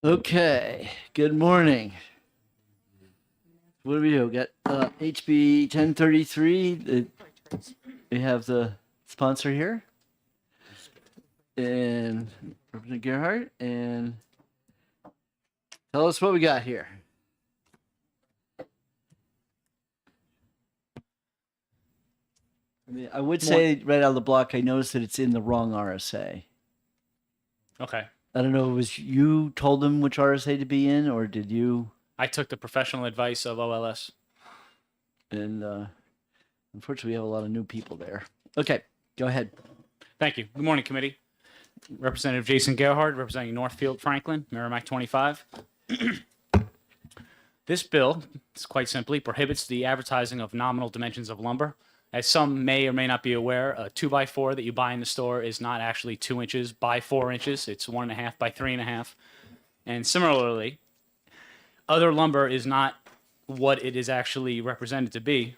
Okay, good morning. What do we do? Got HB 1033. We have the sponsor here, and Representative Gerhardt, and tell us what we got here. I would say right out of the block, I noticed that it's in the wrong RSA. Okay. I don't know, was you told them which RSA to be in, or did you? I took the professional advice of OLS. And unfortunately, we have a lot of new people there. Okay, go ahead. Thank you. Good morning, committee. Representative Jason Gerhardt, representing Northfield Franklin, Merrimack 25. This bill, quite simply, prohibits the advertising of nominal dimensions of lumber. As some may or may not be aware, a 2x4 that you buy in the store is not actually 2 inches by 4 inches. It's 1.5 by 3.5. And similarly, other lumber is not what it is actually represented to be.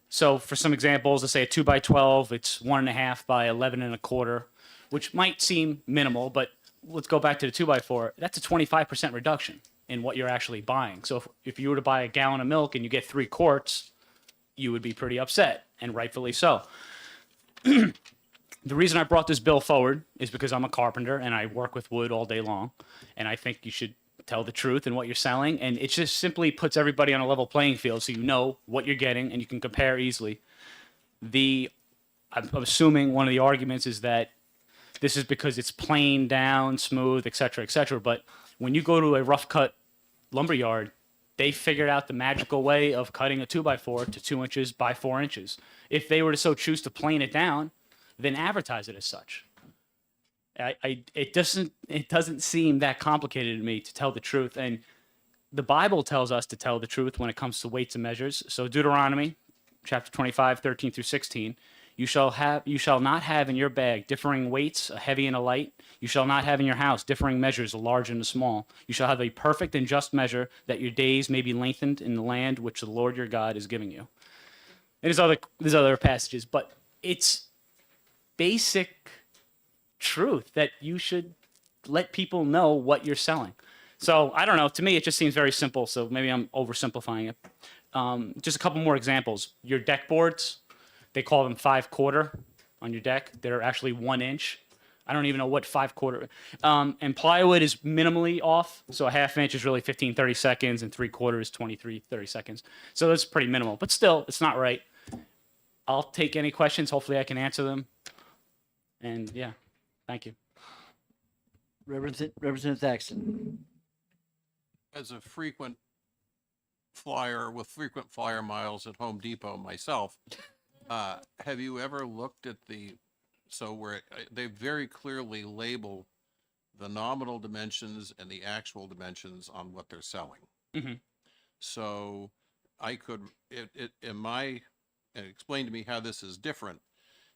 So for some examples, let's say a 2x12, it's 1.5 by 11.25, which might seem minimal, but let's go back to the 2x4. That's a 25% reduction in what you're actually buying. So if you were to buy a gallon of milk and you get 3 quarts, you would be pretty upset, and rightfully so. The reason I brought this bill forward is because I'm a carpenter and I work with wood all day long, and I think you should tell the truth in what you're selling, and it just simply puts everybody on a level playing field so you know what you're getting and you can compare easily. I'm assuming one of the arguments is that this is because it's plain down, smooth, etc., but when you go to a rough cut lumber yard, they figured out the magical way of cutting a 2x4 to 2 inches by 4 inches. If they were to so choose to plane it down, then advertise it as such. It doesn't seem that complicated to me, to tell the truth. And the Bible tells us to tell the truth when it comes to weights and measures. So Deuteronomy chapter 25, 13 through 16. You shall not have in your bag differing weights, a heavy and a light. You shall not have in your house differing measures, a large and a small. You shall have a perfect and just measure, that your days may be lengthened in the land which the Lord your God is giving you. And there's other passages, but it's basic truth that you should let people know what you're selling. So I don't know. To me, it just seems very simple. So maybe I'm oversimplifying it. Just a couple more examples. Your deck boards, they call them 5/4 on your deck. They're actually 1 inch. I don't even know what 5/4. And plywood is minimally off. So a 1/2 inch is really 15, 30 seconds, and 3/4 is 23, 30 seconds. So that's pretty minimal. But still, it's not right. I'll take any questions. Hopefully I can answer them. And yeah, thank you. Representative Thaxton. As a frequent flyer with frequent flyer miles at Home Depot myself, have you ever looked at where they very clearly label the nominal dimensions and the actual dimensions on what they're selling? Mhm. So and explain to me how this is different.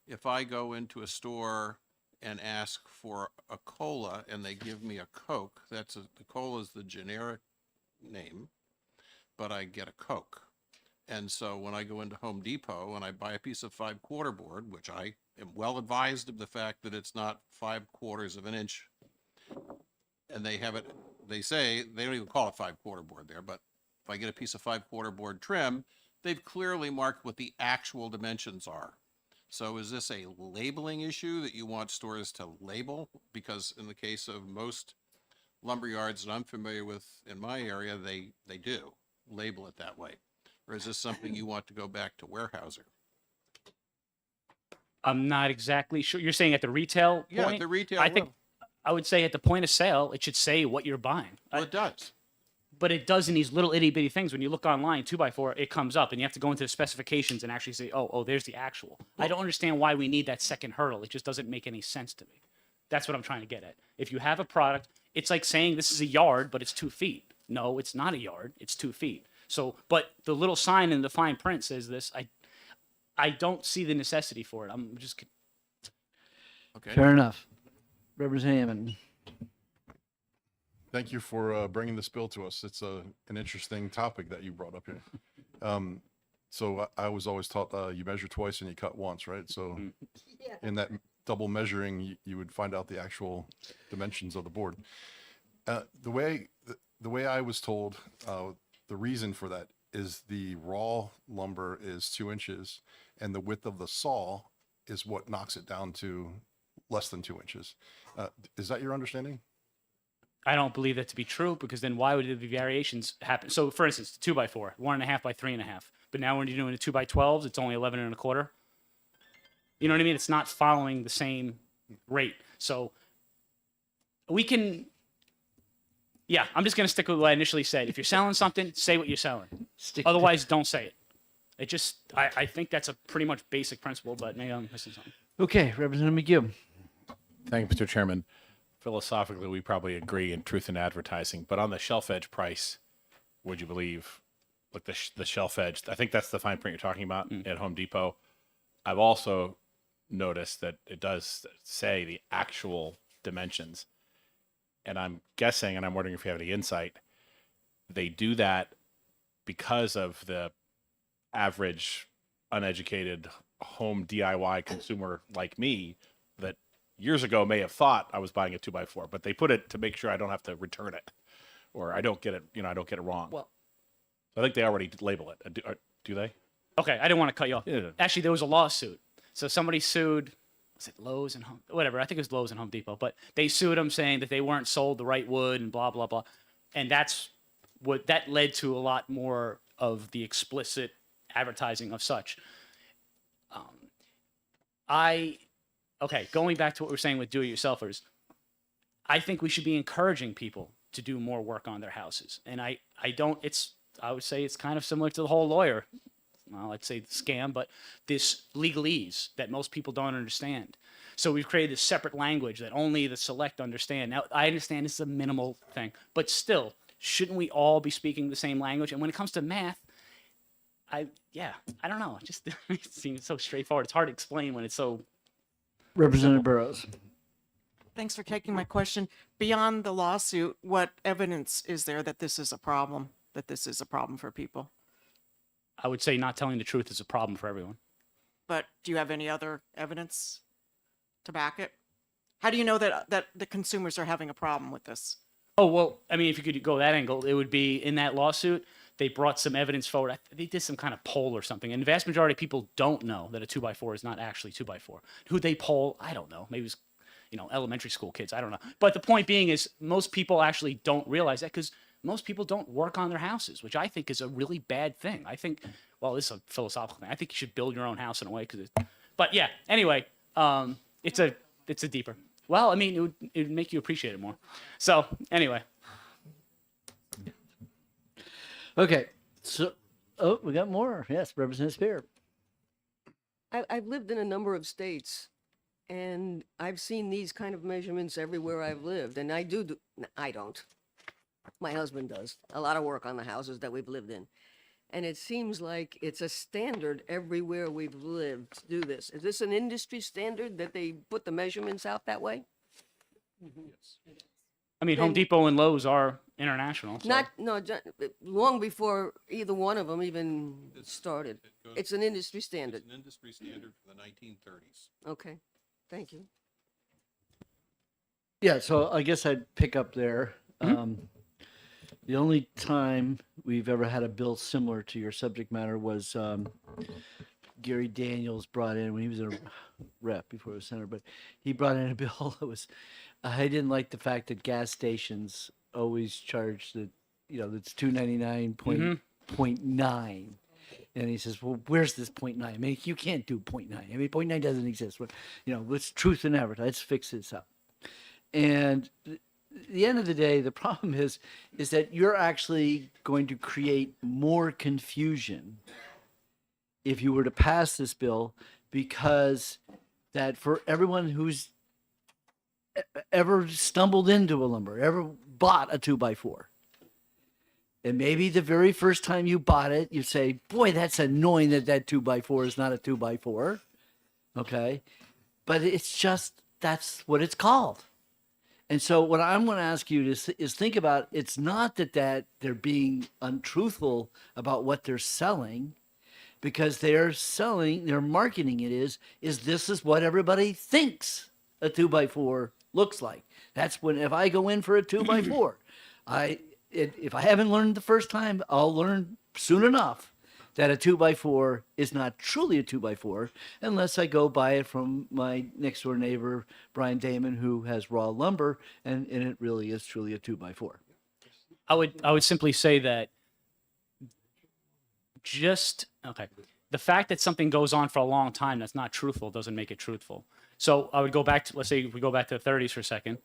If I go into a store and ask for a cola and they give me a Coke, the cola is the generic name, but I get a Coke. And so when I go into Home Depot and I buy a piece of 5/4 board, which I am well advised of the fact that it's not 5/4 of an inch, and they say, they don't even call it 5/4 board there, but if I get a piece of 5/4 board trim, they've clearly marked what the actual dimensions are. So is this a labeling issue that you want stores to label? Because in the case of most lumber yards that I'm familiar with in my area, they do label it that way. Or is this something you want to go back to Weyerhaeuser? I'm not exactly sure. You're saying at the retail point? Yeah, at the retail I level. think I would say at the point of sale, it should say what you're buying. Well, it does. But it does in these little itty bitty things. When you look online, 2x4, it comes up, and you have to go into the specifications and actually say, oh, there's the actual. I don't understand why we need that second hurdle. It just doesn't make any sense to me. That's what I'm trying to get at. If you have a product, it's like saying this is a yard, but it's 2 feet. No, it's not a yard. It's 2 feet. So, but the little sign in the fine print says this. I don't see the necessity for it. I'm just. Okay. Fair enough. Representative Hammond. Thank you for bringing this bill to us. It's an interesting topic that you brought up here. So I was always taught you measure twice and you cut once, right? So in that double measuring, you would find out the actual dimensions of the board. The way I was told, the reason for that is the raw lumber is 2 inches, and the width of the saw is what knocks it down to less than 2 inches. Is that your understanding? I don't believe that to be true, because then why would the variations happen? So, for instance, 2x4, 1.5 by 3.5. But now when you're doing a 2x12s, it's only 11 1/4. You know what I mean? It's not following the same rate. So we can. Yeah, I'm just gonna stick with what I initially said. If you're selling something, say what you're selling. Otherwise, don't say it. It just, I think that's a pretty much basic principle, but maybe I'm missing something. Okay, Representative McGill. Thank you, Mr. Chairman. Philosophically, we probably agree in truth in advertising, but on the shelf edge price, would you believe, like the shelf edge, I think that's the fine print you're talking about at Home Depot. I've also noticed that it does say the actual dimensions. And I'm guessing, and I'm wondering if you have any insight, they do that because of the average uneducated home DIY consumer like me that years ago may have thought I was buying a 2x4, but they put it to make sure I don't have to return it or I don't get it, I don't get it wrong. Well, So I think they already label it. Do they? okay, I didn't want to cut you off. Yeah. Actually, there was a lawsuit. So somebody sued, was it Lowe's and Home, whatever, I think it was Lowe's and Home Depot, but they sued them saying that they weren't sold the right wood and blah, blah, blah. And that led to a lot more of the explicit advertising of such. Okay, going back to what we were saying with do-it-yourselfers, I think we should be encouraging people to do more work on their houses. And I would say it's kind of similar to the whole lawyer, well, I'd say scam, but this legalese that most people don't understand. So we've created this separate language that only the select understand. Now, I understand this is a minimal thing, but still, shouldn't we all be speaking the same language? And when it comes to math, I don't know. It seems so straightforward. It's hard to explain when it's so. Representative Burrows. Thanks for taking my question. Beyond the lawsuit, what evidence is there that this is a problem, for people? I would say not telling the truth is a problem for everyone. But do you have any other evidence to back it? How do you know that the consumers are having a problem with this? Oh, well, I mean, if you could go that angle, it would be in that lawsuit, they brought some evidence forward. They did some kind of poll or something. And the vast majority of people don't know that a 2x4 is not actually 2x4. Who they poll, I don't know. Maybe it was, elementary school kids. I don't know. But the point being is most people actually don't realize that because most people don't work on their houses, which I think is a really bad thing. I think, well, this is a philosophical thing. I think you should build your own house in a way but yeah, anyway, it's a deeper. Well, I mean, it would make you appreciate it more. So anyway. Okay, so, we got more. Yes, Representative Spear. I've lived in a number of states, and I've seen these kind of measurements everywhere I've lived. And I don't. My husband does a lot of work on the houses that we've lived in. And it seems like it's a standard everywhere we've lived to do this. Is this an industry standard that they put the measurements out that way? I mean, Home Depot and Lowe's are international. So. Long before either one of them even started. goes- It's an industry standard. It's an industry standard for the 1930s. Okay, thank you. Yeah, so I guess I'd pick up there. The only time we've ever had a bill similar to your subject matter was Gary Daniels brought in when he was a rep before he was senator, but he brought in a bill that was, I didn't like the fact that gas stations always charge that's $2.99.9. And he says, well, where's this 0.9? I mean, you can't do 0.9. I mean, 0.9 doesn't exist. Let's truth and advertise. Let's fix this up. And the end of the day, the problem is that you're actually going to create more confusion if you were to pass this bill, because that for everyone who's ever stumbled into a lumber, ever bought a 2x4, and maybe the very first time you bought it, you say, boy, that's annoying that 2x4 is not a 2x4. Okay. But it's just, that's what it's called. And so what I'm going to ask you is think about, it's not that they're being untruthful about what they're selling, because they're marketing it is this is what everybody thinks a 2x4 looks like. That's when, if I go in for a 2x4, if I haven't learned the first time, I'll learn soon enough that a 2x4 is not truly a 2x4 unless I go buy it from my next door neighbor, Brian Damon, who has raw lumber, and it really is truly a 2x4. I would simply say that the fact that something goes on for a long time that's not truthful doesn't make it truthful. So I would go back to, let's say if we go back to the 30s for a second.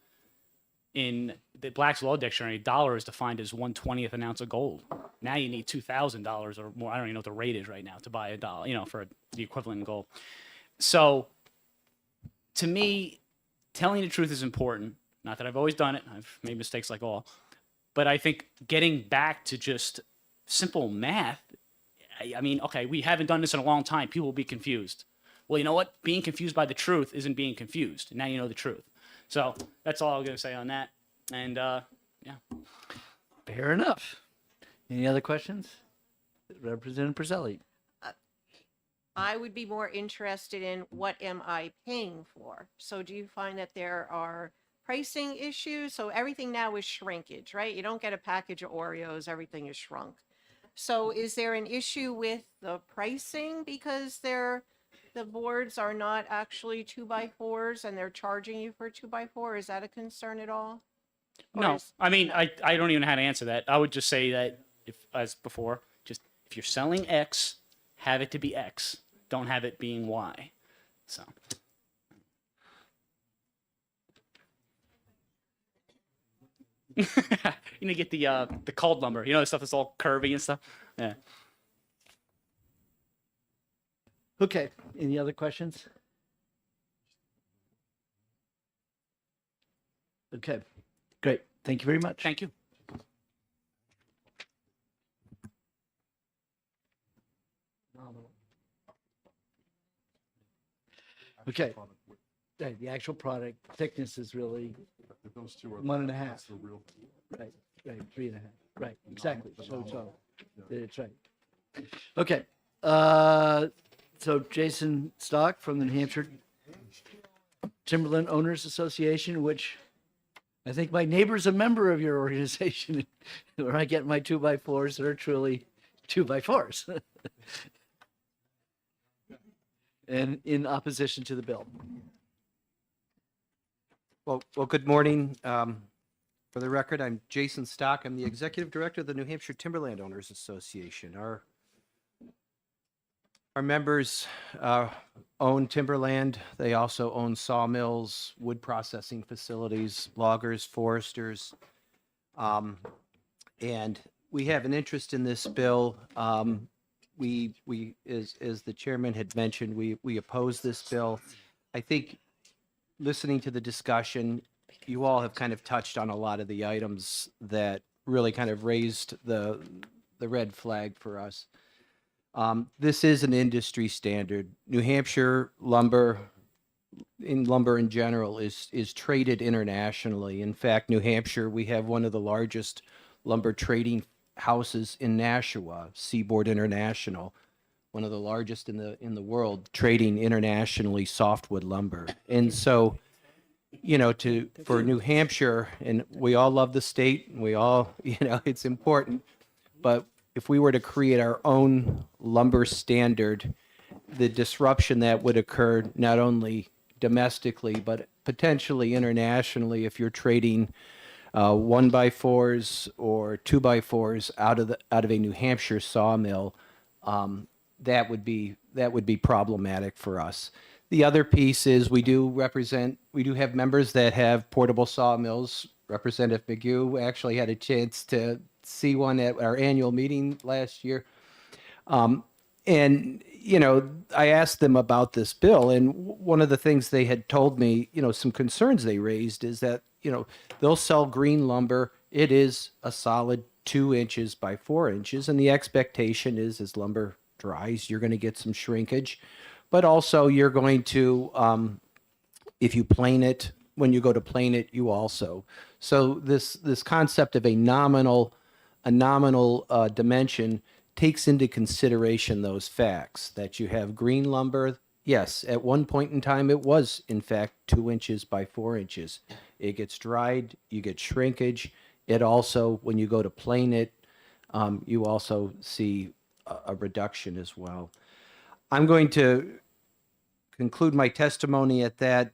In the Black's Law Dictionary, dollar is defined as 1/20th an ounce of gold. Now you need $2,000 or more. I don't even know what the rate is right now to buy a dollar, for the equivalent in gold. So to me, telling the truth is important. Not that I've always done it. I've made mistakes like all. But I think getting back to just simple math, I mean, okay, we haven't done this in a long time. People will be confused. Well, you know what? Being confused by the truth isn't being confused. Now you know the truth. So that's all I'm going to say on that. And yeah. Fair enough. Any other questions? Representative Porcelli. I would be more interested in what am I paying for? So do you find that there are pricing issues? So everything now is shrinkage, right? You don't get a package of Oreos, everything is shrunk. So is there an issue with the pricing because the boards are not actually 2x4s and they're charging you for 2x4? Is that a concern at all? Or No, is- I mean, I don't even know how to answer that. I would just say that as before, just if you're selling X, have it to be X. Don't have it being Y. So. You need to get the cold lumber. The stuff that's all curvy and stuff. Yeah. Okay. Any other questions? Okay. Great. Thank you very much. Thank you. Okay. The actual product thickness is really Those two are 1.5. that's the real. right, 3.5. Right. Exactly. So it's right. Okay. So Jason Stock from the New Hampshire Timberland Owners Association, which I think my neighbor's a member of your organization, where I get my 2x4s that are truly 2x4s. And in opposition to the bill. Well, good morning. For the record, I'm Jason Stock. I'm the Executive Director of the New Hampshire Timberland Owners Association. Our members own timberland. They also own sawmills, wood processing facilities, loggers, foresters. And we have an interest in this bill. We as the chairman had mentioned, we oppose this bill. I think listening to the discussion, you all have kind of touched on a lot of the items that really kind of raised the red flag for us. This is an industry standard. New Hampshire lumber in general is traded internationally. In fact, New Hampshire, we have one of the largest lumber trading houses in Nashua, Seaboard International, one of the largest in the world, trading internationally softwood lumber. And so, for New Hampshire, and we all love the state, and we all, it's important, but if we were to create our own lumber standard, the disruption that would occur not only domestically, but potentially internationally, if you're trading 1x4s or 2x4s out of a New Hampshire sawmill, that would be problematic for us. The other piece is we do have members that have portable sawmills. Representative McGue actually had a chance to see one at our annual meeting last year. And, I asked them about this bill, and one of the things they had told me, some concerns they raised is that, they'll sell green lumber. It is a solid 2 inches by 4 inches. And the expectation is as lumber dries, you're going to get some shrinkage, but also you're going to, if you plane it, when you go to plane it, you also. So this concept of a nominal dimension takes into consideration those facts that you have green lumber. Yes, at one point in time, it was in fact 2 inches by 4 inches. it gets dried, you get shrinkage. It also, when you go to plane it, you also see a reduction as well. I'm going to conclude my testimony at that,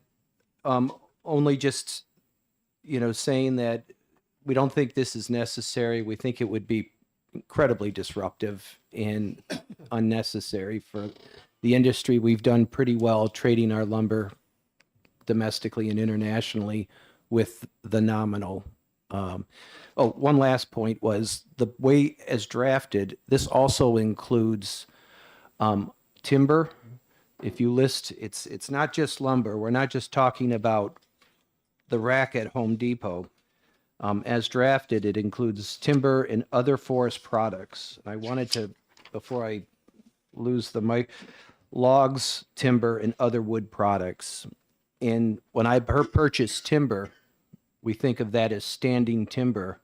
only just, saying that we don't think this is necessary. We think it would be incredibly disruptive and unnecessary for the industry. We've done pretty well trading our lumber domestically and internationally with the nominal. One last point was the way as drafted, this also includes timber. If you list, it's not just lumber. We're not just talking about the rack at Home Depot. As drafted, it includes timber and other forest products. I wanted to, before I lose the mic, logs, timber, and other wood products. And when I purchase timber, we think of that as standing timber.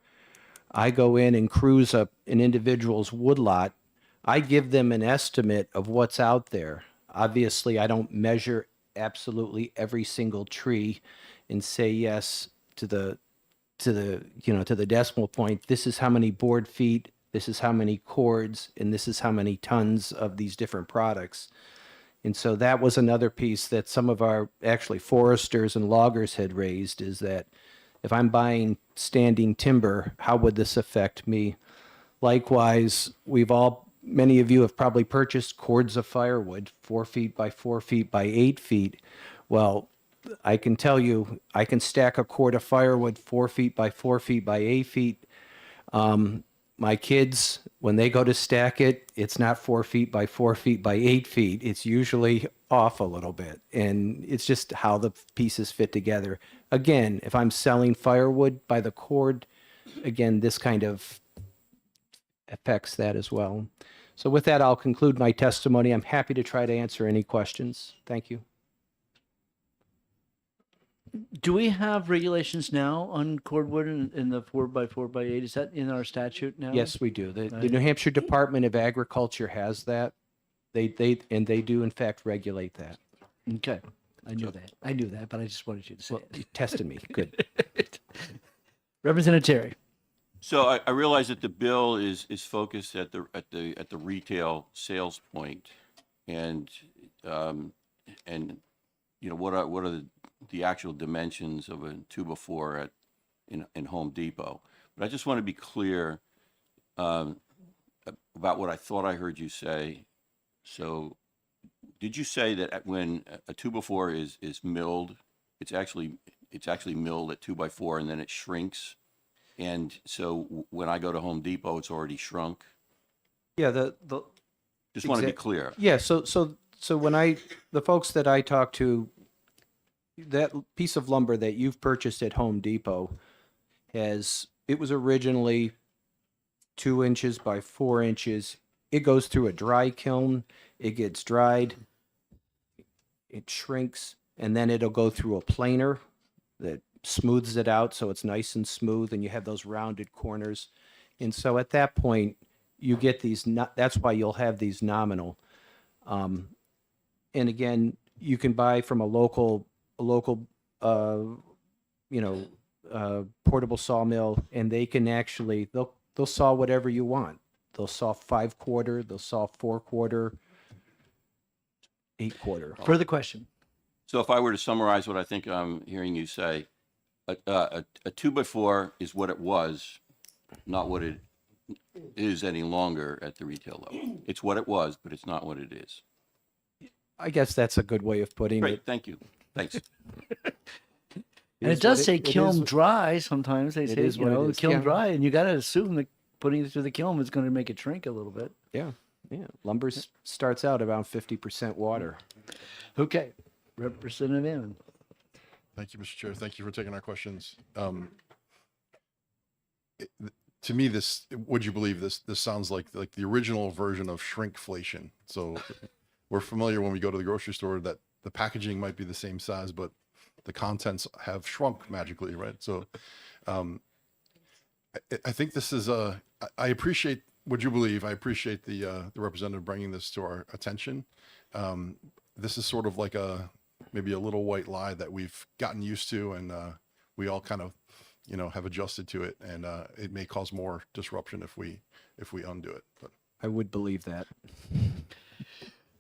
I go in and cruise up an individual's woodlot. I give them an estimate of what's out there. Obviously, I don't measure absolutely every single tree and say yes to the decimal point. This is how many board feet, this is how many cords, and this is how many tons of these different products. And so that was another piece that some of our actually foresters and loggers had raised, is that if I'm buying standing timber, how would this affect me? Likewise, many of you have probably purchased cords of firewood, 4 feet by 4 feet by 8 feet. Well, I can tell you, I can stack a cord of firewood 4 feet by 4 feet by 8 feet. My kids, when they go to stack it, it's not 4 feet by 4 feet by 8 feet. It's usually off a little bit. And it's just how the pieces fit together. Again, if I'm selling firewood by the cord, again, this kind of affects that as well. So with that, I'll conclude my testimony. I'm happy to try to answer any questions. Thank you. Do we have regulations now on cordwood in the 4x4x8? Is that in our statute now? Yes, we do. The New Hampshire Department of Agriculture has that. They do in fact regulate that. Okay. I knew that, but I just wanted you to say Well, it. you tested me. Good. Representative Terry. So I realize that the bill is focused at the retail sales point, and what are the actual dimensions of a 2x4 in Home Depot? But I just want to be clear about what I thought I heard you say. So, did you say that when a 2x4 is milled, it's actually milled at 2x4 and then it shrinks? And so when I go to Home Depot, it's already shrunk. Yeah, Just want to be clear. Yeah, so when the folks that I talk to, that piece of lumber that you've purchased at Home Depot it was originally 2 inches by 4 inches. It goes through a dry kiln, it gets dried, it shrinks, and then it'll go through a planer that smooths it out so it's nice and smooth, and you have those rounded corners. And so at that point, you get these, that's why you'll have these nominal. And again, you can buy from a local portable sawmill, and they can actually, they'll saw whatever you want. They'll saw 5/4, they'll saw 4/4, 8/4. Further question. So if I were to summarize what I think I'm hearing you say, a 2x4 is what it was, not what it is any longer at the retail level. It's what it was, but it's not what it is. I guess that's a good way of putting Great, it. thank you. Thanks. And it does say kiln dry sometimes. They say, is what it is, kiln yeah. dry, and you got to assume that putting it through the kiln is going to make it shrink a little bit. Yeah. Lumber starts out around 50% water. Okay. Representative Ammon. Thank you, Mr. Chair. Thank you for taking our questions. To me, would you believe this sounds like the original version of shrinkflation. So we're familiar when we go to the grocery store that the packaging might be the same size, but the contents have shrunk magically, right? So I think this is I appreciate, would you believe, I appreciate the representative bringing this to our attention. This is sort of like maybe a little white lie that we've gotten used to, and we all kind of, have adjusted to it, and it may cause more disruption if we undo it. But I would believe that.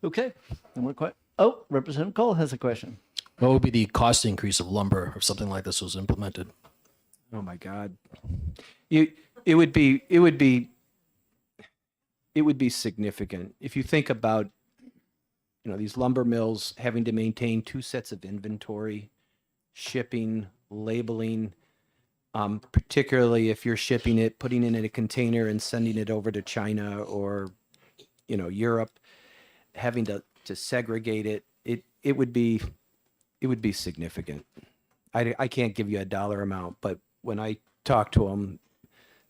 Okay. And we're quite, oh, Representative Cole has a question. What would be the cost increase of lumber if something like this was implemented? Oh my God. It would be significant. If you think about, these lumber mills having to maintain 2 sets of inventory, shipping, labeling, particularly if you're shipping it, putting it in a container and sending it over to China or, Europe, having to segregate it, it would be significant. I can't give you a dollar amount, but when I talk to them,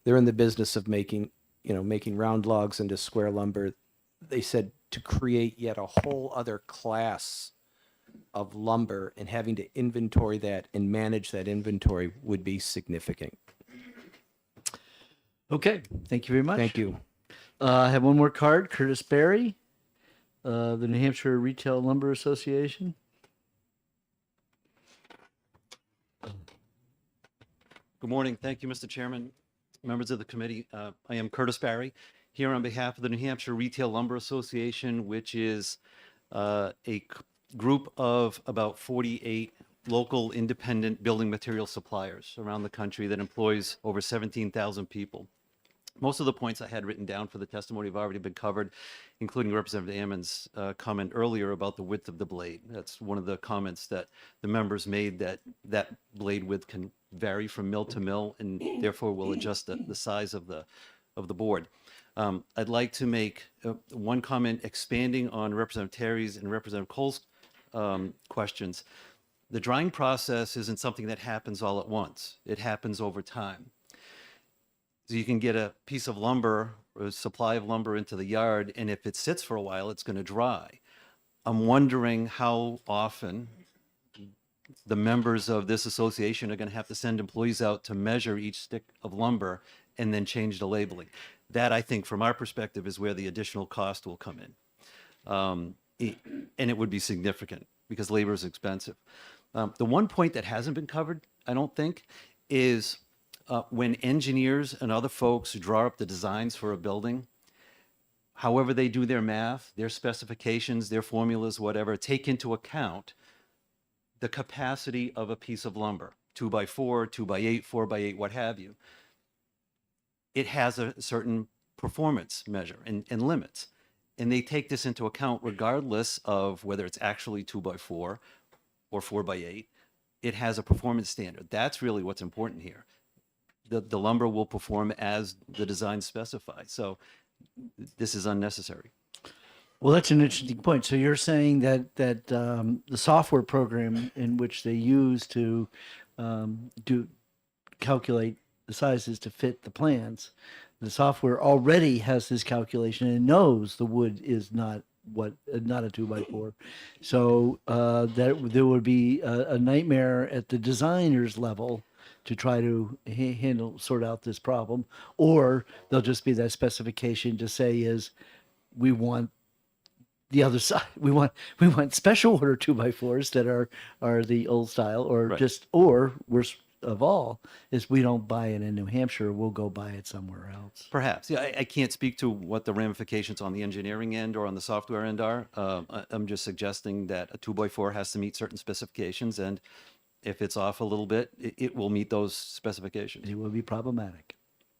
they're in the business of making round logs into square lumber. They said to create yet a whole other class of lumber and having to inventory that and manage that inventory would be significant. Okay. Thank you very much. Thank you. I have one more card, Curtis Berry, the New Hampshire Retail Lumber Association. Good morning. Thank you, Mr. Chairman, members of the committee. I am Curtis Barry, here on behalf of the New Hampshire Retail Lumber Association, which is group of about 48 local independent building material suppliers around the country that employs over 17,000 people. Most of the points I had written down for the testimony have already been covered, including Representative Ammon's comment earlier about the width of the blade. That's one of the comments that the members made, that blade width can vary from mill to mill and therefore will adjust the size of the board. I'd like to make one comment expanding on Representative Terry's and Representative Cole's questions. The drying process isn't something that happens all at once. It happens over time. So you can get a piece of lumber or a supply of lumber into the yard, and if it sits for a while, it's going to dry. I'm wondering how often the members of this association are going to have to send employees out to measure each stick of lumber and then change the labeling. That, I think, from our perspective, is where the additional cost will come in. And it would be significant because labor is expensive. The one point that hasn't been covered, I don't think, is when engineers and other folks draw up the designs for a building, however they do their math, their specifications, their formulas, whatever, take into account the capacity of a piece of lumber, 2x4, 2x8, 4x8, what have you. It has a certain performance measure and limits. And they take this into account regardless of whether it's actually 2x4 or 4x8. It has a performance standard. That's really what's important here. The lumber will perform as the design specifies. So this is unnecessary. Well, that's an interesting point. So you're saying that the software program in which they use to calculate the sizes to fit the plans, the software already has this calculation and knows the wood is not a 2x4. So that there would be a nightmare at the designer's level to try to sort out this problem, or there'll just be that specification to say is we want the other side. We want special order 2x4s that are the old style, or Right. or worst of all is we don't buy it in New Hampshire. We'll go buy it somewhere else. Perhaps. Yeah, I can't speak to what the ramifications on the engineering end or on the software end are. I'm just suggesting that a 2x4 has to meet certain specifications, and if it's off a little bit, it will meet those specifications. It will be problematic.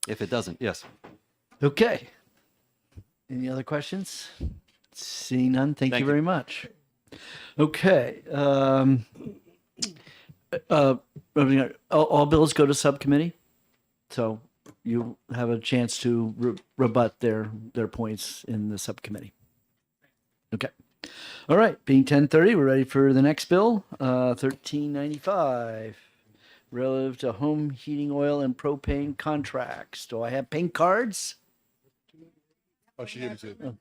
If it doesn't, yes. Okay. Any other questions? Seeing none, thank you Thank you. very much. Okay. All bills go to subcommittee, so you have a chance to rebut their points in the subcommittee. Okay. All right. Being 10:30, we're ready for the next bill, 1395, relative to home heating oil and propane contracts. Do I have pink cards? Oh, she gave it to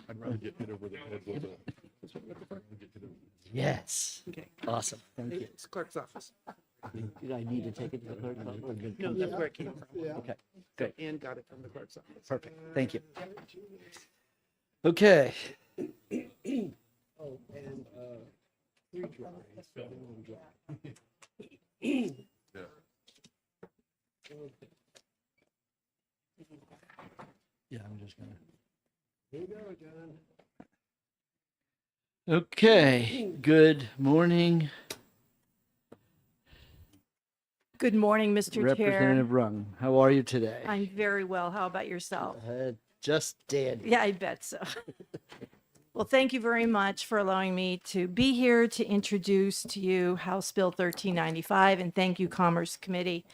I'd rather get hit over the head with a. Yes. Okay. Awesome. Thank you. It's clerk's office. Did I need to take it to the clerk? Or did it No, come that's to- where it came from. Okay, good. Ann got it from the clerk's office. Perfect. Thank you. Okay. Oh, and 3 dry. Yeah, I'm just gonna. Okay, good morning, Good morning, Mr. Chair. Representative Rung. How are you today? I'm very well. How about yourself? Just dandy. Yeah, I bet so. Well, thank you very much for allowing me to be here to introduce to you House Bill 1395, and thank you, Commerce Committee.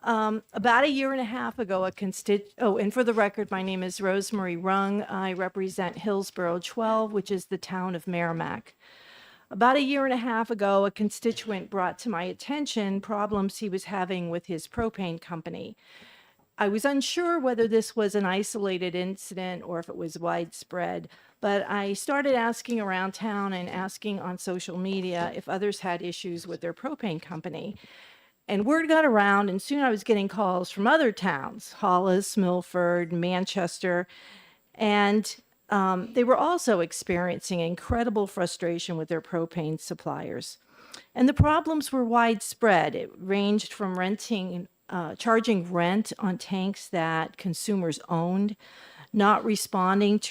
About a year and a half ago, and for the record, my name is Rosemary Rung. I represent Hillsborough 12, which is the town of Merrimack. About a year and a half ago, a constituent brought to my attention problems he was having with his propane company. I was unsure whether this was an isolated incident or if it was widespread, but I started asking around town and asking on social media if others had issues with their propane company. And word got around, and soon I was getting calls from other towns, Hollis, Milford, Manchester, and they were also experiencing incredible frustration with their propane suppliers. And the problems were widespread. It ranged from charging rent on tanks that consumers owned, not responding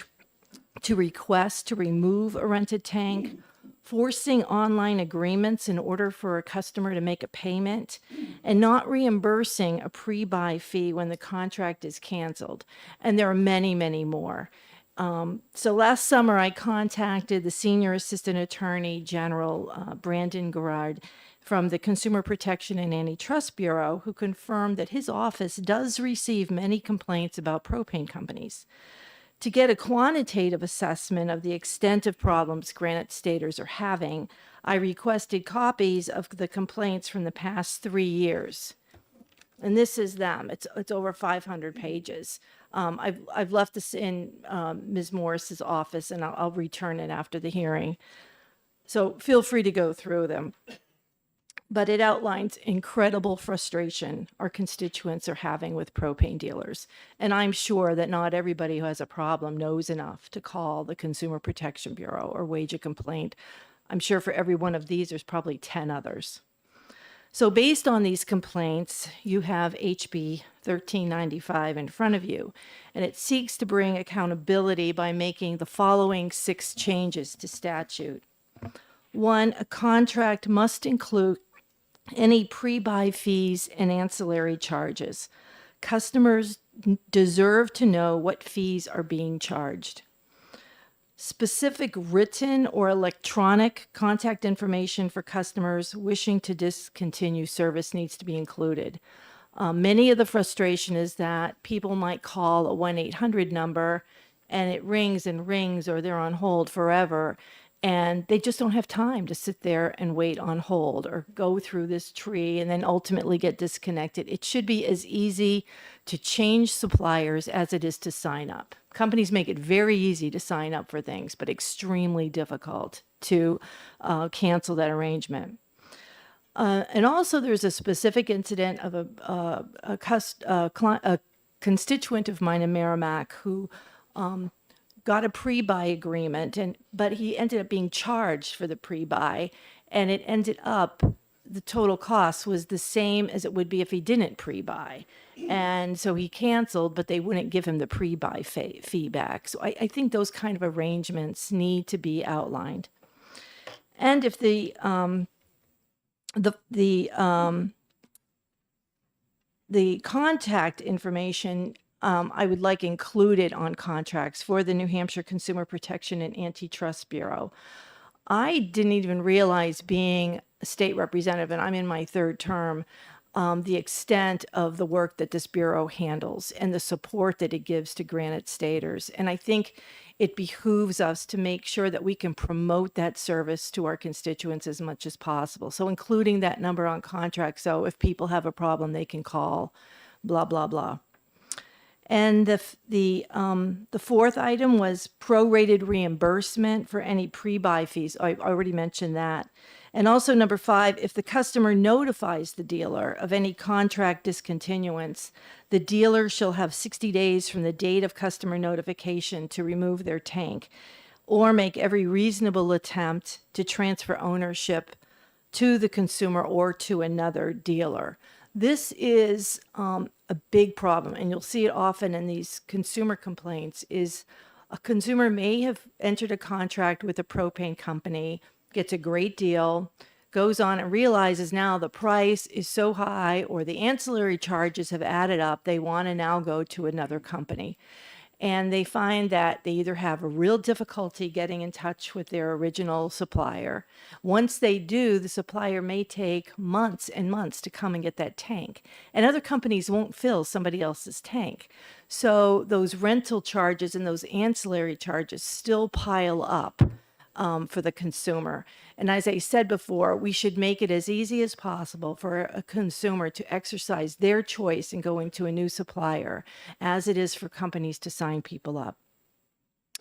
to requests to remove a rented tank, forcing online agreements in order for a customer to make a payment, and not reimbursing a pre-buy fee when the contract is canceled. And there are many, many more. So last summer, I contacted the Senior Assistant Attorney General, Brandon Garrard, from the Consumer Protection and Antitrust Bureau, who confirmed that his office does receive many complaints about propane companies. To get a quantitative assessment of the extent of problems Granite Staters are having, I requested copies of the complaints from the past 3 years. And this is them. It's over 500 pages. I've left this in Ms. Morris's office, and I'll return it after the hearing. So feel free to go through them. But it outlines incredible frustration our constituents are having with propane dealers. And I'm sure that not everybody who has a problem knows enough to call the Consumer Protection Bureau or wage a complaint. I'm sure for every one of these, there's probably 10 others. So based on these complaints, you have HB 1395 in front of you, and it seeks to bring accountability by making the following 6 changes to statute. 1, a contract must include any pre-buy fees and ancillary charges. Customers deserve to know what fees are being charged. Specific written or electronic contact information for customers wishing to discontinue service needs to be included. Many of the frustration is that people might call a 1-800 number and it rings and rings, or they're on hold forever, and they just don't have time to sit there and wait on hold or go through this tree and then ultimately get disconnected. It should be as easy to change suppliers as it is to sign up. Companies make it very easy to sign up for things, but extremely difficult to cancel that arrangement. And also there's a specific incident of a constituent of mine in Merrimack who got a pre-buy agreement, but he ended up being charged for the pre-buy, and it ended up, the total cost was the same as it would be if he didn't pre-buy. And so he canceled, but they wouldn't give him the pre-buy fee back. So I think those kind of arrangements need to be outlined. And if the contact information I would like included on contracts for the New Hampshire Consumer Protection and Antitrust Bureau. I didn't even realize, being a state representative, and I'm in my 3rd term, the extent of the work that this bureau handles and the support that it gives to Granite Staters. And I think it behooves us to make sure that we can promote that service to our constituents as much as possible. So including that number on contract, so if people have a problem, they can call, blah, blah, blah. And the 4th item was prorated reimbursement for any pre-buy fees. I already mentioned that. And also number 5, if the customer notifies the dealer of any contract discontinuance, the dealer shall have 60 days from the date of customer notification to remove their tank or make every reasonable attempt to transfer ownership to the consumer or to another dealer. This is a big problem, and you'll see it often in these consumer complaints, is a consumer may have entered a contract with a propane company, gets a great deal, goes on and realizes now the price is so high or the ancillary charges have added up, they want to now go to another company. And they find that they either have a real difficulty getting in touch with their original supplier. Once they do, the supplier may take months and months to come and get that tank. And other companies won't fill somebody else's tank. So those rental charges and those ancillary charges still pile up for the consumer. And as I said before, we should make it as easy as possible for a consumer to exercise their choice in going to a new supplier as it is for companies to sign people up.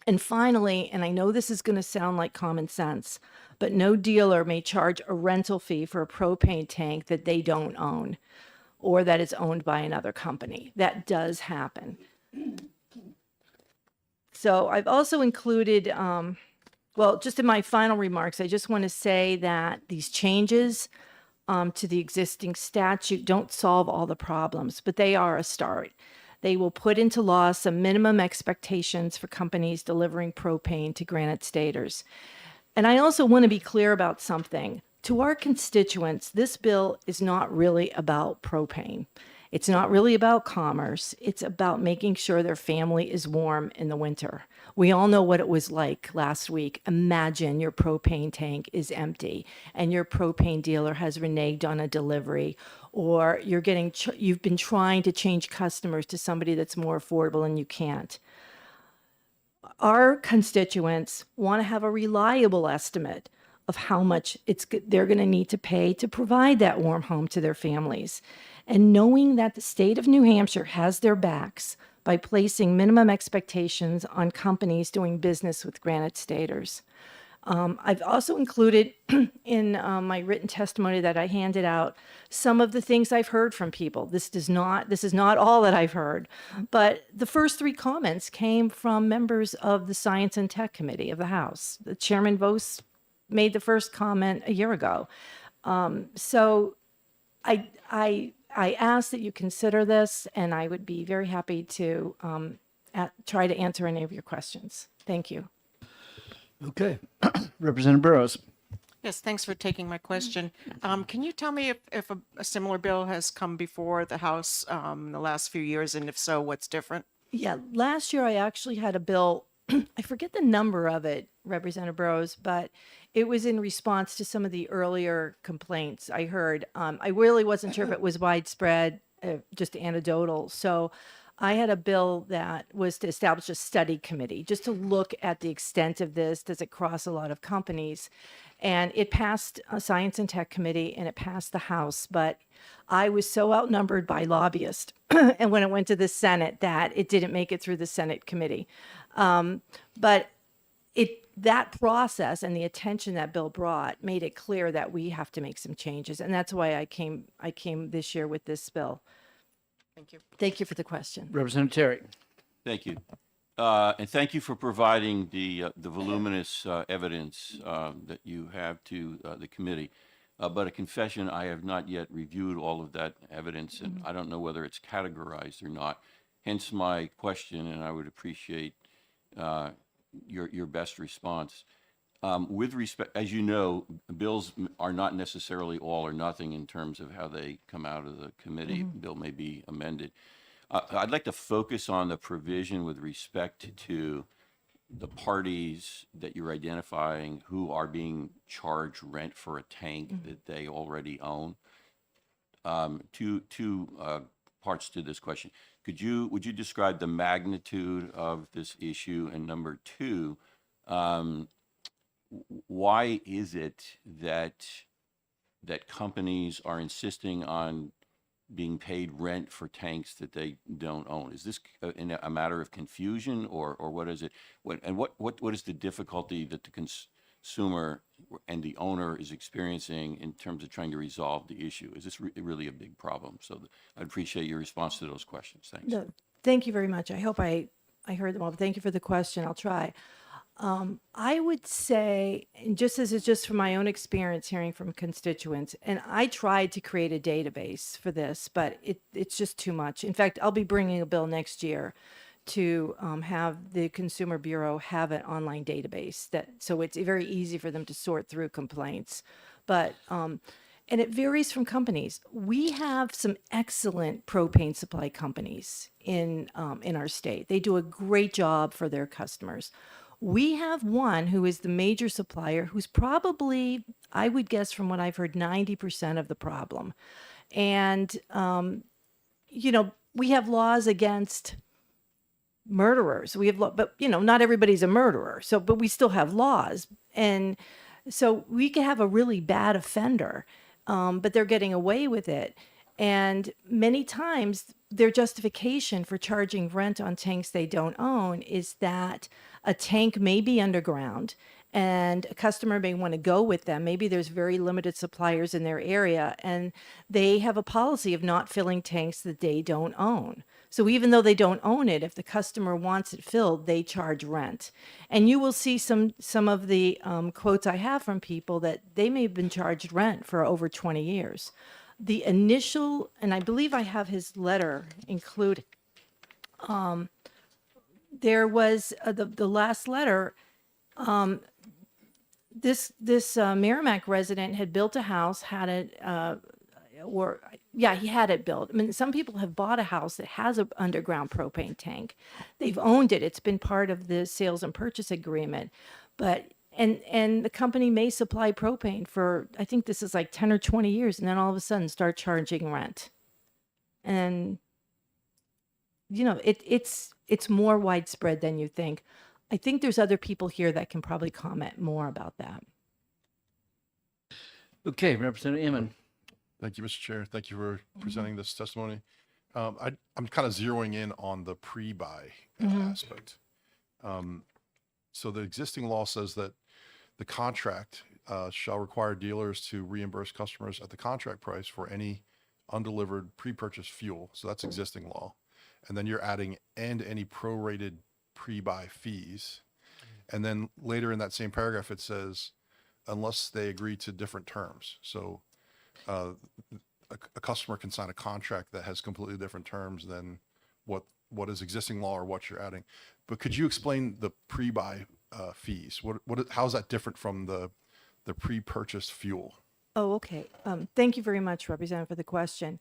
And finally, and I know this is going to sound like common sense, but no dealer may charge a rental fee for a propane tank that they don't own or that is owned by another company. That does happen. So I've also included, well, just in my final remarks, I just want to say that these changes to the existing statute don't solve all the problems, but they are a start. They will put into law some minimum expectations for companies delivering propane to Granite Staters. And I also want to be clear about something. To our constituents, this bill is not really about propane. It's not really about commerce. It's about making sure their family is warm in the winter. We all know what it was like last week. Imagine your propane tank is empty and your propane dealer has reneged on a delivery, or you've been trying to change customers to somebody that's more affordable and you can't. Our constituents want to have a reliable estimate of how much they're going to need to pay to provide that warm home to their families. And knowing that the state of New Hampshire has their backs by placing minimum expectations on companies doing business with Granite Staters. I've also included in my written testimony that I handed out some of the things I've heard from people. This is not all that I've heard, but the first 3 comments came from members of the Science and Tech Committee of the House. The Chairman Vos made the first comment a year ago. So I ask that you consider this, and I would be very happy to try to answer any of your questions. Thank you. Okay. Representative Burrows. Yes, thanks for taking my question. Can you tell me if a similar bill has come before the House in the last few years, and if so, what's different? Yeah, last year I actually had a bill, I forget the number of it, Representative Burrows, but it was in response to some of the earlier complaints I heard. I really wasn't sure if it was widespread, just anecdotal. So I had a bill that was to establish a study committee just to look at the extent of this. Does it cross a lot of companies? And it passed a Science and Tech Committee and it passed the House, but I was so outnumbered by lobbyists and when it went to the Senate that it didn't make it through the Senate committee. But that process and the attention that bill brought made it clear that we have to make some changes. And that's why I came this year with this bill. Thank you. Thank you for the question. Representative Terry. Thank you. And thank you for providing the voluminous evidence that you have to the committee. But a confession, I have not yet reviewed all of that evidence, and I don't know whether it's categorized or not. Hence my question, and I would appreciate your best response. With respect, as you know, bills are not necessarily all or nothing in terms of how they come out of the committee. Bill may be amended. I'd like to focus on the provision with respect to the parties that you're identifying who are being charged rent for a tank that they already own. Two parts to this question. Would you describe the magnitude of this issue? And number 2, why is it that companies are insisting on being paid rent for tanks that they don't own? Is this a matter of confusion, or what is it? What is the difficulty that the consumer and the owner is experiencing in terms of trying to resolve the issue? Is this really a big problem? So I'd appreciate your response to those questions. Thanks. No, thank you very much. I hope I heard them all. But thank you for the question. I'll try. I would say, and just as it's just from my own experience hearing from constituents, and I tried to create a database for this, but it's just too much. In fact, I'll be bringing a bill next year to have the Consumer Bureau have an online database so it's very easy for them to sort through complaints. But and it varies from companies. We have some excellent propane supply companies in our state. They do a great job for their customers. We have one who is the major supplier who's probably, I would guess from what I've heard, 90% of the problem. And, we have laws against murderers. But, not everybody's a murderer. But we still have laws. And so we could have a really bad offender, but they're getting away with it. And many times their justification for charging rent on tanks they don't own is that a tank may be underground and a customer may want to go with them. Maybe there's very limited suppliers in their area and they have a policy of not filling tanks that they don't own. So even though they don't own it, if the customer wants it filled, they charge rent. And you will see some of the quotes I have from people that they may have been charged rent for over 20 years. The initial, and I believe I have his letter included. There was the last letter. This Merrimack resident had built a house, had it, he had it built. I mean, some people have bought a house that has an underground propane tank. They've owned it. It's been part of the sales and purchase agreement, but. And the company may supply propane for, I think this is like 10 or 20 years, and then all of a sudden start charging rent. And, it's more widespread than you think. I think there's other people here that can probably comment more about that. Okay, Representative Ammon. Thank you, Mr. Chair. Thank you for presenting this testimony. I'm kind of zeroing in on the pre-buy aspect. So the existing law says that the contract shall require dealers to reimburse customers at the contract price for any undelivered pre-purchase fuel. So that's existing law. And then you're adding and any prorated pre-buy fees. And then later in that same paragraph, it says, unless they agree to different terms. So a customer can sign a contract that has completely different terms than what is existing law or what you're adding. But could you explain the pre-buy fees? How is that different from the pre-purchased fuel? Oh, okay. Thank you very much, Representative, for the question.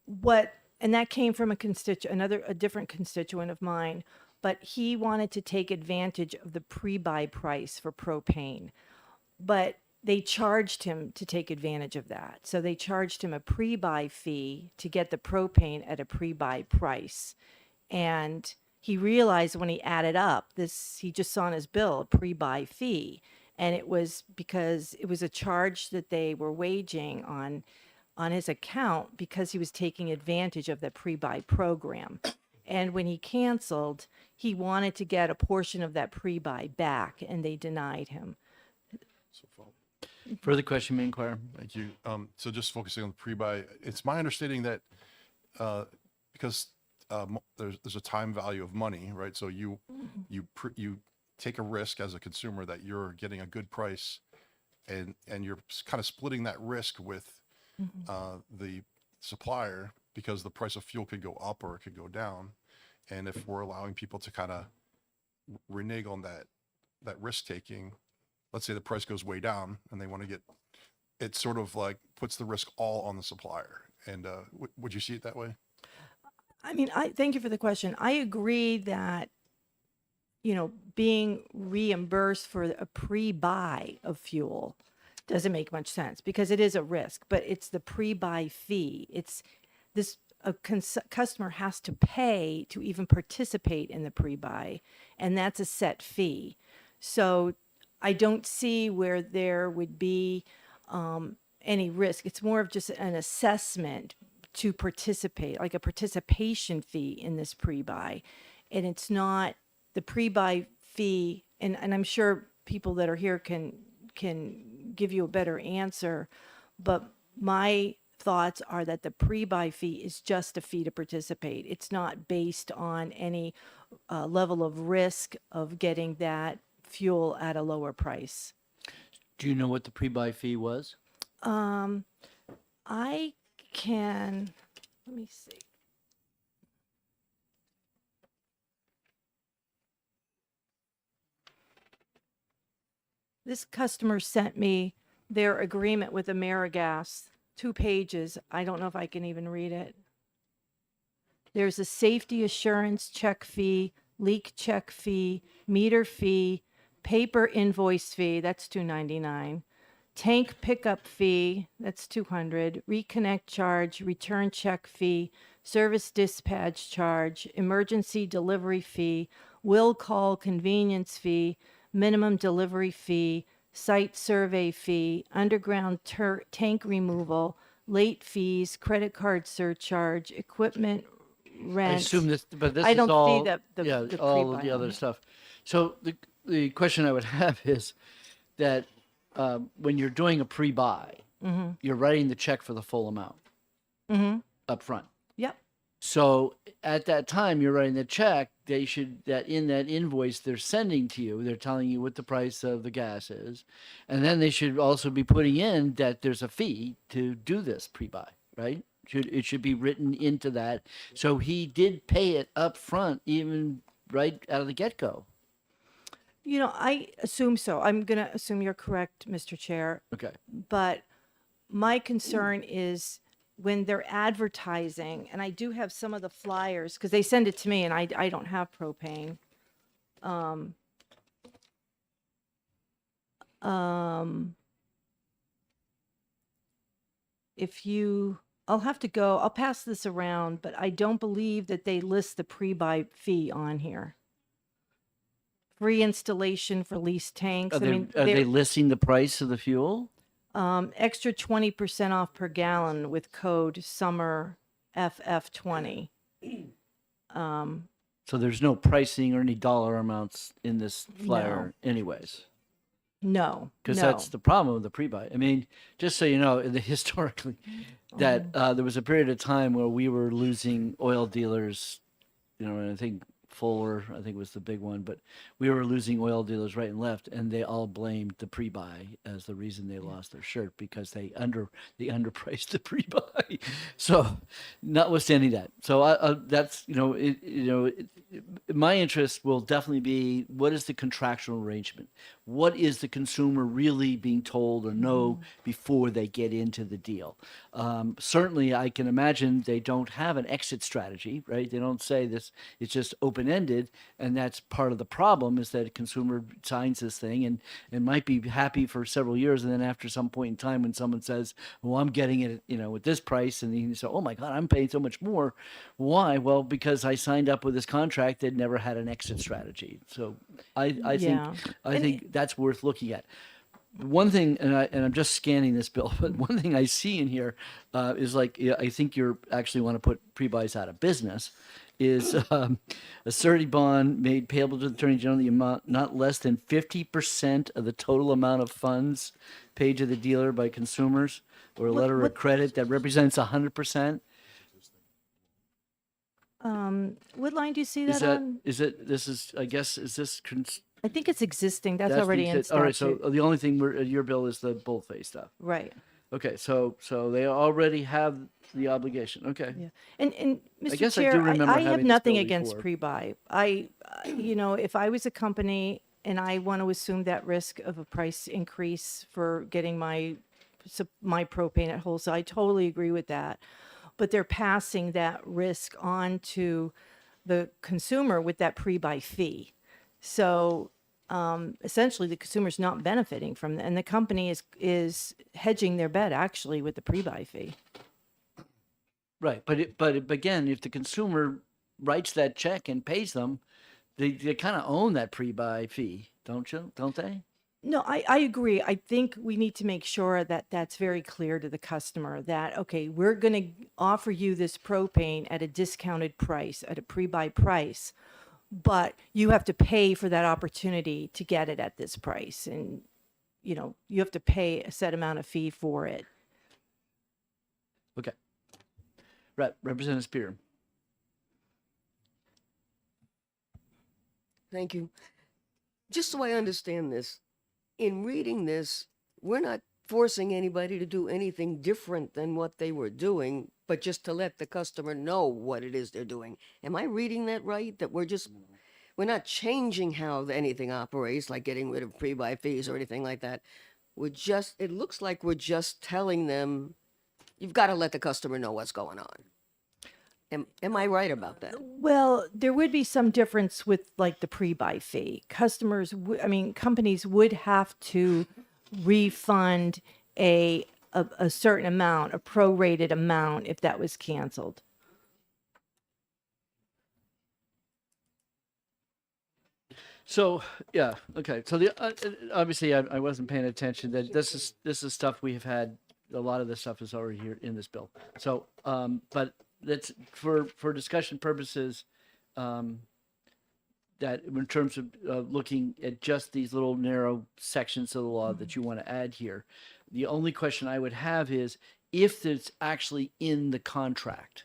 And that came from a different constituent of mine, but he wanted to take advantage of the pre-buy price for propane. But they charged him to take advantage of that. So they charged him a pre-buy fee to get the propane at a pre-buy price. And he realized when he added up he just saw on his bill a pre-buy fee. And it was because it was a charge that they were waging on his account because he was taking advantage of the pre-buy program. And when he canceled, he wanted to get a portion of that pre-buy back, and they denied him. Further question, may inquire. Thank you. So just focusing on the pre-buy, it's my understanding that because there's a time value of money, right? So you take a risk as a consumer that you're getting a good price, and you're kind of splitting that risk with the supplier because the price of fuel could go up or it could go down. And if we're allowing people to kind of renege on that risk taking, let's say the price goes way down and they want to it sort of like puts the risk all on the supplier. And would you see it that way? I mean, thank you for the question. I agree that, being reimbursed for a pre-buy of fuel doesn't make much sense because it is a risk, but it's the pre-buy fee. A customer has to pay to even participate in the pre-buy, and that's a set fee. So I don't see where there would be any risk. It's more of just an assessment to participate, like a participation fee in this pre-buy. And it's not the pre-buy fee, and I'm sure people that are here can give you a better answer, but my thoughts are that the pre-buy fee is just a fee to participate. It's not based on any level of risk of getting that fuel at a lower price. Do you know what the pre-buy fee was? I can, let me see. This customer sent me their agreement with AmeriGas, 2 pages. I don't know if I can even read it. There's a safety assurance check fee, leak check fee, meter fee, paper invoice fee, that's $2.99. Tank pickup fee, that's $200. Reconnect charge, return check fee, service dispatch charge, emergency delivery fee, will call convenience fee, minimum delivery fee, site survey fee, underground tank removal, late fees, credit card surcharge, equipment rent. I assume this, but this I is don't see all, the yeah, the all of pre-buy the on other it. stuff. So the question I would have is that when you're doing a pre-buy, you're writing the check for the full amount up front. Yep. So at that time, you're writing the check. They should, that in that invoice they're sending to you, they're telling you what the price of the gas is, and then they should also be putting in that there's a fee to do this pre-buy, right? It should be written into that. So he did pay it up front, even right out of the get-go. You know, I assume so. I'm going to assume you're correct, Mr. Chair. Okay. But my concern is when they're advertising, and I do have some of the flyers because they send it to me and I don't have propane. If you, I'll have to go, I'll pass this around, but I don't believe that they list the pre-buy fee on here. Free installation for leased tanks. Are they, I mean, are they they're- listing the price of the fuel? extra 20% off per gallon with code summer FF20. So there's no pricing or any dollar amounts in this flyer anyways. No, Because no. that's the problem with the pre-buy. I mean, just so you know, historically, that there was a period of time where we were losing oil dealers, you know, and I think Fuller, I think was the big one, but we were losing oil dealers right and left, and they all blamed the pre-buy as the reason they lost their shirt because they underpriced the pre-buy. So, notwithstanding that, so that's my interest will definitely be what is the contractual arrangement? What is the consumer really being told or know before they get into the deal? Certainly, I can imagine they don't have an exit strategy, right? They don't say this, it's just open-ended, and that's part of the problem is that a consumer signs this thing and might be happy for several years, and then after some point in time when someone says, well, I'm getting it, at this price, and you say, oh my God, I'm paying so much more. Why? Well, because I signed up with this contract that never had an exit strategy. So I Yeah. think that's worth looking at. One thing, and I'm just scanning this bill, but one thing I see in here is I think you're actually want to put pre-buys out of business, is a surety bond made payable to the Attorney General the amount not less than 50% of the total amount of funds paid to the dealer by consumers, or a letter of credit that represents 100%. What line do you see Is that that, on? is this I think it's existing. That's that's already in all right, so statute. the only thing your bill is the bullface stuff. Right. Okay, so they already have the obligation. Okay. Yeah. And Mr. guess I do Chair, remember I have having this nothing bill against before. pre-buy. If I was a company and I want to assume that risk of a price increase for getting my propane at wholesale, I totally agree with that. But they're passing that risk on to the consumer with that pre-buy fee. So essentially, the consumer's not benefiting from that, and the company is hedging their bet actually with the pre-buy fee. Right, but again, if the consumer writes that check and pays them, they kind of own that pre-buy fee, don't they? No, I agree. I think we need to make sure that that's very clear to the customer that, okay, we're going to offer you this propane at a discounted price, at a pre-buy price, but you have to pay for that opportunity to get it at this price. And, you have to pay a set amount of fee for it. Okay. Right, Representative Spear. Thank you. just so I understand this, in reading this, we're not forcing anybody to do anything different than what they were doing, but just to let the customer know what it is they're doing. Am I reading that right? That we're not changing how anything operates, like getting rid of pre-buy fees or anything like that. It looks like we're just telling them, you've got to let the customer know what's going on. Am I right about that? Well, there would be some difference with like the pre-buy fee. Companies would have to refund a certain amount, a prorated amount, if that was canceled. So yeah, okay. So obviously I wasn't paying attention. That this is stuff we have had. A lot of this stuff is already here in this bill. So but that's for discussion purposes. That in terms of looking at just these little narrow sections of the law that you want to add here, the only question I would have is if it's actually in the contract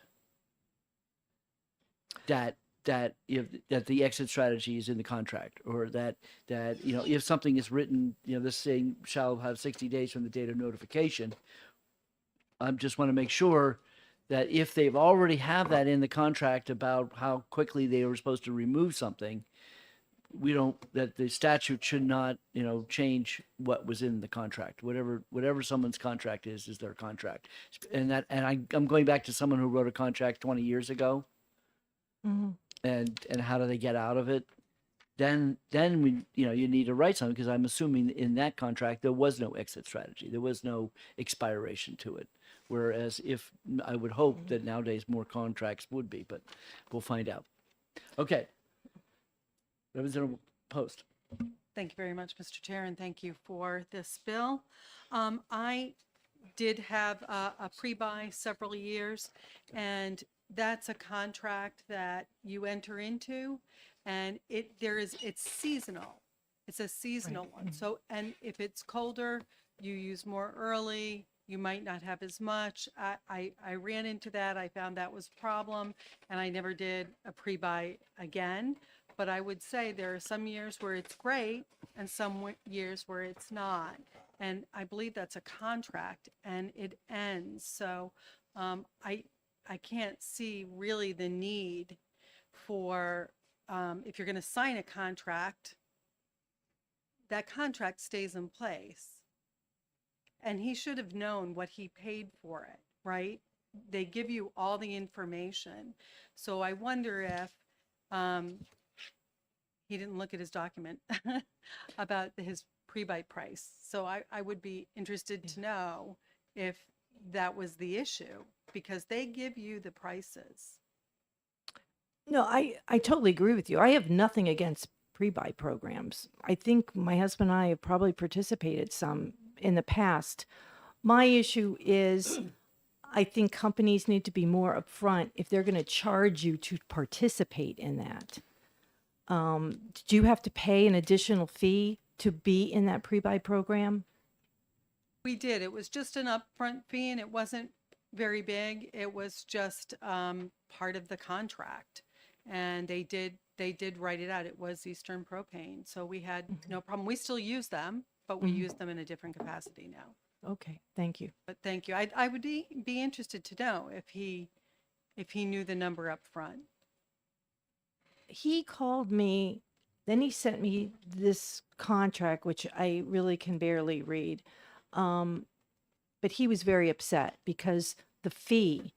that the exit strategy is in the contract, or that if something is written, this saying shall have 60 days from the date of notification. I just want to make sure that if they've already have that in the contract about how quickly they were supposed to remove something, that the statute should not, change what was in the contract. Whatever someone's contract is their contract. And I'm going back to someone who wrote a contract 20 years ago. Mm-hmm. And how do they get out of it? Then we, you need to write something, because I'm assuming in that contract there was no exit strategy. There was no expiration to it. Whereas if I would hope that nowadays more contracts would be, but we'll find out. Okay. Representative Post. Thank you very much, Mr. Chair, and thank you for this bill. I did have a pre-buy several years, and that's a contract that you enter into, and it's seasonal. It's a seasonal one. So, and if it's colder, you use more early. You might not have as much. I ran into that. I found that was a problem, and I never did a pre-buy again. But I would say there are some years where it's great and some years where it's not. And I believe that's a contract, and it ends. So I can't see really the need for, if you're going to sign a contract, that contract stays in place. And he should have known what he paid for it, right? They give you all the information. So I wonder if he didn't look at his document about his pre-buy price. So I would be interested to know if that was the issue, because they give you the prices. No, I totally agree with you. I have nothing against pre-buy programs. I think my husband and I have probably participated some in the past. My issue is I think companies need to be more upfront if they're going to charge you to participate in that. Do you have to pay an additional fee to be in that pre-buy program? We did. It was just an upfront fee, and it wasn't very big. It was just part of the contract, and they did write it out. It was Eastern Propane, so we had no problem. We still use them, but we use them in a different capacity now. Okay, thank you. But thank you. I would be interested to know if he knew the number up front. He called me, then he sent me this contract, which I really can barely read. But he was very upset because the fee,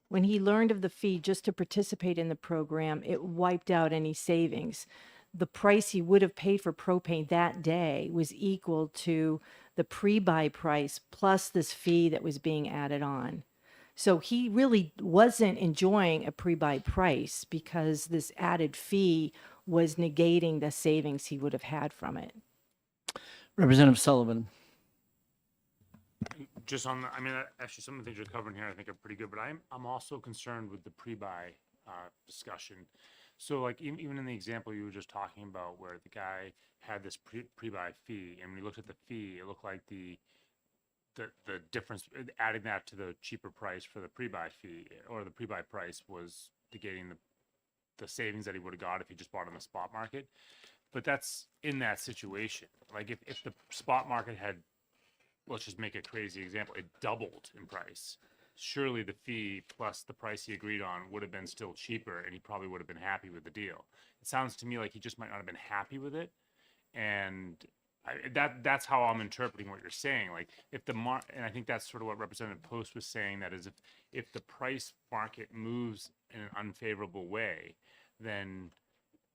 when he learned of the fee just to participate in the program, it wiped out any savings. The price he would have paid for propane that day was equal to the pre-buy price plus this fee that was being added on. So he really wasn't enjoying a pre-buy price because this added fee was negating the savings he would have had from it. Representative Sullivan. Just on actually some of the things you're covering here I think are pretty good, but I'm also concerned with the pre-buy discussion. So like even in the example you were just talking about where the guy had this pre-buy fee, and when you looked at the fee, it looked like the difference, adding that to the cheaper price for the pre-buy fee or the pre-buy price was negating the savings that he would have got if he just bought on the spot market. but that's in that situation. Like if the spot market had, let's just make a crazy example, it doubled in price, surely the fee plus the price he agreed on would have been still cheaper, and he probably would have been happy with the deal. It sounds to me like he just might not have been happy with it, and that's how I'm interpreting what you're saying. Like if and I think that's sort of what Representative Post was saying, that is if the price market moves in an unfavorable way, then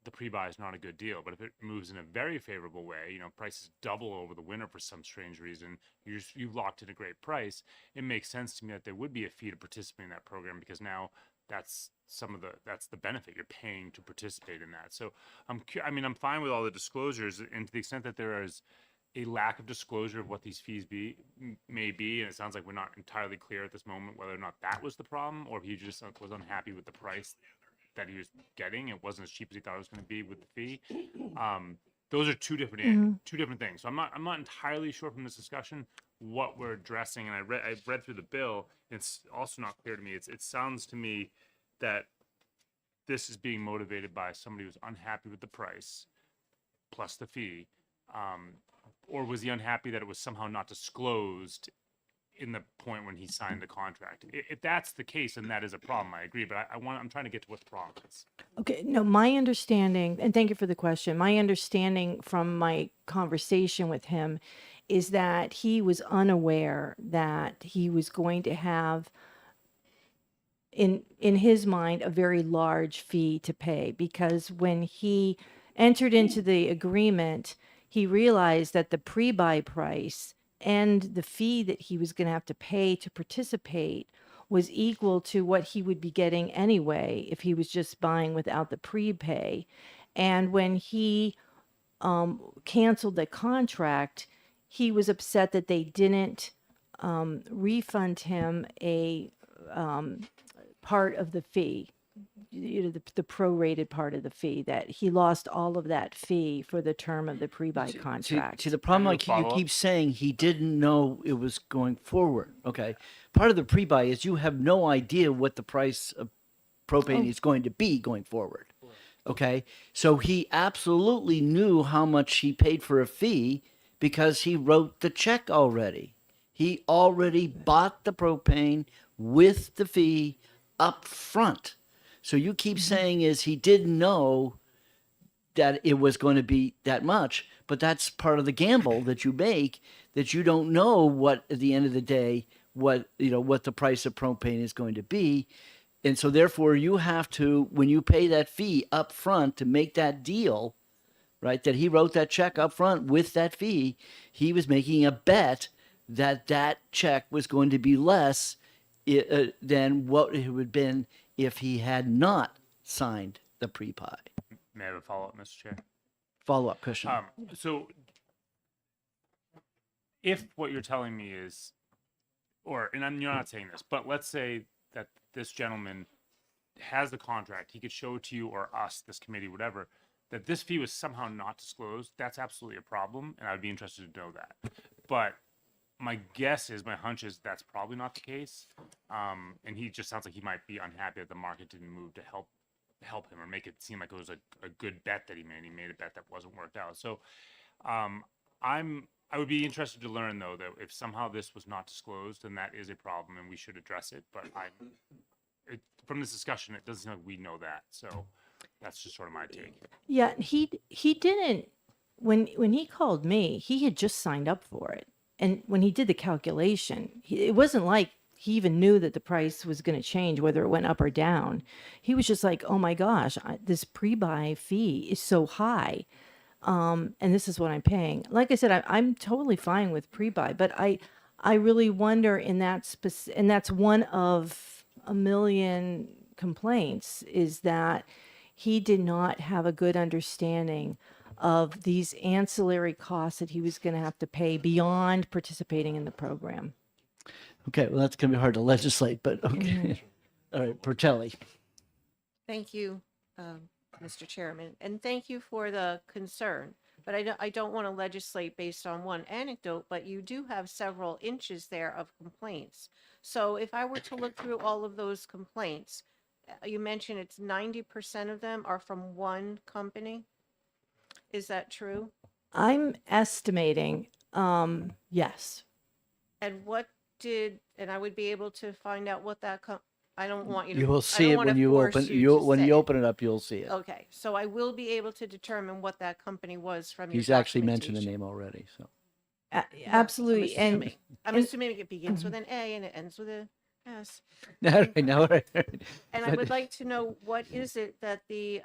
the pre-buy is not a good deal. But if it moves in a very favorable way, prices double over the winter for some strange reason, you've locked in a great price, it makes sense to me that there would be a fee to participate in that program, because now that's the benefit you're paying to participate in that. So I'm fine with all the disclosures, and to the extent that there is a lack of disclosure of what these fees may be, and it sounds like we're not entirely clear at this moment whether or not that was the problem, or if he just was unhappy with the price that he was getting. It wasn't as cheap as he thought it was going to be with the fee. Those are two different things. So I'm not entirely sure from this discussion what we're addressing. And I've read through the bill. It's also not clear to me. It sounds to me that this is being motivated by somebody who's unhappy with the price plus the fee, or was he unhappy that it was somehow not disclosed in the point when he signed the contract? If that's the case, then that is a problem. I agree, but I'm trying to get to what the problem is. Okay, no, my understanding, and thank you for the question. My understanding from my conversation with him is that he was unaware that he was going to have, in his mind, a very large fee to pay, because when he entered into the agreement, he realized that the pre-buy price and the fee that he was going to have to pay to participate was equal to what he would be getting anyway if he was just buying without the prepay. And when he canceled the contract, he was upset that they didn't refund him a part of the fee, the prorated part of the fee, that he lost all of that fee for the term of the pre-buy contract. See, the problem, like you keep saying, he didn't know it was going forward. Okay. Part of the pre-buy is you have no idea what the price of propane is going to be going forward. Okay. So he absolutely knew how much he paid for a fee because he wrote the check already. He already bought the propane with the fee up front. So you keep saying is he didn't know that it was going to be that much, but that's part of the gamble that you make, that you don't know what, at the end of the day, what the price of propane is going to be. And so therefore you have to, when you pay that fee up front to make that deal, right, that he wrote that check up front with that fee, he was making a bet that that check was going to be less than what it would have been if he had not signed the pre-buy. May I have a follow-up, Mr. Chair? Follow-up question. So if what you're telling me is, and you're not saying this, but let's say that this gentleman has the contract, he could show it to you or us, this committee, whatever, that this fee was somehow not disclosed, that's absolutely a problem, and I would be interested to know that. But my hunch is that's probably not the case. And he just sounds like he might be unhappy that the market didn't move to help him or make it seem like it was a good bet that he made. He made a bet that wasn't worked out. So I would be interested to learn, though, that if somehow this was not disclosed, then that is a problem and we should address it. But from this discussion, it doesn't seem like we know that. So that's just sort of my take. Yeah, he didn't, when he called me, he had just signed up for it. And when he did the calculation, it wasn't like he even knew that the price was going to change, whether it went up or down. He was just like, oh my gosh, this pre-buy fee is so high. And this is what I'm paying. Like I said, I'm totally fine with pre-buy, but I really wonder and that's one of a million complaints, is that he did not have a good understanding of these ancillary costs that he was going to have to pay beyond participating in the program. Okay, well, that's going to be hard to legislate, but okay. All right, Portelli. Thank you, Mr. Chairman, and thank you for the concern. But I don't want to legislate based on one anecdote, but you do have several inches there of complaints. So if I were to look through all of those complaints, you mentioned it's 90% of them are from one company? Is that true? I'm estimating, yes. And what did, and I would be able to find out what that I don't want you to. You will I see don't it wanna when you force open, you to when say you it. open it up, you'll see it. Okay, so I will be able to determine what that company was from your He's actually mentioned the documentation. name already, so. Absolutely. I'm And assuming. I'm and- assuming it begins with an A and it ends with a S. All right, now, all right. And I But- would like to know, what is it that the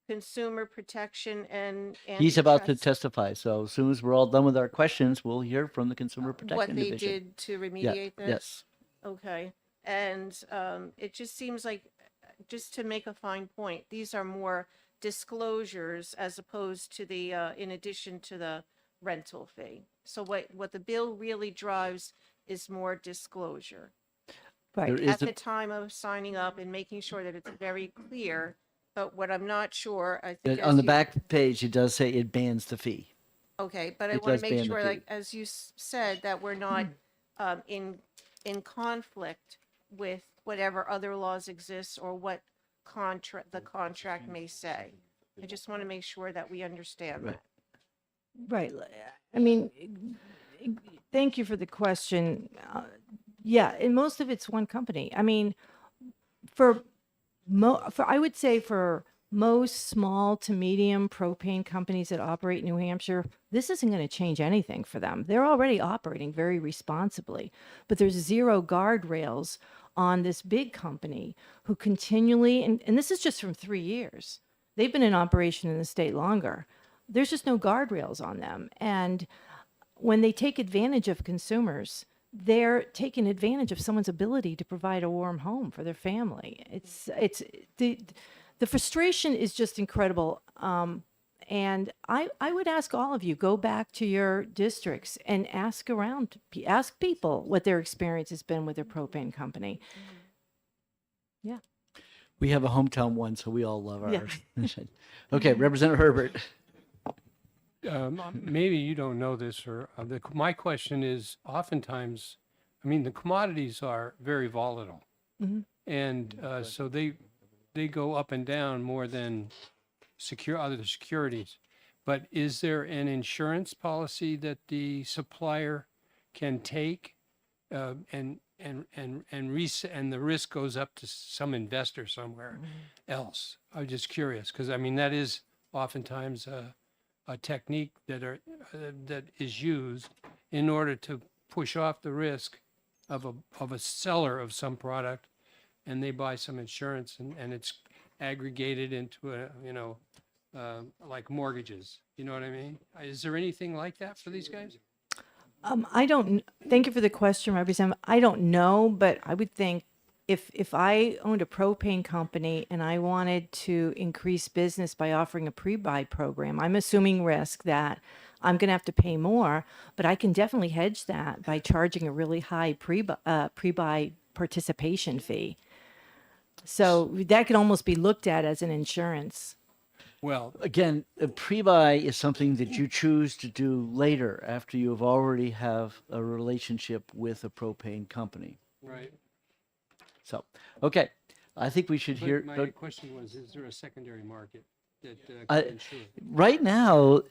consumer protection and He's about to antitrust- testify, so as soon as we're all done with our questions, we'll hear from the Consumer what Protection they Division. did to Yeah, remediate this? yes. Okay, and it just seems like, just to make a fine point, these are more disclosures as opposed to the, in addition to the rental fee. So what the bill really drives is more disclosure Right. There is at a- the time of signing up and making sure that it's very clear. But what I'm not sure, I think. But as on the you- back page, it does say it bans the fee. Okay, but I It want does to ban make the sure, fee. like, as you said, that we're not in conflict with whatever other laws exist or what the contract may say. I just want to make sure that we understand Right. that. Right. I mean, thank you for the question. Yeah, and most of it's one company. I mean, for I would say for most small to medium propane companies that operate in New Hampshire, this isn't going to change anything for them. They're already operating very responsibly, but there's zero guardrails on this big company who continually, and this is just from 3 years. They've been in operation in the state longer. There's just no guardrails on them. And when they take advantage of consumers, they're taking advantage of someone's ability to provide a warm home for their family. It's the frustration is just incredible. And I would ask all of you, go back to your districts and ask around, ask people what their experience has been with their propane company. Yeah. We have a hometown one, so we all love Yeah. ours. Okay, Representative Herbert. Maybe you don't know this, or my question is, oftentimes, I mean, the commodities are very volatile, Mhm. and so they go up and down more than other securities. But is there an insurance policy that the supplier can take, and the risk goes up to some investor somewhere else? I'm just curious, because I mean that is oftentimes a technique that is used in order to push off the risk of a seller of some product, and they buy some insurance, and it's aggregated into like mortgages. You know what I mean? Is there anything like that for these guys? I don't, thank you for the question, Representative. I don't know, but I would think if I owned a propane company and I wanted to increase business by offering a pre-buy program, I'm assuming risk that I'm going to have to pay more, but I can definitely hedge that by charging a really high pre-buy participation fee. So that could almost be looked at as an insurance. Well, Again, a pre-buy is something that you choose to do later after you have already have a relationship with a propane company. right. So, okay, I think we should hear. But my question was, is there a secondary market that I- can insure? Right now,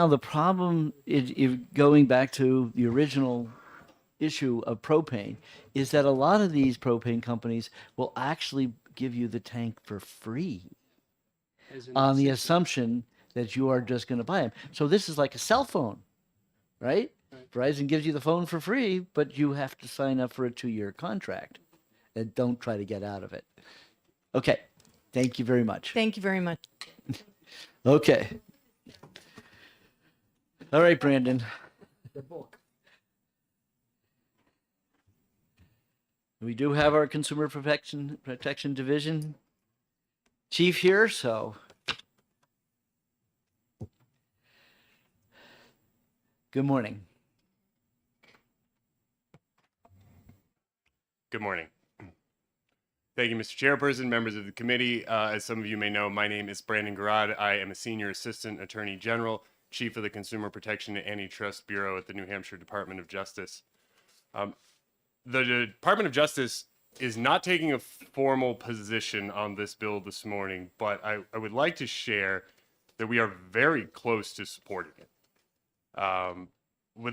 the problem is going back to the original issue of propane is that a lot of these propane companies will actually give you the tank for free As an on the incentive? assumption that you are just going to buy them. So this is like a cell phone, right? Verizon gives you the phone for free, but you have to sign up for a 2-year contract. And don't try to get out of it. Okay, thank you very much. Thank you very much. Okay. All right, Brandon. We do have our Consumer Protection Division chief here, so. Good morning. Good morning. Thank you, Mr. Chairperson, members of the committee. As some of you may know, my name is Brandon Garrod. I am a Senior Assistant Attorney General, Chief of the Consumer Protection and Antitrust Bureau at the New Hampshire Department of Justice. The Department of Justice is not taking a formal position on this bill this morning, but I would like to share that we are very close to supporting it.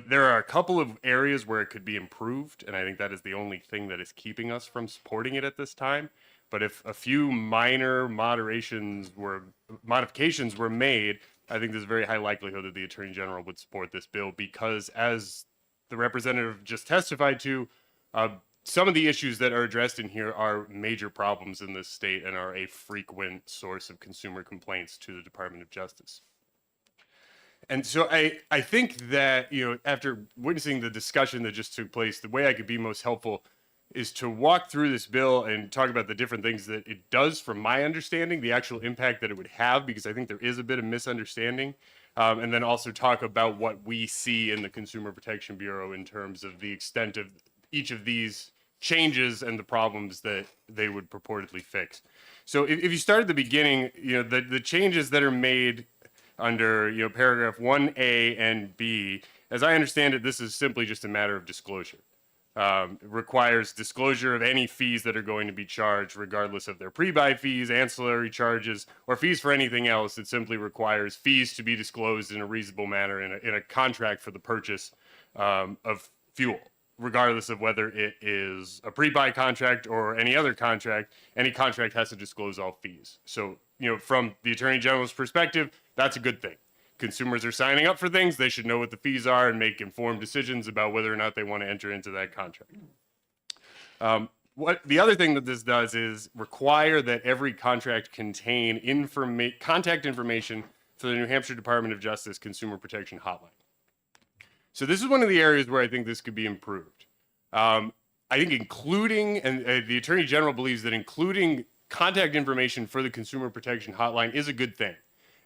There are a couple of areas where it could be improved, and I think that is the only thing that is keeping us from supporting it at this time. But if a few minor modifications were made, I think there's a very high likelihood that the Attorney General would support this bill because, as the representative just testified to, some of the issues that are addressed in here are major problems in this state and are a frequent source of consumer complaints to the Department of Justice. And so I think that, after witnessing the discussion that just took place, the way I could be most helpful is to walk through this bill and talk about the different things that it does from my understanding, the actual impact that it would have, because I think there is a bit of misunderstanding, and then also talk about what we see in the Consumer Protection Bureau in terms of the extent of each of these changes and the problems that they would purportedly fix. So if you start at the beginning, the changes that are made under paragraph 1A and B, as I understand it, this is simply just a matter of disclosure. It requires disclosure of any fees that are going to be charged, regardless of their pre-buy fees, ancillary charges, or fees for anything else. It simply requires fees to be disclosed in a reasonable manner in a contract for the purchase of fuel, regardless of whether it is a pre-buy contract or any other contract. Any contract has to disclose all fees. So, from the Attorney General's perspective, that's a good thing. Consumers are signing up for things, they should know what the fees are and make informed decisions about whether or not they want to enter into that contract. What the other thing that this does is require that every contract contain contact information for the New Hampshire Department of Justice Consumer Protection Hotline. So this is one of the areas where I think this could be improved. I think including, and the Attorney General believes that including contact information for the Consumer Protection Hotline is a good thing.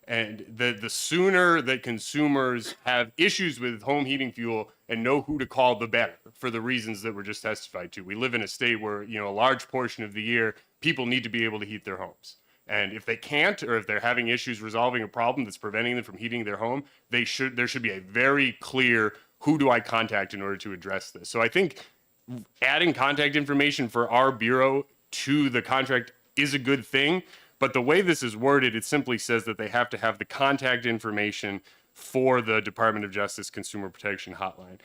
And the sooner that consumers have issues with home heating fuel and know who to call, the better, for the reasons that were just testified to. We live in a state where, a large portion of the year, people need to be able to heat their homes. And if they can't, or if they're having issues resolving a problem that's preventing them from heating their home, there should be a very clear, who do I contact in order to address this? So I think adding contact information for our bureau to the contract is a good thing. But the way this is worded, it simply says that they have to have the contact information for the Department of Justice Consumer Protection Hotline.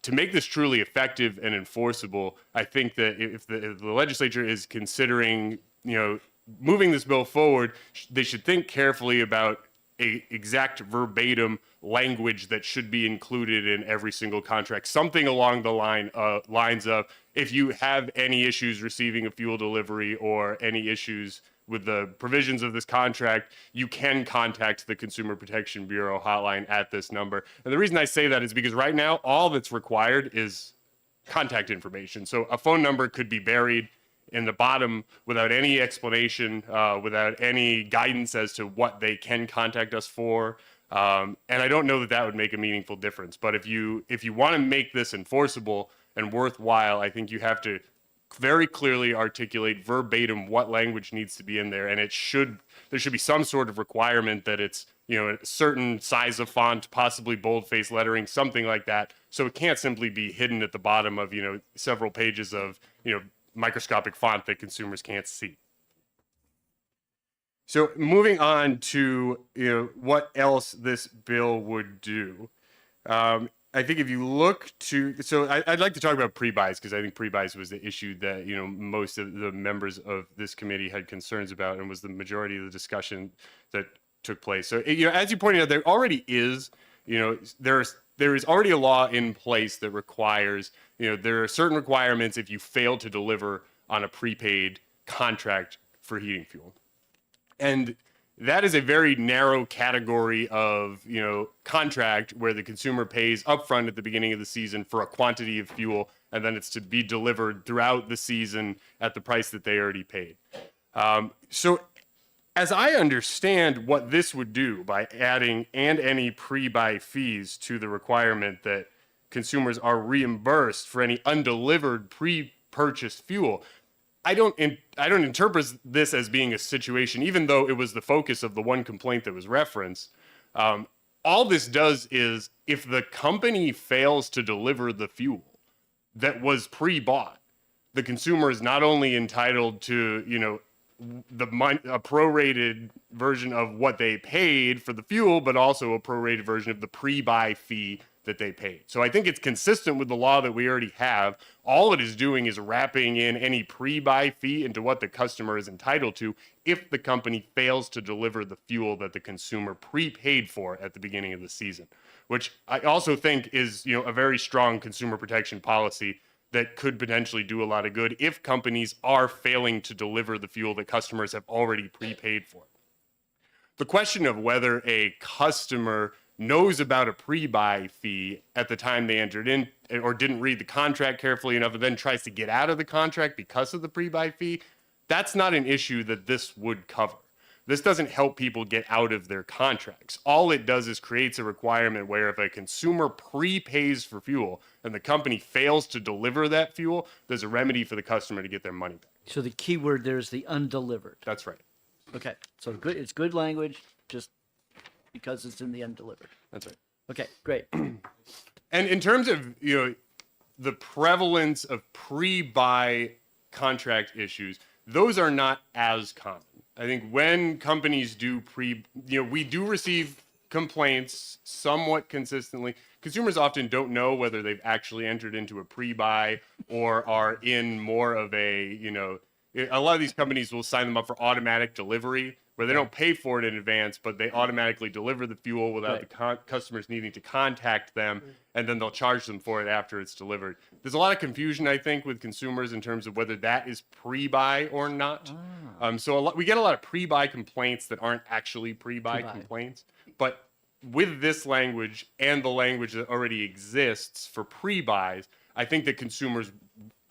To make this truly effective and enforceable, I think that if the legislature is considering, moving this bill forward, they should think carefully about a exact verbatim language that should be included in every single contract. Something along the lines of, if you have any issues receiving a fuel delivery or any issues with the provisions of this contract, you can contact the Consumer Protection Bureau hotline at this number. And the reason I say that is because right now, all that's required is contact information. So a phone number could be buried in the bottom without any explanation, without any guidance as to what they can contact us for. And I don't know that would make a meaningful difference. But if you want to make this enforceable and worthwhile, I think you have to very clearly articulate verbatim what language needs to be in there, and there should be some sort of requirement that it's a certain size of font, possibly boldface lettering, something like that. So it can't simply be hidden at the bottom of several pages of microscopic font that consumers can't see. So moving on to what else this bill would do. I think if you look to, I'd like to talk about pre-buys, because I think pre-buys was the issue that, most of the members of this committee had concerns about and was the majority of the discussion that took place. So, as you pointed out, there already is, there is already a law in place that requires, there are certain requirements if you fail to deliver on a prepaid contract for heating fuel. And that is a very narrow category of, contract where the consumer pays upfront at the beginning of the season for a quantity of fuel, and then it's to be delivered throughout the season at the price that they already paid. So as I understand what this would do by adding and any pre-buy fees to the requirement that consumers are reimbursed for any undelivered pre-purchased fuel, I don't interpret this as being a situation, even though it was the focus of the one complaint that was referenced. All this does is, if the company fails to deliver the fuel that was pre-bought, the consumer is not only entitled to, a prorated version of what they paid for the fuel, but also a prorated version of the pre-buy fee that they paid. So I think it's consistent with the law that we already have. All it is doing is wrapping in any pre-buy fee into what the customer is entitled to if the company fails to deliver the fuel that the consumer prepaid for at the beginning of the season, which I also think is, a very strong consumer protection policy that could potentially do a lot of good if companies are failing to deliver the fuel that customers have already prepaid for. The question of whether a customer knows about a pre-buy fee at the time they entered in or didn't read the contract carefully enough and then tries to get out of the contract because of the pre-buy fee, that's not an issue that this would cover. This doesn't help people get out of their contracts. All it does is creates a requirement where if a consumer prepays for fuel and the company fails to deliver that fuel, there's a remedy for the customer to get their money back. So the key word there is the undelivered. That's right. Okay, so good. It's good language, just because it's in the undelivered. That's right. Okay, great. And in terms of, the prevalence of pre-buy contract issues, those are not as common. I think when companies do we do receive complaints somewhat consistently. Consumers often don't know whether they've actually entered into a pre-buy or are in more of a, a lot of these companies will sign them up for automatic delivery where they don't pay for it in advance, but they automatically deliver the fuel without the customers needing to contact them, and then they'll charge them for it after it's delivered. There's a lot of confusion, I think, with consumers in terms of whether that is pre-buy or not. So we get a lot of pre-buy complaints that aren't actually pre-buy complaints, but with this language and the language that already exists for pre-buys, I think that consumers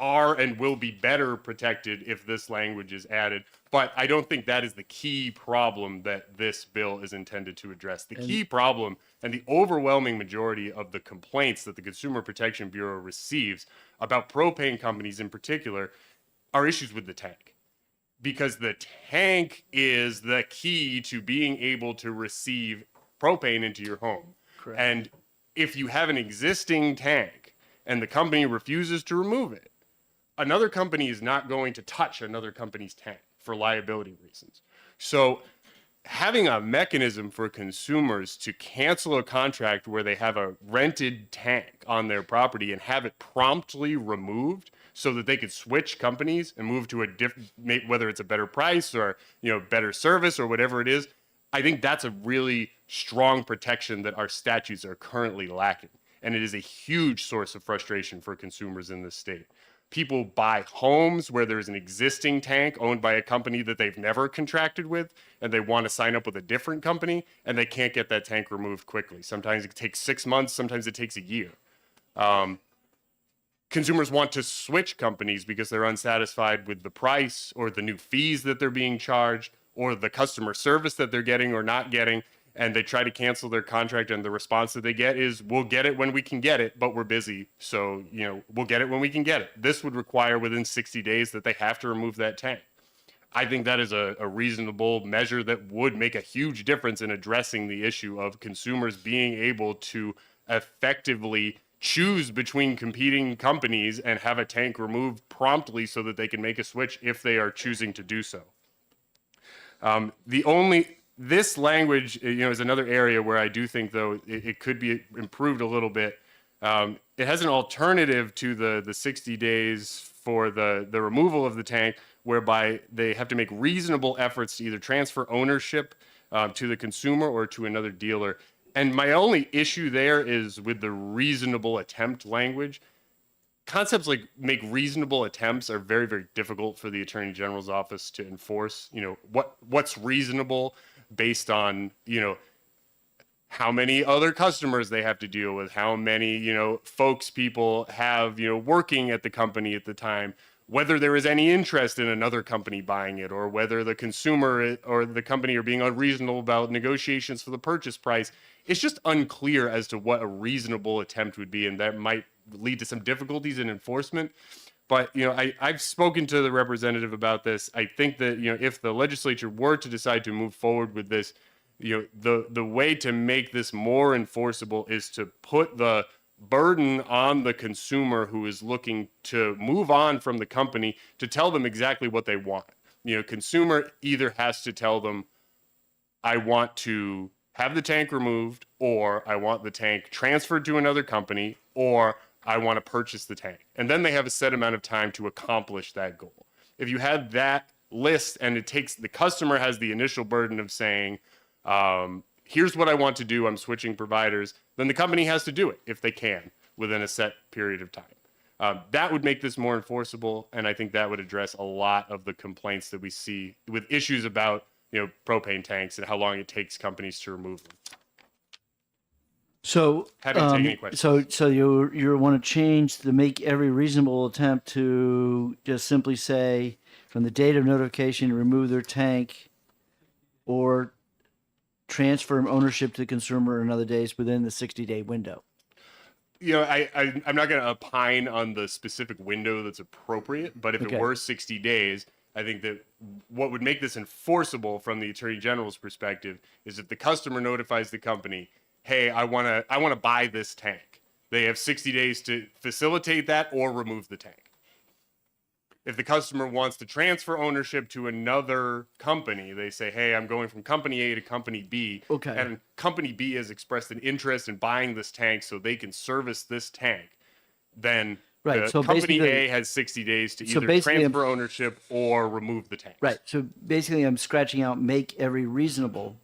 are and will be better protected if this language is added. But I don't think that is the key problem that this bill is intended to address. The key problem and the overwhelming majority of the complaints that the Consumer Protection Bureau receives about propane companies in particular are issues with the tank. Because the tank is the key to being able to receive propane into your home. Correct. And if you have an existing tank and the company refuses to remove it, another company is not going to touch another company's tank for liability reasons. So having a mechanism for consumers to cancel a contract where they have a rented tank on their property and have it promptly removed so that they could switch companies and move to a different, whether it's a better price or, better service or whatever it is, I think that's a really strong protection that our statutes are currently lacking. And it is a huge source of frustration for consumers in this state. People buy homes where there's an existing tank owned by a company that they've never contracted with, and they want to sign up with a different company, and they can't get that tank removed quickly. Sometimes it takes 6 months, sometimes it takes a year. Consumers want to switch companies because they're unsatisfied with the price or the new fees that they're being charged or the customer service that they're getting or not getting, and they try to cancel their contract, and the response that they get is, we'll get it when we can get it, but we're busy, so, we'll get it when we can get it. This would require within 60 days that they have to remove that tank. I think that is a reasonable measure that would make a huge difference in addressing the issue of consumers being able to effectively choose between competing companies and have a tank removed promptly so that they can make a switch if they are choosing to do so. This language, is another area where I do think, though, it could be improved a little bit. It has an alternative to the 60 days for the removal of the tank, whereby they have to make reasonable efforts to either transfer ownership to the consumer or to another dealer. And my only issue there is with the reasonable attempt language. Concepts like make reasonable attempts are very, very difficult for the Attorney General's office to enforce. What's reasonable based on, how many other customers they have to deal with, how many, folks people have, working at the company at the time, whether there is any interest in another company buying it, or whether the consumer or the company are being unreasonable about negotiations for the purchase price. It's just unclear as to what a reasonable attempt would be, and that might lead to some difficulties in enforcement. But, I've spoken to the representative about this. I think that, if the legislature were to decide to move forward with this, the way to make this more enforceable is to put the burden on the consumer who is looking to move on from the company to tell them exactly what they want. Consumer either has to tell them, I want to have the tank removed, or I want the tank transferred to another company, or I want to purchase the tank. And then they have a set amount of time to accomplish that goal. If you had that list and it takes, the customer has the initial burden of saying, here's what I want to do, I'm switching providers, then the company has to do it if they can within a set period of time. That would make this more enforceable, and I think that would address a lot of the complaints that we see with issues about, propane tanks and how long it takes companies to remove them. So, Happy to take any questions. so you want to change the make every reasonable attempt to just simply say from the date of notification, remove their tank or transfer ownership to the consumer in other days within the 60-day window. I'm not going to opine on the specific window that's appropriate, but if Okay. it were 60 days, I think that what would make this enforceable from the Attorney General's perspective is if the customer notifies the company, hey, I want to buy this tank. They have 60 days to facilitate that or remove the tank. If the customer wants to transfer ownership to another company, they say, hey, I'm going from company A to company B. Okay. And company B has expressed an interest in buying this tank so they can service this tank. Then Right, the so company basically- A has 60 days to so either basically transfer ownership or remove the tank. Right. So basically, I'm scratching out make every reasonable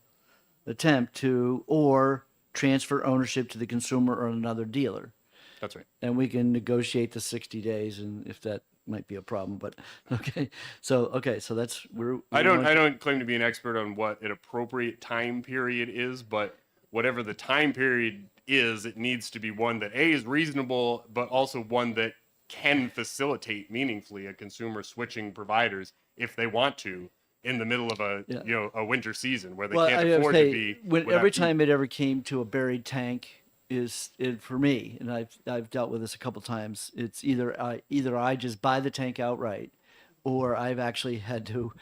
attempt to or transfer ownership to the consumer or another dealer. That's right. And we can negotiate the 60 days, and if that might be a problem, but okay. So that's I don't claim to be an expert on what an appropriate time period is, but whatever the time period is, it needs to be one that A, is reasonable, but also one that can facilitate meaningfully a consumer switching providers if they want to in the middle of a winter season where they can't I would afford say, to be. when without every heat. time it ever came to a buried tank is it for me, and I've dealt with this a couple times. It's either I just buy the tank outright, or I've actually had to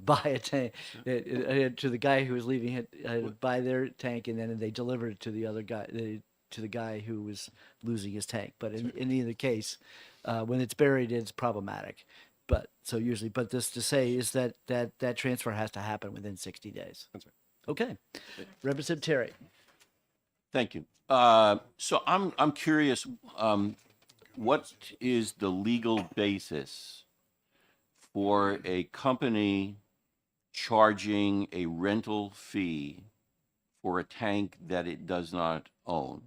buy a tank to the guy who was leaving it. I had to buy their tank, and then they delivered it to the other guy, to the guy who was losing his tank. But in either case, when it's buried, it's problematic. But this to say is that transfer has to happen within 60 days. That's right. Okay, Representative Terry. Thank you. So I'm curious, what is the legal basis for a company charging a rental fee for a tank that it does not own?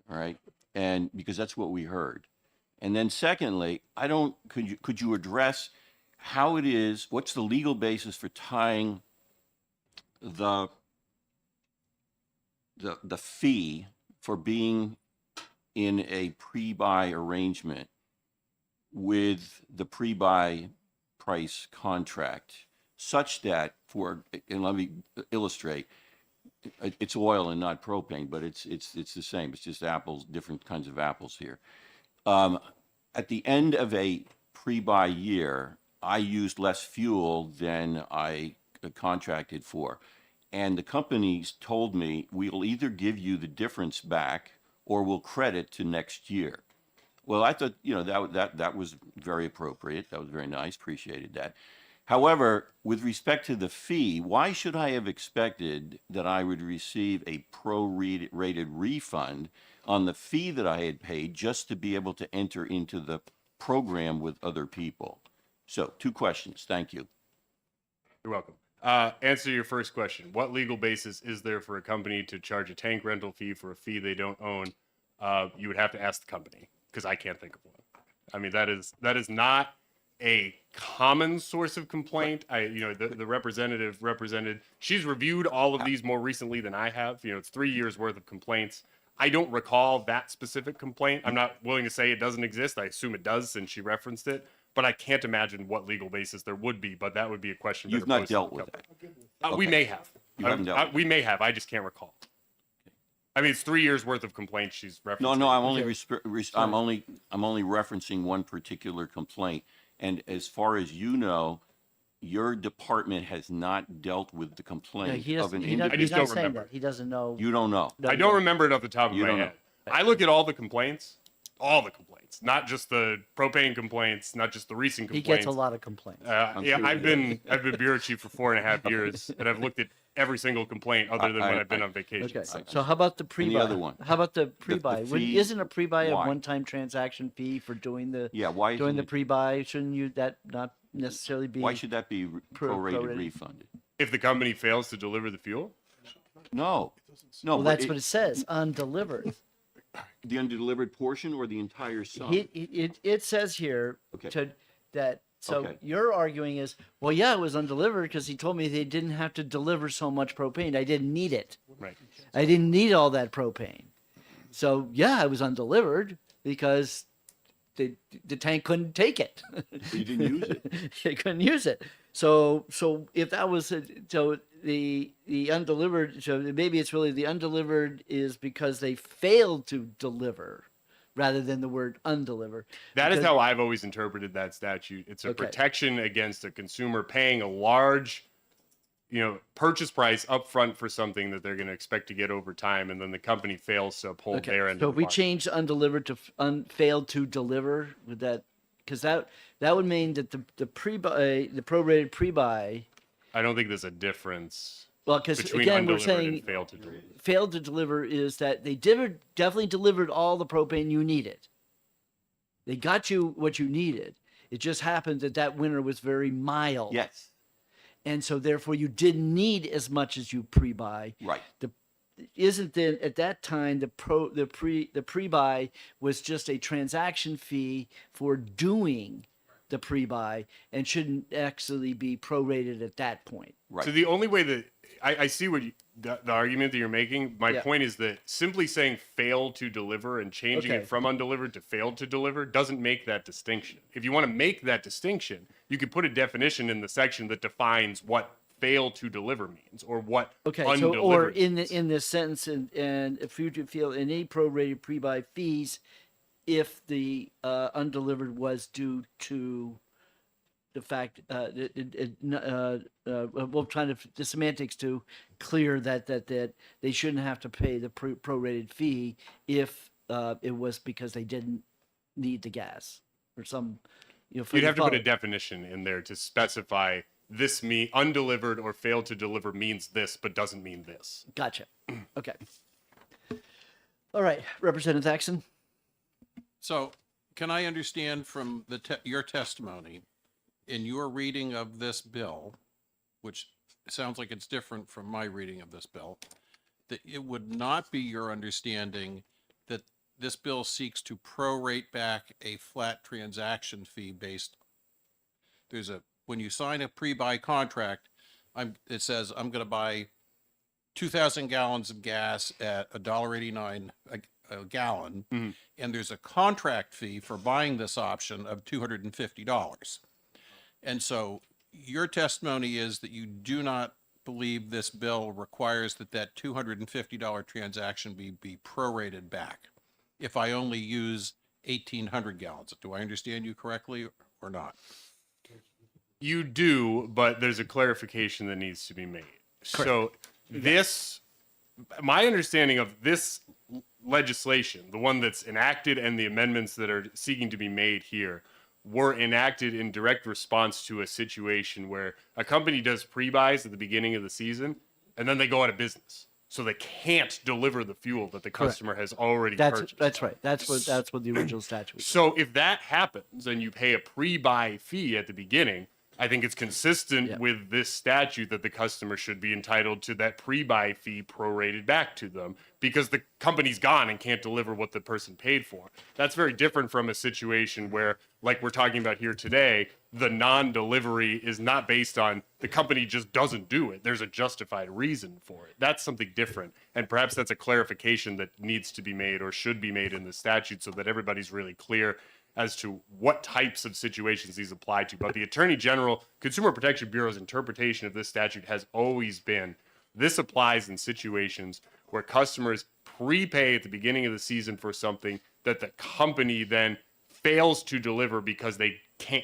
All right, and because that's what we heard. And then secondly, could you address how it is? What's the legal basis for tying the fee for being in a pre-buy arrangement with the pre-buy price contract, such that and let me illustrate, it's oil and not propane, but it's the same. It's just apples, different kinds of apples here. At the end of a pre-buy year, I used less fuel than I contracted for. And the companies told me, we'll either give you the difference back or we'll credit to next year. Well, I thought, that was very appropriate. That was very nice. Appreciated that. However, with respect to the fee, why should I have expected that I would receive a pro-rated refund on the fee that I had paid just to be able to enter into the program with other people? So 2 questions. Thank you. You're welcome. Answer your first question. What legal basis is there for a company to charge a tank rental fee for a fee they don't own? You would have to ask the company, because I can't think of one. I mean, that is not a common source of complaint. The representative represented, she's reviewed all of these more recently than I have. It's 3 years worth of complaints. I don't recall that specific complaint. I'm not willing to say it doesn't exist. I assume it does since she referenced it. But I can't imagine what legal basis there would be. But that would be a question. You've not dealt with it. We Okay. may have. You haven't dealt with it. We may have. I just can't recall. I mean, it's 3 years worth of complaints she's referencing. No, I'm only I'm only referencing one particular complaint. And as far as you know, your department has not dealt with the complaint of an individual. I just don't remember. That. He doesn't know. You don't know. I don't remember it off the top of You my don't head. know. I look at all the complaints, all the complaints, not just the propane complaints, not just the recent He complaints. gets a lot of complaints. I'm Yeah, sure I've he been bureau chief for 4.5 years, and I've looked at every single complaint other than when I've been on vacation. Okay, so how about the pre-buy? other one? How about the pre-buy? fee, Isn't a pre-buy a why? one-time transaction fee for doing the Yeah, why doing isn't the it- pre-buy? Shouldn't you that not necessarily be? Why should that be prorated prorated? refunded? If the company fails to deliver the fuel, No, no. Well, but that's what it says, undelivered. The undelivered portion or the entire sum? It says here Okay. that. So Okay. your arguing is, well, yeah, it was undelivered because he told me they didn't have to deliver so much propane. I didn't need it. right? I didn't need all that propane. So yeah, it was undelivered because the tank couldn't take it. You didn't use it. It couldn't use it. So if that was so the undelivered, so maybe it's really the undelivered is because they failed to deliver rather than the word undeliver. That is Because- how I've always interpreted that statute. It's a Okay. protection against a consumer paying a large, purchase price up front for something that they're going to expect to get over time, and then the company fails to uphold their end So of if the we bargain. change undelivered to failed to deliver, would that, because that would mean that the pre-buy, the prorated pre-buy, I don't think there's a difference well, because between again, we're undelivered saying and failed to deliver. failed to deliver is that they definitely delivered all the propane you needed. They got you what you needed. It just happened that winter was very mild. Yes, And so therefore you didn't need as much as you pre-buy. right. Isn't then at that time the pre-buy was just a transaction fee for doing the pre-buy and shouldn't actually be prorated at that point. Right. So the only way that I see what the argument that you're making. My Yeah. point is that simply saying failed to deliver and changing Okay. it from undelivered to failed to deliver doesn't make that distinction. If you want to make that distinction, you could put a definition in the section that defines what fail to deliver means or what Okay, so undelivered or means. in this sentence, and if you feel any prorated pre-buy fees, if the undelivered was due to the fact, we'll try to the semantics to clear that they shouldn't have to pay the prorated fee if it was because they didn't need the gas or some. You'd have to put a definition in there to specify this undelivered or failed to deliver means this, but doesn't mean this. Gotcha. Okay. All right, Representative Thaxton. So can I understand from your testimony in your reading of this bill, which sounds like it's different from my reading of this bill, that it would not be your understanding that this bill seeks to prorate back a flat transaction fee based. When you sign a pre-buy contract, it says I'm going to buy 2,000 gallons of gas at $1.89 a gallon, and there's a contract fee for buying this option of $250. And so your testimony is that you do not believe this bill requires that $250 transaction be prorated back if I only use 1,800 gallons. Do I understand you correctly or not? You do, but there's a clarification that needs to be made. So my understanding of this legislation, the one that's enacted and the amendments that are seeking to be made here, were enacted in direct response to a situation where a company does pre-buys at the beginning of the season and then they go out of business. So they can't deliver the fuel that the customer has already purchased. That's right. That's what the original statute was. So if that happens and you pay a pre-buy fee at the beginning, I think it's consistent with this statute that the customer should be entitled to that pre-buy fee prorated back to them because the company's gone and can't deliver what the person paid for. That's very different from a situation where, like we're talking about here today, the non-delivery is not based on the company just doesn't do it. There's a justified reason for it. That's something different. And perhaps that's a clarification that needs to be made or should be made in the statute so that everybody's really clear as to what types of situations these apply to. But the Attorney General, Consumer Protection Bureau's interpretation of this statute has always been this applies in situations where customers prepay at the beginning of the season for something that the company then fails to deliver because they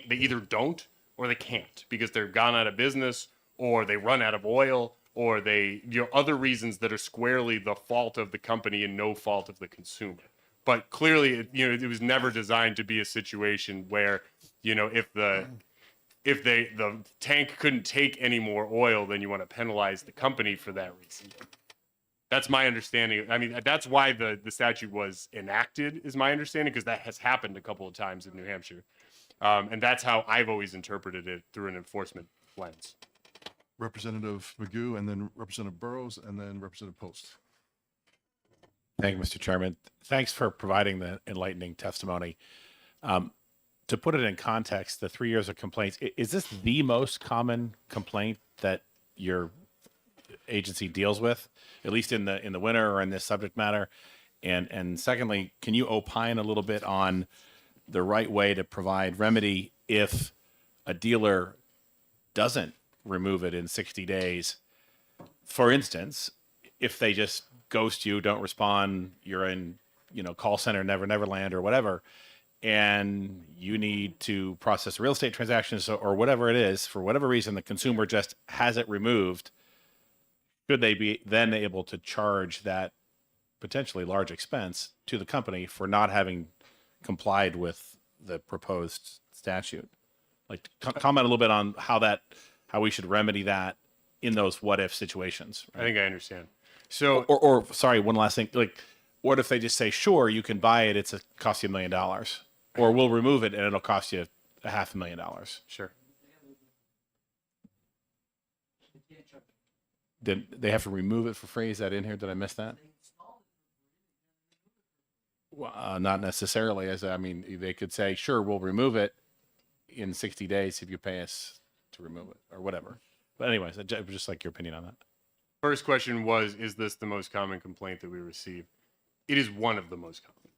either don't or they can't because they're gone out of business or they run out of oil or they other reasons that are squarely the fault of the company and no fault of the consumer. but clearly, it was never designed to be a situation where, if the tank couldn't take any more oil, then you want to penalize the company for that reason. That's my understanding. I mean, that's why the statute was enacted, is my understanding, because that has happened a couple of times in New Hampshire. And that's how I've always interpreted it, through an enforcement lens. Representative Magoo, and then Representative Burrows, and then Representative Post. Thank you, Mr. Chairman. Thanks for providing the enlightening testimony. To put it in context, the 3 years of complaints, is this the most common complaint that your agency deals with, at least in the winter or in this subject matter? And secondly, can you opine a little bit on the right way to provide remedy if a dealer doesn't remove it in 60 days? For instance, if they just ghost you, don't respond, you're in, call center Never Land or whatever, and you need to process real estate transactions or whatever it is, for whatever reason, the consumer just has it removed, should they be then able to charge that potentially large expense to the company for not having complied with the proposed statute? Like, comment a little bit on how we should remedy that in those what if situations. I think I understand. So, or sorry, one last thing. Like, what if they just say, sure, you can buy it, it's cost you $1 million, or we'll remove it and it'll cost you $500,000. Sure. Did they have to remove it for free? Is that in here? Did I miss that? Well, not necessarily. They could say, sure, we'll remove it in 60 days if you pay us to remove it, or whatever. But anyways, I'd just like your opinion on that. First question was, is this the most common complaint that we receive? It is one of the most common.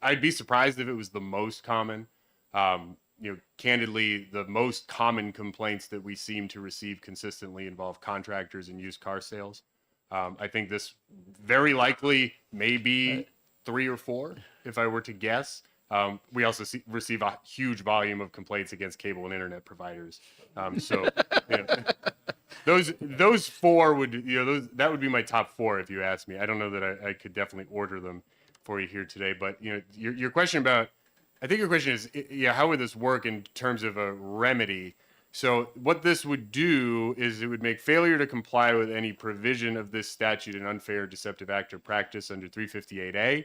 I'd be surprised if it was the most common. Candidly, the most common complaints that we seem to receive consistently involve contractors and used car sales. I think this very likely may be 3 or 4, if I were to guess. We also receive a huge volume of complaints against cable and internet providers. Those 4 would, that would be my top 4 if you ask me. I don't know that I could definitely order them for you here today, but your question about, I think your question is, how would this work in terms of a remedy? So what this would do is it would make failure to comply with any provision of this statute an unfair, deceptive act or practice under 358A.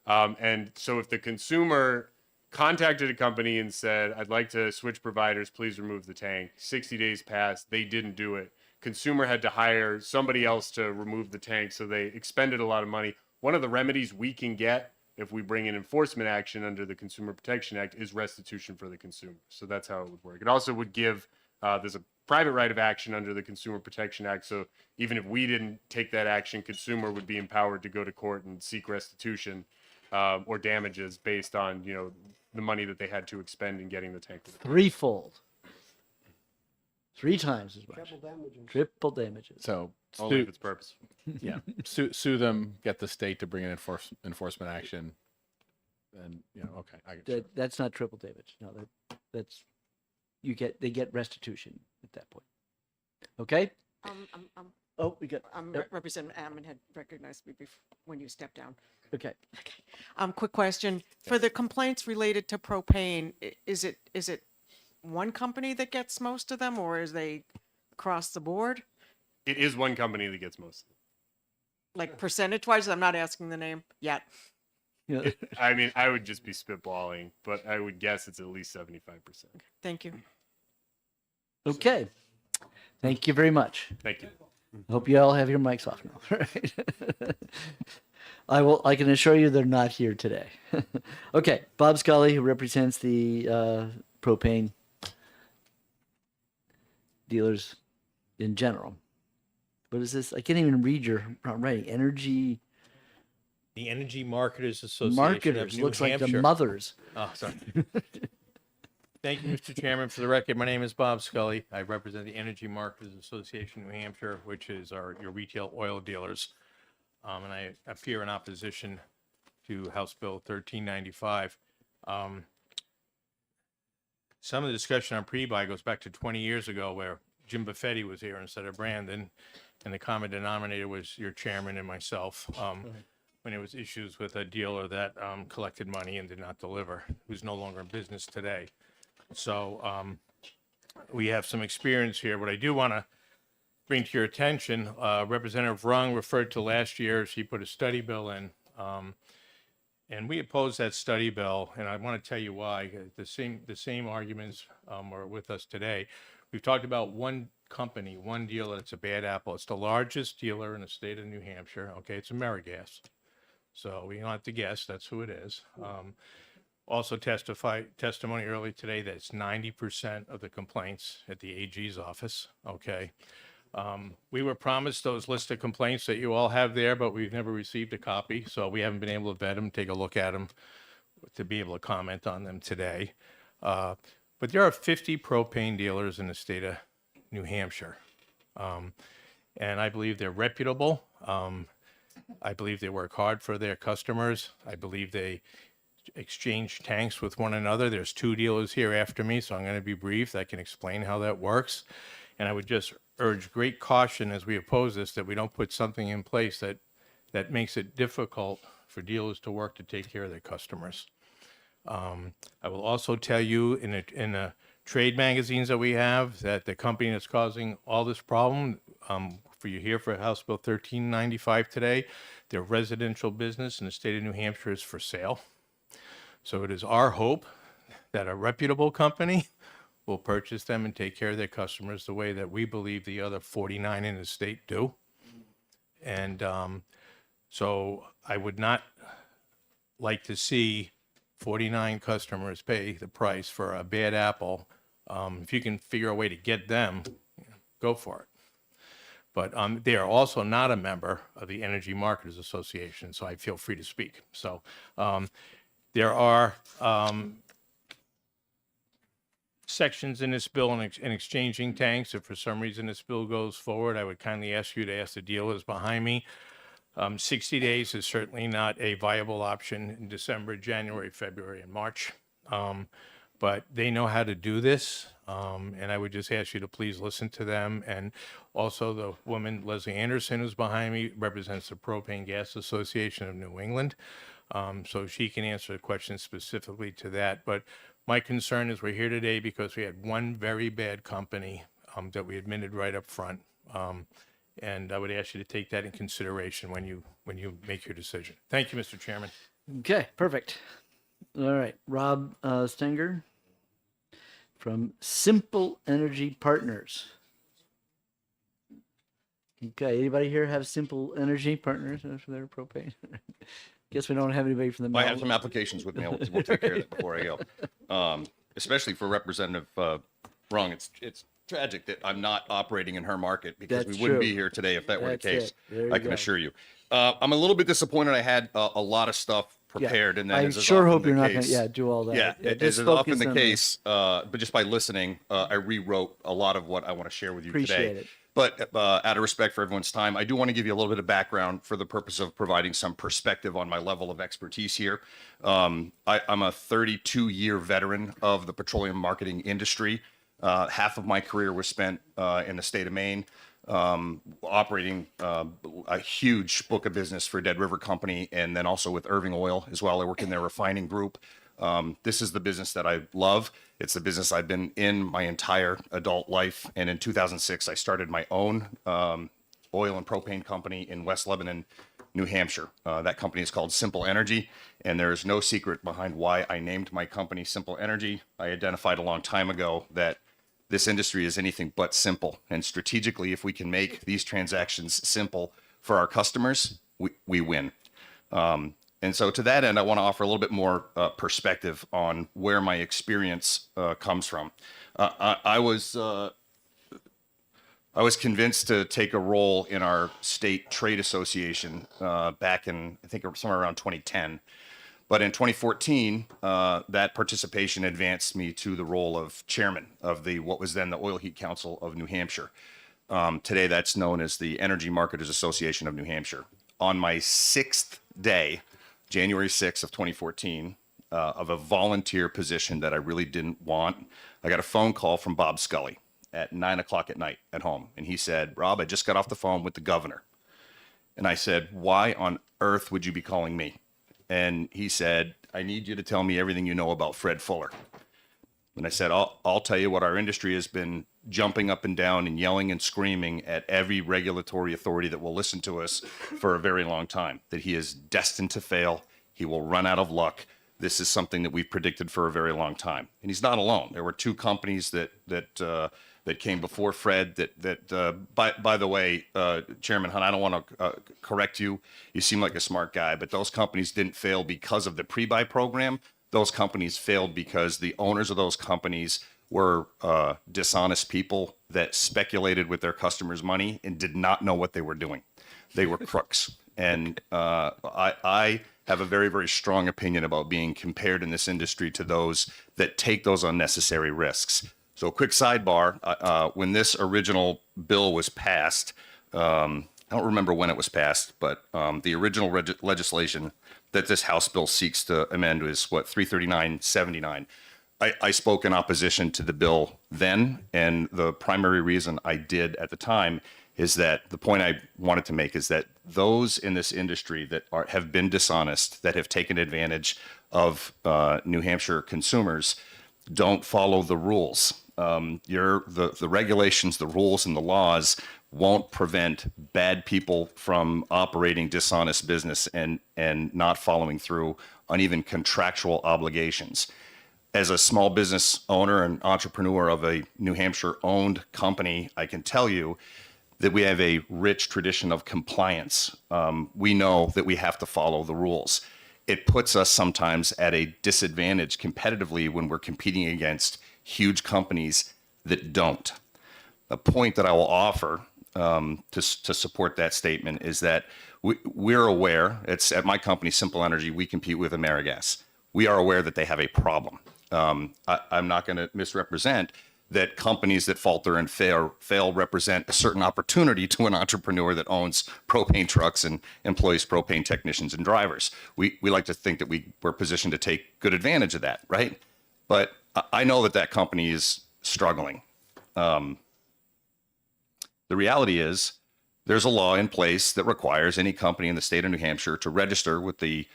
And so if the consumer contacted a company and said, I'd like to switch providers, please remove the tank, 60 days passed, they didn't do it. Consumer had to hire somebody else to remove the tank, so they expended a lot of money. One of the remedies we can get if we bring in enforcement action under the Consumer Protection Act is restitution for the consumer. So that's how it would work. It also would give, there's a private right of action under the Consumer Protection Act. So even if we didn't take that action, consumer would be empowered to go to court and seek restitution or damages based on, the money that they had to expend in getting the tank. Threefold. 3 times as much. Triple damages. So Only if it's purpose. Yeah, sue them, get the state to bring an enforcement action, and okay, I get That's not triple damage. No, that's they get restitution at that point. Okay. Oh, we got. Representative Ammon had recognized me when you stepped down. Okay. Quick question. For the complaints related to propane, is it one company that gets most of them, or is they across the board? It is one company that gets most of them. Like percentage-wise? I'm not asking the name yet. I would just be spitballing, but I would guess it's at least 75%. Thank you. Okay. Thank you very much. Thank you. I hope you all have your mics off now. Right? I can assure you they're not here today. Okay. Bob Scully, who represents the propane dealers in general. What is this? I can't even read your writing. Energy. The Energy Marketers Association Marketers. of New Looks like Hampshire. the mothers. Oh, sorry. Thank you, Mr. Chairman. For the record, my name is Bob Scully. I represent the Energy Marketers Association of New Hampshire, which is your retail oil dealers. And I appear in opposition to House Bill 1395. Some of the discussion on pre-buy goes back to 20 years ago, where Jim Buffetti was here instead of Brandon, and the common denominator was your chairman and myself. when there was issues with a dealer that collected money and did not deliver, who's no longer in business today. So we have some experience here. What I do want to bring to your attention, Representative Rung referred to last year, she put a study bill in, and we opposed that study bill, and I want to tell you why. The same arguments are with us today. We've talked about one company, one dealer that's a bad apple. It's the largest dealer in the state of New Hampshire. Okay, it's AmeriGas. So we don't have to guess, that's who it is. Also testimony early today that it's 90% of the complaints at the AG's office, okay? We were promised those list of complaints that you all have there, but we've never received a copy, so we haven't been able to vet them, take a look at them, to be able to comment on them today. But there are 50 propane dealers in the state of New Hampshire. And I believe they're reputable. I believe they work hard for their customers. I believe they exchange tanks with one another. There's 2 dealers here after me, so I'm going to be brief. I can explain how that works. And I would just urge great caution as we oppose this, that we don't put something in place that makes it difficult for dealers to work to take care of their customers. I will also tell you in the trade magazines that we have that the company that's causing all this problem, for you here for House Bill 1395 today, their residential business in the state of New Hampshire is for sale. So it is our hope that a reputable company will purchase them and take care of their customers the way that we believe the other 49 in the state do. And so I would not like to see 49 customers pay the price for a bad apple. If you can figure a way to get them, go for it. But they are also not a member of the Energy Marketers Association, so I feel free to speak. So there are sections in this bill in exchanging tanks. If for some reason this bill goes forward, I would kindly ask you to ask the dealers behind me. 60 days is certainly not a viable option in December, January, February, and March. But they know how to do this, and I would just ask you to please listen to them. And also the woman, Leslie Anderson, who's behind me, represents the Propane Gas Association of New England. So she can answer questions specifically to that. But my concern is we're here today because we had one very bad company that we admitted right up front. And I would ask you to take that in consideration when you make your decision. Thank you, Mr. Chairman. Okay, perfect. All right, Rob Stenger from Simple Energy Partners. Okay, anybody here have Simple Energy Partners for their propane? Guess we don't have anybody from the. I have some applications with me. We'll take care of that before I go. Especially for Representative Rung, it's tragic that I'm not operating in her market because That's we wouldn't true. be here today if that were the That's case. it. There you I can go. assure you. I'm a little bit disappointed. I had a lot of stuff prepared, and then I as is sure often hope the you're not going case- to do all that. Yeah, Just as is often focus the on case, but just by listening, I rewrote a lot of what I want to share with you Appreciate today. it. But out of respect for everyone's time, I do want to give you a little bit of background for the purpose of providing some perspective on my level of expertise here. I'm a 32-year veteran of the petroleum marketing industry. Half of my career was spent in the state of Maine, operating a huge book of business for Dead River Company, and then also with Irving Oil as well. I work in their refining group. This is the business that I love. It's the business I've been in my entire adult life. And in 2006, I started my own oil and propane company in West Lebanon, New Hampshire. That company is called Simple Energy, and there is no secret behind why I named my company Simple Energy. I identified a long time ago that this industry is anything but simple. And strategically, if we can make these transactions simple for our customers, we win. And so to that end, I want to offer a little bit more perspective on where my experience comes from. I was convinced to take a role in our state trade association back in, I think, somewhere around 2010. But in 2014, that participation advanced me to the role of chairman of what was then the Oil Heat Council of New Hampshire. Today, that's known as the Energy Marketers Association of New Hampshire. On my 6th day, January 6th of 2014, of a volunteer position that I really didn't want, I got a phone call from Bob Scully at 9 o'clock at night at home. And he said, "Rob, I just got off the phone with the governor. And I said, why on earth would you be calling me? And he said, I need you to tell me everything you know about Fred Fuller. And I said, I'll tell you what our industry has been jumping up and down and yelling and screaming at every regulatory authority that will listen to us for a very long time, that he is destined to fail. He will run out of luck. This is something that we've predicted for a very long time. And he's not alone. There were two companies that came before Fred by the way, Chairman Hunt, I don't want to correct you. You seem like a smart guy, but those companies didn't fail because of the pre-buy program. Those companies failed because the owners of those companies were dishonest people that speculated with their customers' money and did not know what they were doing. They were crooks. And I have a very, very strong opinion about being compared in this industry to those that take those unnecessary risks. So quick sidebar, when this original bill was passed, I don't remember when it was passed, but the original legislation that this House bill seeks to amend was what, 33979. I spoke in opposition to the bill then, and the primary reason I did at the time is that the point I wanted to make is that those in this industry that have been dishonest, that have taken advantage of New Hampshire consumers, don't follow the rules. The regulations, the rules, and the laws won't prevent bad people from operating dishonest business and not following through on even contractual obligations. As a small business owner and entrepreneur of a New Hampshire-owned company, I can tell you that we have a rich tradition of compliance. We know that we have to follow the rules. It puts us sometimes at a disadvantage competitively when we're competing against huge companies that don't. A point that I will offer to support that statement is that we're aware, it's at my company, Simple Energy, we compete with AmeriGas. We are aware that they have a problem. I'm not going to misrepresent that companies that falter and fail represent a certain opportunity to an entrepreneur that owns propane trucks and employs propane technicians and drivers. We like to think that we're positioned to take good advantage of that, right? But I know that company is struggling. The reality is there's a law in place that requires any company in the state of New Hampshire to register with the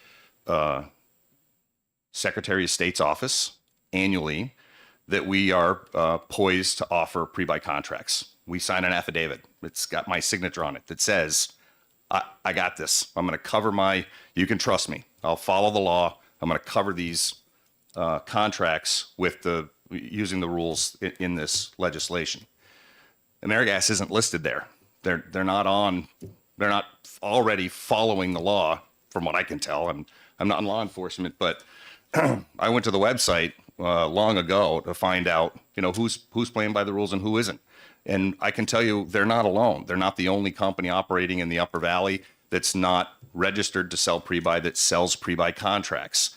Secretary of State's office annually that we are poised to offer pre-buy contracts. We sign an affidavit. It's got my signature on it that says, I got this. I'm going to cover you can trust me. I'll follow the law. I'm going to cover these contracts using the rules in this legislation. AmeriGas isn't listed there. They're not already following the law, from what I can tell. I'm not in law enforcement, but I went to the website long ago to find out, who's playing by the rules and who isn't. And I can tell you, they're not alone. They're not the only company operating in the Upper Valley that's not registered to sell pre-buy, that sells pre-buy contracts.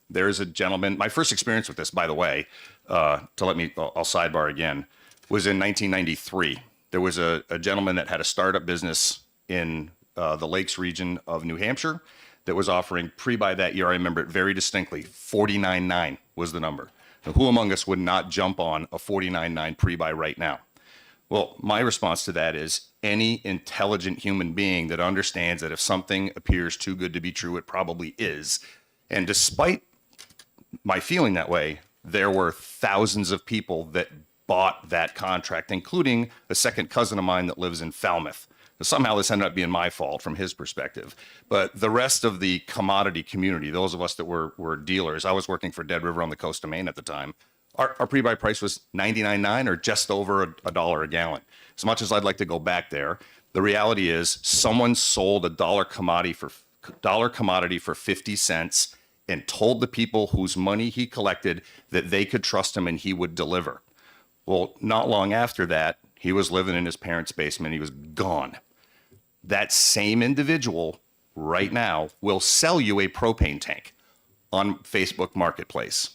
There's a gentleman, my first experience with this, by the way, I'll sidebar again, was in 1993. There was a gentleman that had a startup business in the Lakes region of New Hampshire that was offering pre-buy that year. I remember it very distinctly. 49.9 was the number. Now, who among us would not jump on a 49.9 pre-buy right now? Well, my response to that is any intelligent human being that understands that if something appears too good to be true, it probably is. And despite my feeling that way, there were thousands of people that bought that contract, including a second cousin of mine that lives in Falmouth. Somehow this ended up being my fault from his perspective. But the rest of the commodity community, those of us that were dealers, I was working for Dead River on the coast of Maine at the time, our pre-buy price was $99.9 or just over $1 a gallon. As much as I'd like to go back there, the reality is someone sold a dollar commodity for 50 cents and told the people whose money he collected that they could trust him and he would deliver. Well, not long after that, he was living in his parents' basement. He was gone. That same individual right now will sell you a propane tank on Facebook Marketplace.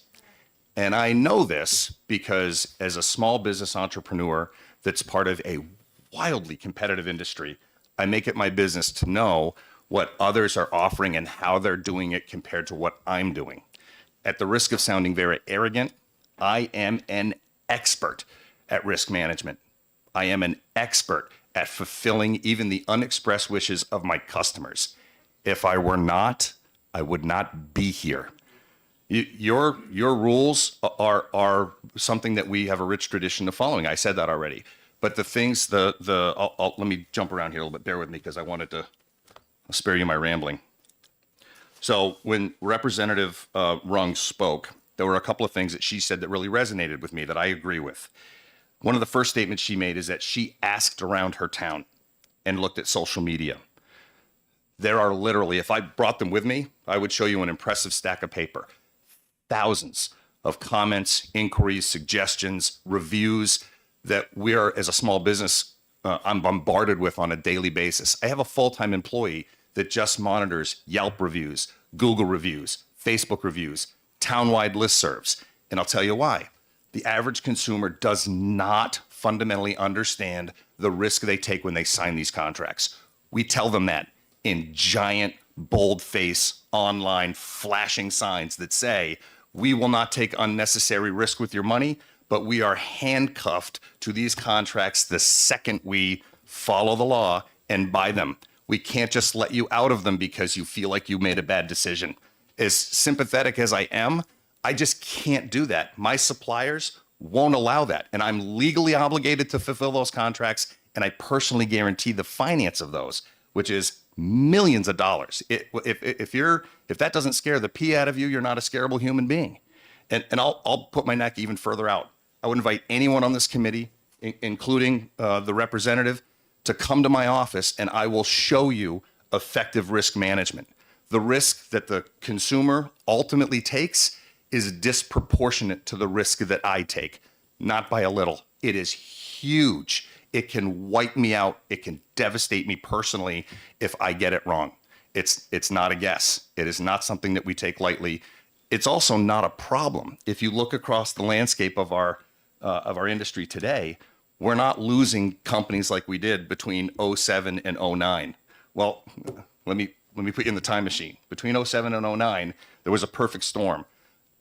And I know this because as a small business entrepreneur that's part of a wildly competitive industry, I make it my business to know what others are offering and how they're doing it compared to what I'm doing. At the risk of sounding very arrogant, I am an expert at risk management. I am an expert at fulfilling even the unexpressed wishes of my customers. If I were not, I would not be here. Your rules are something that we have a rich tradition of following. I said that already. But the things, let me jump around here a little bit. Bear with me because I wanted to spare you my rambling. So when Representative Rung spoke, there were a couple of things that she said that really resonated with me that I agree with. One of the first statements she made is that she asked around her town and looked at social media. There are literally, if I brought them with me, I would show you an impressive stack of paper. Thousands of comments, inquiries, suggestions, reviews that we are, as a small business, I'm bombarded with on a daily basis. I have a full-time employee that just monitors Yelp reviews, Google reviews, Facebook reviews, townwide listservs. And I'll tell you why. The average consumer does not fundamentally understand the risk they take when they sign these contracts. We tell them that in giant, bold-face, online, flashing signs that say, we will not take unnecessary risk with your money, but we are handcuffed to these contracts the second we follow the law and buy them. We can't just let you out of them because you feel like you made a bad decision. As sympathetic as I am, I just can't do that. My suppliers won't allow that. And I'm legally obligated to fulfill those contracts. And I personally guarantee the finance of those, which is millions of dollars. If that doesn't scare the pee out of you, you're not a scareable human being. And I'll put my neck even further out. I would invite anyone on this committee, including the representative, to come to my office and I will show you effective risk management. The risk that the consumer ultimately takes is disproportionate to the risk that I take, not by a little. It is huge. It can wipe me out. It can devastate me personally if I get it wrong. It's not a guess. It is not something that we take lightly. It's also not a problem. If you look across the landscape of our industry today, we're not losing companies like we did between 07 and 09. Well, let me put you in the time machine. Between 07 and 09, there was a perfect storm.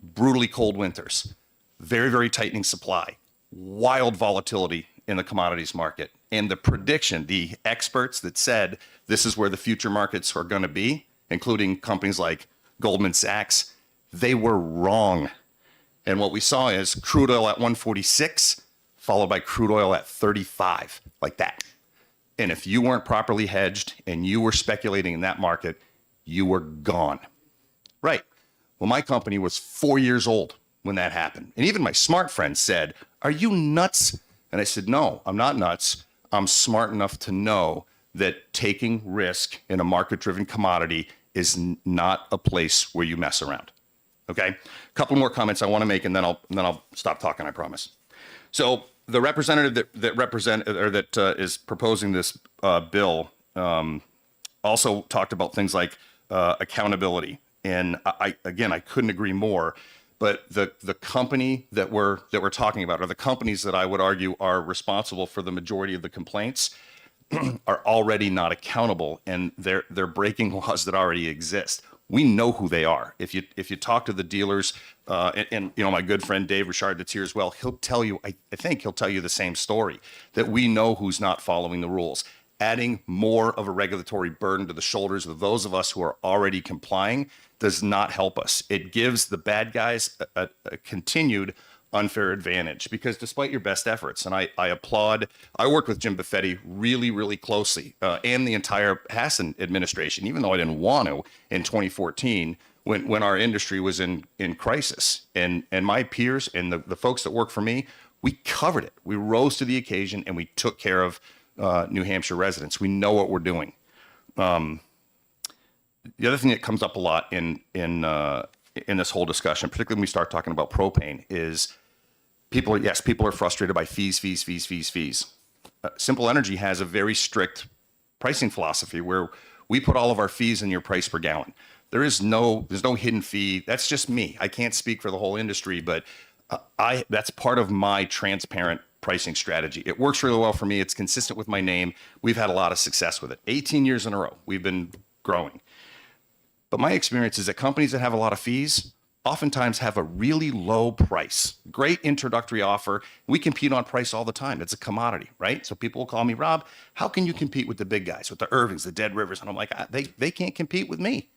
Brutally cold winters, very, very tightening supply, wild volatility in the commodities market. And the prediction, the experts that said this is where the future markets are going to be, including companies like Goldman Sachs, they were wrong. And what we saw is crude oil at 146, followed by crude oil at 35, like that. And if you weren't properly hedged and you were speculating in that market, you were gone. Right. Well, my company was 4 years old when that happened. And even my smart friends said, "Are you nuts?" And I said, "No, I'm not nuts. I'm smart enough to know that taking risk in a market-driven commodity is not a place where you mess around." Okay? A couple more comments I want to make, and then I'll stop talking, I promise. So the representative that is proposing this bill also talked about things like accountability. And I couldn't agree more. But the company that we're talking about, or the companies that I would argue are responsible for the majority of the complaints, are already not accountable, and they're breaking laws that already exist. We know who they are. If you talk to the dealers, and you know, my good friend Dave Richard that's here as well, he'll tell you. I think he'll tell you the same story, that we know who's not following the rules. Adding more of a regulatory burden to the shoulders of those of us who are already complying does not help us. It gives the bad guys a continued unfair advantage, because despite your best efforts, and I applaud, I worked with Jim Buffetti really, really closely, and the entire Hassan administration, even though I didn't want to, in 2014, when our industry was in crisis. And my peers and the folks that work for me, we covered it. We rose to the occasion and we took care of New Hampshire residents. We know what we're doing. The other thing that comes up a lot in this whole discussion, particularly when we start talking about propane, is people are frustrated by fees. Simple Energy has a very strict pricing philosophy where we put all of our fees in your price per gallon. There's no hidden fee. That's just me. I can't speak for the whole industry, but that's part of my transparent pricing strategy. It works really well for me. It's consistent with my name. We've had a lot of success with it. 18 years in a row, we've been growing. But my experience is that companies that have a lot of fees oftentimes have a really low price, great introductory offer. We compete on price all the time. It's a commodity, right? So people will call me, Rob, how can you compete with the big guys, with the Irvings, the Dead Rivers? And I'm like, they can't compete with me.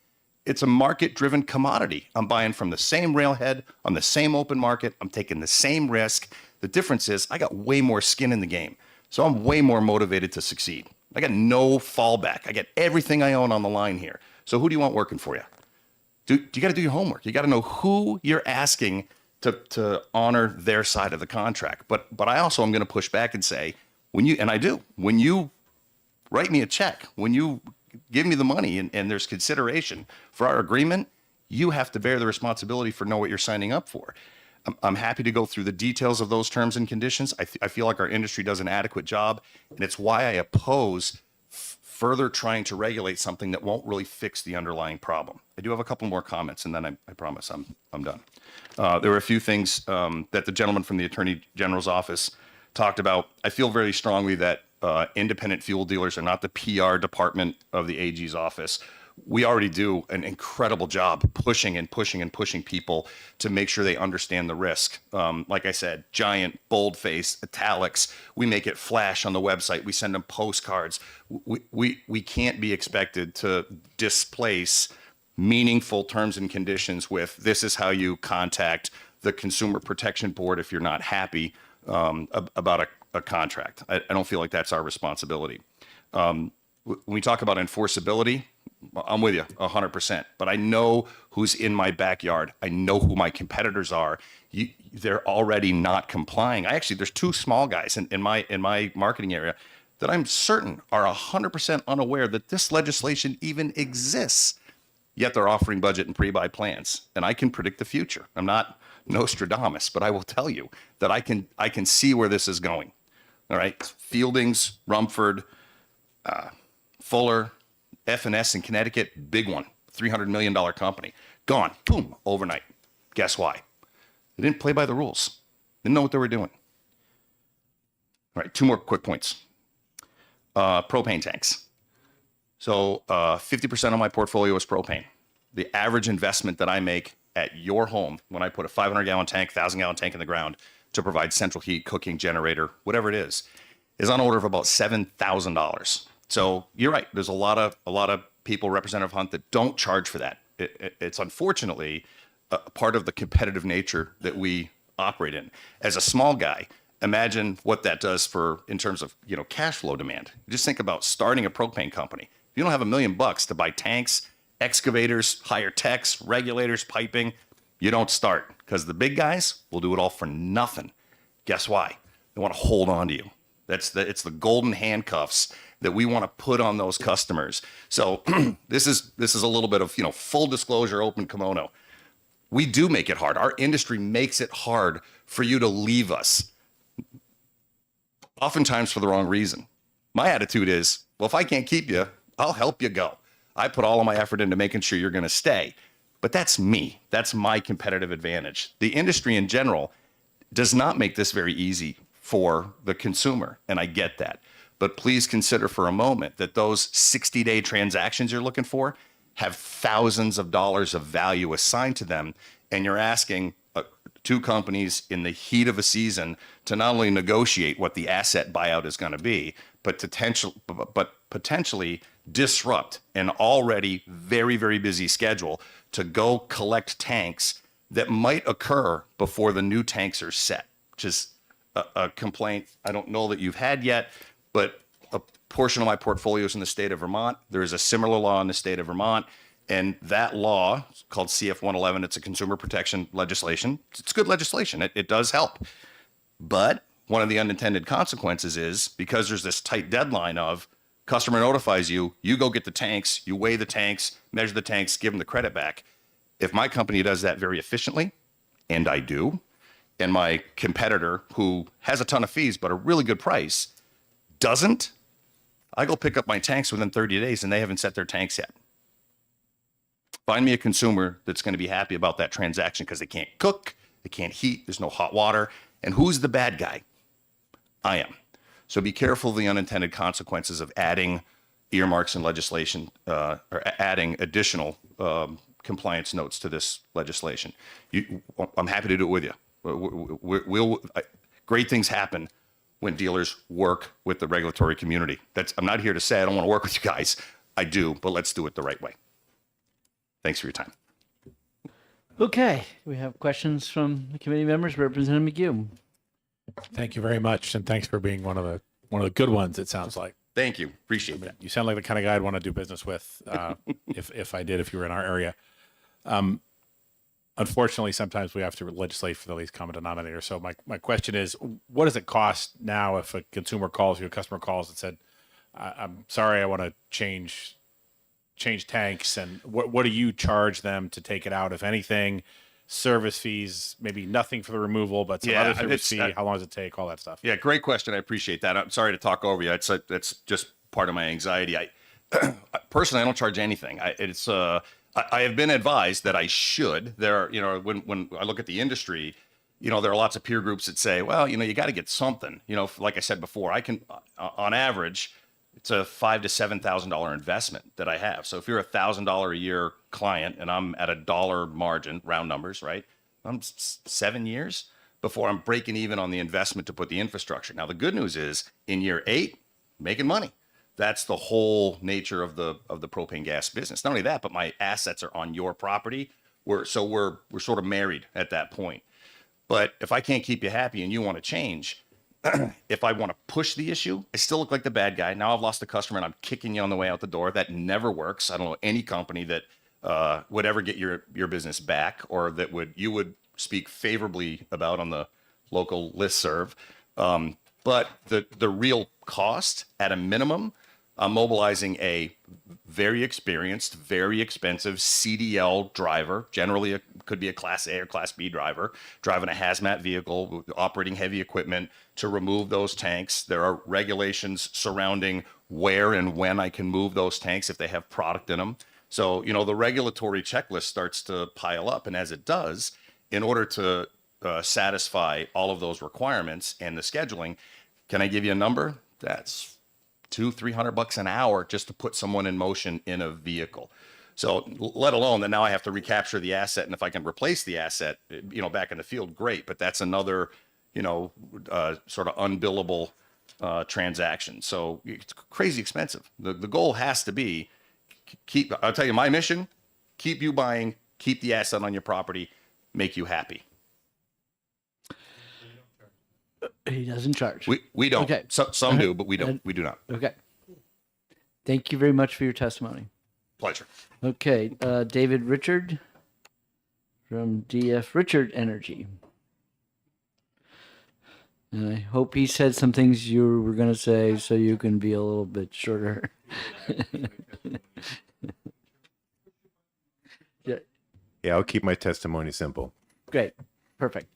It's a market-driven commodity. I'm buying from the same railhead on the same open market. I'm taking the same risk. The difference is I got way more skin in the game. So I'm way more motivated to succeed. I got no fallback. I get everything I own on the line here. So who do you want working for you? You got to do your homework. You got to know who you're asking to honor their side of the contract. But I also am going to push back and say, when you write me a check, when you give me the money and there's consideration for our agreement, you have to bear the responsibility for know what you're signing up for. I'm happy to go through the details of those terms and conditions. I feel like our industry does an adequate job, and it's why I oppose further trying to regulate something that won't really fix the underlying problem. I do have a couple more comments, and then I promise I'm done. There were a few things that the gentleman from the Attorney General's office talked about. I feel very strongly that independent fuel dealers are not the PR department of the AG's office. We already do an incredible job pushing and pushing and pushing people to make sure they understand the risk. Like I said, giant, boldface, italics. We make it flash on the website. We send them postcards. We can't be expected to displace meaningful terms and conditions with this is how you contact the Consumer Protection Board if you're not happy about a contract. I don't feel like that's our responsibility. When we talk about enforceability, I'm with you 100%, but I know who's in my backyard. I know who my competitors are. They're already not complying. There's two small guys in my marketing area that I'm certain are 100% unaware that this legislation even exists, yet they're offering budget and pre-buy plans. And I can predict the future. I'm not Nostradamus, but I will tell you that I can see where this is going. All right, Fieldings, Rumford, Fuller, F&S in Connecticut, big one, $300 million company. Gone, boom, overnight. Guess why? They didn't play by the rules. Didn't know what they were doing. All right, two more quick points. Propane tanks. So 50% of my portfolio is propane. The average investment that I make at your home when I put a 500-gallon tank, 1,000-gallon tank in the ground to provide central heat, cooking, generator, whatever it is on order of about $7,000. So you're right. There's a lot of people, Representative Hunt, that don't charge for that. It's unfortunately a part of the competitive nature that we operate in. As a small guy, imagine what that does in terms of cash flow demand. Just think about starting a propane company. If you don't have $1 million to buy tanks, excavators, hire techs, regulators, piping, you don't start because the big guys will do it all for nothing. Guess why? They want to hold on to you. It's the golden handcuffs that we want to put on those customers. So this is a little bit of full disclosure, open kimono. We do make it hard. Our industry makes it hard for you to leave us, oftentimes for the wrong reason. My attitude is, well, if I can't keep you, I'll help you go. I put all of my effort into making sure you're going to stay. But that's me. That's my competitive advantage. The industry in general does not make this very easy for the consumer, and I get that. But please consider for a moment that those 60-day transactions you're looking for have thousands of dollars of value assigned to them, and you're asking two companies in the heat of a season to not only negotiate what the asset buyout is going to be, but potentially disrupt an already very, very busy schedule to go collect tanks that might occur before the new tanks are set, which is a complaint I don't know that you've had yet, but a portion of my portfolio is in the state of Vermont. There is a similar law in the state of Vermont, and that law is called CF 111. It's a consumer protection legislation. It's good legislation. It does help. But one of the unintended consequences is because there's this tight deadline of customer notifies you, you go get the tanks, you weigh the tanks, measure the tanks, give them the credit back. If my company does that very efficiently, and I do, and my competitor who has a ton of fees but a really good price doesn't, I go pick up my tanks within 30 days and they haven't set their tanks yet. Find me a consumer that's going to be happy about that transaction because they can't cook, they can't heat, there's no hot water. And who's the bad guy? I am. So be careful of the unintended consequences of adding earmarks in legislation or adding additional compliance notes to this legislation. I'm happy to do it with you. Great things happen when dealers work with the regulatory community. I'm not here to say I don't want to work with you guys. I do, but let's do it the right way. Thanks for your time. Okay, we have questions from the committee members. Representative McGee. Thank you very much, and thanks for being one of the good ones. It sounds like. Thank you. Appreciate that. You sound like the kind of guy I'd want to do business with if you were in our area. Unfortunately, sometimes we have to legislate for the least common denominator. So my question is, what does it cost now if a consumer calls you, a customer calls and said, I'm sorry, I want to change tanks, and what do you charge them to take it out, if anything? Service fees, maybe nothing for the removal, but some other service fee. How long does it take? All that stuff. Yeah, great question. I appreciate that. I'm sorry to talk over you. That's just part of my anxiety. Personally, I don't charge anything. I have been advised that I should. There are, when I look at the industry, there are lots of peer groups that say, well, you got to get something. Like I said before, I can, on average, it's a $5,000 to $7,000 investment that I have. So if you're $1,000 a year client and I'm at $1 margin, round numbers, right? I'm 7 years before I'm breaking even on the investment to put the infrastructure. Now, the good news is in year 8, making money. That's the whole nature of the propane gas business. Not only that, but my assets are on your property. We're sort of married at that point. But if I can't keep you happy and you want to change, if I want to push the issue, I still look like the bad guy. Now I've lost a customer and I'm kicking you on the way out the door. That never works. I don't know any company that would ever get your business back, or that you would speak favorably about on the local listserv. But the real cost, at a minimum, I'm mobilizing a very experienced, very expensive CDL driver, generally could be a Class A or Class B driver, driving a hazmat vehicle, operating heavy equipment to remove those tanks. There are regulations surrounding where and when I can move those tanks if they have product in them. So, the regulatory checklist starts to pile up. And as it does, in order to satisfy all of those requirements and the scheduling, can I give you a number? That's $200-300 an hour just to put someone in motion in a vehicle. So let alone that now I have to recapture the asset, and if I can replace the asset, back in the field, great. But that's another, sort of unbillable transaction. So it's crazy expensive. The goal has to be I'll tell you my mission: keep you buying, keep the asset on your property, make you happy. He doesn't charge. We don't. Okay. Some do, but we don't. We do not. Okay. Thank you very much for your testimony. Pleasure. Okay, David Richard from DF Richard Energy. And I hope he said some things you were going to say so you can be a little bit shorter. Yeah, I'll keep my testimony simple. Great. Perfect.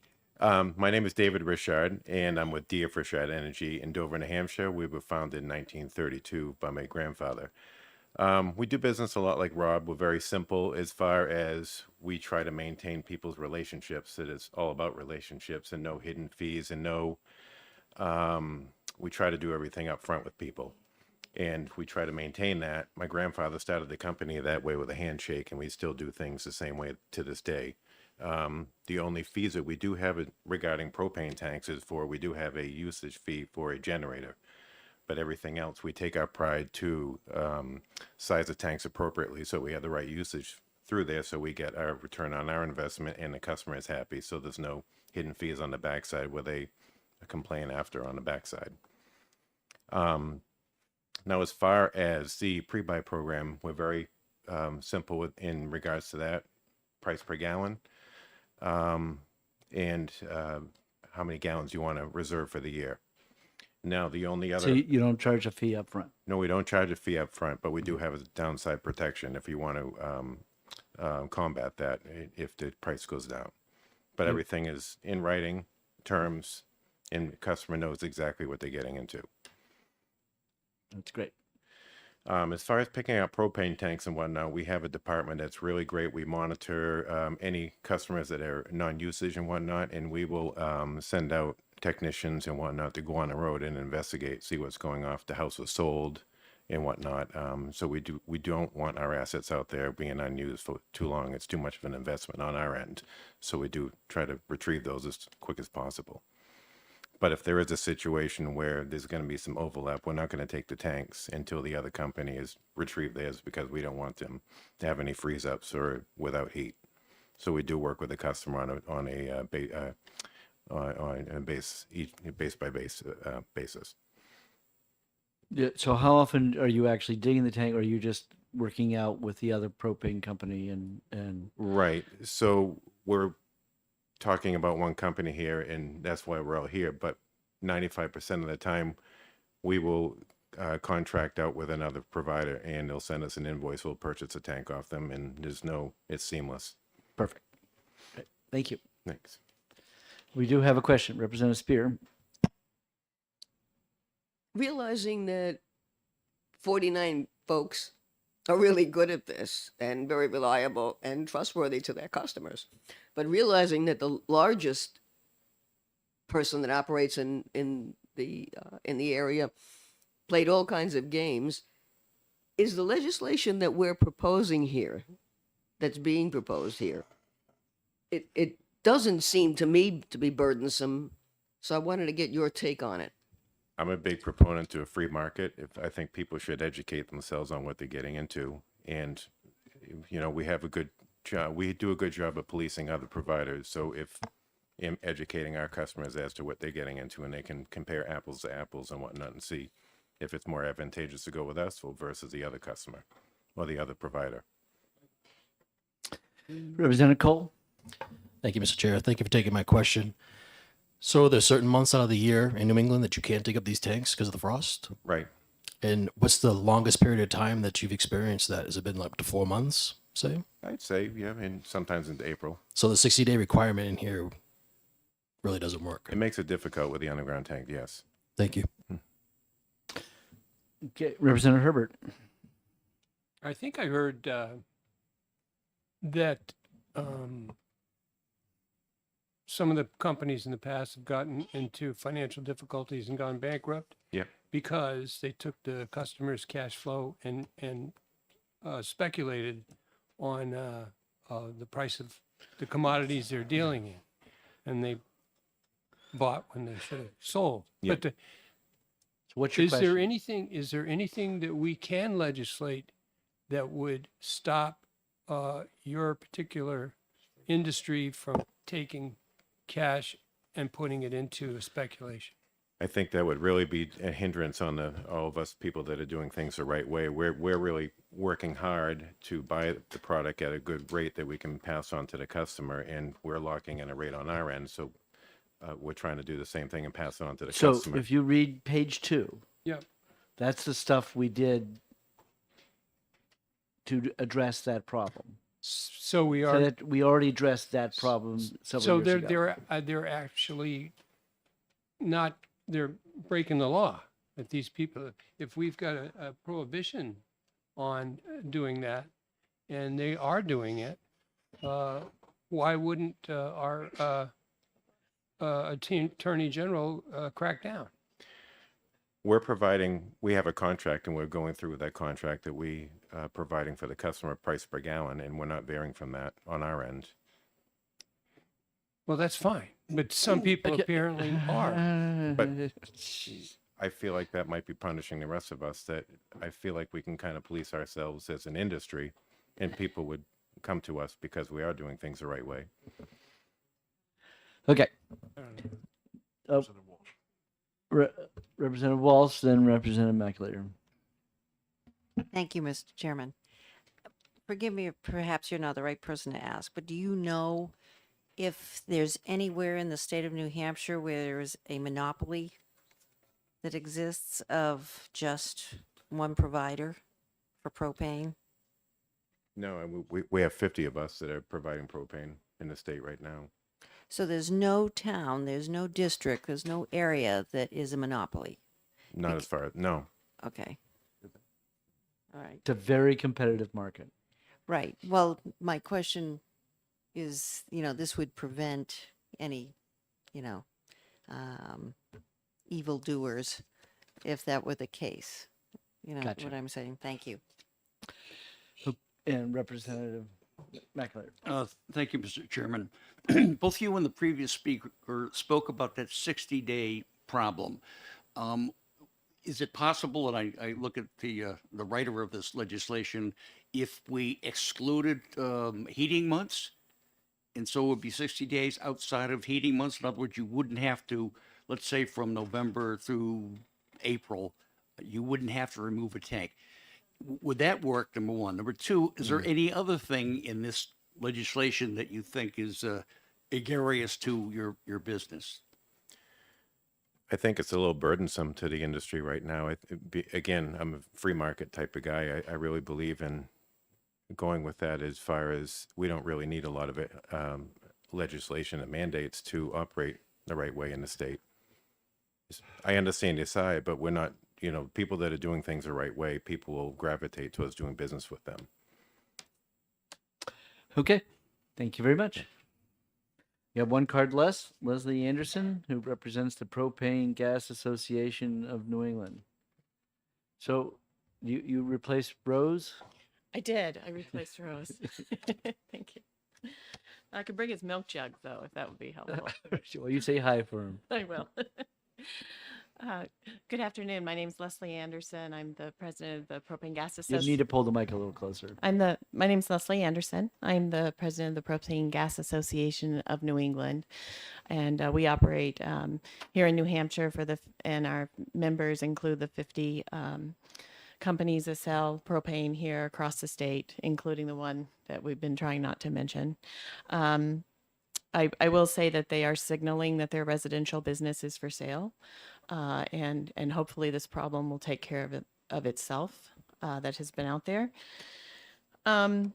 My name is David Richard, and I'm with DF Richard Energy in Dover, New Hampshire. We were founded in 1932 by my grandfather. We do business a lot like Rob. We're very simple as far as we try to maintain people's relationships. It is all about relationships and no hidden fees and we try to do everything up front with people. And we try to maintain that. My grandfather started the company that way with a handshake, and we still do things the same way to this day. The only fees that we do have regarding propane tanks is we do have a usage fee for a generator. But everything else, we take our pride to size the tanks appropriately so we have the right usage through there, so we get our return on our investment and the customer is happy. So there's no hidden fees on the backside where they complain after on the backside. Now, as far as the pre-buy program, we're very simple in regards to that. Price per gallon, and how many gallons you want to reserve for the year. Now, the only other... So you don't charge a fee up front? No, we don't charge a fee up front, but we do have a downside protection if you want to combat that if the price goes down. But everything is in writing, terms, and the customer knows exactly what they're getting into. That's great. As far as picking out propane tanks and whatnot, we have a department that's really great. We monitor any customers that are non-usage and whatnot, and we will send out technicians and whatnot to go on the road and investigate, see what's going on. If the house was sold, and whatnot. So we don't want our assets out there being unused for too long. It's too much of an investment on our end. So we do try to retrieve those as quick as possible. But if there is a situation where there's going to be some overlap, we're not going to take the tanks until the other company has retrieved theirs, because we don't want them to have any freeze ups or without heat. So we do work with the customer on a base by base basis. Yeah, so how often are you actually digging the tank, or are you just working out with the other propane company and Right. So we're talking about one company here, and that's why we're all here. But 95% of the time, we will contract out with another provider, and they'll send us an invoice. We'll purchase a tank off them, and it's seamless. Perfect. Okay, thank you. Thanks. We do have a question. Representative Spear. Realizing that 49 folks are really good at this and very reliable and trustworthy to their customers, but realizing that the largest person that operates in the area played all kinds of games, is the legislation that we're proposing here, that's being proposed here, it doesn't seem to me to be burdensome, so I wanted to get your take on it. I'm a big proponent to a free market. I think people should educate themselves on what they're getting into, and we have a good job. We do a good job of policing other providers. So if in educating our customers as to what they're getting into, and they can compare apples to apples and whatnot, and see if it's more advantageous to go with us versus the other customer or the other provider. Representative Cole. Thank you, Mr. Chair. Thank you for taking my question. So there's certain months out of the year in New England that you can't dig up these tanks because of the frost? Right. And what's the longest period of time that you've experienced that? Has it been up to 4 months, say? I'd say, yeah, and sometimes into April. So the 60-day requirement in here really doesn't work. It makes it difficult with the underground tank, yes. Thank you. Okay, Representative Herbert. I think I heard that some of the companies in the past have gotten into financial difficulties and gone bankrupt. Yep. Because they took the customer's cash flow and speculated on the price of the commodities they're dealing in, and they bought when they should have sold. Yep. But So what's your is question? there anything that we can legislate that would stop your particular industry from taking cash and putting it into a speculation? I think that would really be a hindrance on all of us people that are doing things the right way. We're really working hard to buy the product at a good rate that we can pass on to the customer, and we're locking in a rate on our end. So we're trying to do the same thing and pass it on to the So customer. if you read page 2, Yep. that's the stuff we did to address that problem. So we So are. that we already addressed that problem several So years ago. they're actually not, they're breaking the law. That these people, if we've got a prohibition on doing that, and they are doing it, why wouldn't our attorney general crack down? We have a contract, and we're going through that contract that we providing for the customer price per gallon, and we're not varying from that on our end. Well, that's fine, but some people apparently are. But I feel like that might be punishing the rest of us, that I feel like we can kind of police ourselves as an industry, and people would come to us because we are doing things the right way. Okay. Representative Walsh, then Representative McAleer. Thank you, Mr. Chairman. Forgive me if perhaps you're not the right person to ask, but do you know if there's anywhere in the state of New Hampshire where there's a monopoly that exists of just one provider for propane? No, and we have 50 of us that are providing propane in the state right now. So there's no town, there's no district, there's no area that is a monopoly? Not as far as, no. Okay. All right. It's a very competitive market. Right. Well, my question is, this would prevent any, evildoers if that were the case. you know Gotcha. what I'm saying. Thank you. And Representative McAleer. Thank you, Mr. Chairman. Both you and the previous speaker spoke about that 60-day problem. Is it possible, and I look at the writer of this legislation, if we excluded heating months, and so it would be 60 days outside of heating months? In other words, you wouldn't have to, let's say from November through April, you wouldn't have to remove a tank. Would that work, number one? Number two, is there any other thing in this legislation that you think is egregious to your business? I think it's a little burdensome to the industry right now. Again, I'm a free market type of guy. I really believe in going with that as far as we don't really need a lot of legislation and mandates to operate the right way in the state. I understand your side, but we're not, people that are doing things the right way, people will gravitate towards doing business with them. Okay, thank you very much. You have one card less, Leslie Anderson, who represents the Propane Gas Association of New England. So you replaced Rose? I did. I replaced Rose. Thank you. I could bring his milk jug, though, if that would be helpful. Well, you say hi for him. I will. Good afternoon. My name's Leslie Anderson. I'm the president of the Propane Gas You Association. need to pull the mic a little closer. My name's Leslie Anderson. I'm the president of the Propane Gas Association of New England, and we operate here in New Hampshire and our members include the 50 companies that sell propane here across the state, including the one that we've been trying not to mention. I will say that they are signaling that their residential business is for sale, and hopefully this problem will take care of itself that has been out there. One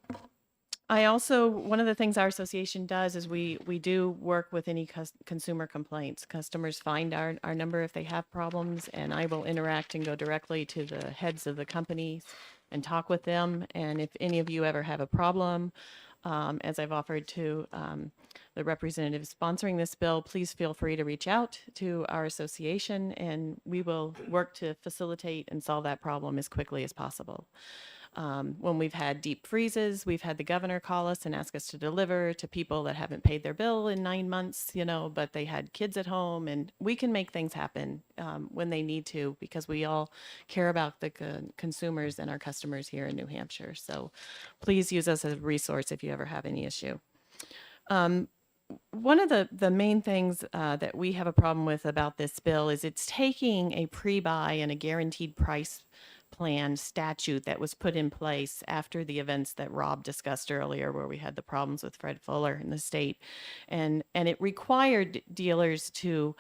of the things our association does is we do work with any consumer complaints. Customers find our number if they have problems, and I will interact and go directly to the heads of the companies and talk with them. And if any of you ever have a problem, as I've offered to the representative sponsoring this bill, please feel free to reach out to our association, and we will work to facilitate and solve that problem as quickly as possible. When we've had deep freezes, we've had the governor call us and ask us to deliver to people that haven't paid their bill in 9 months, but they had kids at home, and we can make things happen when they need to, because we all care about the consumers and our customers here in New Hampshire. So please use us as a resource if you ever have any issue. One of the main things that we have a problem with about this bill is it's taking a pre-buy and a guaranteed price plan statute that was put in place after the events that Rob discussed earlier, where we had the problems with Fred Fuller in the state. And it required dealers to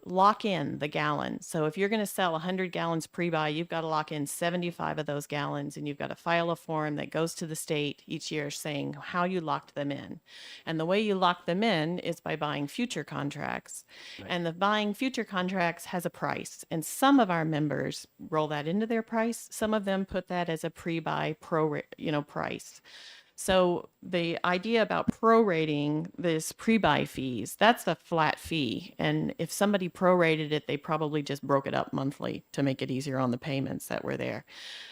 lock in the gallons. So if you're going to sell 100 gallons pre-buy, you've got to lock in 75 of those gallons, and you've got to file a form that goes to the state each year saying how you locked them in. And the way you lock them in is by buying future contracts. Right. And the buying future contracts has a price. And some of our members roll that into their price. Some of them put that as a pre-buy price. So the idea about prorating this pre-buy fees, that's a flat fee. And if somebody prorated it, they probably just broke it up monthly to make it easier on the payments that were there.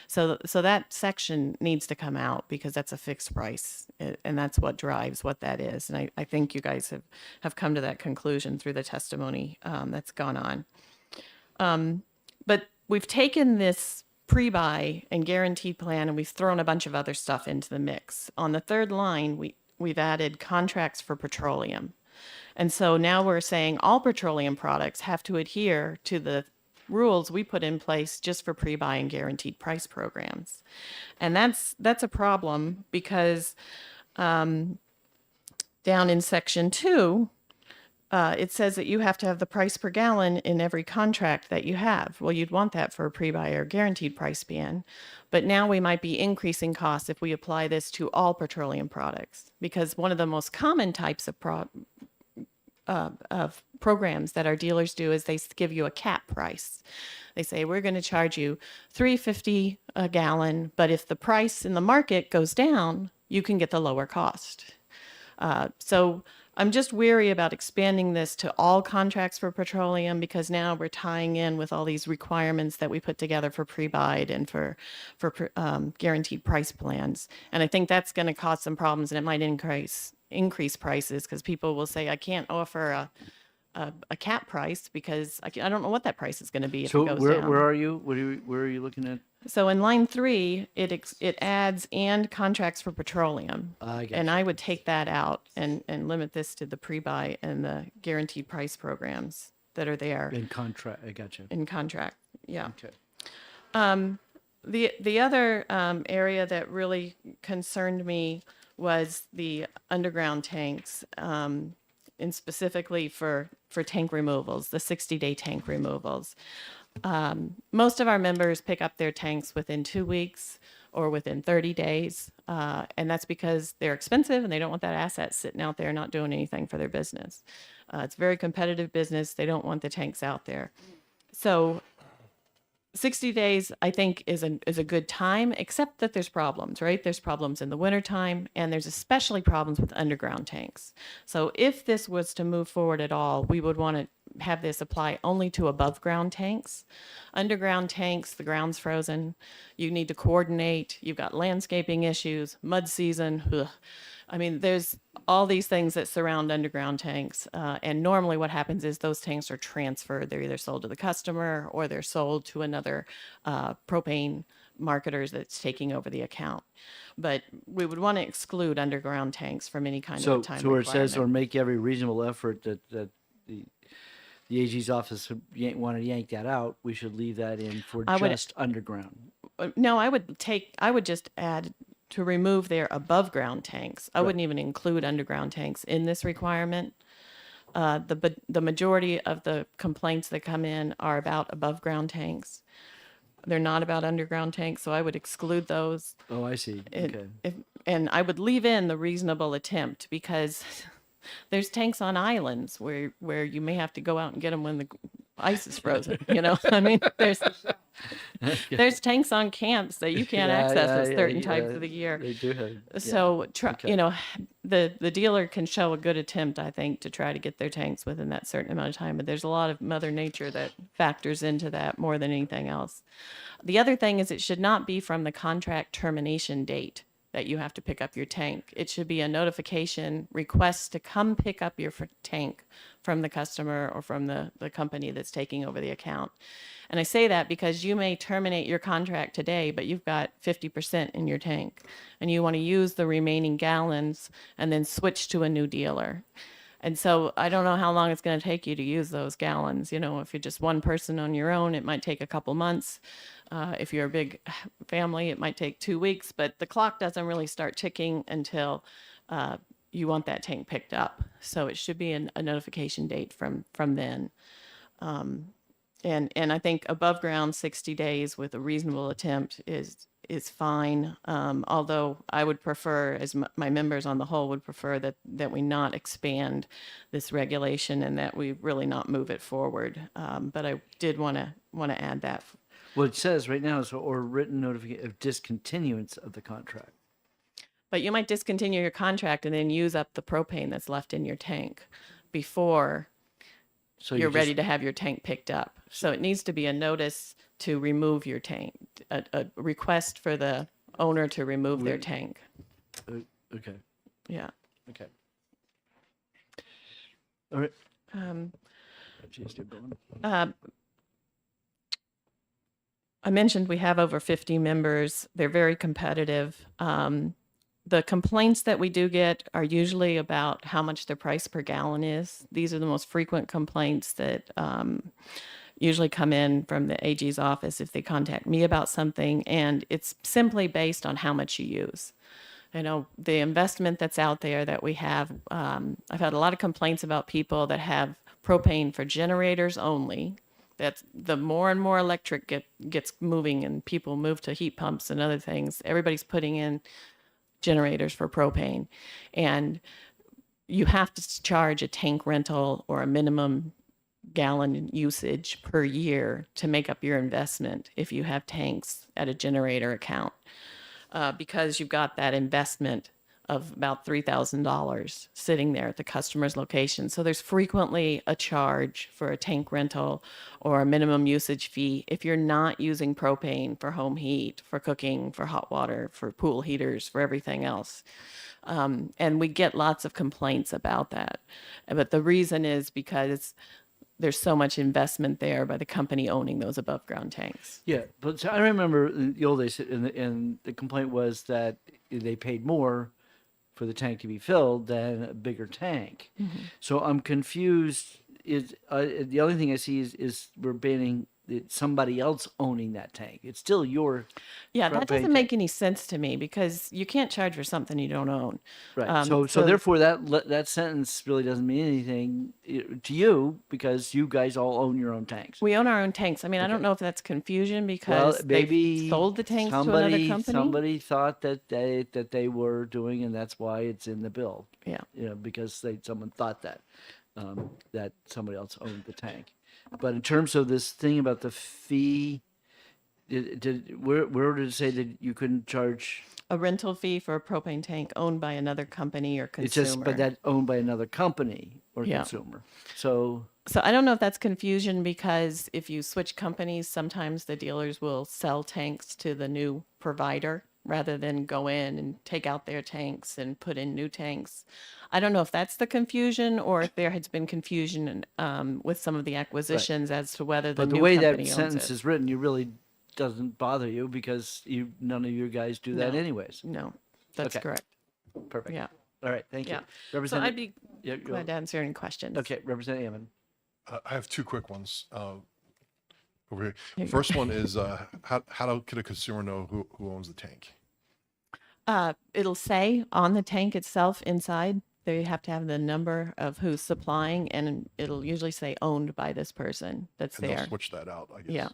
So that section needs to come out, because that's a fixed price, and that's what drives what that is. And I think you guys have come to that conclusion through the testimony that's gone on. But we've taken this pre-buy and guaranteed plan, and we've thrown a bunch of other stuff into the mix. On the third line, we've added contracts for petroleum. And so now we're saying all petroleum products have to adhere to the rules we put in place just for pre-buy and guaranteed price programs. And that's a problem, because down in section 2, it says that you have to have the price per gallon in every contract that you have. Well, you'd want that for a pre-buy or guaranteed price ban. But now we might be increasing costs if we apply this to all petroleum products, because one of the most common types of programs that our dealers do is they give you a cap price. They say, we're going to charge you $3.50 a gallon, but if the price in the market goes down, you can get the lower cost. So I'm just weary about expanding this to all contracts for petroleum because now we're tying in with all these requirements that we put together for pre-buyed and for guaranteed price plans. And I think that's going to cause some problems, and it might increase prices because people will say, I can't offer a cap price because I don't know what that price is going to be if So it goes where down. are you? Where are you looking at? So in line 3, it adds and contracts for petroleum. I got And you. I would take that out and limit this to the pre-buy and the guaranteed price programs that are there In contract, I got you. in contract. Yeah. Okay. The other area that really concerned me was the underground tanks, and specifically for tank removals, the 60-day tank removals. Most of our members pick up their tanks within 2 weeks or within 30 days. And that's because they're expensive and they don't want that asset sitting out there not doing anything for their business. It's a very competitive business. They don't want the tanks out there. So 60 days, I think, is a good time, except that there's problems, right? There's problems in the wintertime, and there's especially problems with underground tanks. So if this was to move forward at all, we would want to have this apply only to above ground tanks. Underground tanks, the ground's frozen. You need to coordinate. You've got landscaping issues, mud season. Ugh. I mean, there's all these things that surround underground tanks. And normally what happens is those tanks are transferred. They're either sold to the customer or they're sold to another propane marketers that's taking over the account. But we would want to exclude underground tanks from any kind of a time So where it says, or requirement. make every reasonable effort that the AG's office want to yank that out, we should leave that in for I would- just underground. No, I would just add to remove their above ground tanks. I Right. wouldn't even include underground tanks in this requirement. The majority of the complaints that come in are about above ground tanks. They're not about underground tanks, so I would exclude those. Oh, I see. Okay. And I would leave in the reasonable attempt because there's tanks on islands where you may have to go out and get them when the ice is frozen. You know, I mean, there's tanks on camps that you can't access at certain times of the year. They do have. So, Okay. you know, the dealer can show a good attempt, I think, to try to get their tanks within that certain amount of time. But there's a lot of Mother Nature that factors into that more than anything else. The other thing is it should not be from the contract termination date that you have to pick up your tank. It should be a notification request to come pick up your tank from the customer or from the company that's taking over the account. And I say that because you may terminate your contract today, but you've got 50% in your tank and you want to use the remaining gallons and then switch to a new dealer. And so I don't know how long it's going to take you to use those gallons. You know, if you're just one person on your own, it might take a couple months. If you're a big family, it might take 2 weeks, but the clock doesn't really start ticking until you want that tank picked up. So it should be a notification date from then. And I think above ground 60 days with a reasonable attempt is fine. Although I would prefer, as my members on the whole would prefer that we not expand this regulation and that we really not move it forward. But I did want to add that. What it says right now is or written notification of discontinuance of the contract. But you might discontinue your contract and then use up the propane that's left in your tank before So you're you ready just- to have your tank picked up. So it needs to be a notice to remove your tank, a request for the owner to remove their tank. Okay. Yeah. Okay. All right. Geez, I mentioned we have over 50 members. They're very competitive. The complaints that we do get are usually about how much their price per gallon is. These are the most frequent complaints that usually come in from the AG's office if they contact me about something, and it's simply based on how much you use. You know, the investment that's out there that we have, I've had a lot of complaints about people that have propane for generators only. That's the more and more electric gets moving and people move to heat pumps and other things. Everybody's putting in generators for propane, and you have to charge a tank rental or a minimum gallon usage per year to make up your investment if you have tanks at a generator account, because you've got that investment of about $3,000 sitting there at the customer's location. So there's frequently a charge for a tank rental or a minimum usage fee if you're not using propane for home heat, for cooking, for hot water, for pool heaters, for everything else. And we get lots of complaints about that. But the reason is because there's so much investment there by the company owning those above ground tanks. Yeah, but so I remember in the old days, and the complaint was that they paid more for the tank to be filled than a bigger tank. So I'm confused. Is the only thing I see is we're banning somebody else owning that tank. It's still your Yeah, that propane doesn't tank. make any sense to me because you can't charge for something you don't own. Right. So therefore that sentence really doesn't mean anything to you because you guys all own your own tanks. We own our own tanks. I mean, I don't know if that's confusion because maybe they sold the tanks to another company. Somebody thought that they were doing, and that's why it's in the bill. Yeah. Because someone thought that that somebody else owned the tank. But in terms of this thing about the fee, where did it say that you couldn't charge? A rental fee for a propane tank owned by another company or consumer. It's just, but that owned by another company or Yeah. consumer. So I don't know if that's confusion because if you switch companies, sometimes the dealers will sell tanks to the new provider rather than go in and take out their tanks and put in new tanks. I don't know if that's the confusion or if there has been confusion with some of the acquisitions as to whether the but the new way company that owns sentence it. is written, you really doesn't bother you because none of you guys do that No. anyways. No, that's Okay. correct. Perfect. Yeah. All right. Thank you. Yeah. So Representative- I'd be Yeah, glad to answer any questions. Okay, Representative Ammon. I have two quick ones over here. Here you go. First one is how could a consumer know who owns the tank? It'll say on the tank itself inside, they have to have the number of who's supplying, and it'll usually say owned by this person that's And they'll there. switch that out, I guess. Yeah.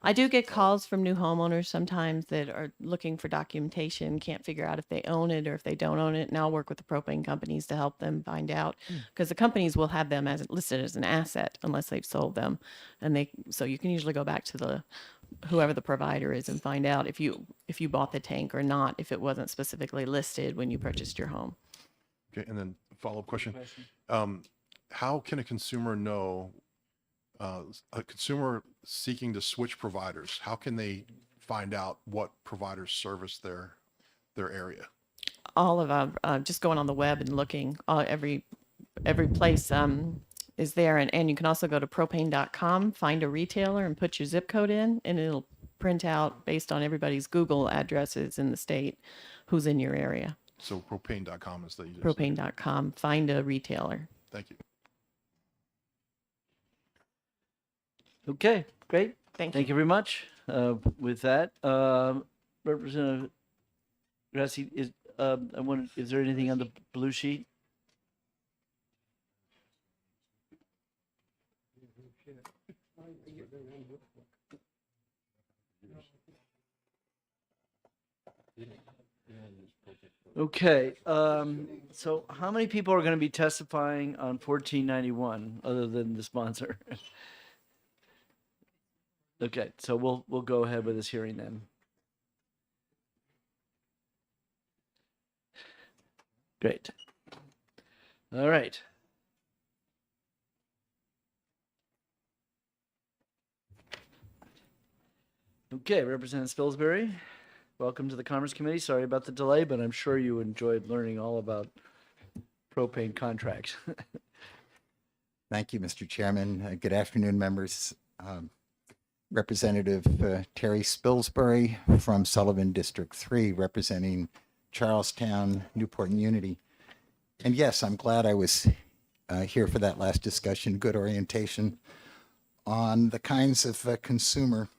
I do get calls from new homeowners sometimes that are looking for documentation, can't figure out if they own it or if they don't own it. And I'll work with the propane companies to help them find out because the companies will have them as listed as an asset unless they've sold them. And so you can usually go back to whoever the provider is and find out if you bought the tank or not, if it wasn't specifically listed when you purchased your home. Okay, and then follow-up question. How can a consumer know, a consumer seeking to switch providers, how can they find out what providers service their area? All of our just going on the web and looking, every place is there, and you can also go to propane.com, find a retailer and put your zip code in, and it'll print out based on everybody's Google addresses in the state who's in your area. So propane.com is the easiest. Propane.com, find a retailer. Thank you. Okay, great. Thank you very much. With that, Representative Grassi, is there anything on the blue sheet? Okay, so how many people are going to be testifying on 1491 other than the sponsor? Okay, so we'll go ahead with this hearing then. Great. All right. Okay, Representative Spilsbury, welcome to the Commerce Committee. Sorry about the delay, but I'm sure you enjoyed learning all about propane contracts. Thank you, Mr. Chairman. Good afternoon, members. Representative Terry Spilsbury from Sullivan District 3, representing Charlestown, Newport and Unity. And yes, I'm glad I was here for that last discussion, good orientation on the kinds of consumer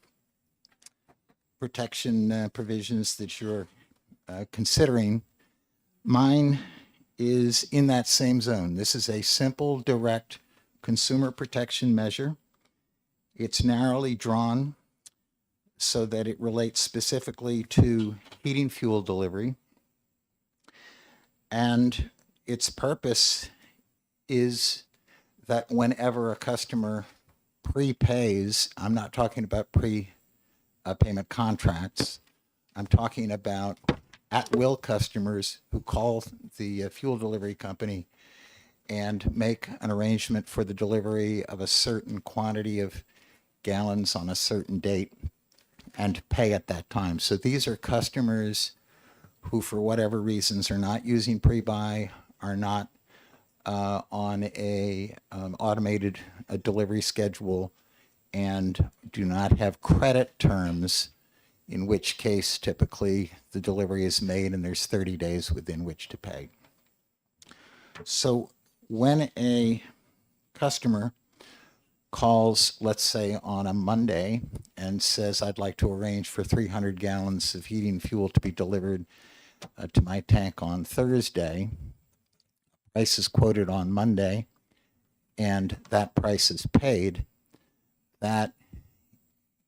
protection provisions that you're considering. Mine is in that same zone. This is a simple, direct consumer protection measure. It's narrowly drawn so that it relates specifically to heating fuel delivery. And its purpose is that whenever a customer prepays, I'm not talking about payment contracts, I'm talking about at-will customers who call the fuel delivery company and make an arrangement for the delivery of a certain quantity of gallons on a certain date and pay at that time. So these are customers who, for whatever reasons, are not using pre-buy, are not on a automated delivery schedule, and do not have credit terms, in which case typically the delivery is made and there's 30 days within which to pay. So when a customer calls, let's say on a Monday, and says, I'd like to arrange for 300 gallons of heating fuel to be delivered to my tank on Thursday, price is quoted on Monday, and that price is paid, that,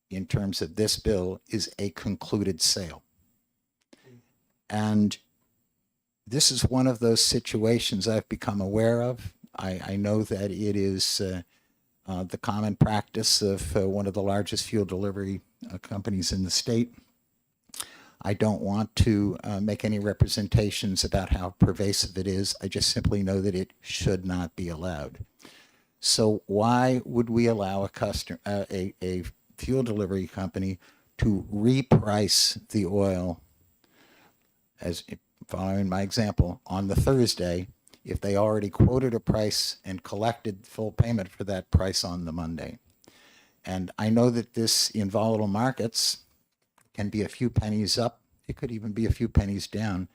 in terms of this bill, is a concluded sale. And this is one of those situations I've become aware of. I know that it is the common practice of one of the largest fuel delivery companies in the state. I don't want to make any representations about how pervasive it is. I just simply know that it should not be allowed. So why would we allow a customer, a fuel delivery company, to reprice the oil, as following my example, on the Thursday, if they already quoted a price and collected full payment for that price on the Monday? And I know that this, in volatile markets, can be a few pennies up. It could even be a few pennies down.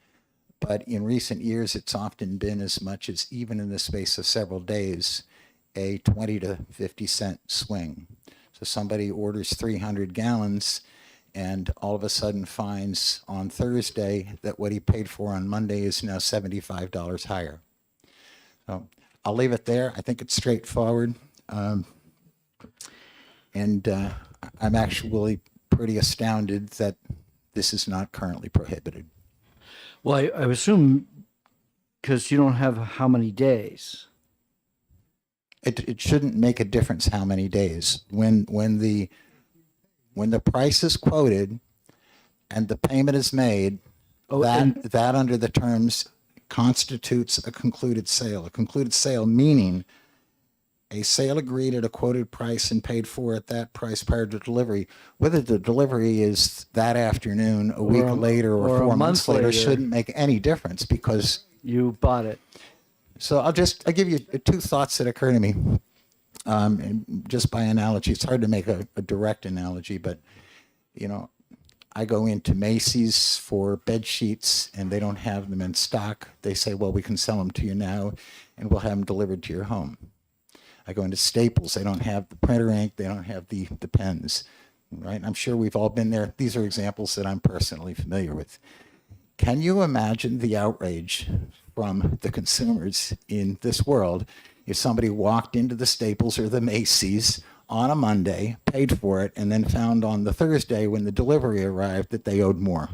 But in recent years, it's often been as much as, even in the space of several days, a 20 to 50 cent swing. So somebody orders 300 gallons and all of a sudden finds on Thursday that what he paid for on Monday is now $75 higher. So I'll leave it there. I think it's straightforward. And I'm actually pretty astounded that this is not currently prohibited. Well, I assume because you don't have how many days. It shouldn't make a difference how many days. When the price is quoted and the payment is made, that under the terms constitutes a concluded sale. A concluded sale meaning a sale agreed at a quoted price and paid for at that price prior to delivery. Whether the delivery is that afternoon, a week later, or 4 months later shouldn't make any difference because you bought it. So I'll give you two thoughts that occur to me. And just by analogy, it's hard to make a direct analogy, but I go into Macy's for bed sheets and they don't have them in stock. They say, well, we can sell them to you now and we'll have them delivered to your home. I go into Staples. They don't have the printer ink. They don't have the pens, right? I'm sure we've all been there. These are examples that I'm personally familiar with. Can you imagine the outrage from the consumers in this world if somebody walked into the Staples or the Macy's on a Monday, paid for it, and then found on the Thursday when the delivery arrived that they owed more?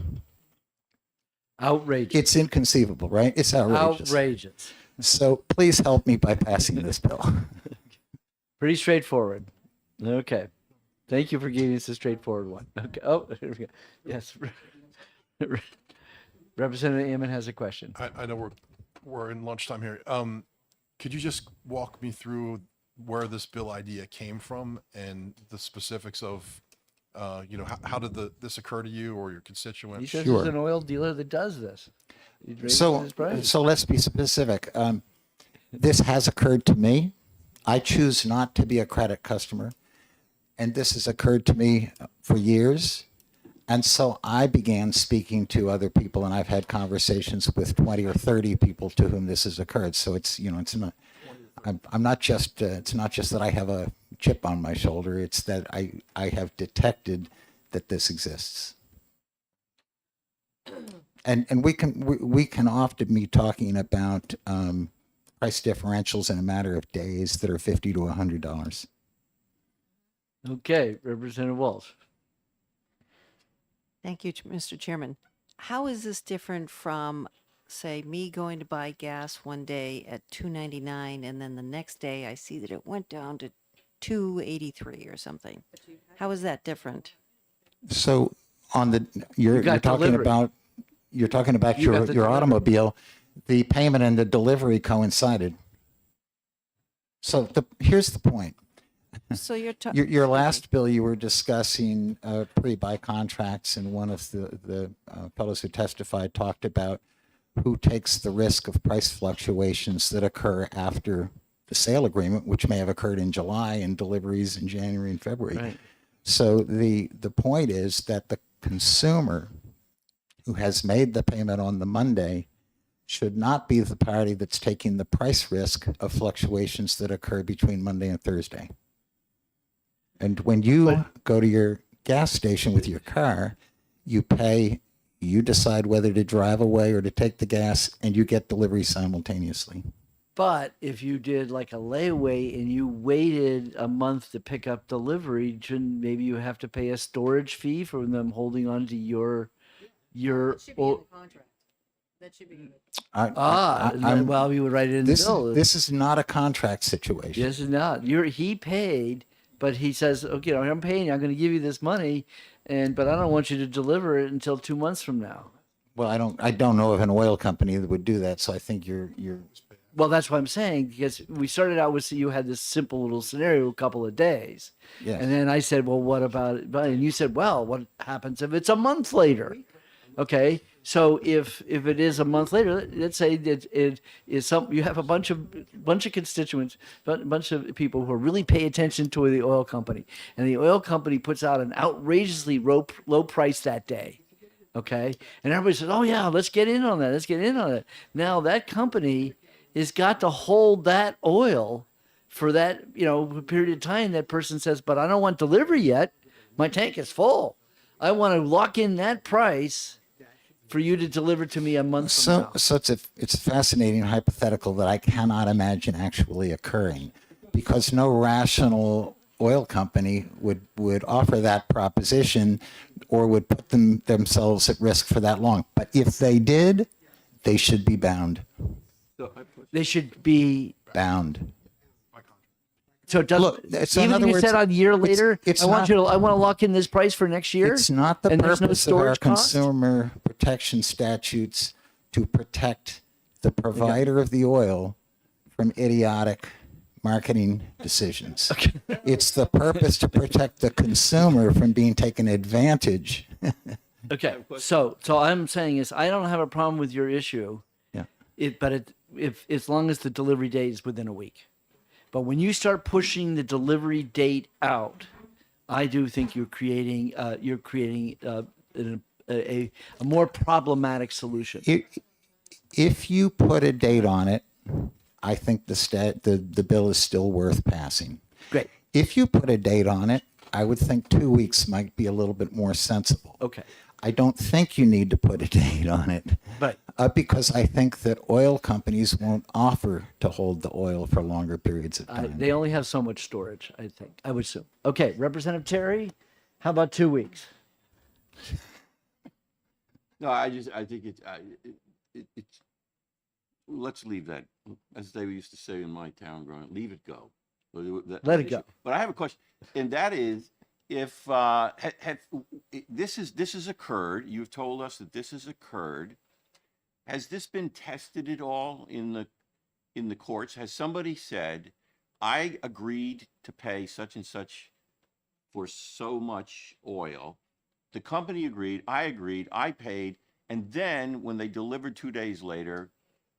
Outrageous. It's inconceivable, right? It's outrageous. Outrageous. So please help me by passing this bill. Pretty straightforward. Okay. Thank you for giving us a straightforward one. Okay. Oh, here we go. Yes. Representative Ammon has a question. I know we're in lunchtime here. Could you just walk me through where this bill idea came from and the specifics of, how did this occur to you or your constituents? He says there's an oil dealer that does this. He raises his price. So let's be specific. This has occurred to me. I choose not to be a credit customer, and this has occurred to me for years. And so I began speaking to other people, and I've had conversations with 20 or 30 people to whom this has occurred. So it's not. I'm not just. It's not just that I have a chip on my shoulder. It's that I have detected that this exists. And we can often be talking about price differentials in a matter of days that are $50 to $100. Okay, Representative Walsh. Thank you, Mr. Chairman. How is this different from, say, me going to buy gas one day at $2.99 and then the next day I see that it went down to $2.83 or something? How is that different? So on the you're talking delivery. about you're talking about You got your the your delivery. automobile, the payment and the delivery coincided. So here's the point. So you're Your last bill, you were discussing pre-buy contracts, and one of the fellows who testified talked about who takes the risk of price fluctuations that occur after the sale agreement, which may have occurred in July and deliveries in January and February. Right. So the point is that the consumer who has made the payment on the Monday should not be the party that's taking the price risk of fluctuations that occur between Monday and Thursday. And when you go to your gas station with your car, you pay, you decide whether to drive away or to take the gas, and you get delivery simultaneously. But if you did like a layaway and you waited a month to pick up delivery, shouldn't maybe you have to pay a storage fee for them holding on to your contract. That should be. well, you would write it in the bill. This is not a contract situation. This is not. He paid, but he says, okay, I'm paying you. I'm going to give you this money, but I don't want you to deliver it until 2 months from now. Well, I don't know of an oil company that would do that. So I think you're. Well, that's what I'm saying, because we started out with, you had this simple little scenario, a couple of days. Yes. And then I said, well, what about it? And you said, well, what happens if it's a month later? Okay. So if it is a month later, let's say that it is you have a bunch of constituents, a bunch of people who really pay attention to the oil company, and the oil company puts out an outrageously low price that day. Okay. And everybody says, oh yeah, let's get in on that. Let's get in on it. Now that company has got to hold that oil for that, period of time. That person says, but I don't want delivery yet. My tank is full. I want to lock in that price for you to deliver to me a month from now. So it's a fascinating hypothetical that I cannot imagine actually occurring, because no rational oil company would offer that proposition or would put themselves at risk for that long. But if they did, they should be bound. They should be bound. So it doesn't. Look, so in even other if you words, said a year later, I want to lock in this price for next year. It's not the and there's no purpose of our storage cost? consumer protection statutes to protect the provider of the oil from idiotic marketing decisions. It's the purpose to protect the consumer from being taken advantage. Okay, so I'm saying is I don't have a problem with your issue. Yeah. If as long as the delivery date is within a week. But when you start pushing the delivery date out, I do think you're creating a more problematic solution. If you put a date on it, I think the bill is still worth passing. Great. If you put a date on it, I would think 2 weeks might be a little bit more sensible. Okay. I don't think you need to put a date on it. Right. Because I think that oil companies won't offer to hold the oil for longer periods of time. They only have so much storage, I think. I would assume. Okay, Representative Terry, how about 2 weeks? No, I think it's, let's leave that, as they used to say in my town growing up, leave it go. Let it go. But I have a question, and that is, if this has occurred, you've told us that this has occurred. Has this been tested at all in the courts? Has somebody said, I agreed to pay such and such for so much oil? The company agreed, I paid, and then when they delivered 2 days later,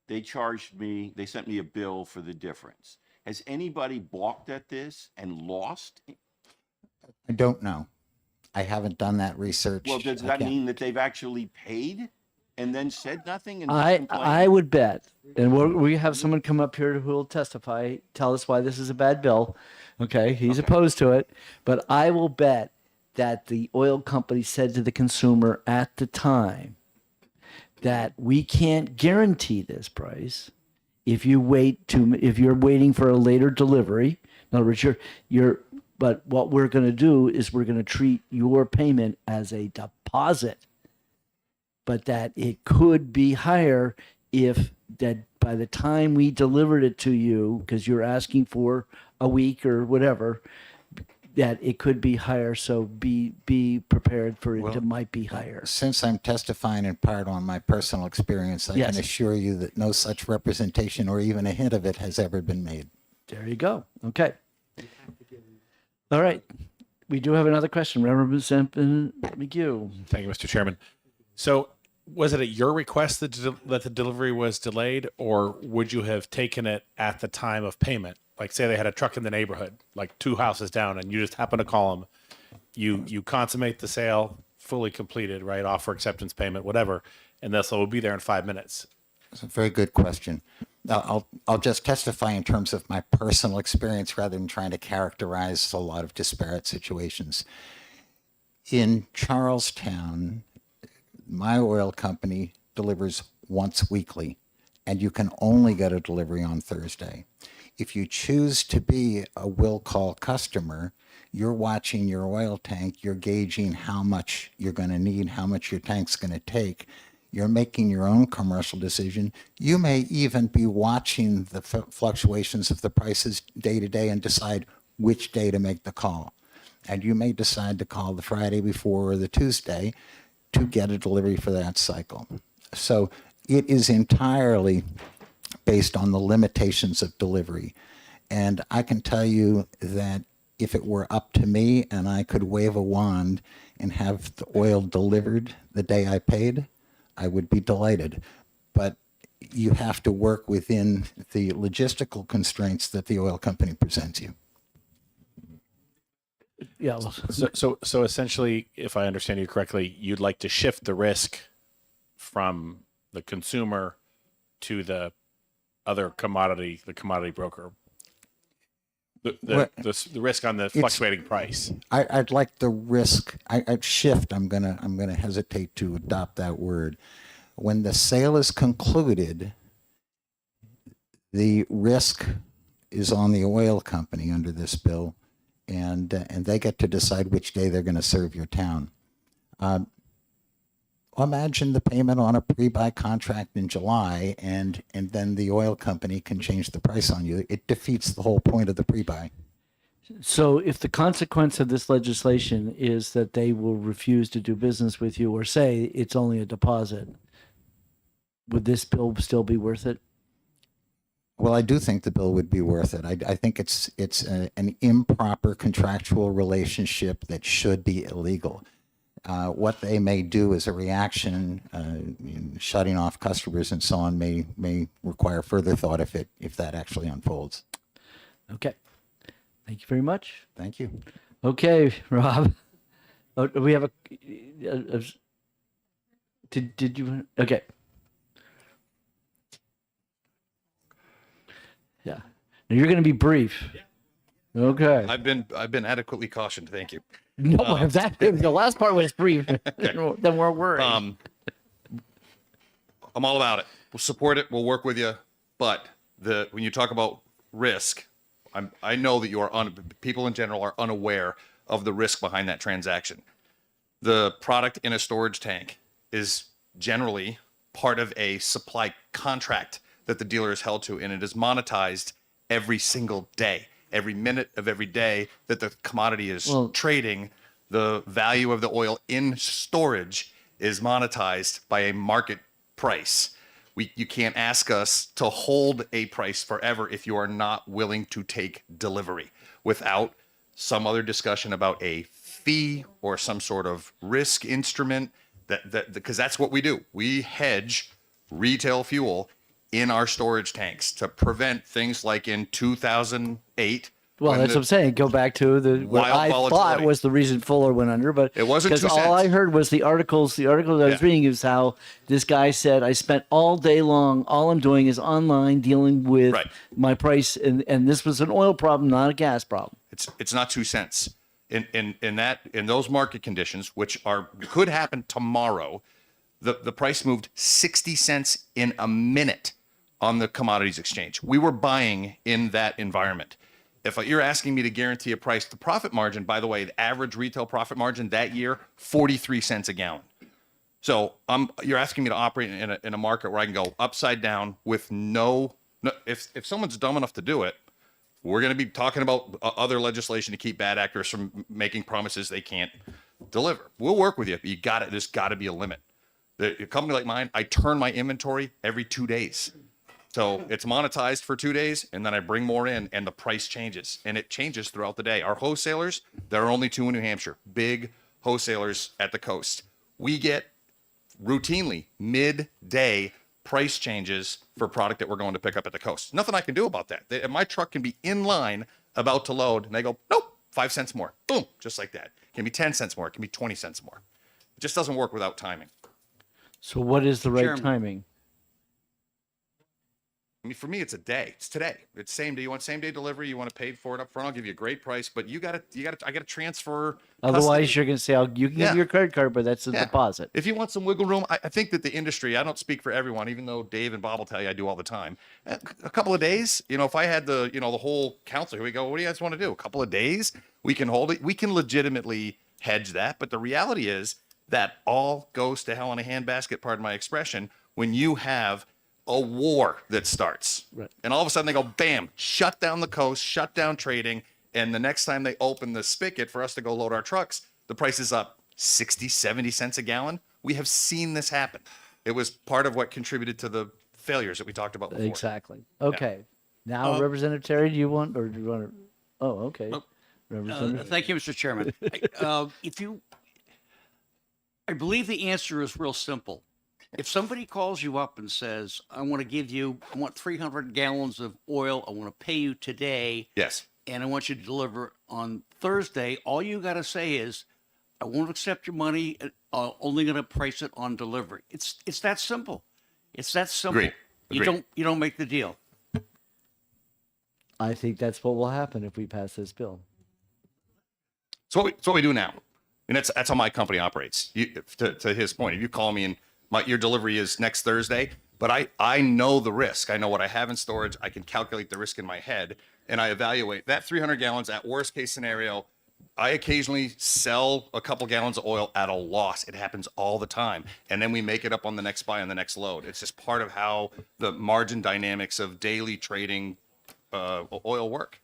they sent me a bill for the difference. Has anybody balked at this and lost? I don't know. I haven't done that research. Well, does I that can't- mean that they've actually paid and then said nothing? And I would bet, and we have someone come up here who will testify, tell us why this is a bad bill. Okay, he's opposed to it, but I will bet that the oil company said to the consumer at the time that we can't guarantee this price if you're waiting for a later delivery. In other words, but what we're going to do is we're going to treat your payment as a deposit, but that it could be higher if that by the time we delivered it to you, because you're asking for a week or whatever, that it could be higher. So be prepared for it to might be higher. Since I'm testifying in part on my personal experience, I Yes. can assure you that no such representation or even a hint of it has ever been made. There you go. Okay. All right. We do have another question. Representative McGee. Thank you, Mr. Chairman. So was it at your request that, that the delivery was delayed, or would you have taken it at the time of payment? Like say they had a truck in the neighborhood, like 2 houses down, and you just happen to call them. You consummate the sale, fully completed, right? Offer acceptance payment, whatever. And this will be there in 5 minutes. It's a very good question. Now, I'll just testify in terms of my personal experience rather than trying to characterize a lot of disparate situations. In Charlestown, my oil company delivers once weekly, and you can only get a delivery on Thursday. If you choose to be a will call customer, you're watching your oil tank, you're gauging how much you're going to need, how much your tank's going to take. You're making your own commercial decision. You may even be watching the fluctuations of the prices day to day and decide which day to make the call. And you may decide to call the Friday before or the Tuesday to get a delivery for that cycle. So it is entirely based on the limitations of delivery. And I can tell you that if it were up to me and I could wave a wand and have the oil delivered the day I paid, I would be delighted. But you have to work within the logistical constraints that the oil company presents you. Yeah. Well, So essentially, if I understand you correctly, you'd like to shift the risk from the consumer to the other commodity, the commodity broker. The risk on the fluctuating price. I'd like the risk. I'd shift. I'm gonna hesitate to adopt that word. When the sale is concluded, the risk is on the oil company under this bill, and they get to decide which day they're going to serve your town. Imagine the payment on a pre-buy contract in July, and then the oil company can change the price on you. It defeats the whole point of the pre-buy. so if the consequence of this legislation is that they will refuse to do business with you or say it's only a deposit, would this bill still be worth it? Well, I do think the bill would be worth it. I think it's an improper contractual relationship that should be illegal. What they may do as a reaction, shutting off customers and so on, may require further thought if that actually unfolds. Okay. Thank you very much. Thank you. Okay, Rob. Oh, do we have did you? Okay. Yeah. Now you're going to be brief. Okay. I've been adequately cautioned. Thank you. No, if the last part was brief, then we're worried. I'm all about it. We'll support it. We'll work with you. But when you talk about risk, I know that people in general are unaware of the risk behind that transaction. The product in a storage tank is generally part of a supply contract that the dealer is held to, and it is monetized every single day. Every minute of every day that the commodity is trading, the value of the oil in storage is monetized by a market price. You can't ask us to hold a price forever if you are not willing to take delivery without some other discussion about a fee or some sort of risk instrument because that's what we do. We hedge retail fuel in our storage tanks to prevent things like in 2008. Well, that's what I'm saying. Go back to what I thought was the reason Fuller went under, but it wasn't because all I heard was the articles. The article that I was reading is how this guy said, "I spent all day long. All I'm doing is online dealing with my price, and this was an oil problem, not a gas problem." It's not 2 cents in those market conditions, which could happen tomorrow. The price moved 60 cents in a minute on the commodities exchange. We were buying in that environment. If you're asking me to guarantee a price, the profit margin, by the way, the average retail profit margin that year, 43 cents a gallon. So you're asking me to operate in a market where I can go upside down with if someone's dumb enough to do it, We're going to be talking about other legislation to keep bad actors from making promises they can't deliver. We'll work with you. There's got to be a limit. A company like mine, I turn my inventory every 2 days. So it's monetized for 2 days, and then I bring more in, and the price changes, and it changes throughout the day. Our wholesalers, there are only 2 in New Hampshire, big wholesalers at the coast. We get routinely midday price changes for product that we're going to pick up at the coast. Nothing I can do about that. My truck can be in line about to load, and they go, nope, 5 cents more. Boom, just like that. It can be 10 cents more. It can be 20 cents more. It just doesn't work without timing. So what is the right Chairman. timing? I mean, for me, it's a day. It's today. It's same day. You want same day delivery. You want to pay for it up front. I'll give you a great price, but I got to transfer. Otherwise, custody. you're going to say, you can Yeah. give your credit card, but that's a Yeah. deposit. If you want some wiggle room, I think that the industry, I don't speak for everyone, even though Dave and Bob will tell you I do all the time. A couple of days, if I had the whole council, here we go. What do you guys want to do? A couple of days, we can hold it. We can legitimately hedge that. But the reality is that all goes to hell in a handbasket, pardon my expression, when you have a war that starts. Right. And all of a sudden they go, bam, shut down the coast, shut down trading. And the next time they open the spigot for us to go load our trucks, the price is up 60, 70 cents a gallon. We have seen this happen. It was part of what contributed to the failures that we talked about before. Exactly. Okay. Now, Representative Terry, do you want to? Oh, okay. Representative. Thank you, Mr. Chairman. I believe the answer is real simple. If somebody calls you up and says, I want 300 gallons of oil, I want to pay you today, Yes. and I want you to deliver on Thursday, all you got to say is, I won't accept your money, only going to price it on delivery. It's that simple. It's that simple. Agreed. You don't make the deal. I think that's what will happen if we pass this bill. So what we do now, and that's how my company operates. To his point, if you call me and your delivery is next Thursday, but I know the risk. I know what I have in storage. I can calculate the risk in my head, and I evaluate that 300 gallons at worst case scenario. I occasionally sell a couple gallons of oil at a loss. It happens all the time. And then we make it up on the next buy on the next load. It's just part of how the margin dynamics of daily trading oil work.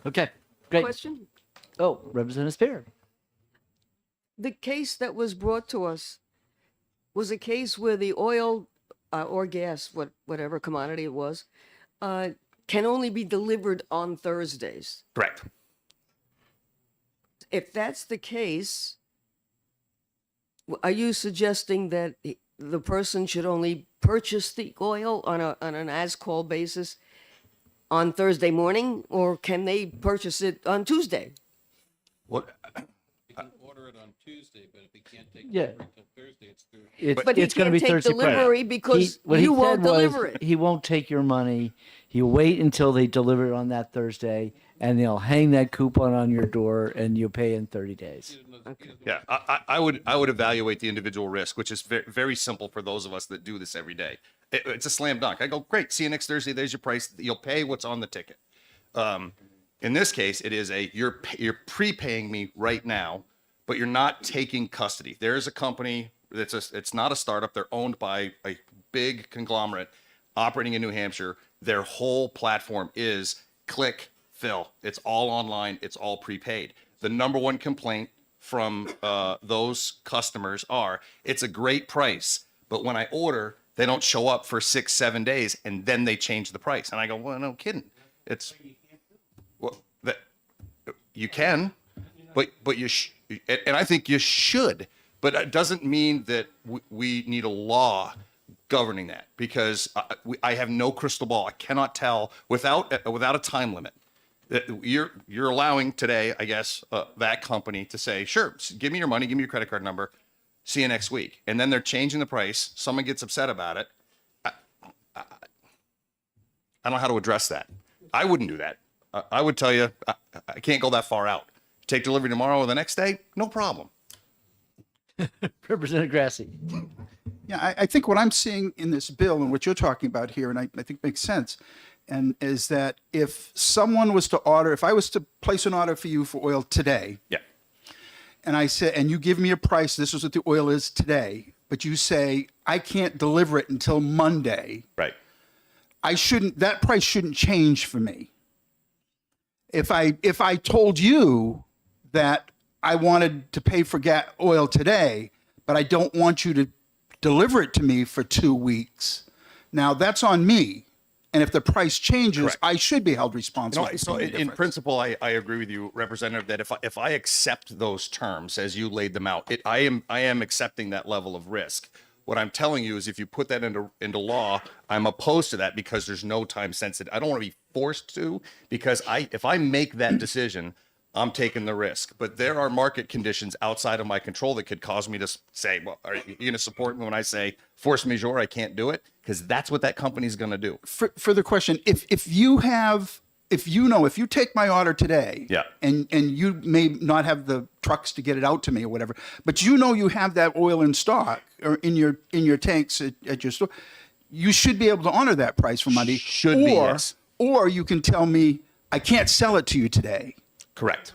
Okay, great. Question? Oh, Representative Spear. The case that was brought to us was a case where the oil or gas, whatever commodity it was, can only be delivered on Thursdays. Correct. If that's the case, are you suggesting that the person should only purchase the oil on an as-call basis on Thursday morning, or can they purchase it on Tuesday? What? You can order it on Tuesday, but if he can't take Yeah. delivery until Thursday, it's Thursday. But he it's going to can't be take Thursday. delivery because what he you won't said was deliver it. He won't take your money. He'll wait until they deliver it on that Thursday, and they'll hang that coupon on your door, and you'll pay in 30 days. Yeah, I would evaluate the individual risk, which is very, very simple for those of us that do this every day. It's a slam dunk. I go, great, see you next Thursday. There's your price. You'll pay what's on the ticket. In this case, it is you're prepaying me right now, but you're not taking custody. There is a company it's not a startup. They're owned by a big conglomerate operating in New Hampshire. Their whole platform is click, fill. It's all online. It's all prepaid. The number one complaint from those customers it's a great price, but when I order, they don't show up for 6-7 days, and then they change the price. And I go, well, no kidding. It's that you can, but you and I think you should. But it doesn't mean that we need a law governing that, because I have no crystal ball. I cannot tell without a time limit. You're allowing today, I guess, that company to say, sure, give me your money, give me your credit card number, see you next week. And then they're changing the price. Someone gets upset about it. I don't know how to address that. I wouldn't do that. I would tell you, I can't go that far out. Take delivery tomorrow or the next day, no problem. Representative Grassi. Yeah, I think what I'm seeing in this bill and what you're talking about here, and I think makes sense, and is that if someone was to order, if I was to place an order for you for oil today, yeah, and I said, and you give me a price, this is what the oil is today, but you say I can't deliver it until Monday, right? That price shouldn't change for me. If I told you that I wanted to pay for oil today, but I don't want you to deliver it to me for 2 weeks, now that's on me. And if the price changes, I should be held responsible. for So the in difference. principle, I agree with you, Representative, that if I accept those terms as you laid them out, I am accepting that level of risk. What I'm telling you is if you put that into law, I'm opposed to that because there's no time sensitive. I don't want to be forced to, because if I make that decision, I'm taking the risk. But there are market conditions outside of my control that could cause me to say, well, are you going to support me when I say force majeure, I can't do it? Because that's what that company's going to do. Further question: if you take my order today, Yeah. and you may not have the trucks to get it out to me or whatever, but you know you have that oil in stock or in your tanks at your store, you should be able to honor that price for Monday. Yes. Or you can tell me I can't sell it to you today. Correct.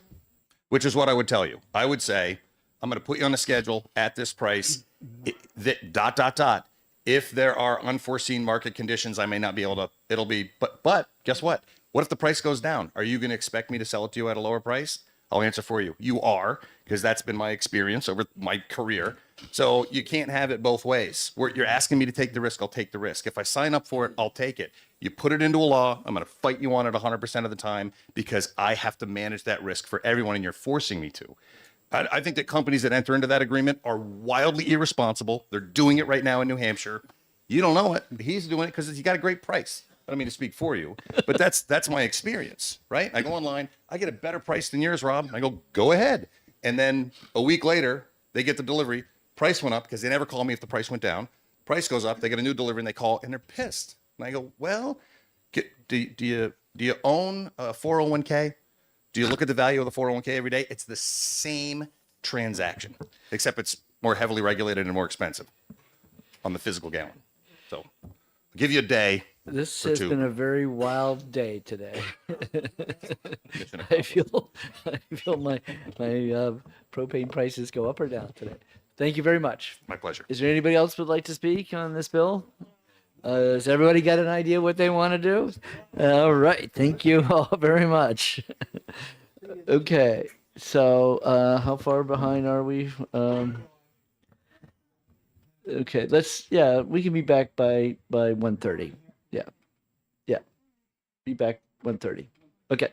Which is what I would tell you. I would say, I'm going to put you on a schedule at this price. If there are unforeseen market conditions, I may not be able to, it'll be, but guess what? What if the price goes down? Are you going to expect me to sell it to you at a lower price? I'll answer for you. You are, because that's been my experience over my career. So you can't have it both ways. You're asking me to take the risk, I'll take the risk. If I sign up for it, I'll take it. You put it into a law, I'm going to fight you on it 100% of the time because I have to manage that risk for everyone and you're forcing me to. I think that companies that enter into that agreement are wildly irresponsible. They're doing it right now in New Hampshire. You don't know it. He's doing it because he got a great price. I don't mean to speak for you, but that's my experience, right? I go online, I get a better price than yours, Rob. I go ahead. And then a week later, they get the delivery. Price went up because they never call me if the price went down. Price goes up, they get a new delivery and they call and they're pissed. And I go, well, do you own a 401k? Do you look at the value of the 401k every day? It's the same transaction, except it's more heavily regulated and more expensive on the physical gallon. So I'll give you a day. This or has two. been a very wild day today. I feel my propane prices go up or down today. Thank you very much. My pleasure. Is there anybody else who would like to speak on this bill? Has everybody got an idea what they want to do? All right. Thank you all very much. Okay. So how far behind are we? Okay. We can be back by 1:30. Yeah. Be back 1:30. Okay.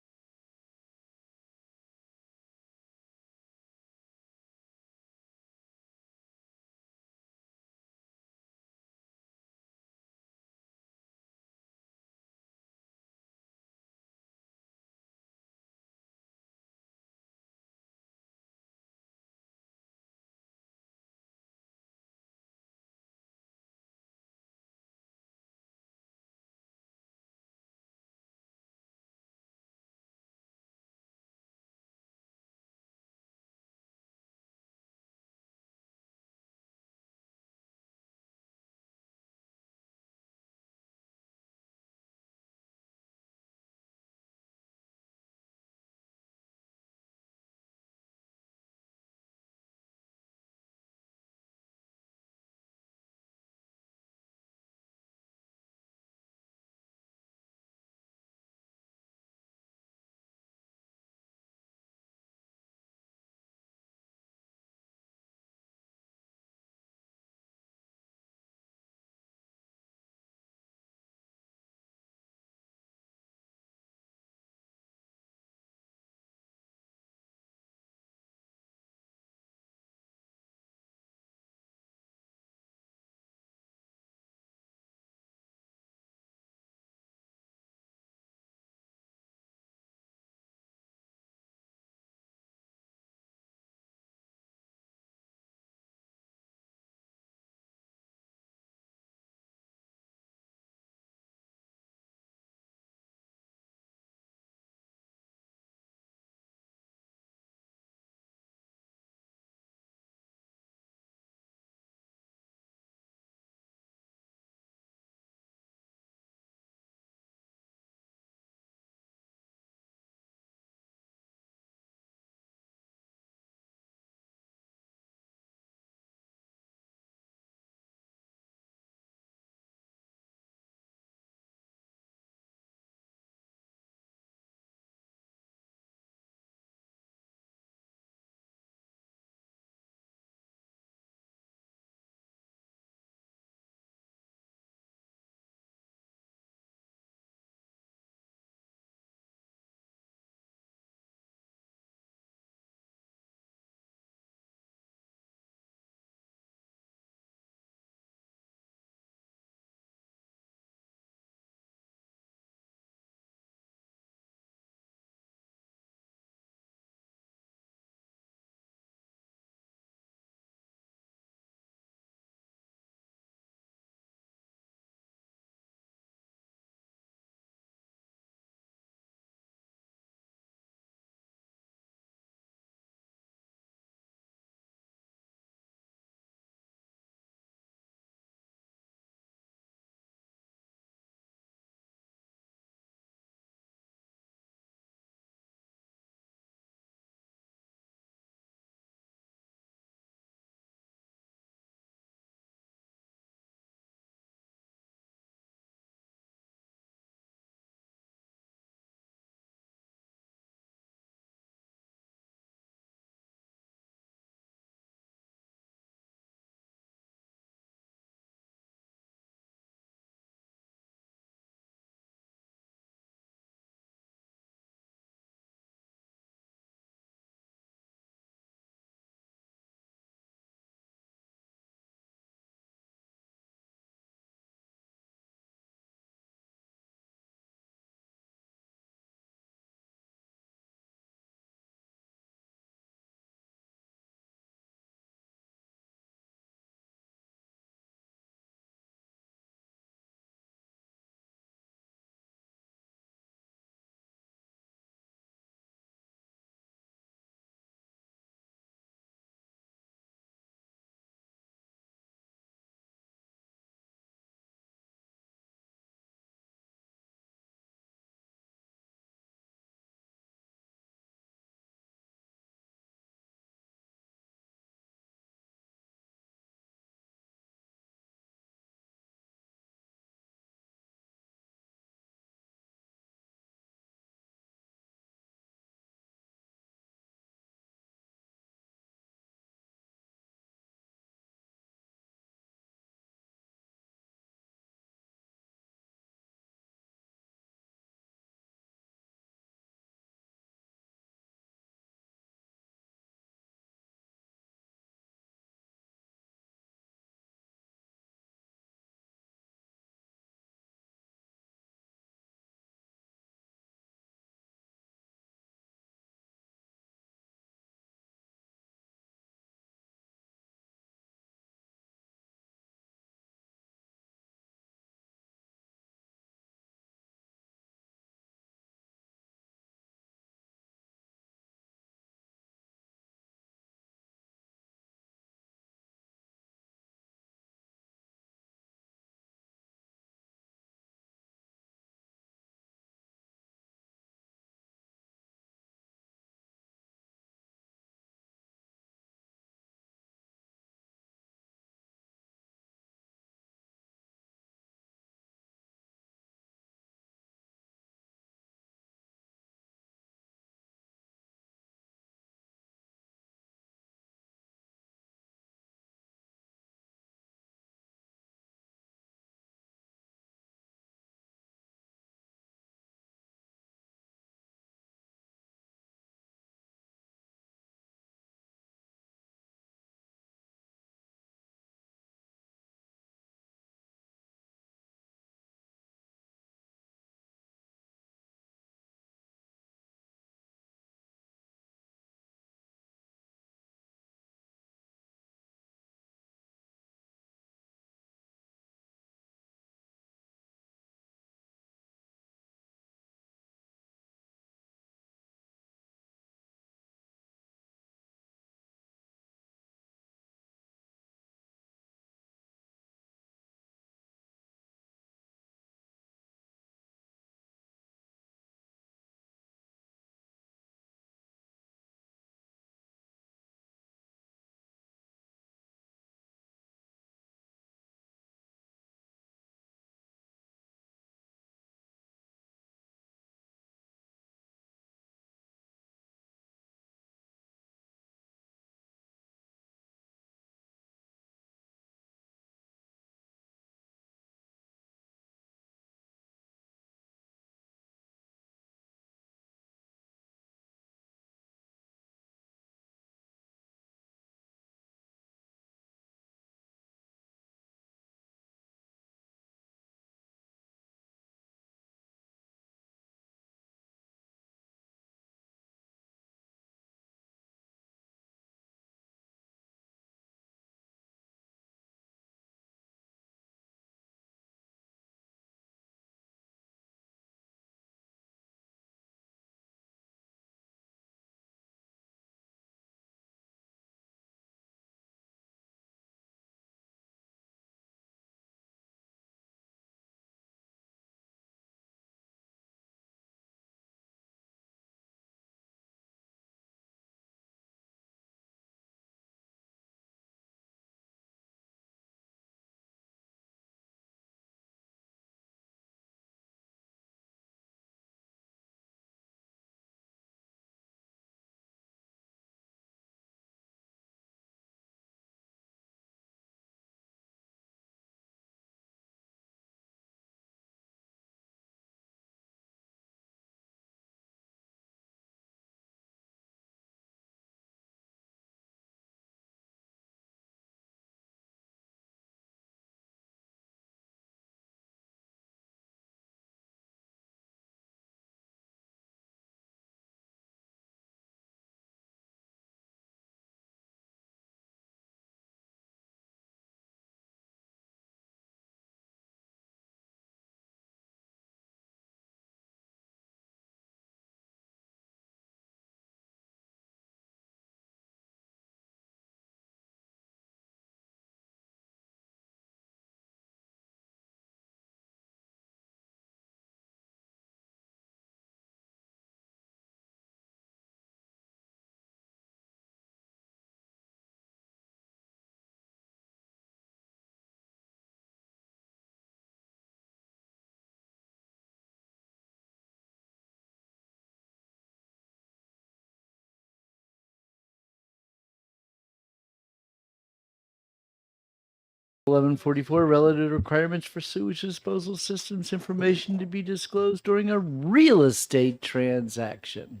1144, relative requirements for sewage disposal systems information to be disclosed during a real estate transaction.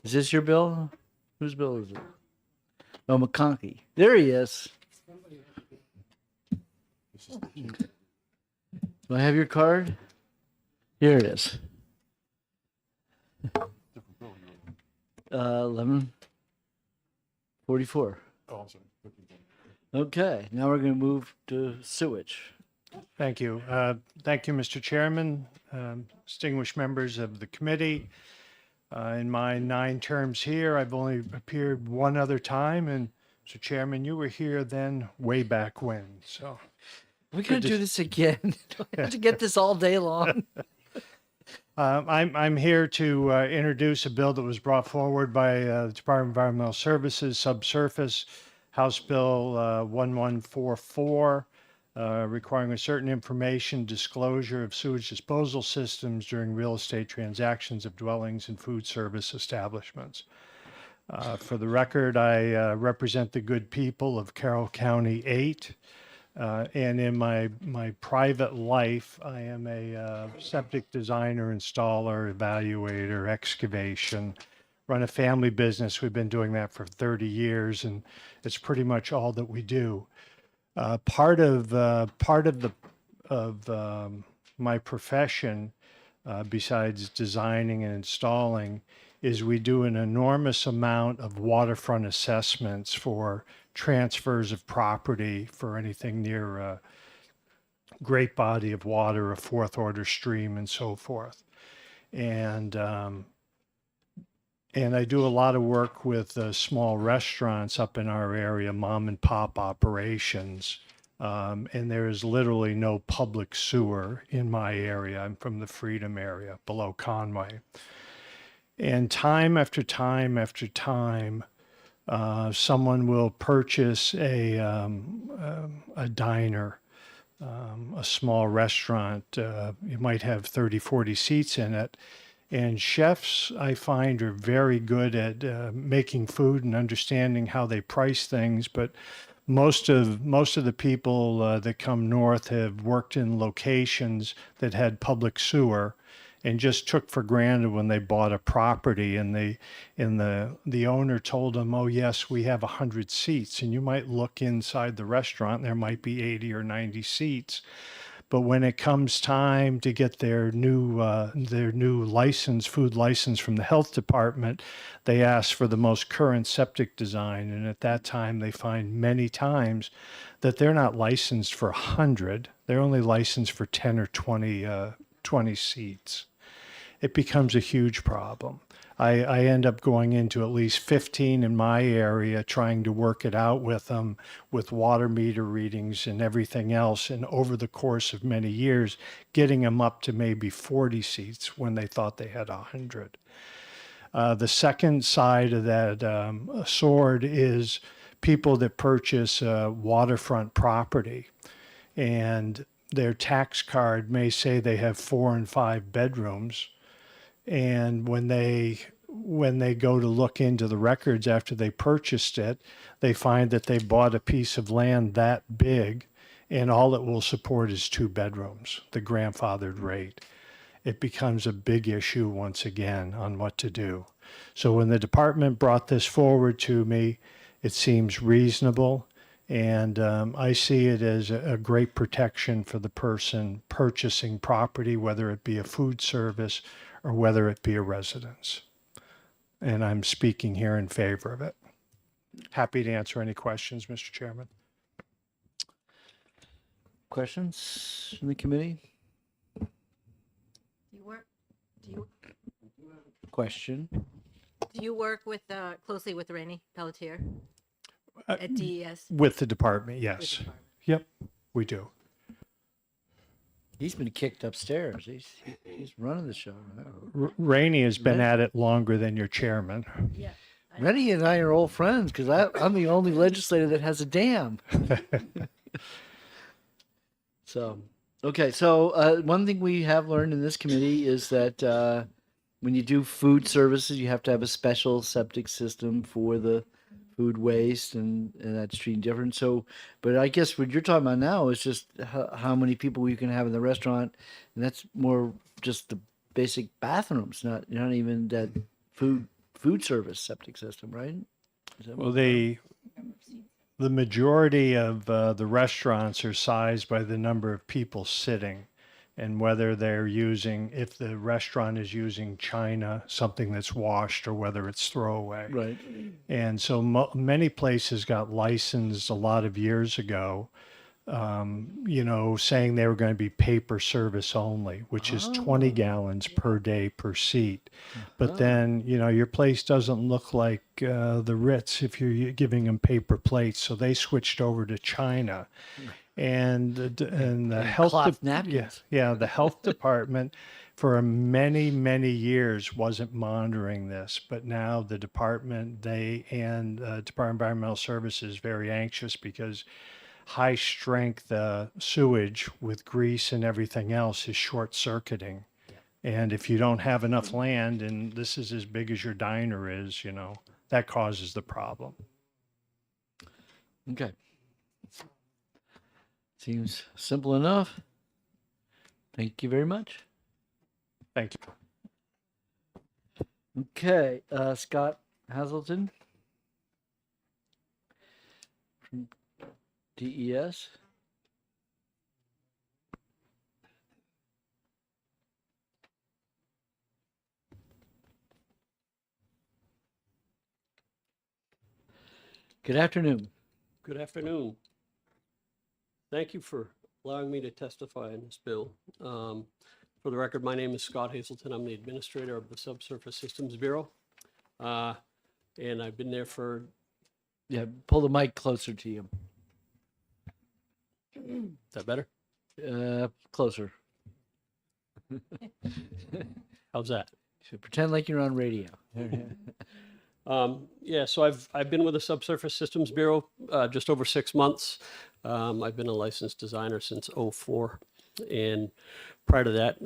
Is this your bill? Whose bill is it? Oh, McConkey. There he is. Do I have your card? Here it is. 1144. Oh, I'm sorry. Okay, now we're going to move to sewage. Thank you. Thank you, Mr. Chairman, distinguished members of the committee. In my 9 terms here, I've only appeared one other time, and Mr. Chairman, you were here then way back when. So We're going to do this again. Do we have to get this all day long? I'm here to introduce a bill that was brought forward by the Department of Environmental Services, Subsurface, House Bill 1144, requiring a certain information disclosure of sewage disposal systems during real estate transactions of dwellings and food service establishments. For the record, I represent the good people of Carroll County 8. And in my private life, I am a septic designer, installer, evaluator, excavation, run a family business. We've been doing that for 30 years, and it's pretty much all that we do. Part of my profession, besides designing and installing, is we do an enormous amount of waterfront assessments for transfers of property for anything near a great body of water, a fourth order stream, and so forth. And I do a lot of work with small restaurants up in our area, mom and pop operations. And there is literally no public sewer in my area. I'm from the Freedom area below Conway. And time after time after time, someone will purchase a diner, a small restaurant. You might have 30, 40 seats in it. And chefs, I find, are very good at making food and understanding how they price things. But most of the people that come north have worked in locations that had public sewer, and just took for granted when they bought a property, and the owner told them, "Oh yes, we have 100 seats," and you might look inside the restaurant, and there might be 80 or 90 seats. But when it comes time to get their new license, food license from the health department, they ask for the most current septic design. And at that time, they find many times that they're not licensed for 100. They're only licensed for 10 or 20 seats. It becomes a huge problem. I end up going into at least 15 in my area, trying to work it out with them with water meter readings and everything else. And over the course of many years, getting them up to maybe 40 seats when they thought they had 100. The second side of that sword is people that purchase waterfront property, and their tax card may say they have 4 and 5 bedrooms. And when they go to look into the records after they purchased it, they find that they bought a piece of land that big, and all it will support is 2 bedrooms, the grandfathered rate. It becomes a big issue once again on what to do. So when the department brought this forward to me, it seems reasonable. And I see it as a great protection for the person purchasing property, whether it be a food service or whether it be a residence. And I'm speaking here in favor of it. Happy to answer any questions, Mr. Chairman. Questions from the committee? Do you Question? do you work with closely with Rainey Pelletier at DES? With the department, yes. Yep, we do. He's been kicked upstairs. He's running the show. Rainey has been at it longer than your chairman. Yeah. Rennie and I are old friends because I'm the only legislator that has a dam. So, okay. So one thing we have learned in this committee is that when you do food services, you have to have a special septic system for the food waste, and that's treating different. So, but I guess what you're talking about now is just how many people you can have in the restaurant, and that's more just the basic bathrooms, not even that food service septic system, right? Is that Well, what- the majority of the restaurants are sized by the number of people sitting and whether they're using, if the restaurant is using china, something that's washed, or whether it's throwaway. Right. And so many places got licensed a lot of years ago, saying they were going to be paper service only, which is 20 gallons per day per seat. But then, your place doesn't look like the Ritz if you're giving them paper plates. So they switched over to China. And the health cloth napkins. the health department for many years wasn't monitoring this, but now the department, Department of Environmental Services, is very anxious because high strength sewage with grease and everything else is short circuiting. And if you don't have enough land, and this is as big as your diner is, that causes the problem. Okay. Seems simple enough. Thank you very much. Thank you. Okay, Scott Hazelton from DES. Good afternoon. Good afternoon. Thank you for allowing me to testify on this bill. For the record, my name is Scott Hazelton. I'm the administrator of the Subsurface Systems Bureau. And I've been there for... Yeah, pull the mic closer to you. Is that better? Closer. How's that? So pretend like you're on radio. Yeah, so I've been with the Subsurface Systems Bureau just over 6 months. I've been a licensed designer since '04, and prior to that,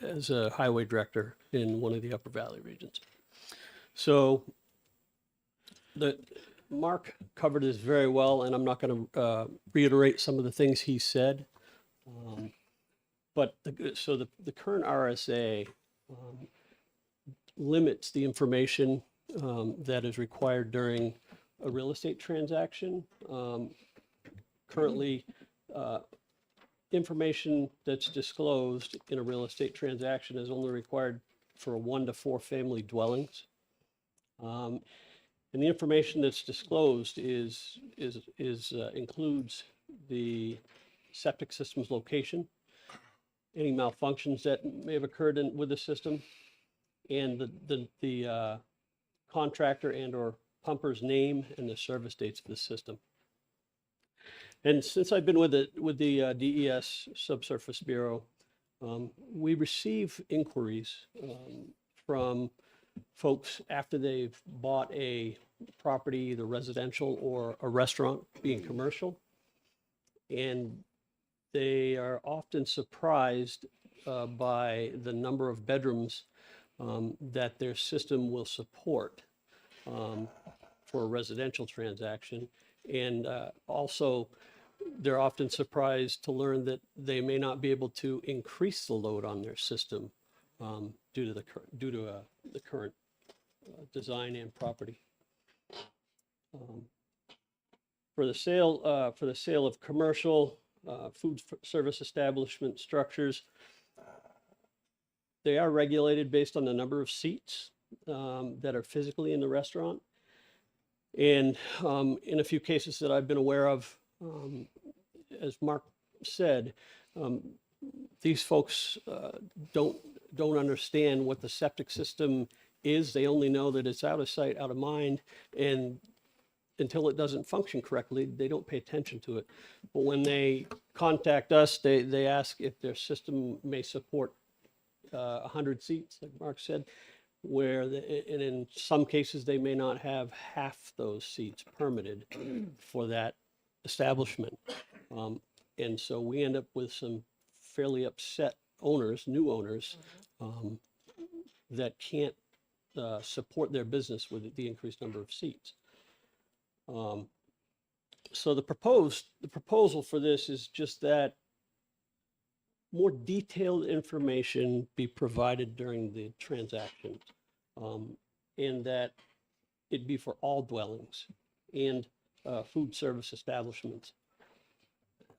as a highway director in one of the Upper Valley regions. So Mark covered this very well, and I'm not going to reiterate some of the things he said. But the current RSA limits the information that is required during a real estate transaction. Currently, information that's disclosed in a real estate transaction is only required for 1 to 4 family dwellings. And the information that's disclosed includes the septic system's location, any malfunctions that may have occurred with the system, and the contractor and or pumper's name and the service dates of the system. And since I've been with the DES Subsurface Bureau, we receive inquiries from folks after they've bought a property, either residential or a restaurant being commercial, and they are often surprised by the number of bedrooms that their system will support for a residential transaction. And also, they're often surprised to learn that they may not be able to increase the load on their system due to the current design and property. For the sale of commercial food service establishment structures, they are regulated based on the number of seats that are physically in the restaurant. And in a few cases that I've been aware of, as Mark said, these folks don't understand what the septic system is. They only know that it's out of sight, out of mind, and until it doesn't function correctly, they don't pay attention to it. But when they contact us, they ask if their system may support 100 seats, like Mark said, and in some cases they may not have half those seats permitted for that establishment. And so we end up with some fairly upset owners, new owners, that can't support their business with the increased number of seats. So the proposal for this is just that more detailed information be provided during the transaction, and that it be for all dwellings and food service establishments.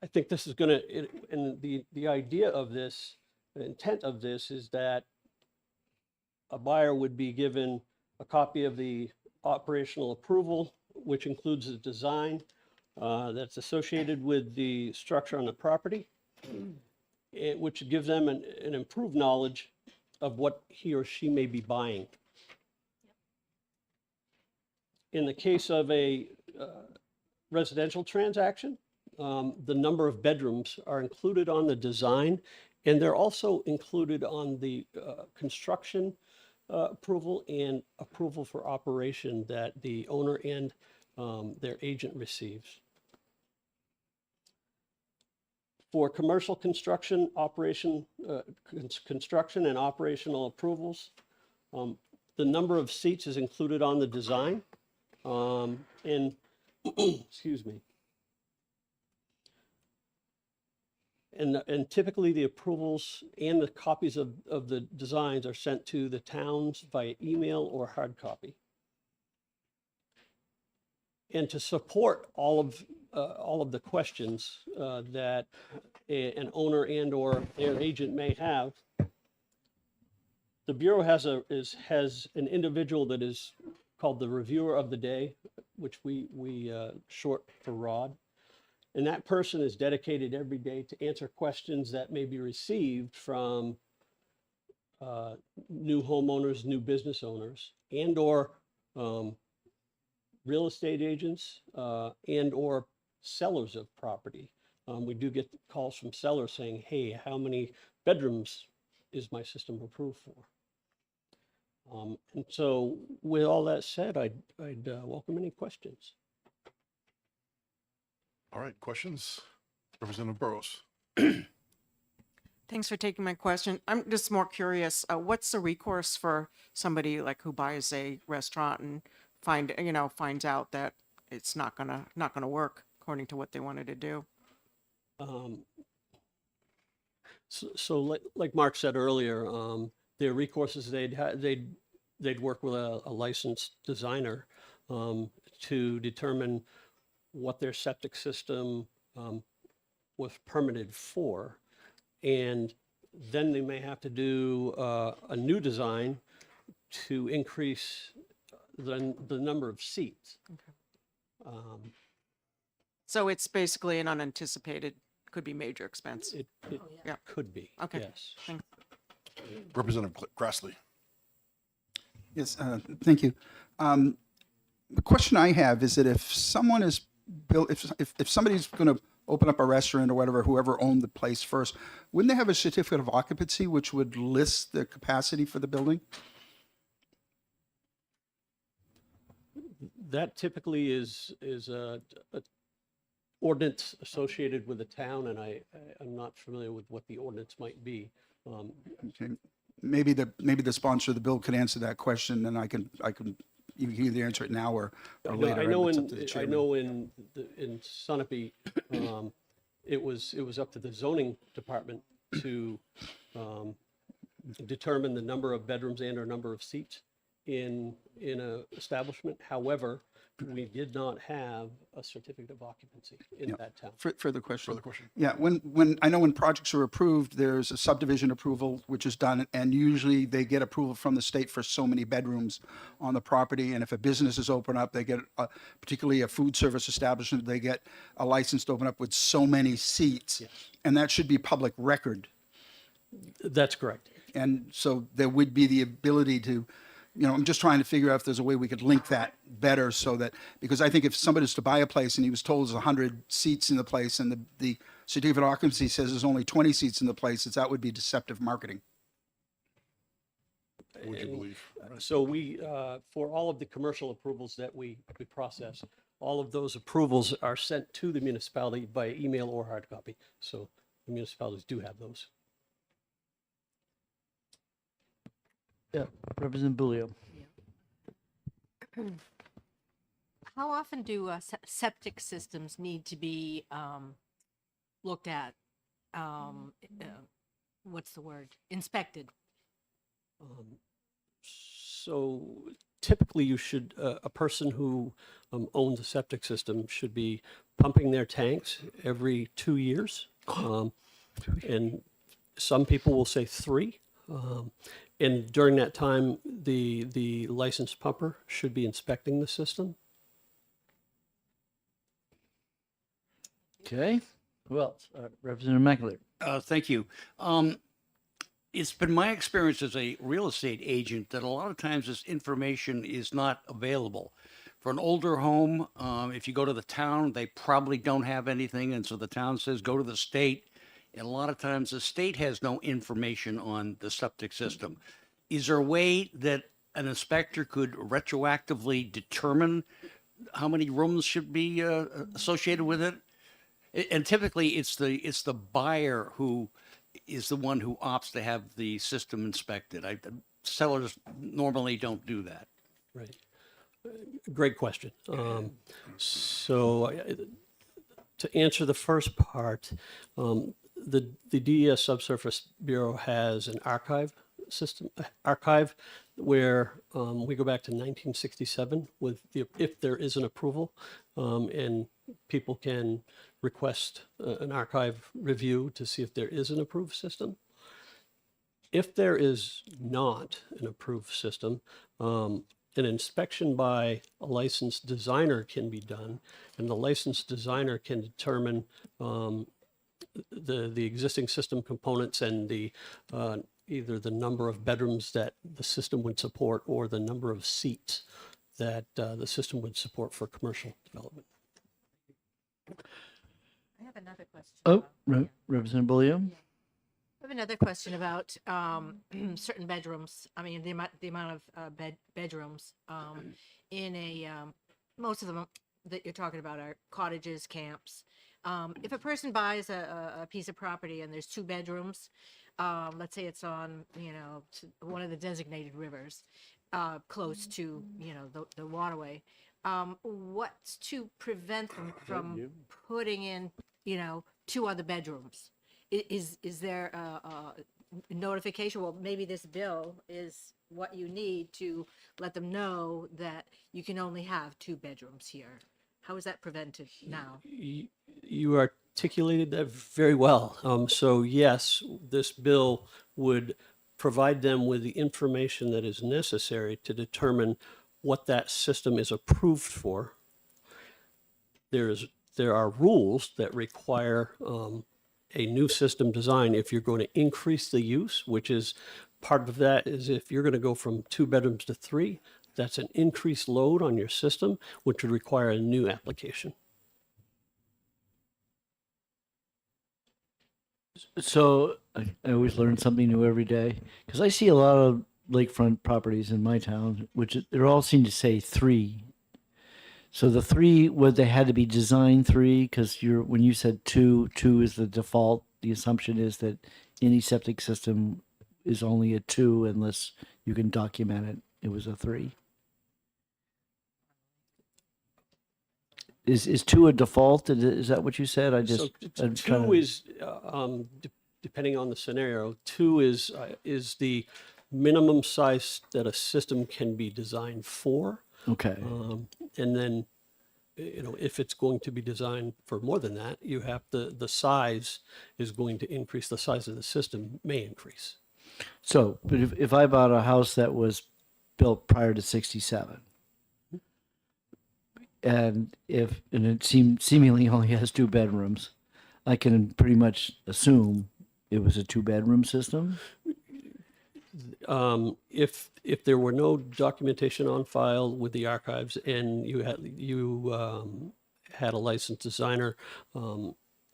I think this is going to, and the idea of this, the intent of this is that a buyer would be given a copy of the operational approval, which includes the design that's associated with the structure on the property, which gives them an improved knowledge of what he or she may be buying. In the case of a residential transaction, the number of bedrooms are included on the design, and they're also included on the construction approval and approval for operation that the owner and their agent receives. For commercial construction, construction and operational approvals, the number of seats is included on the design, and excuse me. And typically the approvals and the copies of the designs are sent to the towns via email or hard copy. And to support all of the questions that an owner and or their agent may have, the Bureau has an individual that is called the Reviewer of the Day, which we short for ROD. And that person is dedicated every day to answer questions that may be received from new homeowners, new business owners, and or real estate agents and or sellers of property. We do get calls from sellers saying, hey, how many bedrooms is my system approved for? And so with all that said, I'd welcome any questions. All right, questions? Representative Burrows. Thanks for taking my question. I'm just more curious, what's the recourse for somebody like who buys a restaurant and finds out that it's not gonna work according to what they wanted to do? So like Mark said earlier, their recourses, they'd work with a licensed designer to determine what their septic system was permitted for. And then they may have to do a new design to increase the number of seats. Okay. So it's basically an unanticipated, could be major expense. It Yeah. could be, Okay. yes. Thanks. Representative Grassley. Yes, thank you. The question I have is that if someone is built, if somebody's going to open up a restaurant or whatever, whoever owned the place first, wouldn't they have a certificate of occupancy which would list the capacity for the building? That typically is a ordinance associated with the town, and I'm not familiar with what the ordinance might be. Okay. Maybe the sponsor of the bill could answer that question, and you can either answer it now or later. I know It's up to the in chairman. Sunapee, it was up to the zoning department to determine the number of bedrooms and or number of seats in a establishment. However, we did not have a certificate of occupancy in Yeah. that town. Further question. Further question? Yeah, when I know when projects are approved, there's a subdivision approval which is done, and usually they get approval from the state for so many bedrooms on the property. And if a business is open up, they get, particularly a food service establishment, they get a license to open up with so many seats. Yes. And that should be public record. That's correct. And so there would be the ability to, I'm just trying to figure out if there's a way we could link that better so that, because I think if somebody's to buy a place and he was told there's 100 seats in the place and the certificate of occupancy says there's only 20 seats in the place, that would be deceptive marketing. Would you believe? So we, for all of the commercial approvals that we process, all of those approvals are sent to the municipality by email or hard copy. So the municipalities do have those. Yeah, Representative Bulio. How often do septic systems need to be looked at? What's the word? Inspected? So typically you should, a person who owns a septic system should be pumping their tanks every 2 years. And some people will say 3. And during that time, the licensed pumper should be inspecting the system. Okay. Who else? Representative McAleer. Thank you. It's been my experience as a real estate agent that a lot of times this information is not available. For an older home, if you go to the town, they probably don't have anything, and so the town says, go to the state. And a lot of times the state has no information on the septic system. Is there a way that an inspector could retroactively determine how many rooms should be associated with it? And typically it's the buyer who is the one who opts to have the system inspected. Sellers normally don't do that. Right. Great question. To answer the first part, the DES Subsurface Bureau has an archive where we go back to 1967 with if there is an approval, and people can request an archive review to see if there is an approved system. If there is not an approved system, an inspection by a licensed designer can be done, and the licensed designer can determine the existing system components and the either the number of bedrooms that the system would support or the number of seats that the system would support for commercial development. I have another question. Oh, Representative Beaulieu. I have another question about certain bedrooms. I mean, the amount of bedrooms in a most of them that you're talking about are cottages, camps. If a person buys a piece of property and there's 2 bedrooms, let's say it's on one of the designated rivers, close to the waterway. What's to prevent them from putting in 2 other bedrooms? Is there a notification? Well, maybe this bill is what you need to let them know that you can only have 2 bedrooms here. How is that prevented now? You articulated that very well. So yes, this bill would provide them with the information that is necessary to determine what that system is approved for. There are rules that require a new system design if you're going to increase the use, which is part of that is if you're going to go from 2 bedrooms to 3, that's an increased load on your system, which would require a new application. So I always learn something new every day because I see a lot of lakefront properties in my town, which they all seem to say 3. So the 3, would they had to be designed 3? Because when you said 2 is the default. The assumption is that any septic system is only a 2 unless you can document it. It was a 3. Is 2 a default? Is that what you said? So 2 is, depending on the scenario, 2 is the minimum size that a system can be designed for. Okay. And then, if it's going to be designed for more than that, you have the size is going to increase. The size of the system may increase. So, but if I bought a house that was built prior to 67, and it seemingly only has 2 bedrooms, I can pretty much assume it was a 2-bedroom system. If there were no documentation on file with the archives and you had a licensed designer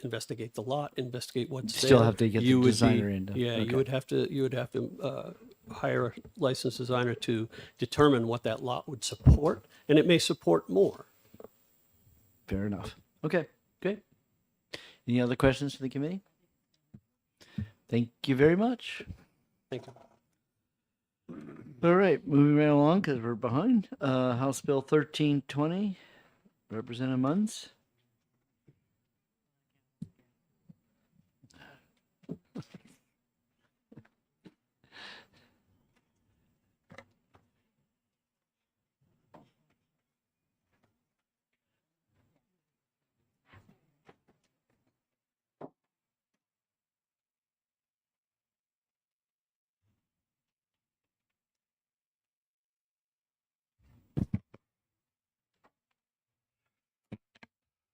investigate the lot, investigate what's Still there, have to get you the would be- designer in. Yeah, Okay. you would have to hire a licensed designer to determine what that lot would support, and it may support more. Fair enough. Okay, great. Any other questions for the committee? Thank you very much. Thank you. All right, moving right along because we're behind. House Bill 1320, Representative Munns?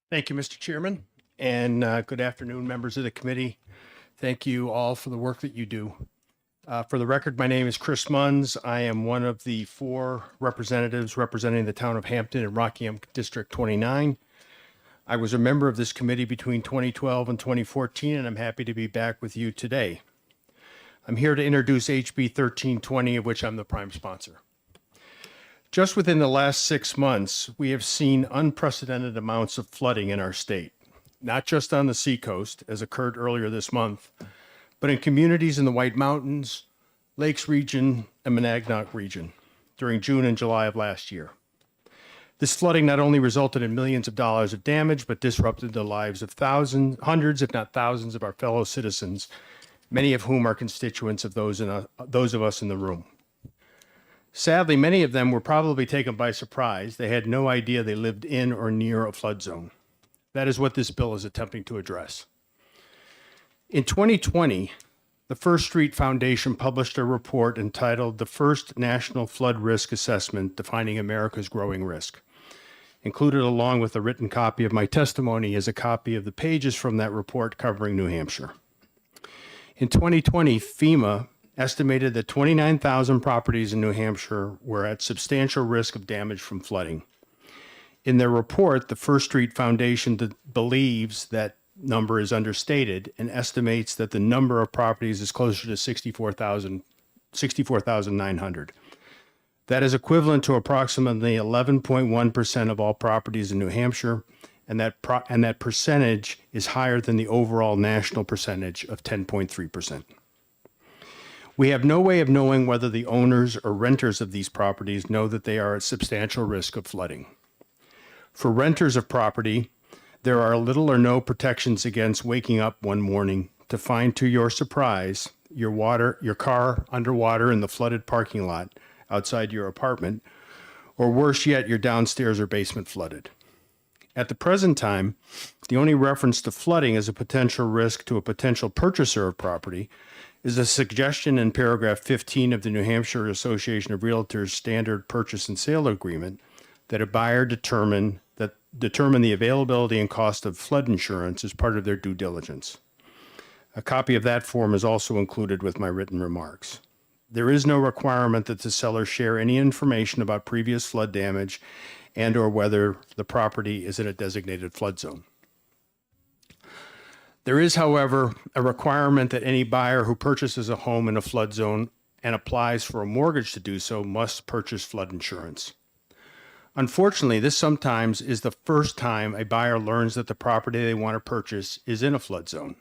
Thank you, Mr. Chairman, and good afternoon, members of the committee. Thank you all for the work that you do. For the record, my name is Chris Munns. I am one of the 4 representatives representing the town of Hampton in Rockingham District 29. I was a member of this committee between 2012 and 2014, and I'm happy to be back with you today. I'm here to introduce HB 1320, of which I'm the prime sponsor. Just within the last 6 months, we have seen unprecedented amounts of flooding in our state, not just on the seacoast, as occurred earlier this month, but in communities in the White Mountains, Lakes region, and Monadnock region during June and July of last year. This flooding not only resulted in millions of dollars of damage, but disrupted the lives of hundreds, if not thousands, of our fellow citizens, many of whom are constituents of those of us in the room. Sadly, many of them were probably taken by surprise. They had no idea they lived in or near a flood zone. That is what this bill is attempting to address. In 2020, the First Street Foundation published a report entitled The First National Flood Risk Assessment Defining America's Growing Risk. Included along with a written copy of my testimony is a copy of the pages from that report covering New Hampshire. In 2020, FEMA estimated that 29,000 properties in New Hampshire were at substantial risk of damage from flooding. In their report, the First Street Foundation believes that number is understated and estimates that the number of properties is closer to 64,900. That is equivalent to approximately 11.1% of all properties in New Hampshire, and that percentage is higher than the overall national percentage of 10.3%. We have no way of knowing whether the owners or renters of these properties know that they are at substantial risk of flooding. For renters of property, there are little or no protections against waking up one morning to find, to your surprise, your car underwater in the flooded parking lot outside your apartment, or worse yet, your downstairs or basement flooded. At the present time, the only reference to flooding as a potential risk to a potential purchaser of property is a suggestion in paragraph 15 of the New Hampshire Association of Realtors Standard Purchase and Sale Agreement that a buyer determine the availability and cost of flood insurance as part of their due diligence. A copy of that form is also included with my written remarks. There is no requirement that the seller share any information about previous flood damage and or whether the property is in a designated flood zone. There is, however, a requirement that any buyer who purchases a home in a flood zone and applies for a mortgage to do so must purchase flood insurance. Unfortunately, this sometimes is the first time a buyer learns that the property they want to purchase is in a flood zone.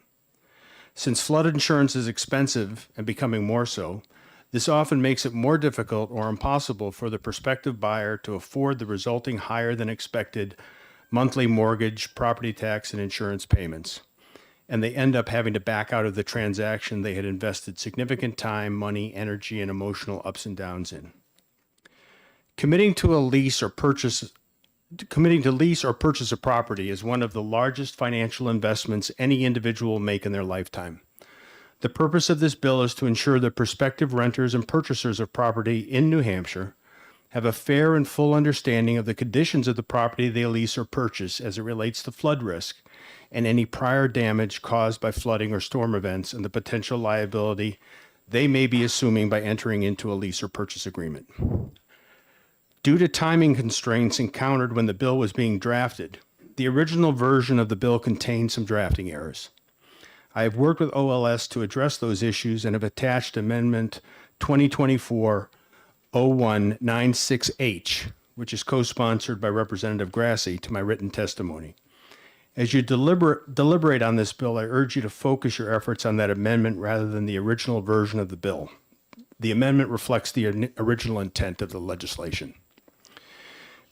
Since flood insurance is expensive and becoming more so, this often makes it more difficult or impossible for the prospective buyer to afford the resulting higher than expected monthly mortgage, property tax, and insurance payments. And they end up having to back out of the transaction they had invested significant time, money, energy, and emotional ups and downs in. Committing to lease or purchase a property is one of the largest financial investments any individual will make in their lifetime. The purpose of this bill is to ensure that prospective renters and purchasers of property in New Hampshire have a fair and full understanding of the conditions of the property they lease or purchase as it relates to flood risk and any prior damage caused by flooding or storm events and the potential liability they may be assuming by entering into a lease or purchase agreement. Due to timing constraints encountered when the bill was being drafted, the original version of the bill contained some drafting errors. I have worked with OLS to address those issues and have attached Amendment 2024-0196H, which is co-sponsored by Representative Grassi, to my written testimony. As you deliberate on this bill, I urge you to focus your efforts on that amendment rather than the original version of the bill. The amendment reflects the original intent of the legislation.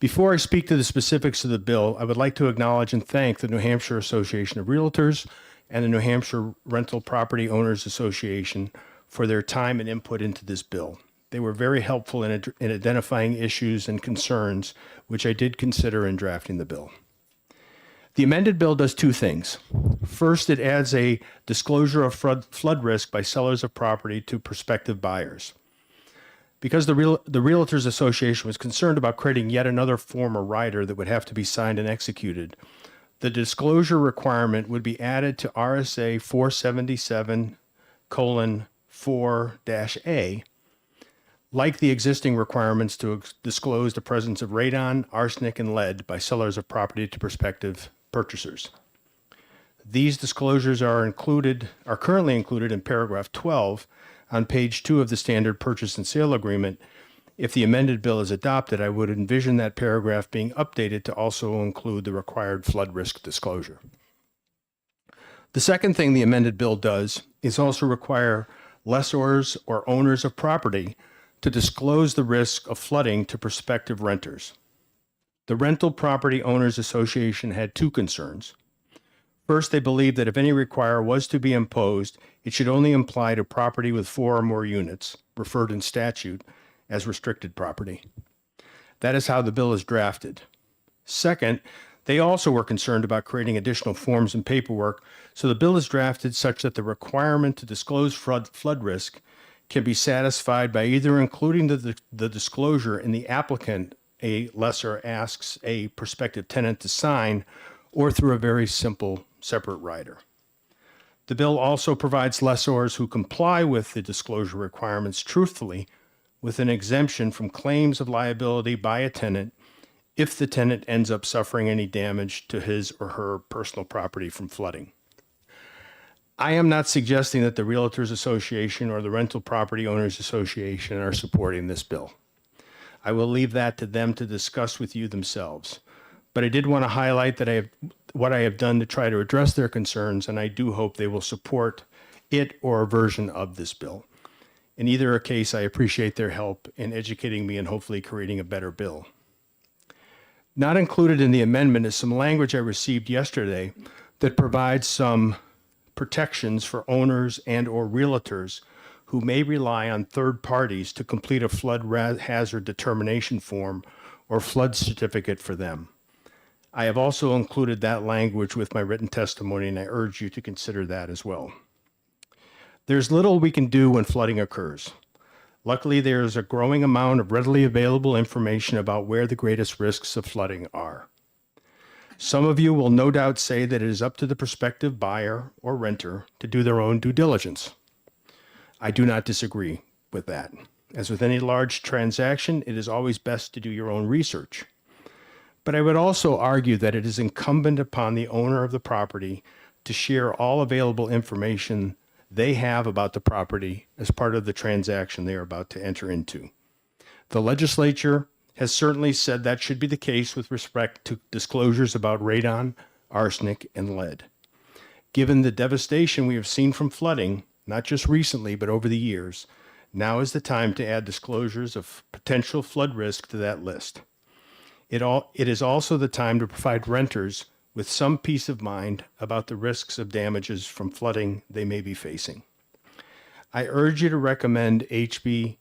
Before I speak to the specifics of the bill, I would like to acknowledge and thank the New Hampshire Association of Realtors and the New Hampshire Rental Property Owners Association for their time and input into this bill. They were very helpful in identifying issues and concerns, which I did consider in drafting the bill. The amended bill does two things. First, it adds a disclosure of flood risk by sellers of property to prospective buyers. Because the Realtors Association was concerned about creating yet another form or rider that would have to be signed and executed, the disclosure requirement would be added to RSA 477:4-A, like the existing requirements to disclose the presence of radon, arsenic, and lead by sellers of property to prospective purchasers. These disclosures are currently included in paragraph 12 on page 2 of the standard purchase and sale agreement. If the amended bill is adopted, I would envision that paragraph being updated to also include the required flood risk disclosure. The second thing the amended bill does is also require lessors or owners of property to disclose the risk of flooding to prospective renters. The Rental Property Owners Association had two concerns. First, they believed that if any requirement was to be imposed, it should only apply to property with 4 or more units, referred in statute as restricted property. That is how the bill is drafted. Second, they also were concerned about creating additional forms and paperwork, so the bill is drafted such that the requirement to disclose flood risk can be satisfied by either including the disclosure in the applicant a lessor asks a prospective tenant to sign, or through a very simple separate rider. The bill also provides lessors who comply with the disclosure requirements truthfully with an exemption from claims of liability by a tenant if the tenant ends up suffering any damage to his or her personal property from flooding. I am not suggesting that the Realtors Association or the Rental Property Owners Association are supporting this bill. I will leave that to them to discuss with you themselves. But I did want to highlight that what I have done to try to address their concerns, and I do hope they will support it or a version of this bill. In either case, I appreciate their help in educating me and hopefully creating a better bill. Not included in the amendment is some language I received yesterday that provides some protections for owners and or realtors who may rely on third parties to complete a flood hazard determination form or flood certificate for them. I have also included that language with my written testimony, and I urge you to consider that as well. There's little we can do when flooding occurs. Luckily, there is a growing amount of readily available information about where the greatest risks of flooding are. Some of you will no doubt say that it is up to the prospective buyer or renter to do their own due diligence. I do not disagree with that. As with any large transaction, it is always best to do your own research. But I would also argue that it is incumbent upon the owner of the property to share all available information they have about the property as part of the transaction they are about to enter into. The legislature has certainly said that should be the case with respect to disclosures about radon, arsenic, and lead. Given the devastation we have seen from flooding, not just recently, but over the years, now is the time to add disclosures of potential flood risk to that list. It is also the time to provide renters with some peace of mind about the risks of damages from flooding they may be facing. I urge you to recommend HB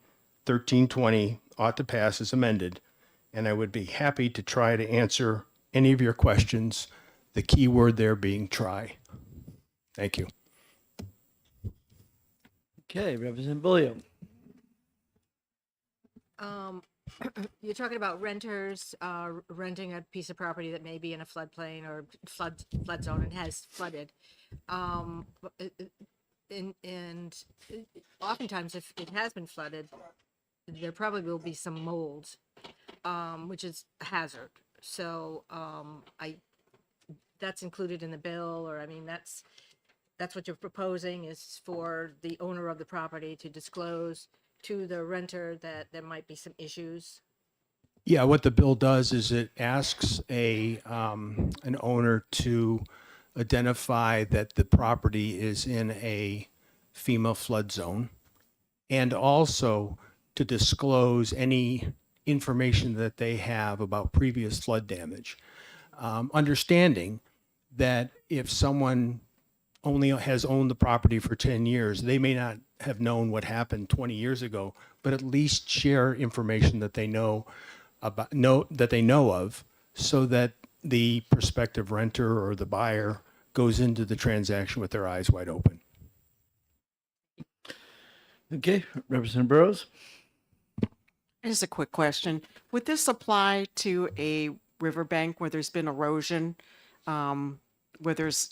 1320 ought to pass as amended, and I would be happy to try to answer any of your questions, the key word there being try. Thank you. Okay, Representative Bullion. You're talking about renters renting a piece of property that may be in a floodplain or flood zone and has flooded. And oftentimes, if it has been flooded, there probably will be some mold, which is a hazard. So that's included in the bill, or I mean, that's what you're proposing is for the owner of the property to disclose to the renter that there might be some issues. Yeah, what the bill does is it asks an owner to identify that the property is in a FEMA flood zone, and also to disclose any information that they have about previous flood damage. Understanding that if someone only has owned the property for 10 years, they may not have known what happened 20 years ago, but at least share information that they know of, so that the prospective renter or the buyer goes into the transaction with their eyes wide open. Okay, Representative Burrows. Just a quick question. Would this apply to a riverbank where there's been erosion, where there's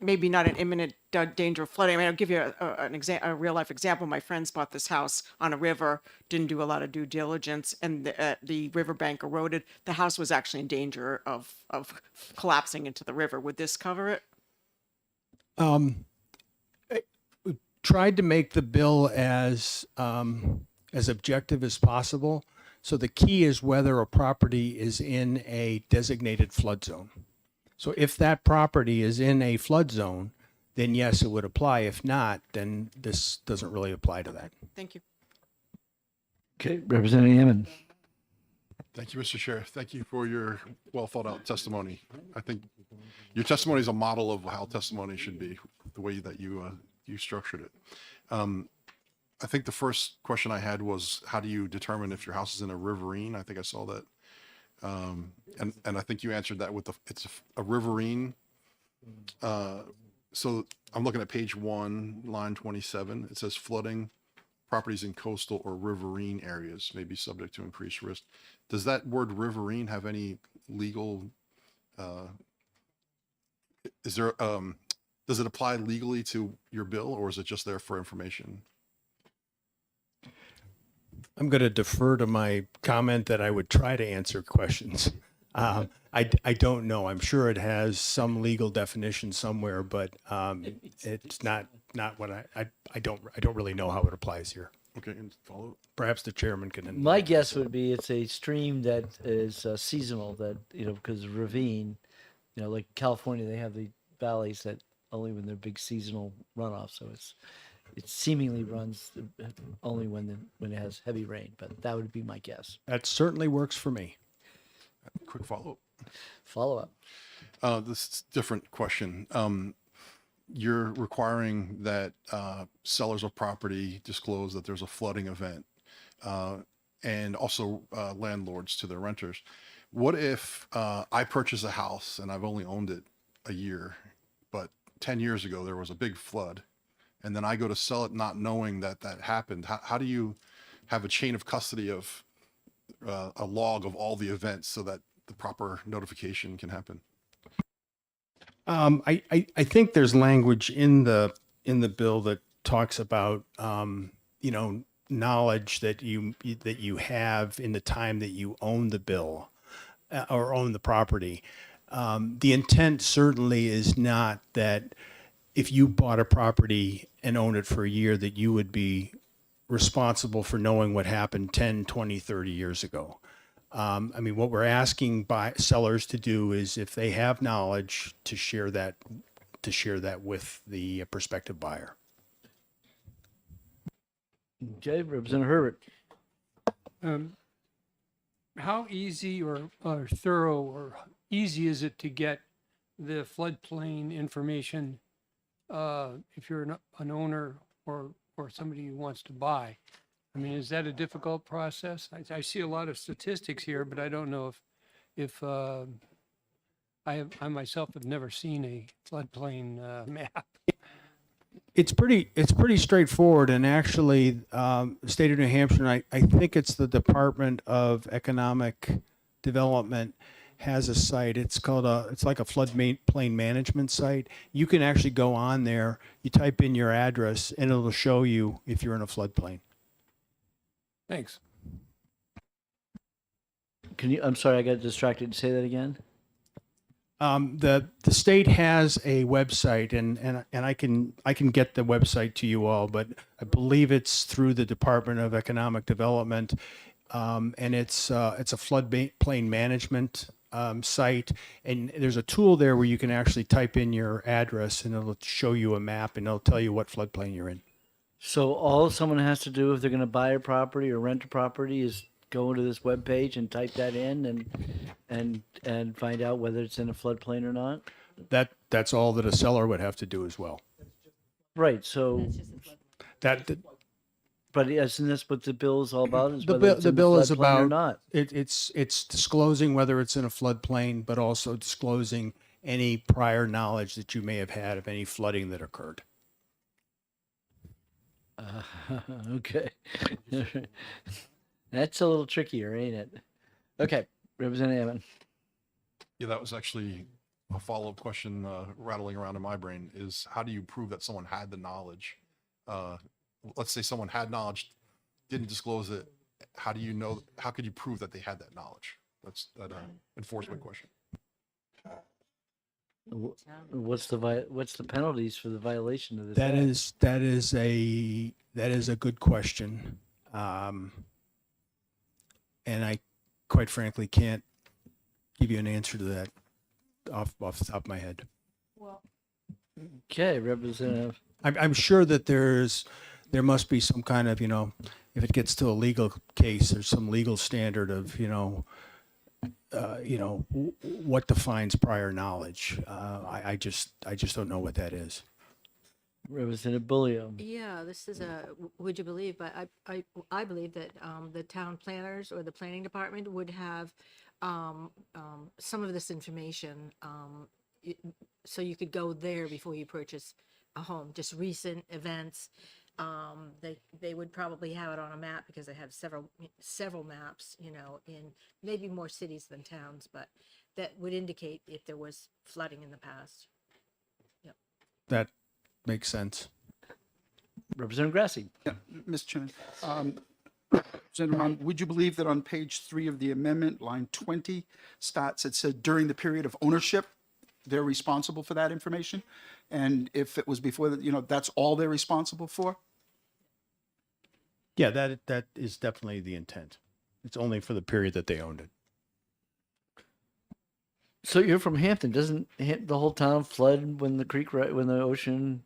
maybe not an imminent danger of flooding? I mean, I'll give you a real life example. My friends bought this house on a river, didn't do a lot of due diligence, and the riverbank eroded. The house was actually in danger of collapsing into the river. Would this cover it? We tried to make the bill as objective as possible. So the key is whether a property is in a designated flood zone. So if that property is in a flood zone, then yes, it would apply. If not, then this doesn't really apply to that. Thank you. Okay, Representative Hammond. Thank you, Mr. Chair. Thank you for your well thought out testimony. I think your testimony is a model of how testimony should be, the way that you structured it. I think the first question I had was, how do you determine if your house is in a riverine? I think I saw that. And I think you answered that with it's a riverine. So I'm looking at page 1, line 27. It says flooding properties in coastal or riverine areas may be subject to increased risk. Does that word riverine have any legal, does it apply legally to your bill, or is it just there for information? I'm going to defer to my comment that I would try to answer questions. I don't know. I'm sure it has some legal definition somewhere, but it's not what I don't really know how it applies here. Okay, and follow. Perhaps the chairman can. My guess would be it's a stream that is seasonal, that, because ravine, like California, they have the valleys that only when they're big seasonal runoff. So it seemingly runs only when it has heavy rain, but that would be my guess. That certainly works for me. Quick follow-up. Follow-up. This is a different question. You're requiring that sellers of property disclose that there's a flooding event, and also landlords to their renters. What if I purchase a house and I've only owned it a year, but 10 years ago there was a big flood, and then I go to sell it not knowing that happened? How do you have a chain of custody of a log of all the events so that the proper notification can happen? I think there's language in the bill that talks about knowledge that you have in the time that you own the bill or own the property. The intent certainly is not that if you bought a property and owned it for a year, that you would be responsible for knowing what happened 10, 20, 30 years ago. What we're asking sellers to do is, if they have knowledge, to share that with the prospective buyer. Okay, Representative Herbert. How easy or thorough or easy is it to get the floodplain information if you're an owner or somebody who wants to buy? Is that a difficult process? I see a lot of statistics here, but I don't know if I myself have never seen a floodplain map. It's pretty straightforward, and actually, the state of New Hampshire, and I think it's the Department of Economic Development, has a site. It's like a floodplain management site. You can actually go on there, you type in your address, and it'll show you if you're in a floodplain. Thanks. I'm sorry, I got distracted. Say that again. The state has a website, and I can get the website to you all, but I believe it's through the Department of Economic Development, and it's a floodplain management site, and there's a tool there where you can actually type in your address, and it'll show you a map, and it'll tell you what floodplain you're in. So all someone has to do if they're going to buy a property or rent a property is go into this webpage and type that in and find out whether it's in a floodplain or not? That's all that a seller would have to do as well. Right, so, That, but isn't this what the bill is all about? Is the whether bill, it's the in bill is floodplain or about, not? it's disclosing whether it's in a floodplain, but also disclosing any prior knowledge that you may have had of any flooding that occurred. Okay. That's a little trickier, ain't it? Okay, Representative Hammond. Yeah, that was actually a follow-up question rattling around in my brain is how do you prove that someone had the knowledge? Let's say someone had knowledge, didn't disclose it. How do you know, how could you prove that they had that knowledge? That's that enforcement question. What's the penalties for the violation of this? That act? is a good question. And I quite frankly can't give you an answer to that off the top of my head. Okay, Representative. I'm sure that there must be some kind of, if it gets to a legal case, there's some legal standard of, what defines prior knowledge. I just don't know what that is. Representative Bullion. Yeah, this is would you believe, but I believe that the town planners or the planning department would have some of this information, so you could go there before you purchase a home, just recent events. They would probably have it on a map because they have several maps, in maybe more cities than towns, but that would indicate if there was flooding in the past. Yep. That makes sense. Representative Grassi. Yeah, Mr. Chairman. Senator Rahn, would you believe that on page 3 of the amendment, line 20 starts, it said during the period of ownership, they're responsible for that information? And if it was before that, that's all they're responsible for? Yeah, that is definitely the intent. It's only for the period that they owned it. So you're from Hampton. Doesn't the whole town flood when when the ocean,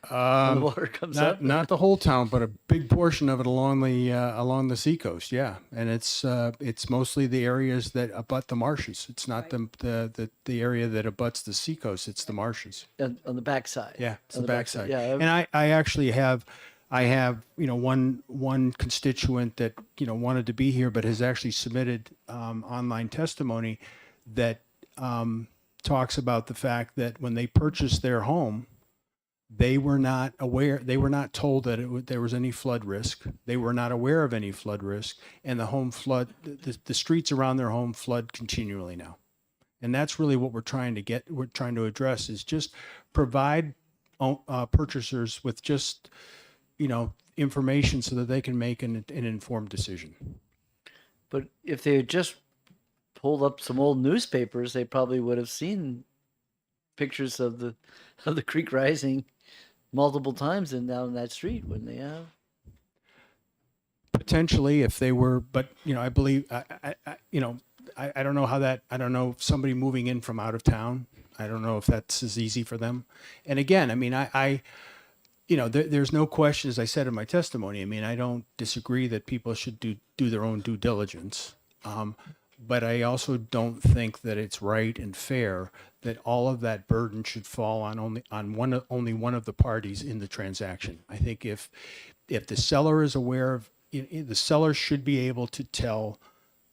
when the water comes up? Not the whole town, but a big portion of it along the seacoast. Yeah, and it's mostly the areas that abut the marshes. It's not the area that abuts the seacoast. It's the marshes. On the backside. Yeah, it's On the backside. Yeah. And I actually have one constituent that wanted to be here, but has actually submitted online testimony that talks about the fact that when they purchased their home, they were not told that there was any flood risk. They were not aware of any flood risk, and the streets around their home flood continually now. And that's really what we're trying to address is just provide purchasers with just information so that they can make an informed decision. But if they had just pulled up some old newspapers, they probably would have seen pictures of the creek rising multiple times and down that street, wouldn't they have? Potentially, if they were, but I believe I don't know how that. I don't know if somebody moving in from out of town. I don't know if that's as easy for them. And again, I mean, there's no question, as I said in my testimony. I mean, I don't disagree that people should do their own due diligence. But I also don't think that it's right and fair that all of that burden should fall on only one of the parties in the transaction. I think if the seller is aware of, the seller should be able to tell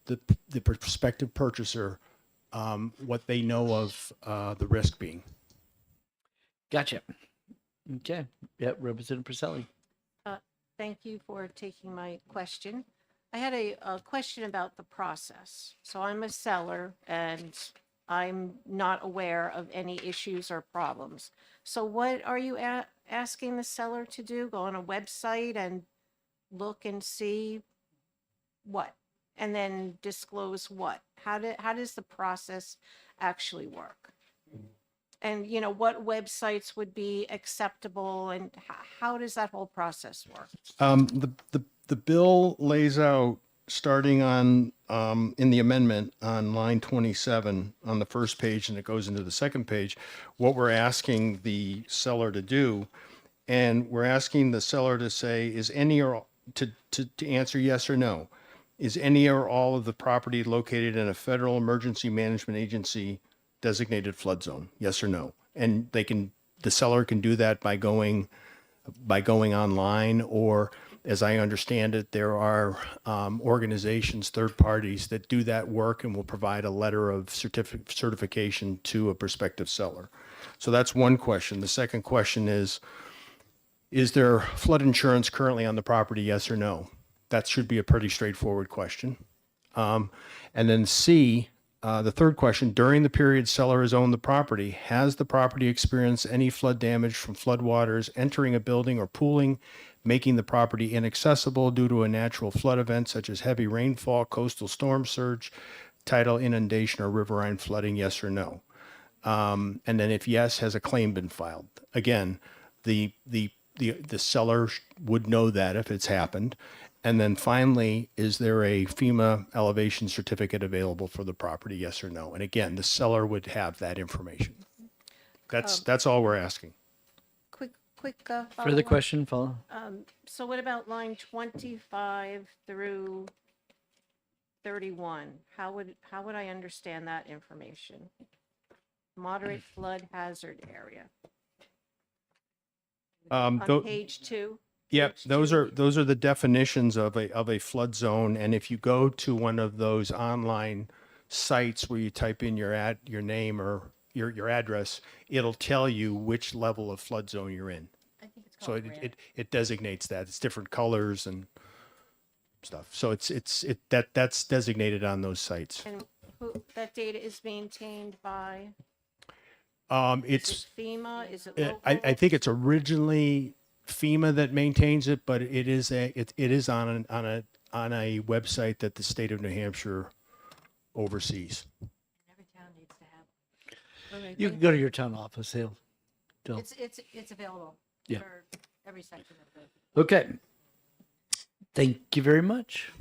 the prospective purchaser what they know of the risk being. Gotcha. Okay. Yeah, Representative Priscelli. Thank you for taking my question. I had a question about the process. So I'm a seller and I'm not aware of any issues or problems. So what are you asking the seller to do? Go on a website and look and see what? And then disclose what? How does the process actually work? And what websites would be acceptable, and how does that whole process work? The bill lays out, starting on in the amendment on line 27 on the first page, and it goes into the second page, what we're asking the seller to do. And we're asking the seller to say, is any or to answer yes or no, is any or all of the property located in a federal emergency management agency designated flood zone? Yes or no? And the seller can do that by going online, or as I understand it, there are organizations, third parties that do that work and will provide a letter of certification to a prospective seller. So that's one question. The second question is there flood insurance currently on the property? Yes or no? That should be a pretty straightforward question. And then C, the third question, during the period seller has owned the property, has the property experienced any flood damage from floodwaters entering a building or pooling, making the property inaccessible due to a natural flood event such as heavy rainfall, coastal storm surge, tidal inundation, or riverine flooding? Yes or no? And then if yes, has a claim been filed? Again, the seller would know that if it's happened. And then finally, is there a FEMA elevation certificate available for the property? Yes or no? And again, the seller would have that information. That's all we're asking. Quick Further follow-up. question, follow? So what about line 25 through 31? How would I understand that information? Moderate flood hazard area. On page 2? Yep, those are the definitions of a flood zone. And if you go to one of those online sites where you type in your name or your address, it'll tell you which level of flood zone you're in. I think it's So called it designates that. It's different colors and stuff. So that's designated on those sites. And that data is maintained by? It's Is it FEMA? Is it local? I think it's originally FEMA that maintains it, but it is on a website that the state of New Hampshire oversees. Every town needs to have. You can go to your town office, they'll. It's available Yeah. for every section of the. Okay. Thank you very much.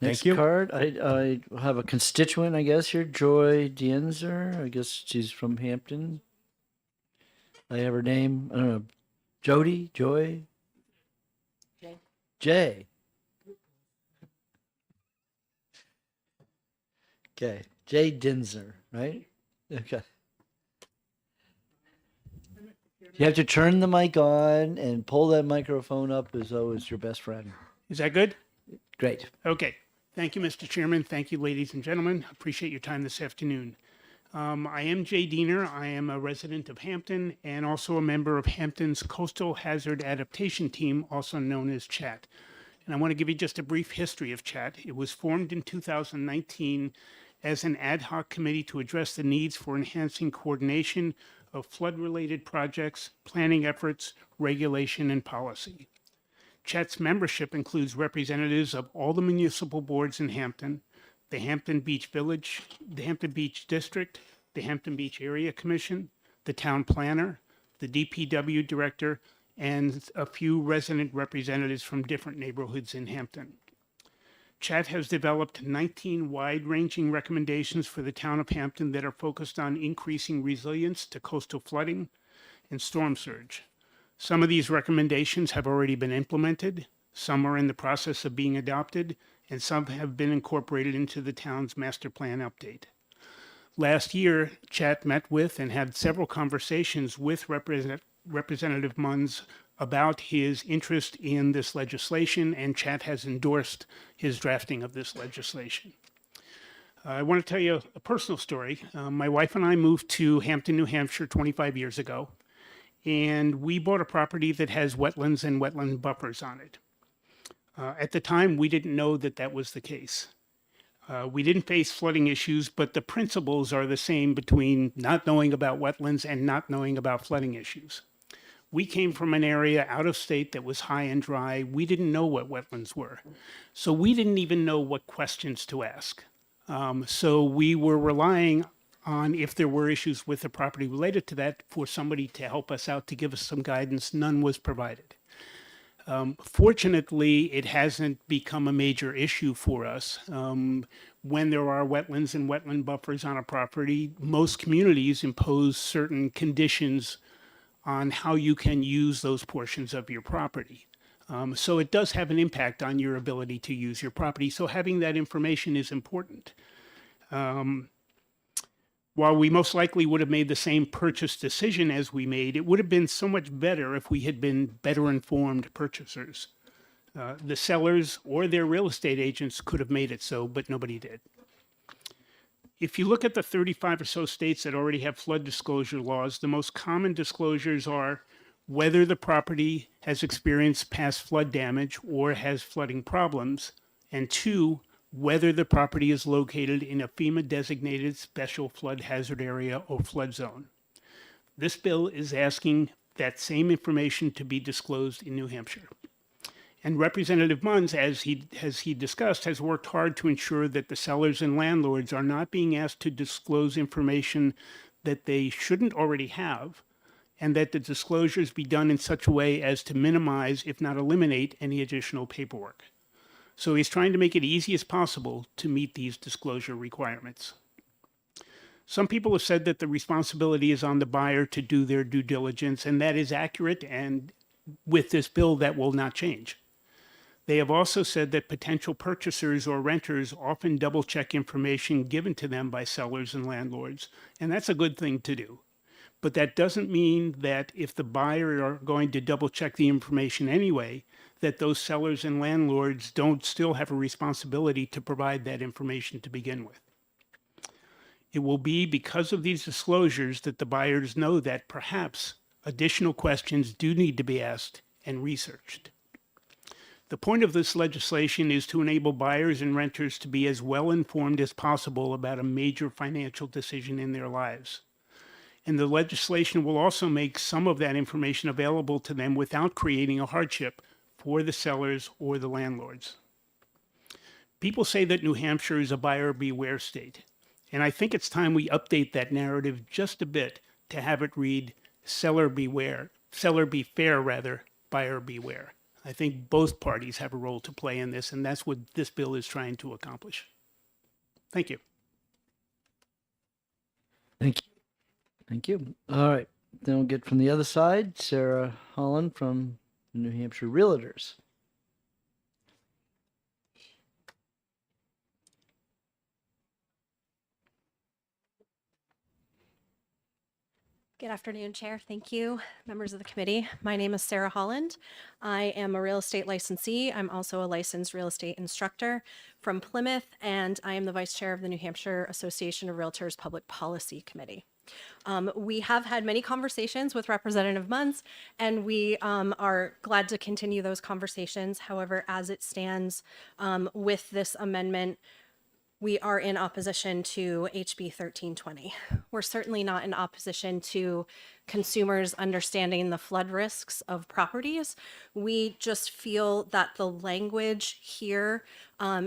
Next Thank you. card, I have a constituent, I guess here, Joy Dienzer. I guess she's from Hampton. I have her name. I don't know. Jody, Joy, Jay. Jay. Okay, Jay Dinzer, right? Okay. You have to turn the mic on and pull that microphone up as though it's your best friend. Is that good? Great. Okay. Thank you, Mr. Chairman. Thank you, ladies and gentlemen. Appreciate your time this afternoon. I am Jay Diener. I am a resident of Hampton and also a member of Hampton's Coastal Hazard Adaptation Team, also known as CHAT. And I want to give you just a brief history of CHAT. It was formed in 2019 as an ad hoc committee to address the needs for enhancing coordination of flood-related projects, planning efforts, regulation, and policy. CHAT's membership includes representatives of all the municipal boards in Hampton, the Hampton Beach Village, the Hampton Beach District, the Hampton Beach Area Commission, the town planner, the DPW director, and a few resident representatives from different neighborhoods in Hampton. CHAT has developed 19 wide-ranging recommendations for the town of Hampton that are focused on increasing resilience to coastal flooding and storm surge. Some of these recommendations have already been implemented, some are in the process of being adopted, and some have been incorporated into the town's master plan update. Last year, CHAT met with and had several conversations with Representative Munns about his interest in this legislation, and CHAT has endorsed his drafting of this legislation. I want to tell you a personal story. My wife and I moved to Hampton, New Hampshire 25 years ago, and we bought a property that has wetlands and wetland buffers on it. At the time, we didn't know that that was the case. We didn't face flooding issues, but the principles are the same between not knowing about wetlands and not knowing about flooding issues. We came from an area out of state that was high and dry. We didn't know what wetlands were. So we didn't even know what questions to ask. So we were relying on, if there were issues with the property related to that, for somebody to help us out, to give us some guidance. None was provided. Fortunately, it hasn't become a major issue for us. When there are wetlands and wetland buffers on a property, most communities impose certain conditions on how you can use those portions of your property. So it does have an impact on your ability to use your property. So having that information is important. While we most likely would have made the same purchase decision as we made, it would have been so much better if we had been better informed purchasers. The sellers or their real estate agents could have made it so, but nobody did. If you look at the 35 or so states that already have flood disclosure laws, the most common disclosures are whether the property has experienced past flood damage or has flooding problems, and 2, whether the property is located in a FEMA designated special flood hazard area or flood zone. This bill is asking that same information to be disclosed in New Hampshire. And Representative Munns, as he discussed, has worked hard to ensure that the sellers and landlords are not being asked to disclose information that they shouldn't already have, and that the disclosures be done in such a way as to minimize, if not eliminate, any additional paperwork. So he's trying to make it easy as possible to meet these disclosure requirements. Some people have said that the responsibility is on the buyer to do their due diligence, and that is accurate, and with this bill, that will not change. They have also said that potential purchasers or renters often double-check information given to them by sellers and landlords, and that's a good thing to do. But that doesn't mean that if the buyer are going to double-check the information anyway, that those sellers and landlords don't still have a responsibility to provide that information to begin with. It will be because of these disclosures that the buyers know that perhaps additional questions do need to be asked and researched. The point of this legislation is to enable buyers and renters to be as well informed as possible about a major financial decision in their lives. And the legislation will also make some of that information available to them without creating a hardship for the sellers or the landlords. People say that New Hampshire is a buyer beware state, and I think it's time we update that narrative just a bit to have it read seller beware, seller be fair rather, buyer beware. I think both parties have a role to play in this, and that's what this bill is trying to accomplish. Thank you. Thank you. Thank you. All right. Then we'll get from the other side, Sarah Holland from New Hampshire Realtors. Good afternoon, Chair. Thank you, members of the committee. My name is Sarah Holland. I am a real estate licensee. I'm also a licensed real estate instructor from Plymouth, and I am the vice chair of the New Hampshire Association of Realtors Public Policy Committee. We have had many conversations with Representative Munns, and we are glad to continue those conversations. However, as it stands with this amendment, we are in opposition to HB 1320. We're certainly not in opposition to consumers understanding the flood risks of properties. We just feel that the language here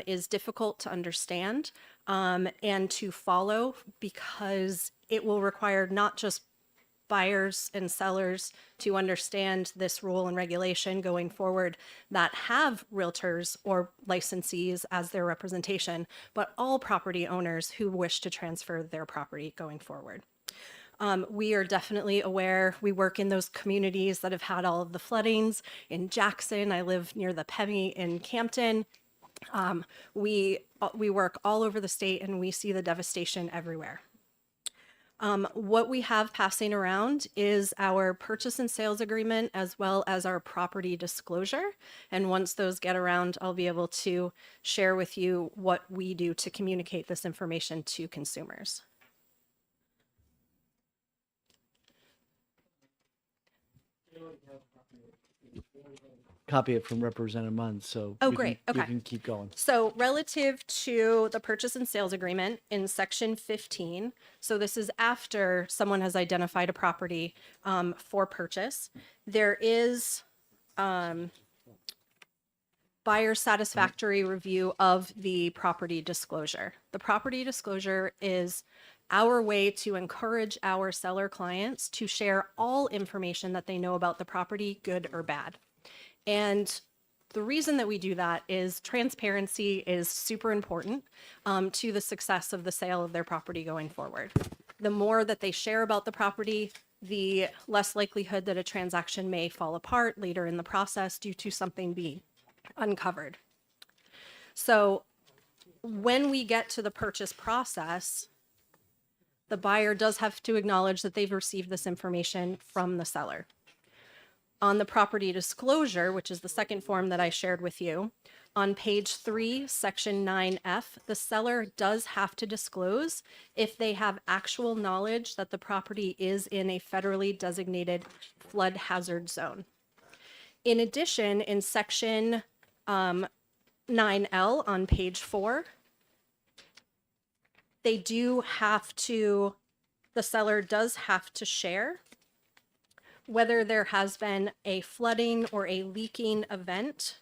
is difficult to understand and to follow, because it will require not just buyers and sellers to understand this rule and regulation going forward that have realtors or licensees as their representation, but all property owners who wish to transfer their property going forward. We are definitely aware. We work in those communities that have had all of the floodings. In Jackson, I live near the Pemmy in Campton. We work all over the state, and we see the devastation everywhere. What we have passing around is our purchase and sales agreement, as well as our property disclosure. And once those get around, I'll be able to share with you what we do to communicate this information to consumers. Copy it from Representative Munns, so Oh, we great. we Okay. can keep going. So relative to the purchase and sales agreement in section 15, so this is after someone has identified a property for purchase, there is buyer satisfactory review of the property disclosure. The property disclosure is our way to encourage our seller clients to share all information that they know about the property, good or bad. And the reason that we do that is transparency is super important to the success of the sale of their property going forward. The more that they share about the property, the less likelihood that a transaction may fall apart later in the process due to something being uncovered. So when we get to the purchase process, the buyer does have to acknowledge that they've received this information from the seller. On the property disclosure, which is the second form that I shared with you, on page 3, section 9F, the seller does have to disclose if they have actual knowledge that the property is in a federally designated flood hazard zone. In addition, in section 9L on page 4, they do have to, the seller does have to share whether there has been a flooding or a leaking event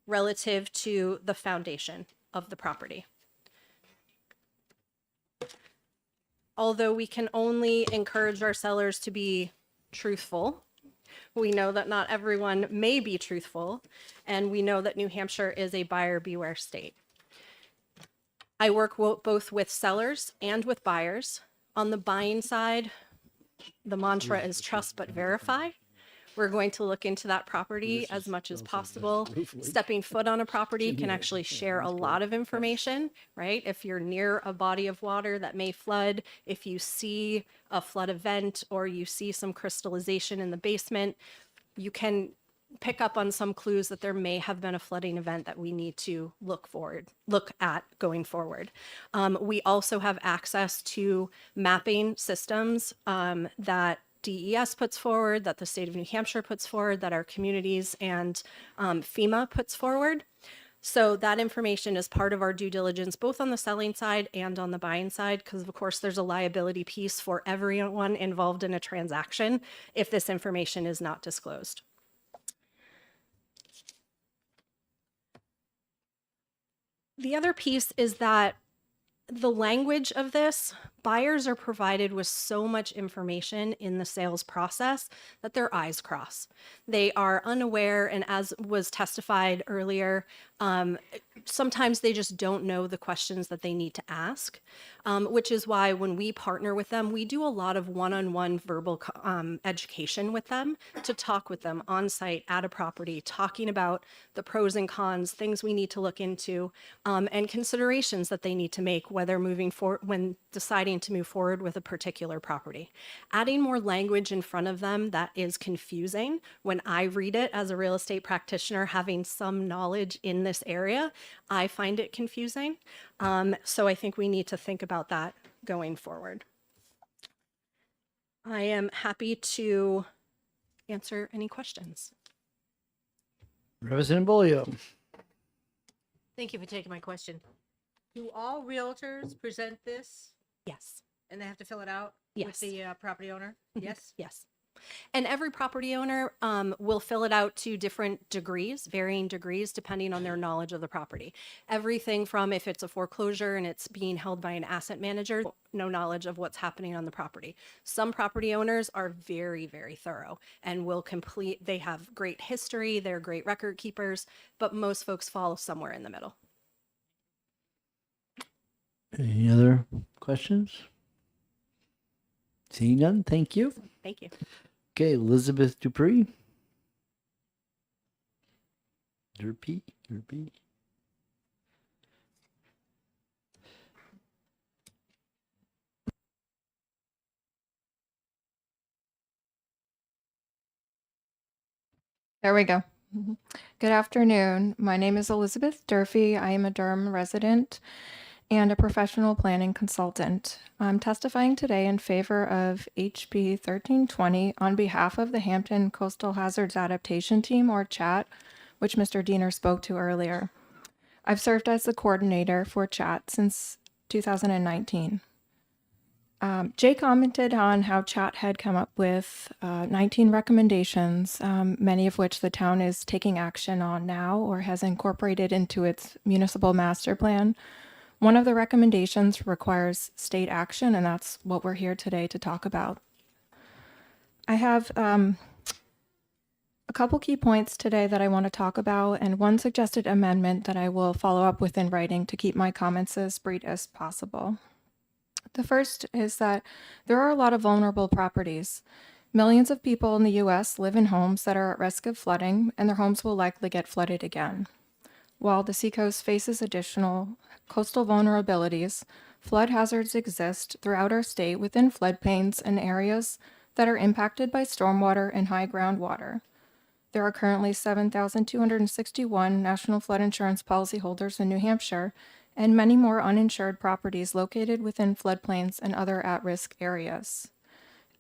relative to the foundation of the property. Although we can only encourage our sellers to be truthful, we know that not everyone may be truthful, and we know that New Hampshire is a buyer beware state. I work both with sellers and with buyers. On the buying side, the mantra is trust but verify. We're going to look into that property as much as possible. Stepping foot on a property can actually share a lot of information, right? If you're near a body of water that may flood, if you see a flood event or you see some crystallization in the basement, you can pick up on some clues that there may have been a flooding event that we need to look at going forward. We also have access to mapping systems that DES puts forward, that the state of New Hampshire puts forward, that our communities and FEMA puts forward. So that information is part of our due diligence, both on the selling side and on the buying side, because of course there's a liability piece for everyone involved in a transaction if this information is not disclosed. The other piece is that the language of this, buyers are provided with so much information in the sales process that their eyes cross. They are unaware, and as was testified earlier, sometimes they just don't know the questions that they need to ask, which is why when we partner with them, we do a lot of one-on-one verbal education with them to talk with them on site at a property, talking about the pros and cons, things we need to look into, and considerations that they need to make whether moving forward when deciding to move forward with a particular property. Adding more language in front of them that is confusing when I read it as a real estate practitioner, having some knowledge in this area, I find it confusing. So I think we need to think about that going forward. I am happy to answer any questions. Representative Bolio. Thank you for taking my question. Do all realtors present this Yes. and they have to fill it out Yes. with the property owner? Yes? Yes. And every property owner will fill it out to different degrees, varying degrees, depending on their knowledge of the property. Everything from if it's a foreclosure and it's being held by an asset manager, no knowledge of what's happening on the property. Some property owners are very, very thorough and will complete, they have great history, they're great record keepers, but most folks fall somewhere in the middle. Any other questions? Seeing none, thank you. Thank you. Okay, Elizabeth Dupree. Dupree. There we go. Good afternoon. My name is Elizabeth Durfee. I am a Durham resident and a professional planning consultant. I'm testifying today in favor of HB 1320 on behalf of the Hampton Coastal Hazards Adaptation Team, or CHAT, which Mr. Diener spoke to earlier. I've served as the coordinator for CHAT since 2019. Jay commented on how CHAT had come up with 19 recommendations, many of which the town is taking action on now or has incorporated into its municipal master plan. One of the recommendations requires state action, and that's what we're here today to talk about. I have a couple key points today that I want to talk about, and one suggested amendment that I will follow up with in writing to keep my comments as brief as possible. The first is that there are a lot of vulnerable properties. Millions of people in the U.S. live in homes that are at risk of flooding, and their homes will likely get flooded again. While the seacoast faces additional coastal vulnerabilities, flood hazards exist throughout our state within floodplains and areas that are impacted by stormwater and high groundwater. There are currently 7,261 national flood insurance policyholders in New Hampshire, and many more uninsured properties located within floodplains and other at-risk areas.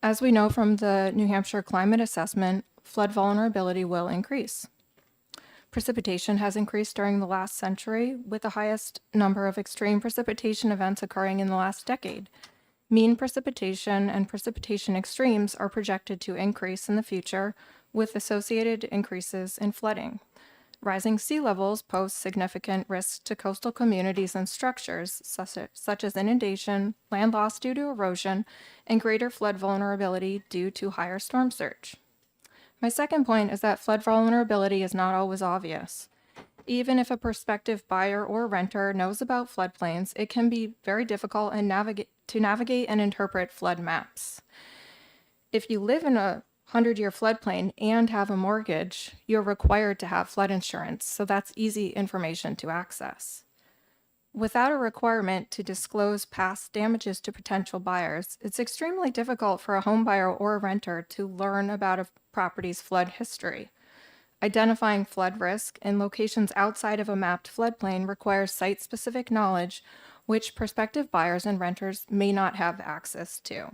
As we know from the New Hampshire Climate Assessment, flood vulnerability will increase. Precipitation has increased during the last century, with the highest number of extreme precipitation events occurring in the last decade. Mean precipitation and precipitation extremes are projected to increase in the future, with associated increases in flooding. Rising sea levels pose significant risks to coastal communities and structures, such as inundation, land loss due to erosion, and greater flood vulnerability due to higher storm surge. My second point is that flood vulnerability is not always obvious. Even if a prospective buyer or renter knows about floodplains, it can be very difficult to navigate and interpret flood maps. If you live in a 100-year floodplain and have a mortgage, you're required to have flood insurance, so that's easy information to access. Without a requirement to disclose past damages to potential buyers, it's extremely difficult for a home buyer or a renter to learn about a property's flood history. Identifying flood risk in locations outside of a mapped floodplain requires site-specific knowledge, which prospective buyers and renters may not have access to.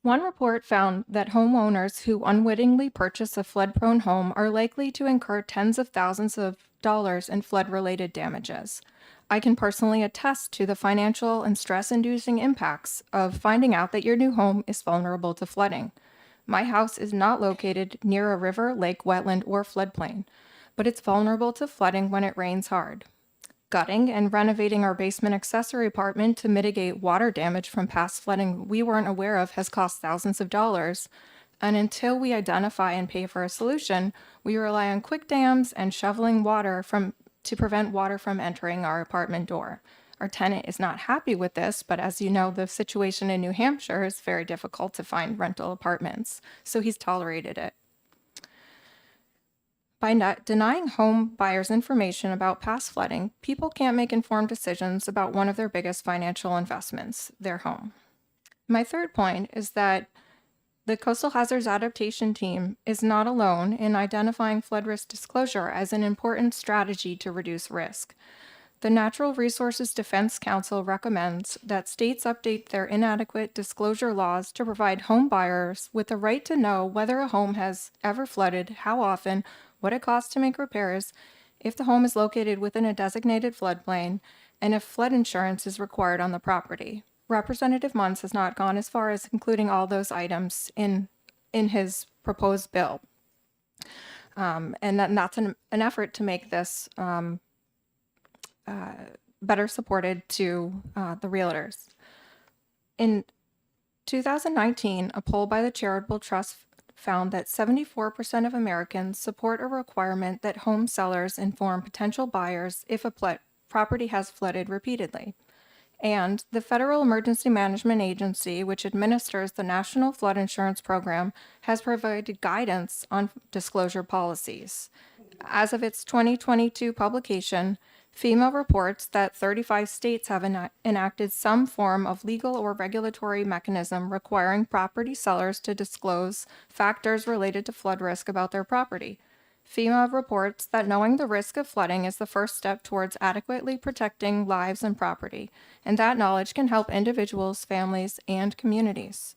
One report found that homeowners who unwittingly purchase a flood-prone home are likely to incur tens of thousands of dollars in flood-related damages. I can personally attest to the financial and stress-inducing impacts of finding out that your new home is vulnerable to flooding. My house is not located near a river, lake, wetland, or floodplain, but it's vulnerable to flooding when it rains hard. Gutting and renovating our basement accessory apartment to mitigate water damage from past flooding we weren't aware of has cost thousands of dollars. And until we identify and pay for a solution, we rely on quick dams and shoveling water to prevent water from entering our apartment door. Our tenant is not happy with this, but as you know, the situation in New Hampshire is very difficult to find rental apartments, so he's tolerated it. By not denying home buyers information about past flooding, people can't make informed decisions about one of their biggest financial investments, their home. My third point is that the Coastal Hazards Adaptation Team is not alone in identifying flood risk disclosure as an important strategy to reduce risk. The Natural Resources Defense Council recommends that states update their inadequate disclosure laws to provide home buyers with the right to know whether a home has ever flooded, how often, what it costs to make repairs, if the home is located within a designated floodplain, and if flood insurance is required on the property. Representative Munz has not gone as far as including all those items in his proposed bill. And that's an effort to make this better supported to the realtors. In 2019, a poll by the Charitable Trust found that 74% of Americans support a requirement that home sellers inform potential buyers if a property has flooded repeatedly. And the Federal Emergency Management Agency, which administers the National Flood Insurance Program, has provided guidance on disclosure policies. As of its 2022 publication, FEMA reports that 35 states have enacted some form of legal or regulatory mechanism requiring property sellers to disclose factors related to flood risk about their property. FEMA reports that knowing the risk of flooding is the first step towards adequately protecting lives and property, and that knowledge can help individuals, families, and communities.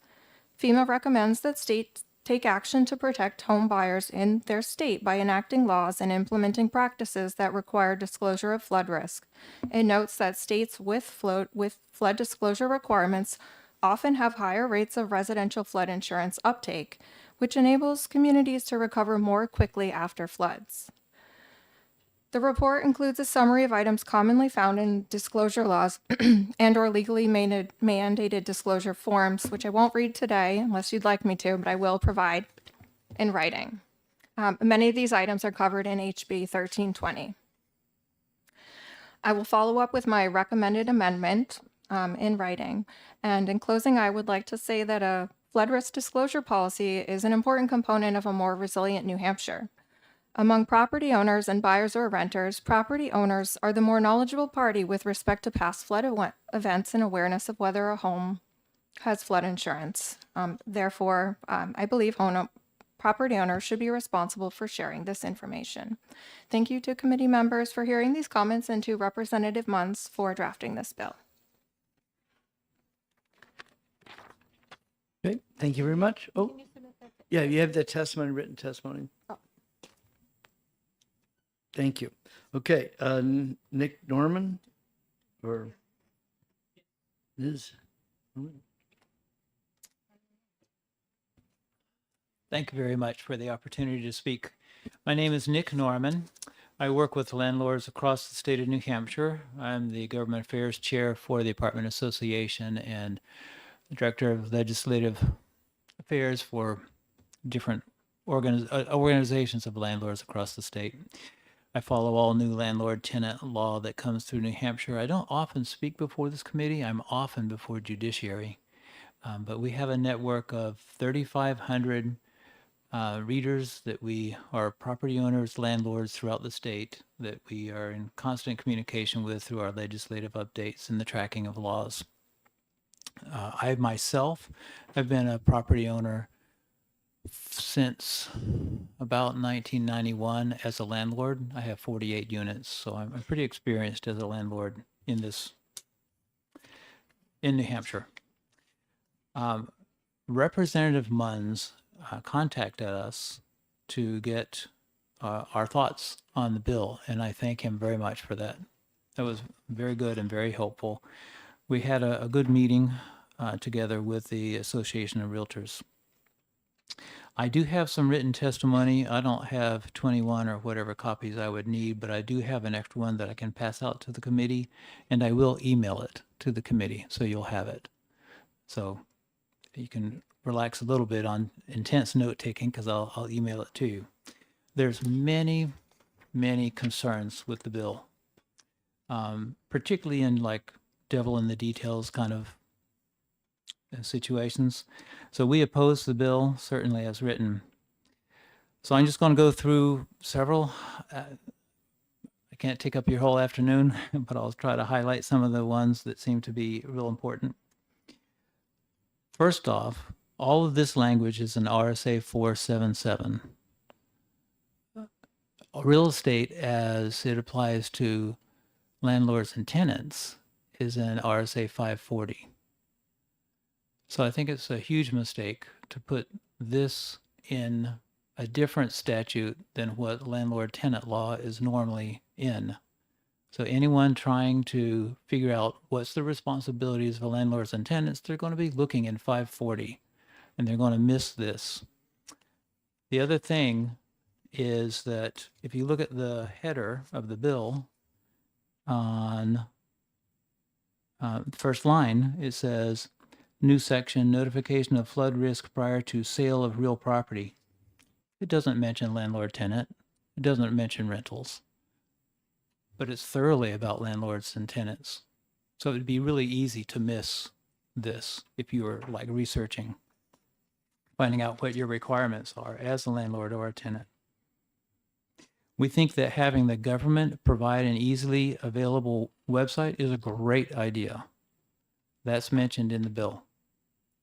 FEMA recommends that states take action to protect home buyers in their state by enacting laws and implementing practices that require disclosure of flood risk. It notes that states with flood disclosure requirements often have higher rates of residential flood insurance uptake, which enables communities to recover more quickly after floods. The report includes a summary of items commonly found in disclosure laws and or legally mandated disclosure forms, which I won't read today unless you'd like me to, but I will provide in writing. Many of these items are covered in HB 1320. I will follow up with my recommended amendment in writing. And in closing, I would like to say that a flood risk disclosure policy is an important component of a more resilient New Hampshire. Among property owners and buyers or renters, property owners are the more knowledgeable party with respect to past flood events and awareness of whether a home has flood insurance. Therefore, I believe property owners should be responsible for sharing this information. Thank you to committee members for hearing these comments and to Representative Munns for drafting this bill. Okay, thank you very much. Oh, yeah, you have the testimony, written testimony. Oh. Thank you. Okay, Nick Norman or Ms. Thank you very much for the opportunity to speak. My name is Nick Norman. I work with landlords across the state of New Hampshire. I'm the Government Affairs Chair for the Apartment Association and the Director of Legislative Affairs for different organizations of landlords across the state. I follow all new landlord-tenant law that comes through New Hampshire. I don't often speak before this committee. I'm often before judiciary. But we have a network of 3,500 readers that we are property owners, landlords throughout the state that we are in constant communication with through our legislative updates and the tracking of laws. I myself have been a property owner since about 1991 as a landlord. I have 48 units, so I'm pretty experienced as a landlord in New Hampshire. Representative Munns contacted us to get our thoughts on the bill, and I thank him very much for that. That was very good and very helpful. We had a good meeting together with the Association of Realtors. I do have some written testimony. I don't have 21 or whatever copies I would need, but I do have an extra one that I can pass out to the committee, and I will email it to the committee, so you'll have it. So you can relax a little bit on intense note-taking because I'll email it to you. There's many concerns with the bill, particularly in like devil in the details kind of situations. So we oppose the bill, certainly as written. So I'm just going to go through several. I can't take up your whole afternoon, but I'll try to highlight some of the ones that seem to be real important. First off, all of this language is in RSA 477. Real estate as it applies to landlords and tenants is in RSA 540. So I think it's a huge mistake to put this in a different statute than what landlord-tenant law is normally in. So anyone trying to figure out what's the responsibilities of landlords and tenants, they're going to be looking in 540, and they're going to miss this. The other thing is that if you look at the header of the bill on the first line, it says, new section, notification of flood risk prior to sale of real property. It doesn't mention landlord-tenant. It doesn't mention rentals. But it's thoroughly about landlords and tenants. So it would be really easy to miss this if you were like researching, finding out what your requirements are as a landlord or a tenant. We think that having the government provide an easily available website is a great idea. That's mentioned in the bill.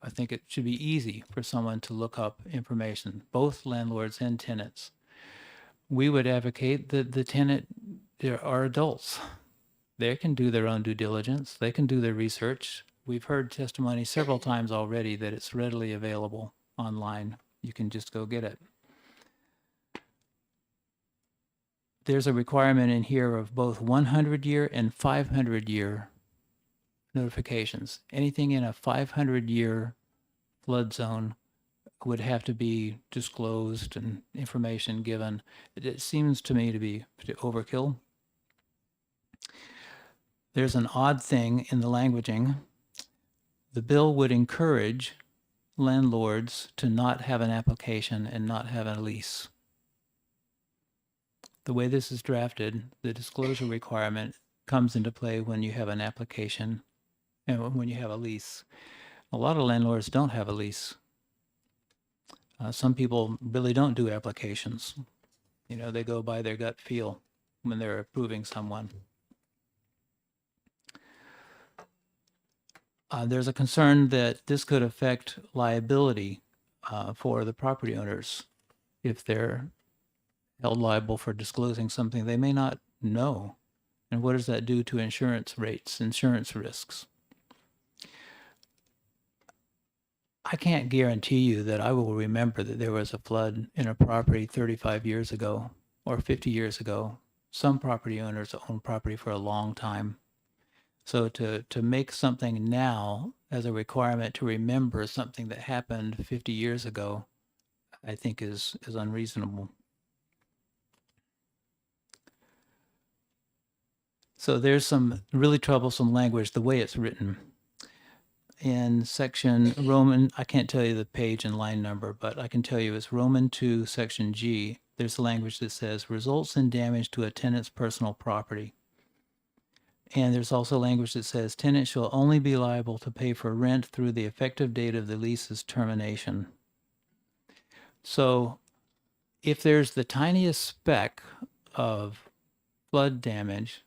I think it should be easy for someone to look up information, both landlords and tenants. We would advocate that the tenant are adults. They can do their own due diligence. They can do their research. We've heard testimony several times already that it's readily available online. You can just go get it. There's a requirement in here of both 100-year and 500-year notifications. Anything in a 500-year flood zone would have to be disclosed and information given. It seems to me to be overkill. There's an odd thing in the languaging. The bill would encourage landlords to not have an application and not have a lease. The way this is drafted, the disclosure requirement comes into play when you have an application and when you have a lease. A lot of landlords don't have a lease. Some people really don't do applications. You know, they go by their gut feel when they're approving someone. There's a concern that this could affect liability for the property owners if they're held liable for disclosing something they may not know. And what does that do to insurance rates, insurance risks? I can't guarantee you that I will remember that there was a flood in a property 35 years ago or 50 years ago. Some property owners own property for a long time. So to make something now as a requirement to remember something that happened 50 years ago, I think is unreasonable. So there's some really troublesome language, the way it's written. In section Roman, I can't tell you the page and line number, but I can tell you it's Roman 2, section G. There's a language that says results in damage to a tenant's personal property. And there's also language that says tenants shall only be liable to pay for rent through the effective date of the lease's termination. So if there's the tiniest speck of flood damage,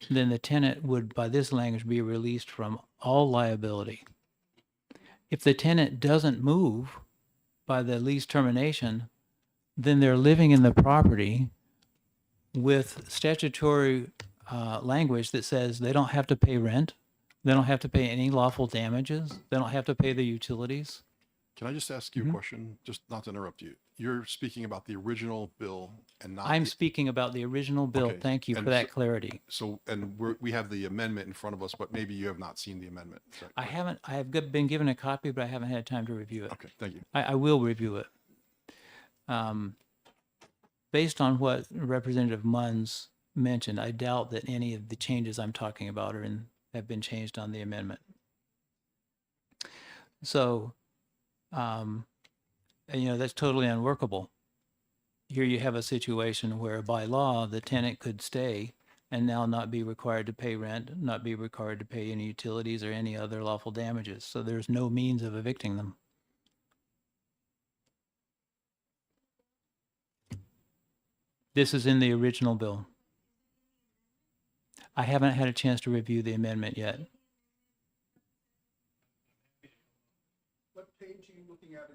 then the tenant would, by this language, be released from all liability. If the tenant doesn't move by the lease termination, then they're living in the property with statutory language that says they don't have to pay rent, they don't have to pay any lawful damages, they don't have to pay the utilities. Can I just ask you a question, just not to interrupt you? You're speaking about the original bill and not. I'm speaking about the original bill. Okay, Thank you for and that so- clarity. So, and we have the amendment in front of us, but maybe you have not seen the amendment. Is that I correct? haven't, I have been given a copy, but I haven't had time to review it. Okay, thank you. I will review it. Based on what Representative Munns mentioned, I doubt that any of the changes I'm talking about have been changed on the amendment. So, and, you know, that's totally unworkable. Here you have a situation where by law, the tenant could stay and now not be required to pay rent, not be required to pay any utilities or any other lawful damages. So there's no means of evicting them. This is in the original bill. I haven't had a chance to review the amendment yet. What page are you looking at?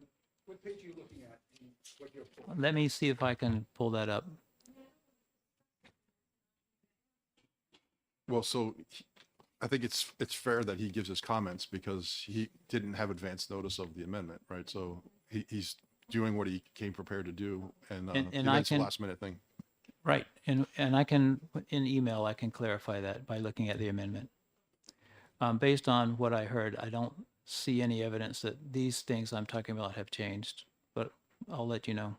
What page are you looking at? What you're Let me see if I can pull that up. Well, so I think it's fair that he gives his comments because he didn't have advance notice of the amendment, right? So he's doing what he came prepared to do, and And the I amendment's a can- last minute thing. Right, and I can, in email, I can clarify that by looking at the amendment. Based on what I heard, I don't see any evidence that these things I'm talking about have changed, but I'll let you know.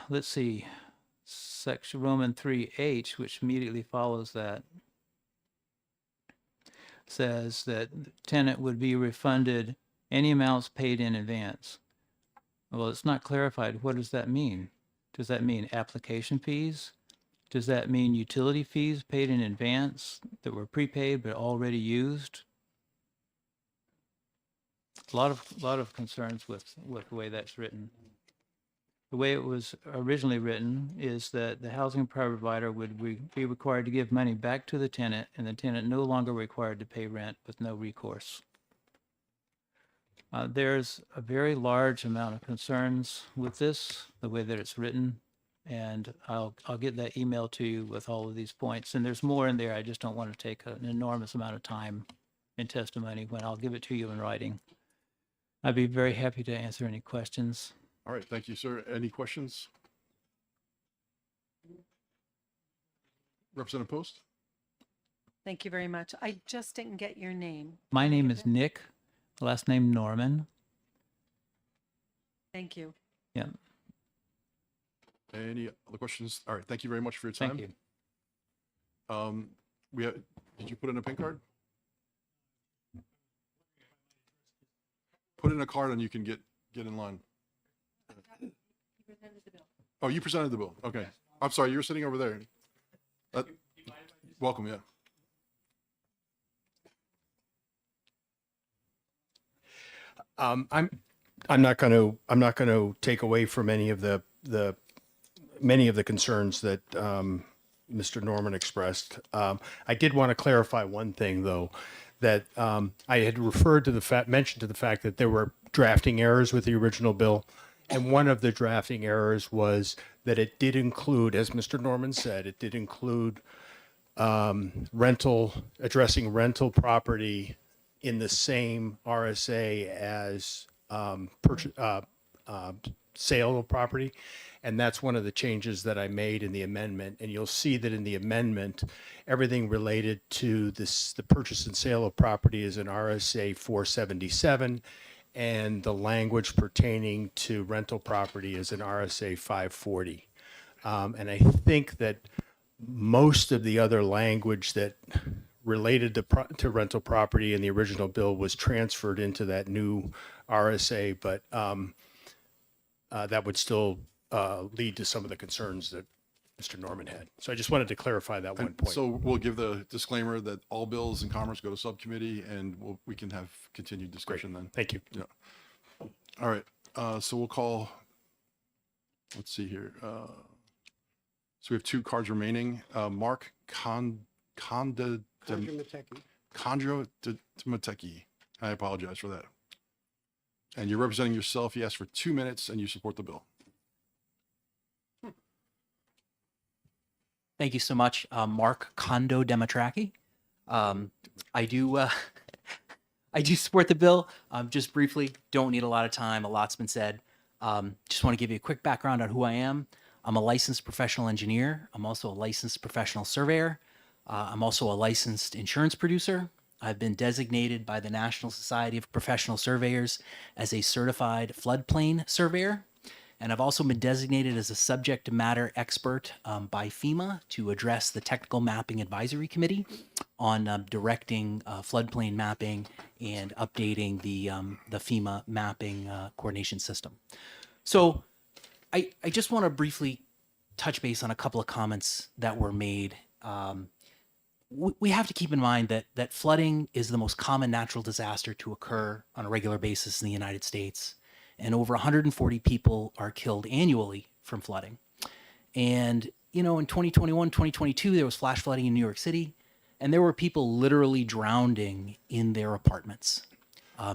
Let's see, section Roman 3H, which immediately follows that, says that the tenant would be refunded any amounts paid in advance. Well, it's not clarified. What does that mean? Does that mean application fees? Does that mean utility fees paid in advance that were prepaid but already used? A lot of concerns with the way that's written. The way it was originally written is that the housing provider would be required to give money back to the tenant, and the tenant no longer required to pay rent with no recourse. There's a very large amount of concerns with this, the way that it's written, and I'll get that email to you with all of these points. And there's more in there. I just don't want to take an enormous amount of time in testimony when I'll give it to you in writing. I'd be very happy to answer any questions. All right, thank you, sir. Any questions? Representative Post? Thank you very much. I just didn't get your name. My name is Nick, last name Norman. Thank you. Yeah, Any other questions? All right, thank you very much for your time. thank you. Did you put in a PIN card? Put in a card and you can get in line. Oh, you presented the bill. Okay. I'm sorry, you were sitting over there. Welcome, yeah. I'm not going to take away from any of the many of the concerns that Mr. Norman expressed. I did want to clarify one thing, though, that I had referred to mentioned to the fact that there were drafting errors with the original bill, and one of the drafting errors was that it did include, as Mr. Norman said, it did include addressing rental property in the same RSA as sale of property. And that's one of the changes that I made in the amendment. And you'll see that in the amendment, everything related to the purchase and sale of property is in RSA 477, and the language pertaining to rental property is in RSA 540. And I think that most of the other language that related to rental property in the original bill was transferred into that new RSA, but that would still lead to some of the concerns that Mr. Norman had. So I just wanted to clarify that one point. So we'll give the disclaimer that all bills in commerce go to subcommittee, and we can have continued discussion then. Thank you. Yeah. All right. So we'll call, let's see here. So we have 2 cards remaining. Mark Kondramateki. I apologize for that. And you're representing yourself. You asked for 2 minutes and you support the bill. Thank you so much, Mark Kondo Demitraki. I do support the bill. Just briefly, don't need a lot of time. A lot's been said. Just want to give you a quick background on who I am. I'm a licensed professional engineer. I'm also a licensed professional surveyor. I'm also a licensed insurance producer. I've been designated by the National Society of Professional Surveyors as a certified floodplain surveyor. And I've also been designated as a subject matter expert by FEMA to address the Technical Mapping Advisory Committee on directing floodplain mapping and updating the FEMA mapping coordination system. So I just want to briefly touch base on a couple of comments that were made. We have to keep in mind that flooding is the most common natural disaster to occur on a regular basis in the United States. And over 140 people are killed annually from flooding. And, in 2021, 2022, there was flash flooding in New York City, and there were people literally drowning in their apartments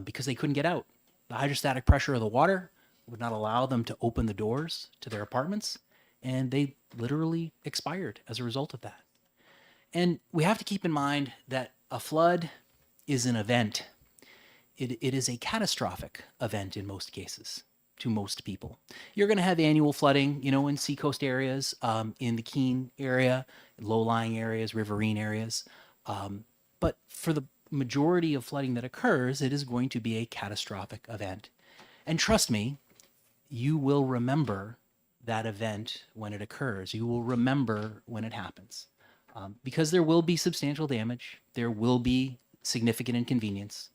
because they couldn't get out. The hydrostatic pressure of the water would not allow them to open the doors to their apartments, and they literally expired as a result of that. And we have to keep in mind that a flood is an event. It is a catastrophic event in most cases to most people. You're going to have annual flooding, in seacoast areas, in the Keene area, low-lying areas, riverine areas. But for the majority of flooding that occurs, it is going to be a catastrophic event. And trust me, you will remember that event when it occurs. You will remember when it happens. Because there will be substantial damage. There will be significant inconvenience.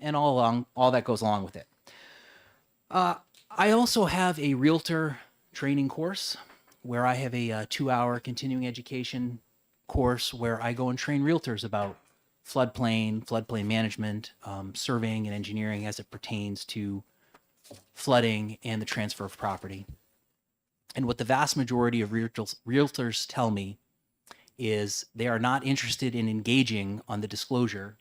And all that goes along with it. I also have a realtor training course where I have a 2-hour continuing education course where I go and train realtors about floodplain management, surveying and engineering as it pertains to flooding and the transfer of property. And what the vast majority of realtors tell me is they are not interested in engaging on the disclosure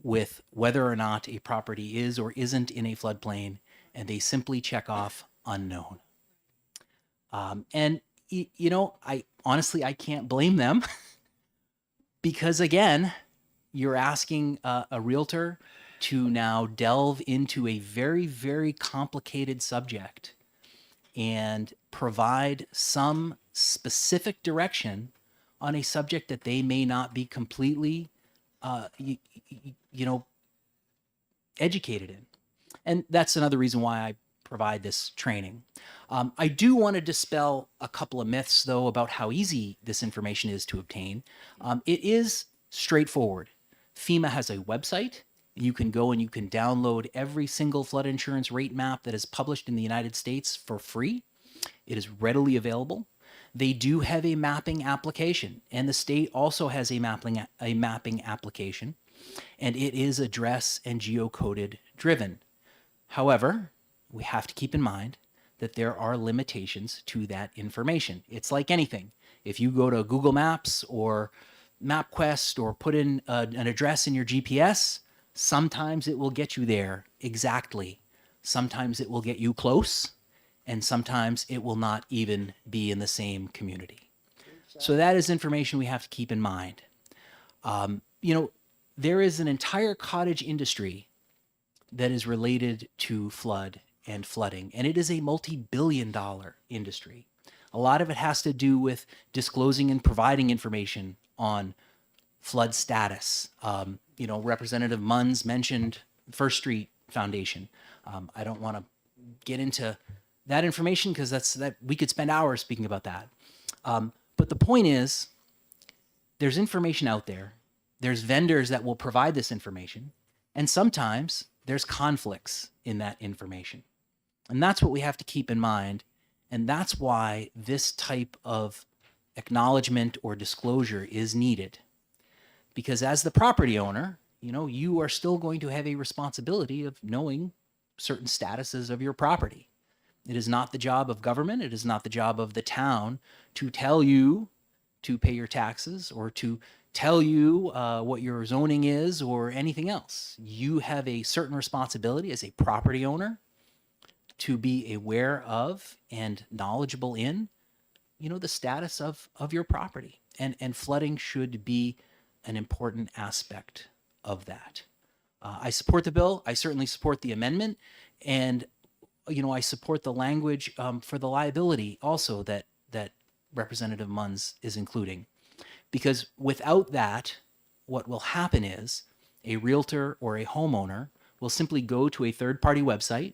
with whether or not a property is or isn't in a floodplain, and they simply check off unknown. And I honestly, I can't blame them because again, you're asking a realtor to now delve into a very, very complicated subject and provide some specific direction on a subject that they may not be completely educated in. And that's another reason why I provide this training. I do want to dispel a couple of myths, though, about how easy this information is to obtain. It is straightforward. FEMA has a website. You can go and you can download every single flood insurance rate map that is published in the United States for free. It is readily available. They do have a mapping application, and the state also has a mapping application, and it is address and geocoded driven. However, we have to keep in mind that there are limitations to that information. It's like anything. If you go to Google Maps or MapQuest or put in an address in your GPS, sometimes it will get you there exactly. Sometimes it will get you close, and sometimes it will not even be in the same community. So that is information we have to keep in mind. There is an entire cottage industry that is related to flood and flooding, and it is a multi-billion-dollar industry. A lot of it has to do with disclosing and providing information on flood status. Representative Munns mentioned First Street Foundation. I don't want to get into that information because that we could spend hours speaking about that. But the point is, there's information out there. There's vendors that will provide this information, and sometimes there's conflicts in that information. And that's what we have to keep in mind. And that's why this type of acknowledgement or disclosure is needed. Because as the property owner, you are still going to have a responsibility of knowing certain statuses of your property. It is not the job of government, it is not the job of the town to tell you to pay your taxes or to tell you what your zoning is or anything else. You have a certain responsibility as a property owner to be aware of and knowledgeable in, the status of your property. And flooding should be an important aspect of that. I support the bill. I certainly support the amendment. And, I support the language for the liability also that Representative Munns is including. Because without that, what will happen is a realtor or a homeowner will simply go to a third-party website,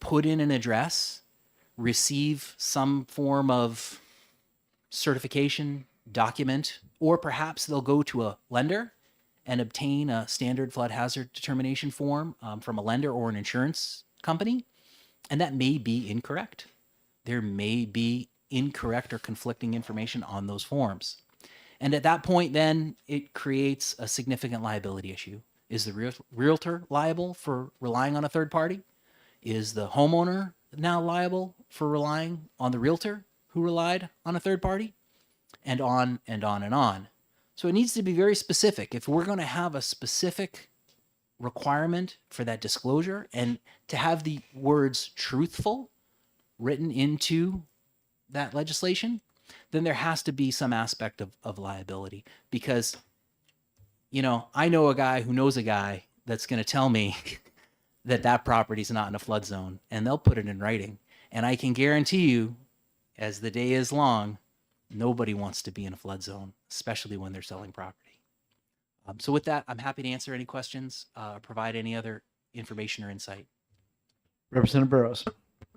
put in an address, receive some form of certification, document, or perhaps they'll go to a lender and obtain a standard flood hazard determination form from a lender or an insurance company, and that may be incorrect. There may be incorrect or conflicting information on those forms. And at that point, then, it creates a significant liability issue. Is the realtor liable for relying on a third party? Is the homeowner now liable for relying on the realtor who relied on a third party? And on and on and on. So it needs to be very specific. If we're going to have a specific requirement for that disclosure and to have the words truthful written into that legislation, then there has to be some aspect of liability. Because, I know a guy who knows a guy that's going to tell me that property's not in a flood zone, and they'll put it in writing. And I can guarantee you, as the day is long, nobody wants to be in a flood zone, especially when they're selling property. So with that, I'm happy to answer any questions, provide any other information or insight. Representative Burrows.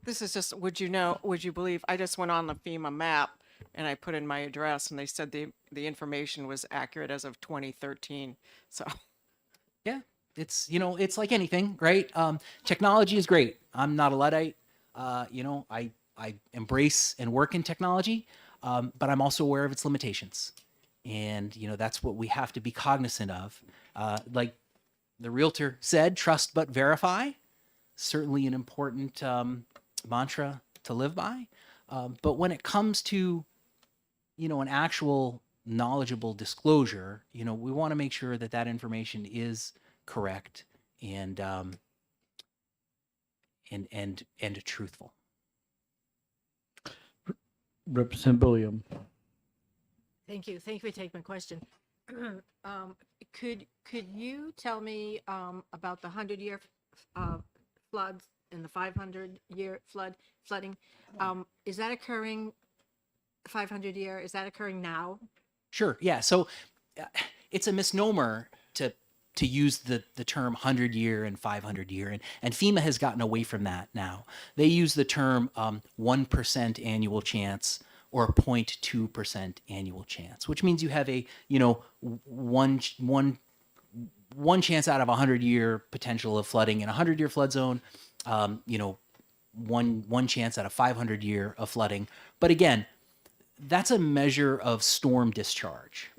This is just, would you believe, I just went on the FEMA map and I put in my address and they said the information was accurate as of 2013. So Yeah, it's like anything, right? Technology is great. I'm not a Luddite. I embrace and work in technology, but I'm also aware of its limitations. And, that's what we have to be cognizant of. Like the realtor said, trust but verify. Certainly an important mantra to live by. But when it comes to, an actual knowledgeable disclosure, we want to make sure that information is correct and truthful. Representative William. Thank you. Thank you for taking my question. Could you tell me about the 100-year floods and the 500-year flooding? Is that occurring 500-year? Is that occurring now? Sure. Yeah. So it's a misnomer to use the term 100-year and 500-year, and FEMA has gotten away from that now. They use the term 1% annual chance or 0.2% annual chance, which means you have a one chance out of 100-year potential of flooding in a 100-year flood zone. One chance out of 500-year of flooding. But again, that's a measure of storm discharge.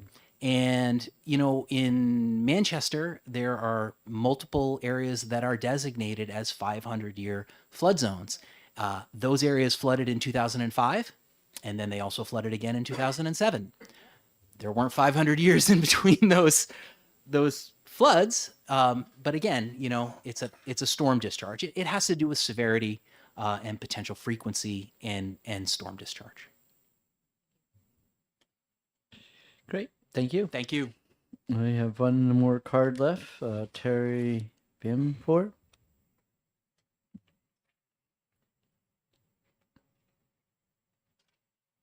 And, you know, in Manchester, there are multiple areas that are designated as 500-year flood zones. Those areas flooded in 2005, and then they also flooded again in 2007. There weren't 500 years in between those floods, but again, you know, it's a storm discharge. It has to do with severity and potential frequency and storm discharge. Great. Thank you. Thank you. We have one more card left. Terry Bimford.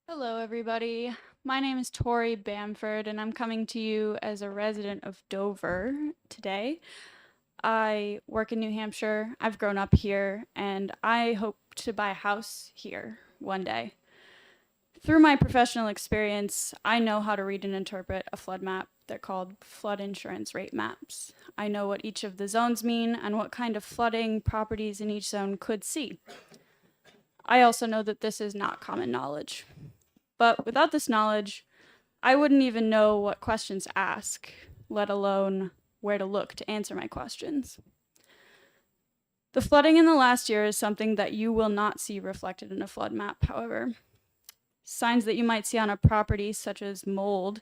Hello, everybody. My name is Tori Bamford, and I'm coming to you as a resident of Dover today. I work in New Hampshire. I've grown up here, and I hope to buy a house here one day. Through my professional experience, I know how to read and interpret a flood map. They're called flood insurance rate maps. I know what each of the zones mean and what kind of flooding properties in each zone could see. I also know that this is not common knowledge. But without this knowledge, I wouldn't even know what questions to ask, let alone where to look to answer my questions. The flooding in the last year is something that you will not see reflected in a flood map, however. Signs that you might see on a property, such as mold,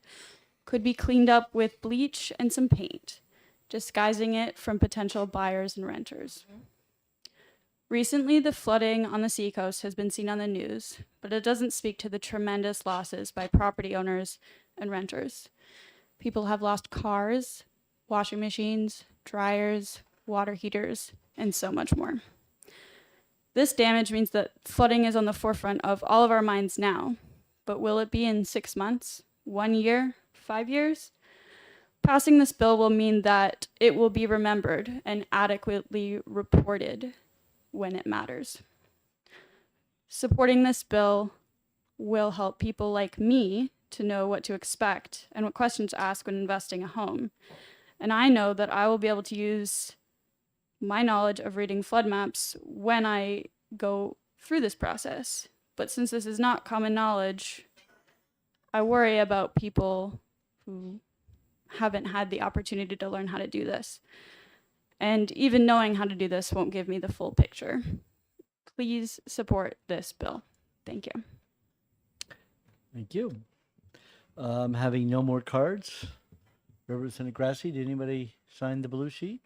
could be cleaned up with bleach and some paint, disguising it from potential buyers and renters. Recently, the flooding on the seacoast has been seen on the news, but it doesn't speak to the tremendous losses by property owners and renters. People have lost cars, washing machines, dryers, water heaters, and so much more. This damage means that flooding is on the forefront of all of our minds now, but will it be in 6 months, 1 year, 5 years? Passing this bill will mean that it will be remembered and adequately reported when it matters. Supporting this bill will help people like me to know what to expect and what questions to ask when investing a home. And I know that I will be able to use my knowledge of reading flood maps when I go through this process. But since this is not common knowledge, I worry about people who haven't had the opportunity to learn how to do this. And even knowing how to do this won't give me the full picture. Please support this bill. Thank you. Thank you. Having no more cards, Representative Grassi, did anybody sign the blue sheet?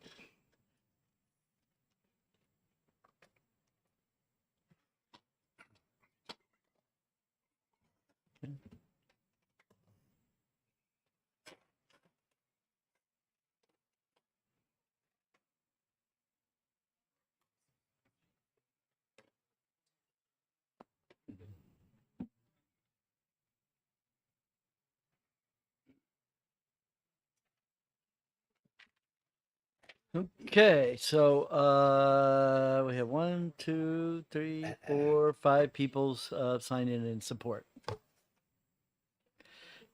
Okay, so we have 1, 2, 3, 4, 5 people signed in support.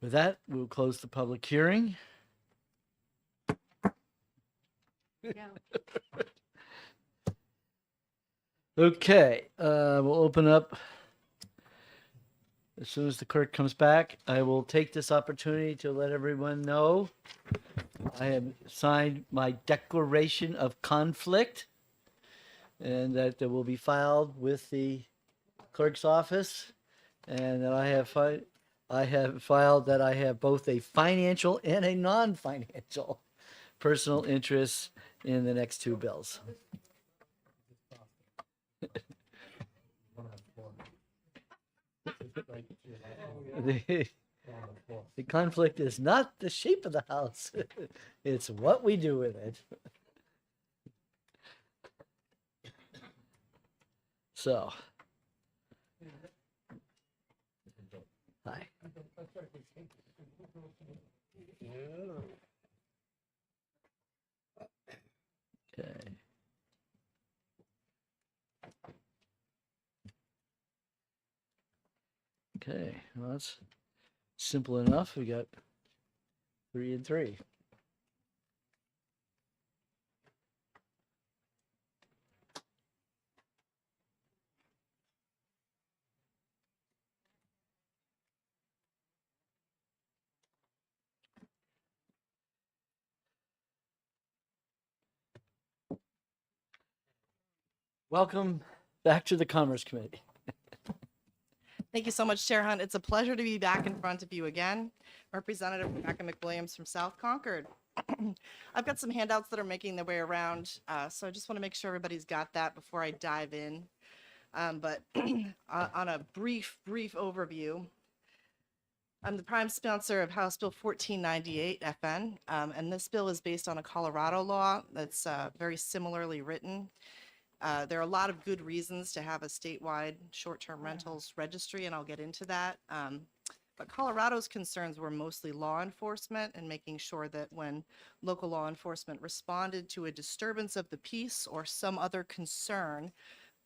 With that, we'll close the public hearing. Okay, we'll open up. As soon as the clerk comes back, I will take this opportunity to let everyone know I have signed my declaration of conflict, and that will be filed with the clerk's office, and that I have filed that I have both a financial and a non-financial personal interest in the next 2 bills. The conflict is not the shape of the house. It's what we do with it. So, hi. Okay. Okay, well, that's simple enough. We got 3 and 3. Welcome back to the Commerce Committee. Thank you so much, Chair Hunt. It's a pleasure to be back in front of you again. Representative Rebecca McWilliams from South Concord. I've got some handouts that are making their way around, so I just want to make sure everybody's got that before I dive in. But on a brief overview, I'm the prime sponsor of House Bill 1498 FN, and this bill is based on a Colorado law that's very similarly written. There are a lot of good reasons to have a statewide short-term rentals registry, and I'll get into that. But Colorado's concerns were mostly law enforcement and making sure that when local law enforcement responded to a disturbance of the peace or some other concern,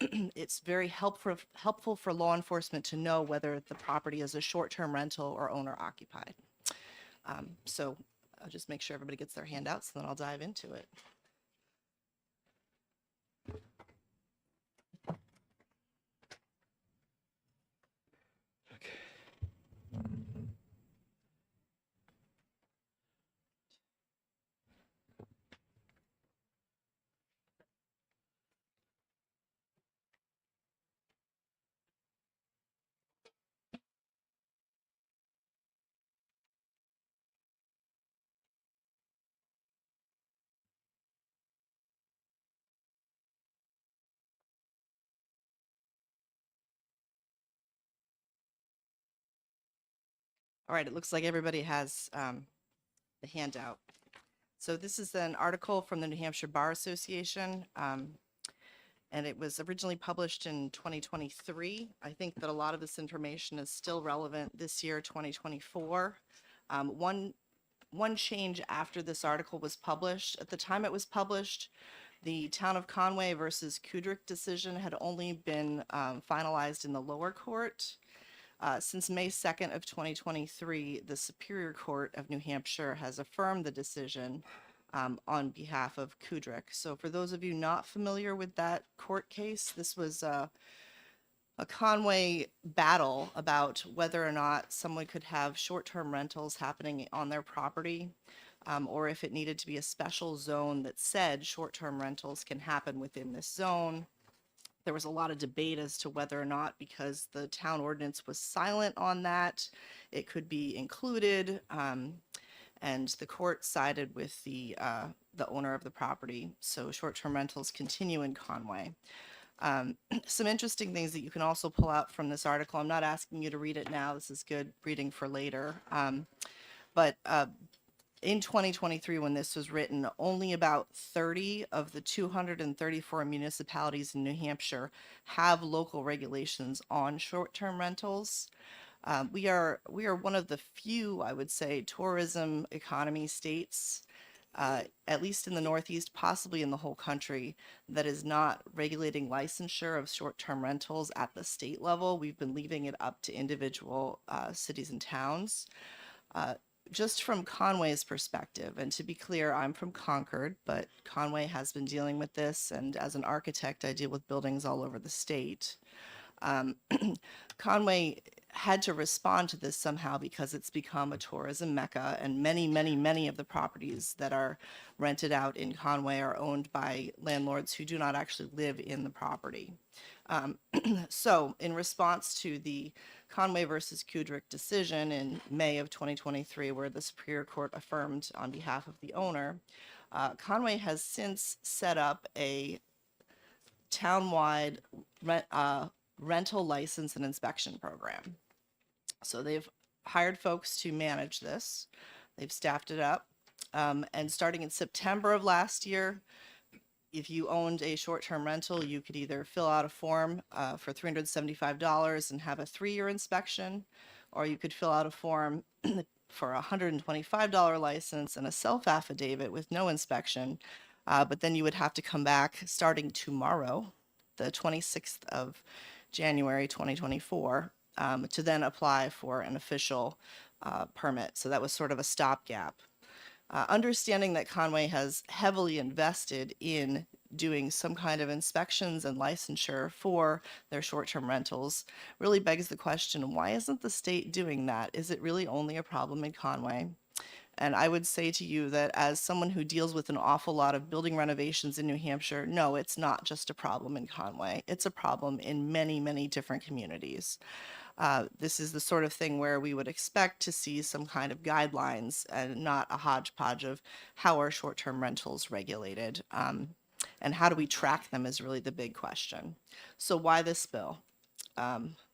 it's very helpful for law enforcement to know whether the property is a short-term rental or owner-occupied. So I'll just make sure everybody gets their handouts, and then I'll dive into it. All right, it looks like everybody has the handout. So this is an article from the New Hampshire Bar Association, and it was originally published in 2023. I think that a lot of this information is still relevant this year, 2024. One change after this article was published, at the time it was published, the Town of Conway versus Kudrick decision had only been finalized in the lower court. Since May 2nd of 2023, the Superior Court of New Hampshire has affirmed the decision on behalf of Kudrick. So for those of you not familiar with that court case, this was a Conway battle about whether or not someone could have short-term rentals happening on their property, or if it needed to be a special zone that said short-term rentals can happen within this zone. There was a lot of debate as to whether or not, because the town ordinance was silent on that, it could be included. And the court sided with the owner of the property. So short-term rentals continue in Conway. Some interesting things that you can also pull out from this article. I'm not asking you to read it now. This is good reading for later. But in 2023, when this was written, only about 30 of the 234 municipalities in New Hampshire have local regulations on short-term rentals. We are one of the few, I would say, tourism economy states, at least in the Northeast, possibly in the whole country, that is not regulating licensure of short-term rentals at the state level. We've been leaving it up to individual cities and towns. Just from Conway's perspective, and to be clear, I'm from Concord, but Conway has been dealing with this, and as an architect, I deal with buildings all over the state. Conway had to respond to this somehow because it's become a tourism mecca, and many of the properties that are rented out in Conway are owned by landlords who do not actually live in the property. So in response to the Conway versus Kudrick decision in May of 2023, where the Superior Court affirmed on behalf of the owner, Conway has since set up a townwide rental license and inspection program. So they've hired folks to manage this. They've staffed it up. And starting in September of last year, if you owned a short-term rental, you could either fill out a form for $375 and have a 3-year inspection, or you could fill out a form for a $125 license and a self-affidavit with no inspection. But then you would have to come back starting tomorrow, the 26th of January 2024, to then apply for an official permit. So that was sort of a stopgap. Understanding that Conway has heavily invested in doing some kind of inspections and licensure for their short-term rentals really begs the question, why isn't the state doing that? Is it really only a problem in Conway? And I would say to you that as someone who deals with an awful lot of building renovations in New Hampshire, no, it's not just a problem in Conway. It's a problem in many, many different communities. This is the sort of thing where we would expect to see some kind of guidelines and not a hodgepodge of how are short-term rentals regulated. And how do we track them is really the big question. So why this bill?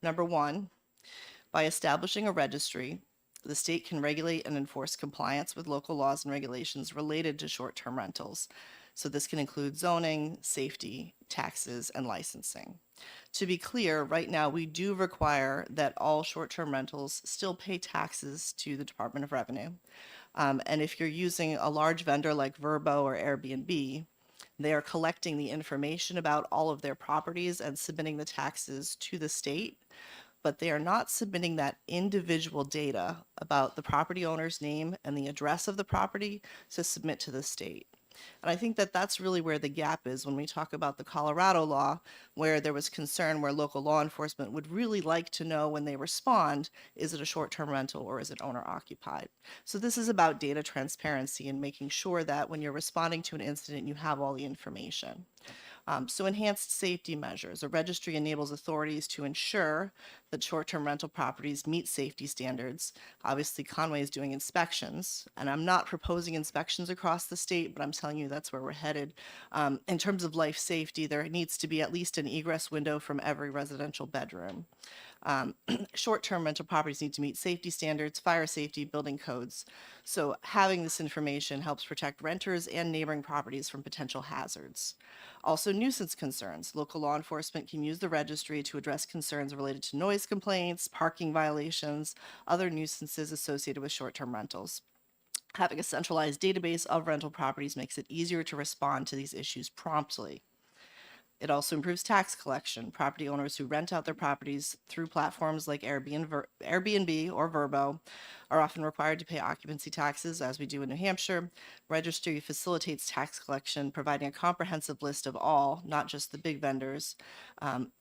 Number one, by establishing a registry, the state can regulate and enforce compliance with local laws and regulations related to short-term rentals. So this can include zoning, safety, taxes, and licensing. To be clear, right now we do require that all short-term rentals still pay taxes to the Department of Revenue. And if you're using a large vendor like Vrbo or Airbnb, they are collecting the information about all of their properties and submitting the taxes to the state, but they are not submitting that individual data about the property owner's name and the address of the property to submit to the state. And I think that that's really where the gap is when we talk about the Colorado law, where there was concern where local law enforcement would really like to know when they respond, is it a short-term rental or is it owner occupied? So this is about data transparency and making sure that when you're responding to an incident, you have all the information. So enhanced safety measures. A registry enables authorities to ensure that short-term rental properties meet safety standards. Obviously, Conway is doing inspections, and I'm not proposing inspections across the state, but I'm telling you that's where we're headed. In terms of life safety, there needs to be at least an egress window from every residential bedroom. Short-term rental properties need to meet safety standards, fire safety, building codes. So having this information helps protect renters and neighboring properties from potential hazards. Also, nuisance concerns. Local law enforcement can use the registry to address concerns related to noise complaints, parking violations, other nuisances associated with short-term rentals. Having a centralized database of rental properties makes it easier to respond to these issues promptly. It also improves tax collection. Property owners who rent out their properties through platforms like Airbnb or Vrbo are often required to pay occupancy taxes, as we do in New Hampshire. Registry facilitates tax collection, providing a comprehensive list of all, not just the big vendors,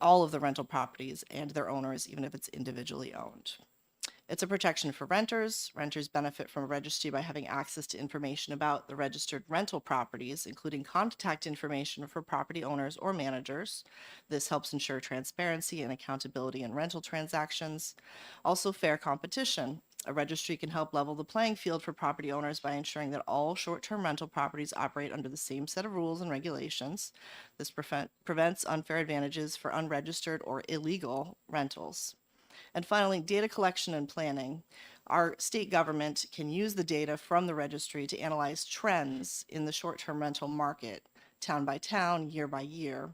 all of the rental properties and their owners, even if it's individually owned. It's a protection for renters. Renters benefit from a registry by having access to information about the registered rental properties, including contact information for property owners or managers. This helps ensure transparency and accountability in rental transactions. Also, fair competition. A registry can help level the playing field for property owners by ensuring that all short-term rental properties operate under the same set of rules and regulations. This prevents unfair advantages for unregistered or illegal rentals. And finally, data collection and planning. Our state government can use the data from the registry to analyze trends in the short-term rental market, town by town, year by year,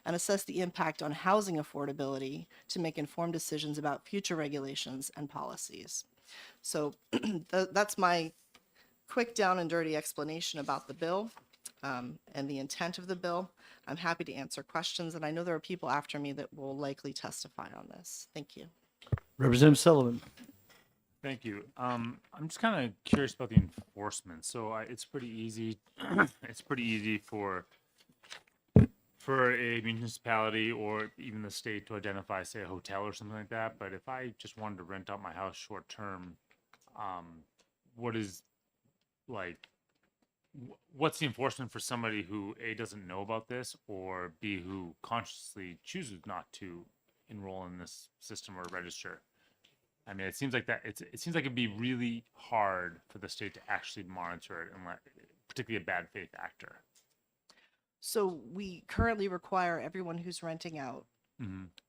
and assess the impact on housing affordability to make informed decisions about future regulations and policies. So that's my quick down and dirty explanation about the bill and the intent of the bill. I'm happy to answer questions, and I know there are people after me that will likely testify on this. Thank you. Representative Sullivan. Thank you. I'm just kind of curious about the enforcement. So it's pretty easy. It's pretty easy for a municipality or even the state to identify, say, a hotel or something like that. But if I just wanted to rent out my house short term, what is what's the enforcement for somebody who A, doesn't know about this, or B, who consciously chooses not to enroll in this system or register? I mean, it seems like it seems like it'd be really hard for the state to actually monitor it, unless, particularly a bad faith actor. So we currently require everyone who's renting out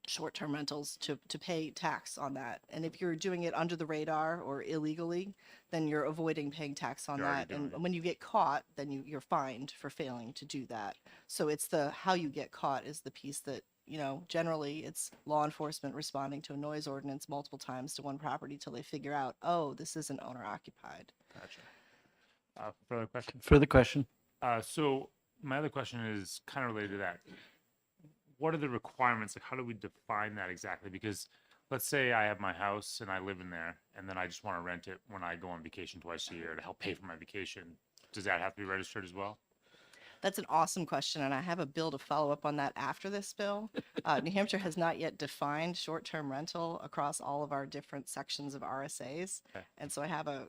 short-term rentals to pay tax on that. And if you're doing it under the radar or illegally, then you're avoiding paying tax on that. And when you get caught, then you're fined for failing to do that. So it's the how you get caught is the piece that, you know, generally it's law enforcement responding to a noise ordinance multiple times to one property till they figure out, oh, this isn't owner occupied. Gotcha. Further question? Further question? So my other question is kind of related to that. What are the requirements? Like, how do we define that exactly? Because let's say I have my house and I live in there, and then I just want to rent it when I go on vacation twice a year to help pay for my vacation. Does that have to be registered as well? That's an awesome question, and I have a bill to follow up on that after this bill. New Hampshire has not yet defined short-term rental across all of our different sections of RSAs, and so I have a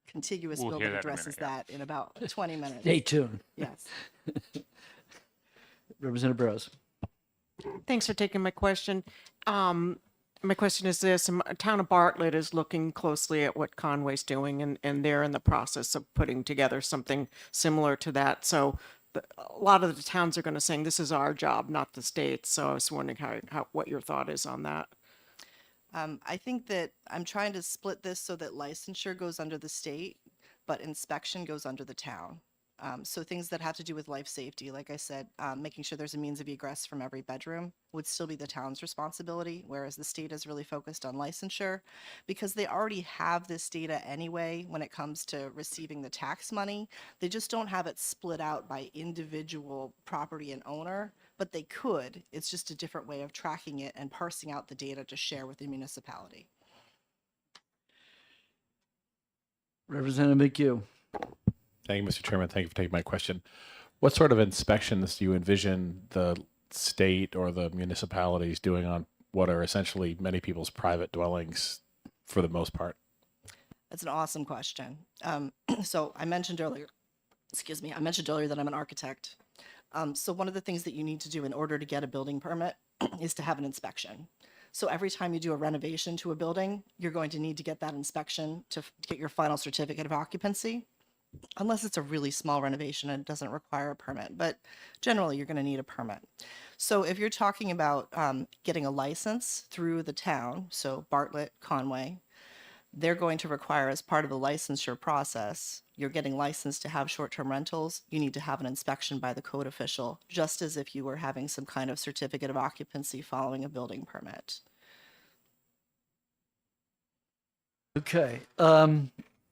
contiguous We'll bill hear that that in a addresses minute, that in about 20 minutes. Stay tuned. Yes. Representative Burrows. Thanks for taking my question. My question is this: Town of Bartlett is looking closely at what Conway's doing, and they're in the process of putting together something similar to that. So a lot of the towns are going to say, this is our job, not the state. So I was wondering what your thought is on that. I think that I'm trying to split this so that licensure goes under the state, but inspection goes under the town. So things that have to do with life safety, like I said, making sure there's a means of egress from every bedroom would still be the town's responsibility, whereas the state is really focused on licensure because they already have this data anyway when it comes to receiving the tax money. They just don't have it split out by individual property and owner, but they could. It's just a different way of tracking it and parsing out the data to share with the municipality. Representative McHugh. Thank you, Mr. Chairman. Thank you for taking my question. What sort of inspections do you envision the state or the municipalities doing on what are essentially many people's private dwellings for the most part? That's an awesome question. So I mentioned earlier, that I'm an architect. So one of the things that you need to do in order to get a building permit is to have an inspection. So every time you do a renovation to a building, you're going to need to get that inspection to get your final certificate of occupancy. Unless it's a really small renovation and it doesn't require a permit, but generally you're going to need a permit. So if you're talking about getting a license through the town, so Bartlett, Conway, they're going to require as part of the licensure process, you're getting licensed to have short-term rentals, you need to have an inspection by the code official, just as if you were having some kind of certificate of occupancy following a building permit. Okay.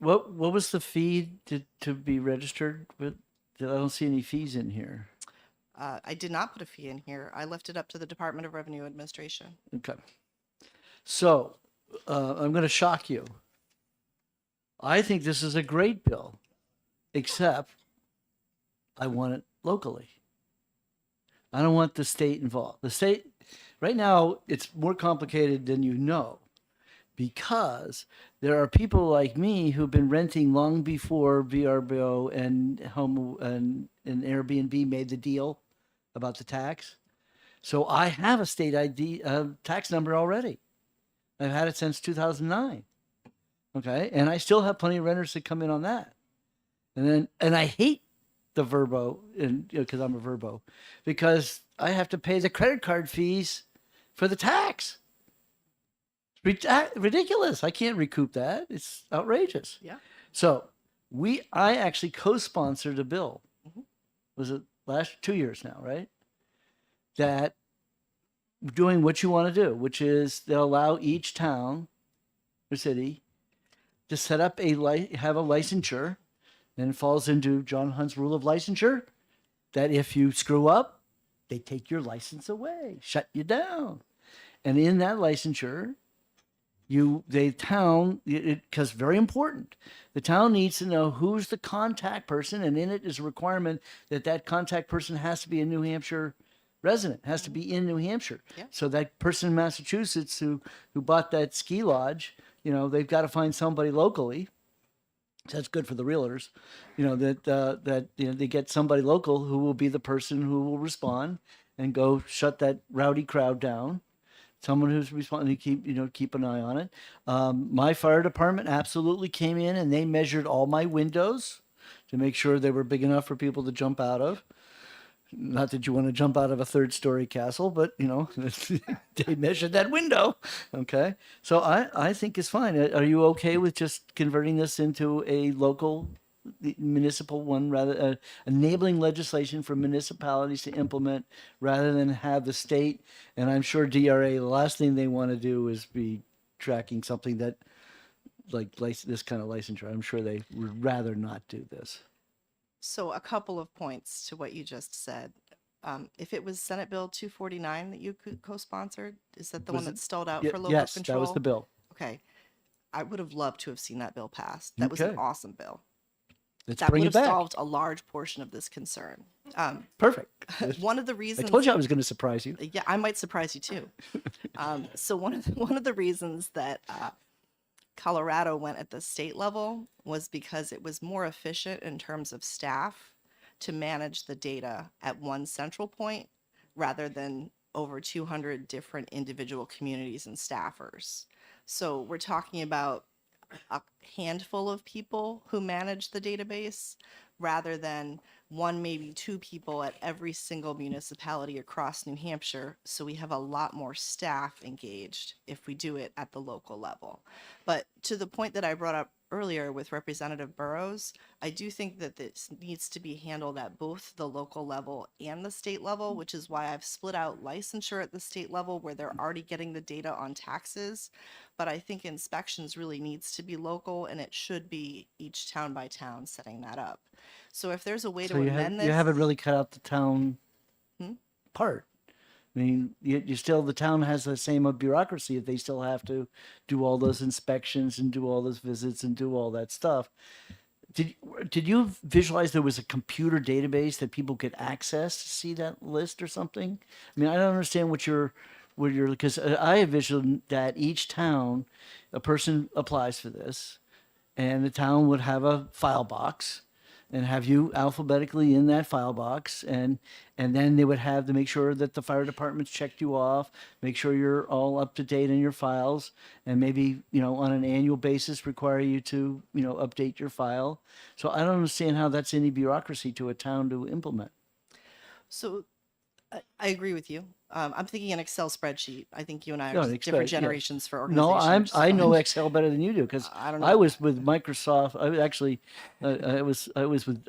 What was the fee to be registered with? I don't see any fees in here. I did not put a fee in here. I left it up to the Department of Revenue Administration. Okay. So I'm going to shock you. I think this is a great bill, except I want it locally. I don't want the state involved. The state, right now, it's more complicated than you know, because there are people like me who've been renting long before VRBO and Airbnb made the deal about the tax. So I have a state ID tax number already. I've had it since 2009. Okay, and I still have plenty of renters that come in on that. And I hate the Verbo, because I'm a Verbo, because I have to pay the credit card fees for the tax. Ridiculous. I can't recoup that. It's outrageous. Yeah. So I actually co-sponsored a bill. Was it last 2 years now, right? That doing what you want to do, which is they'll allow each town or city to set up have a licensure, and it falls into John Hunt's rule of licensure, that if you screw up, they take your license away, shut you down. And in that licensure, because very important, the town needs to know who's the contact person, and in it is a requirement that contact person has to be a New Hampshire resident, has to be in New Hampshire. Yeah. So that person in Massachusetts who bought that ski lodge, they've got to find somebody locally. So that's good for the realtors, that they get somebody local who will be the person who will respond and go shut that rowdy crowd down. Someone who's responding to keep an eye on it. My fire department absolutely came in and they measured all my windows to make sure they were big enough for people to jump out of. Not that you want to jump out of a 3rd-story castle, but they measured that window. Okay, so I think it's fine. Are you okay with just converting this into a local municipal one, rather enabling legislation for municipalities to implement rather than have the state? And I'm sure DRA, the last thing they want to do is be tracking something that like this kind of licensure. I'm sure they would rather not do this. So a couple of points to what you just said. If it was Senate Bill 249 that you co-sponsored, is that the one that stalled out for local yes, control? that was the bill. Okay. I would have loved to have seen that bill passed. That was an Okay. awesome bill. Let's That bring would it have back. solved a large portion of this concern. Perfect. One of the I reasons told you I was going to surprise you. Yeah, I might surprise you too. So one of the reasons that Colorado went at the state level was because it was more efficient in terms of staff to manage the data at one central point rather than over 200 different individual communities and staffers. So we're talking about a handful of people who manage the database rather than one, maybe two people at every single municipality across New Hampshire. So we have a lot more staff engaged if we do it at the local level. But to the point that I brought up earlier with Representative Burrows, I do think that this needs to be handled at both the local level and the state level, which is why I've split out licensure at the state level where they're already getting the data on taxes. But I think inspections really needs to be local, and it should be each town by town setting that up. So if there's a way So to you amend this. you haven't really cut out the town Hmm? part. I mean, you still, the town has the same bureaucracy if they still have to do all those inspections and do all those visits and do all that stuff. Did you visualize there was a computer database that people could access to see that list or something? I mean, I don't understand what you're, because I envisioned that each town, a person applies for this, and the town would have a file box and have you alphabetically in that file box, and then they would have to make sure that the fire department's checked you off, make sure you're all up to date in your files, and maybe, you know, on an annual basis require you to, you know, update your file. So I don't understand how that's any bureaucracy to a town to implement. So I agree with you. I'm thinking an Excel spreadsheet. I think you and I are No, just Excel, different yeah. generations for No, organizations. I know so- Excel better than you do because I don't know I about was that. with Microsoft. I was actually, I was with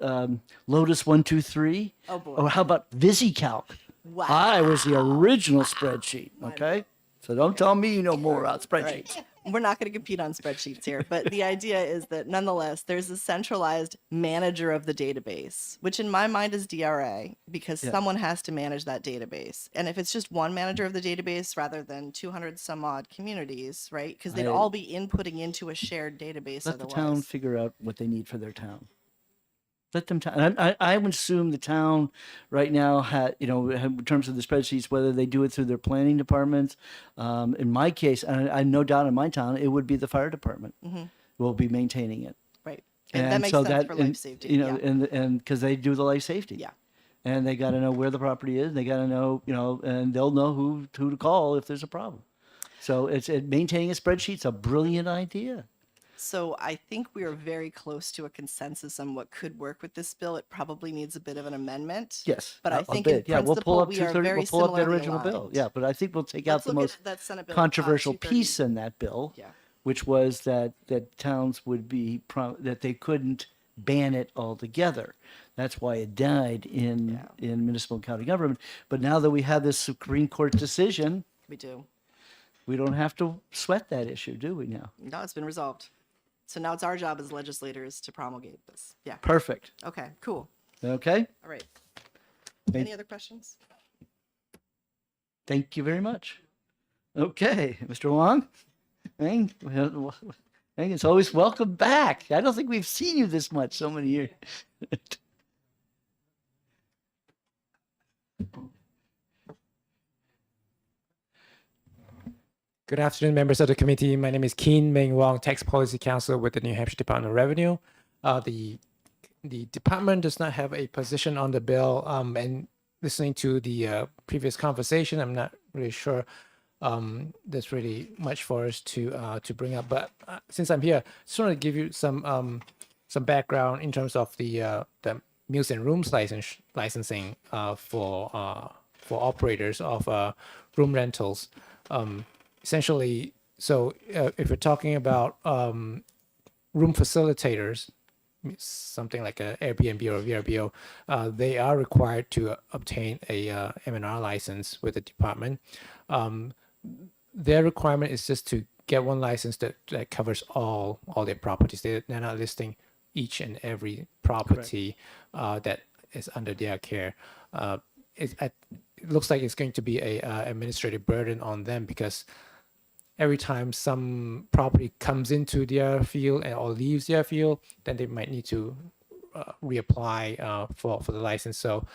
Lotus 123. Oh, boy. Or how about VisiCalc? Wow. I was the original spreadsheet. Okay, so don't tell me you know more about spreadsheets. Right. We're not going to compete on spreadsheets here, but the idea is that nonetheless, there's a centralized manager of the database, which in my mind is DRA, because Yeah. someone has to manage that database. And if it's just one manager of the database rather than 200 some odd communities, right? Because they'd I- all be inputting into a shared database Let the otherwise. town figure out what they need for their town. Let them. I would assume the town right now had, you know, in terms of the spreadsheets, whether they do it through their planning departments. In my case, I no doubt in my town, it would be the fire department Mhm. will be maintaining it. Right. And that makes sense for life safety. You know, yeah. and because they do the life safety. Yeah. And they got to know where the property is. They got to know, you know, and they'll know who to call if there's a problem. So maintaining a spreadsheet's a brilliant idea. So I think we are very close to a consensus on what could work with this bill. It probably needs a bit of an amendment. Yes, But I a think in bit. Yeah, we'll pull principle, up we are 230. very We'll pull up that similarly original bill. aligned. Yeah, but I think we'll take out Let's the look at most that Senate Bill, controversial 230. piece in that bill, Yeah. which was that towns would be that they couldn't ban it altogether. That's why it died in municipal and county government. But now that we have this Supreme Court decision, We do. we don't have to sweat that issue, do we now? No, it's been resolved. So now it's our job as legislators to promulgate this. Yeah. Perfect. Okay, cool. Okay. All right. Thank- Any other questions? Thank you very much. Okay, Mr. Wong. Hey, it's always welcome back. I don't think we've seen you this much so many years. Good afternoon, members of the committee. My name is Keen Ming Wong, Tax Policy Counsel with the New Hampshire Department of Revenue. The department does not have a position on the bill, and listening to the previous conversation, I'm not really sure there's really much for us to bring up. But since I'm here, I just want to give you some background in terms of the meals and rooms licensing for operators of room rentals. Essentially, so if you're talking about room facilitators, something like a Airbnb or a VRBO, they are required to obtain a M&R license with the department. Their requirement is just to get one license that covers all their properties. They're not listing each and every property that is under their care. It looks like it's going to be a administrative burden on them because every time some property comes into their field or leaves their field, then they might need to reapply for the license. So,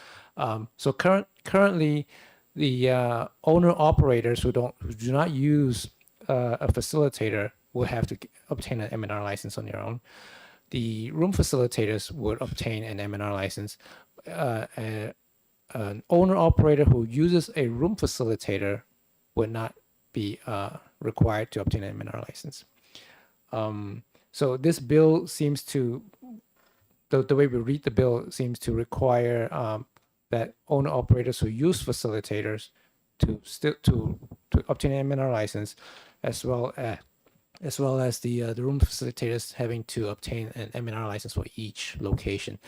currently, the owner operators who do not use a facilitator will have to obtain an M&R license on their own. The room facilitators would obtain an M&R license. An owner operator who uses a room facilitator would not be required to obtain an M&R license. So this bill seems to, the way we read the bill seems to require that owner operators who use facilitators to obtain an M&R license, as well as the room facilitators having to obtain an M&R license for each location.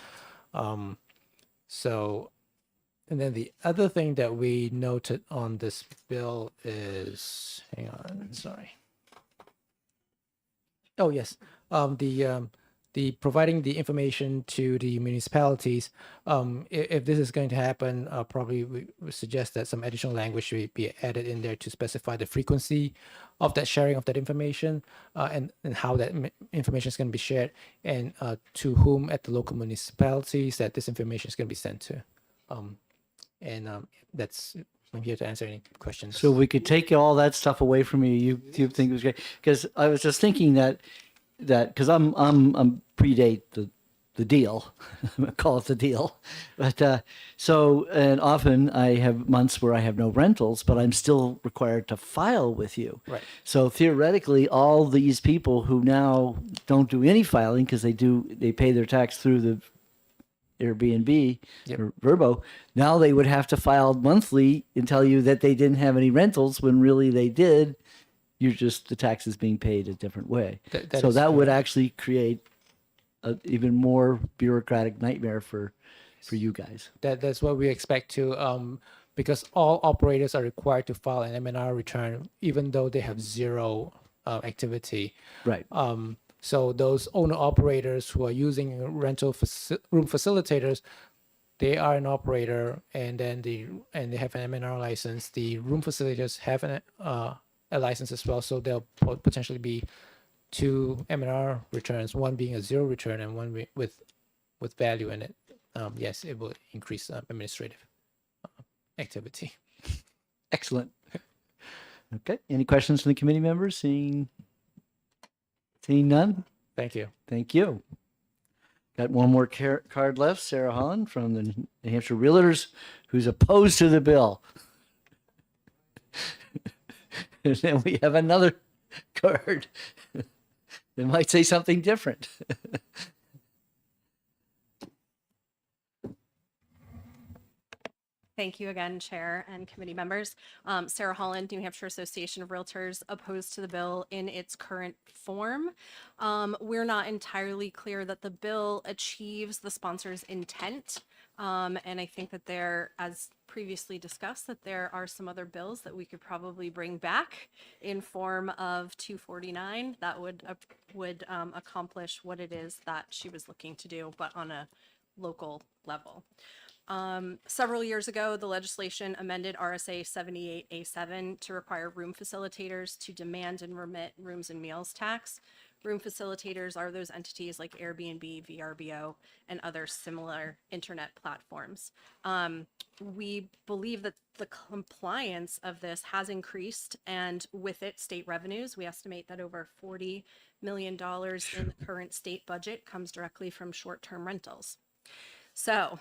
And then the other thing that we noted on this bill is, hang on, sorry. Oh yes, the providing the information to the municipalities. If this is going to happen, probably we would suggest that some additional language should be added in there to specify the frequency of that sharing of that information, and how that information is going to be shared, and to whom at the local municipalities that this information is going to be sent to. That's, I'm here to answer any questions. So we could take all that stuff away from you. You think it was great? Because I was just thinking that because I'm predate the deal, call it the deal, but so, and often I have months where I have no rentals, but I'm still required to file with you. Right. So theoretically, all these people who now don't do any filing because they pay their tax through the Airbnb or Verbo, now they would have to file monthly and tell you that they didn't have any rentals when really they did. You're just, the tax is being paid a different way. So that would actually create an even more bureaucratic nightmare for you guys. That's what we expect to, because all operators are required to file an M&R return, even though they have zero activity. Right. So those owner operators who are using rental room facilitators, they are an operator, and then they have an M&R license. The room facilitators have a license as well, so there'll potentially be two M&R returns, one being a zero return and one with value in it. Yes, it will increase administrative activity. Excellent. Okay. Any questions from the committee members? Seeing none? Thank you. Thank you. Got one more card left. Sarah Holland from the New Hampshire Realtors, who's opposed to the bill. And then we have another card that might say something different. Thank you again, Chair and committee members. Sarah Holland, New Hampshire Association of Realtors, opposed to the bill in its current form. We're not entirely clear that the bill achieves the sponsor's intent. And I think that there, as previously discussed, that there are some other bills that we could probably bring back in form of 249 that would accomplish what it is that she was looking to do, but on a local level. Several years ago, the legislation amended RSA 78A7 to require room facilitators to demand and remit rooms and meals tax. Room facilitators are those entities like Airbnb, VRBO, and other similar internet platforms. We believe that the compliance of this has increased, and with it, state revenues. We estimate that over $40 million in the current state budget comes directly from short-term rentals. So,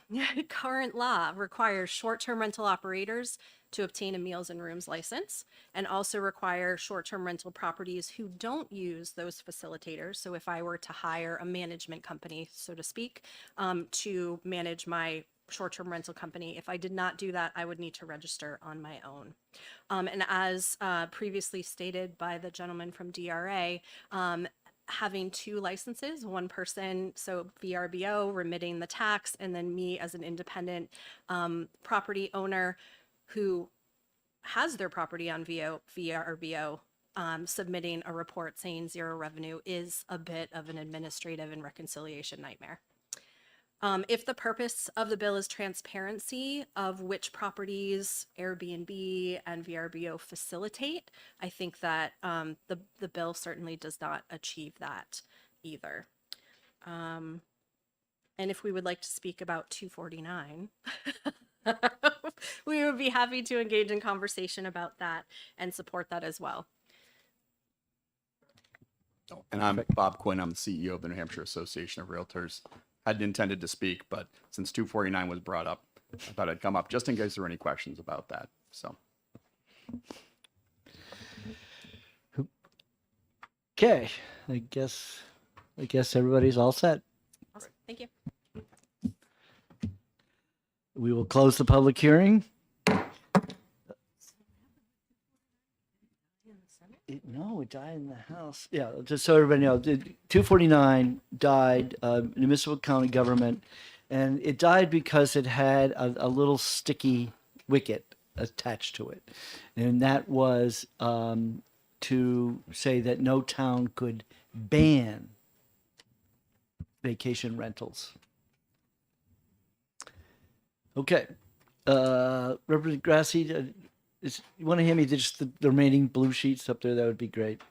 current law requires short-term rental operators to obtain a meals and rooms license, and also require short-term rental properties who don't use those facilitators. So if I were to hire a management company, so to speak, to manage my short-term rental company, if I did not do that, I would need to register on my own. And as previously stated by the gentleman from DRA, having two licenses, one person, so VRBO remitting the tax, and then me as an independent property owner who has their property on VRBO submitting a report saying zero revenue is a bit of an administrative and reconciliation nightmare. If the purpose of the bill is transparency of which properties Airbnb and VRBO facilitate, I think that the bill certainly does not achieve that either. And if we would like to speak about 249, we would be happy to engage in conversation about that and support that as well. And I'm Bob Quinn. I'm the CEO of the New Hampshire Association of Realtors. Hadn't intended to speak, but since 249 was brought up, I thought I'd come up just in case there were any questions about that. So. Okay, I guess everybody's all set. Awesome. Thank you. We will close the public hearing. No, it died in the house. Yeah, just so everybody knows, 249 died, municipal county government, and it died because it had a little sticky wicket attached to it. And that was to say that no town could ban vacation rentals. Okay. Representative Grassi, you want to hand me just the remaining blue sheets up there? That would be great.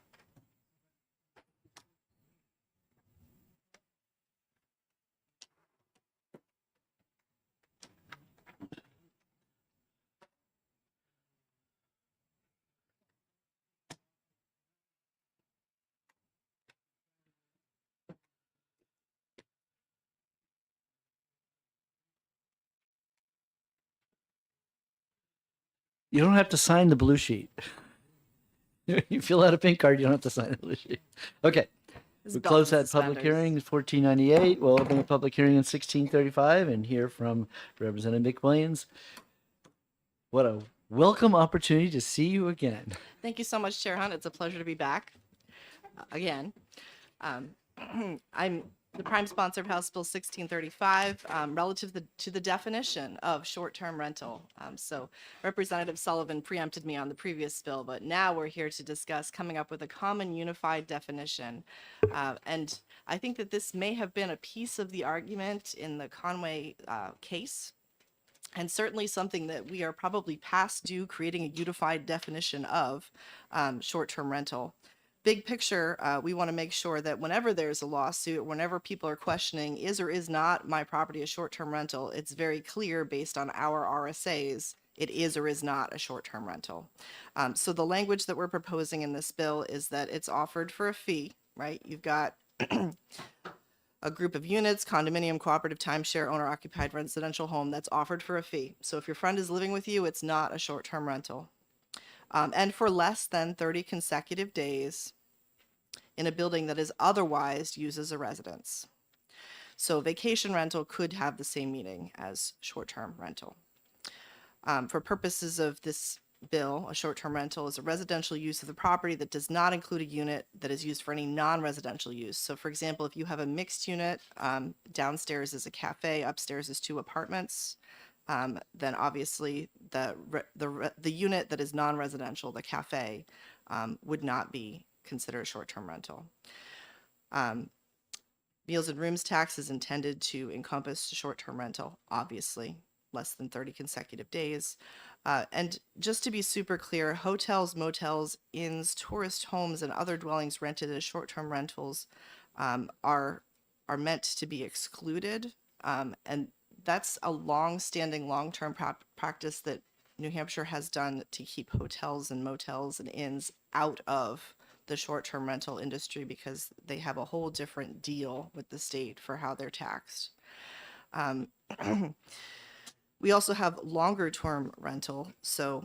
You don't have to sign the blue sheet. You fill out a pink card, you don't have to sign the blue sheet. Okay. This We belt close and that public suspenders. hearing, 1498. We'll open the public hearing in 1635 and hear from Representative McWilliams. What a welcome opportunity to see you again. Thank you so much, Chair Hunt. It's a pleasure to be back again. I'm the prime sponsor of House Bill 1635 relative to the definition of short-term rental. So Representative Sullivan preempted me on the previous bill, but now we're here to discuss coming up with a common unified definition. And I think that this may have been a piece of the argument in the Conway case, and certainly something that we are probably past due creating a unified definition of short-term rental. Big picture, we want to make sure that whenever there's a lawsuit, whenever people are questioning is or is not my property a short-term rental, it's very clear based on our RSAs, it is or is not a short-term rental. So the language that we're proposing in this bill is that it's offered for a fee, right? You've got a group of units, condominium, cooperative, timeshare, owner-occupied residential home that's offered for a fee. So if your friend is living with you, it's not a short-term rental. And for less than 30 consecutive days in a building that is otherwise used as a residence. So vacation rental could have the same meaning as short-term rental. For purposes of this bill, a short-term rental is a residential use of the property that does not include a unit that is used for any non-residential use. So for example, if you have a mixed unit, downstairs is a cafe, upstairs is 2 apartments, then obviously the unit that is non-residential, the cafe, would not be considered a short-term rental. Meals and rooms tax is intended to encompass short-term rental, obviously, less than 30 consecutive days. And just to be super clear, hotels, motels, inns, tourist homes, and other dwellings rented as short-term rentals are meant to be excluded. And that's a long-standing, long-term practice that New Hampshire has done to keep hotels and motels and inns out of the short-term rental industry because they have a whole different deal with the state for how they're taxed. We also have longer-term rental. So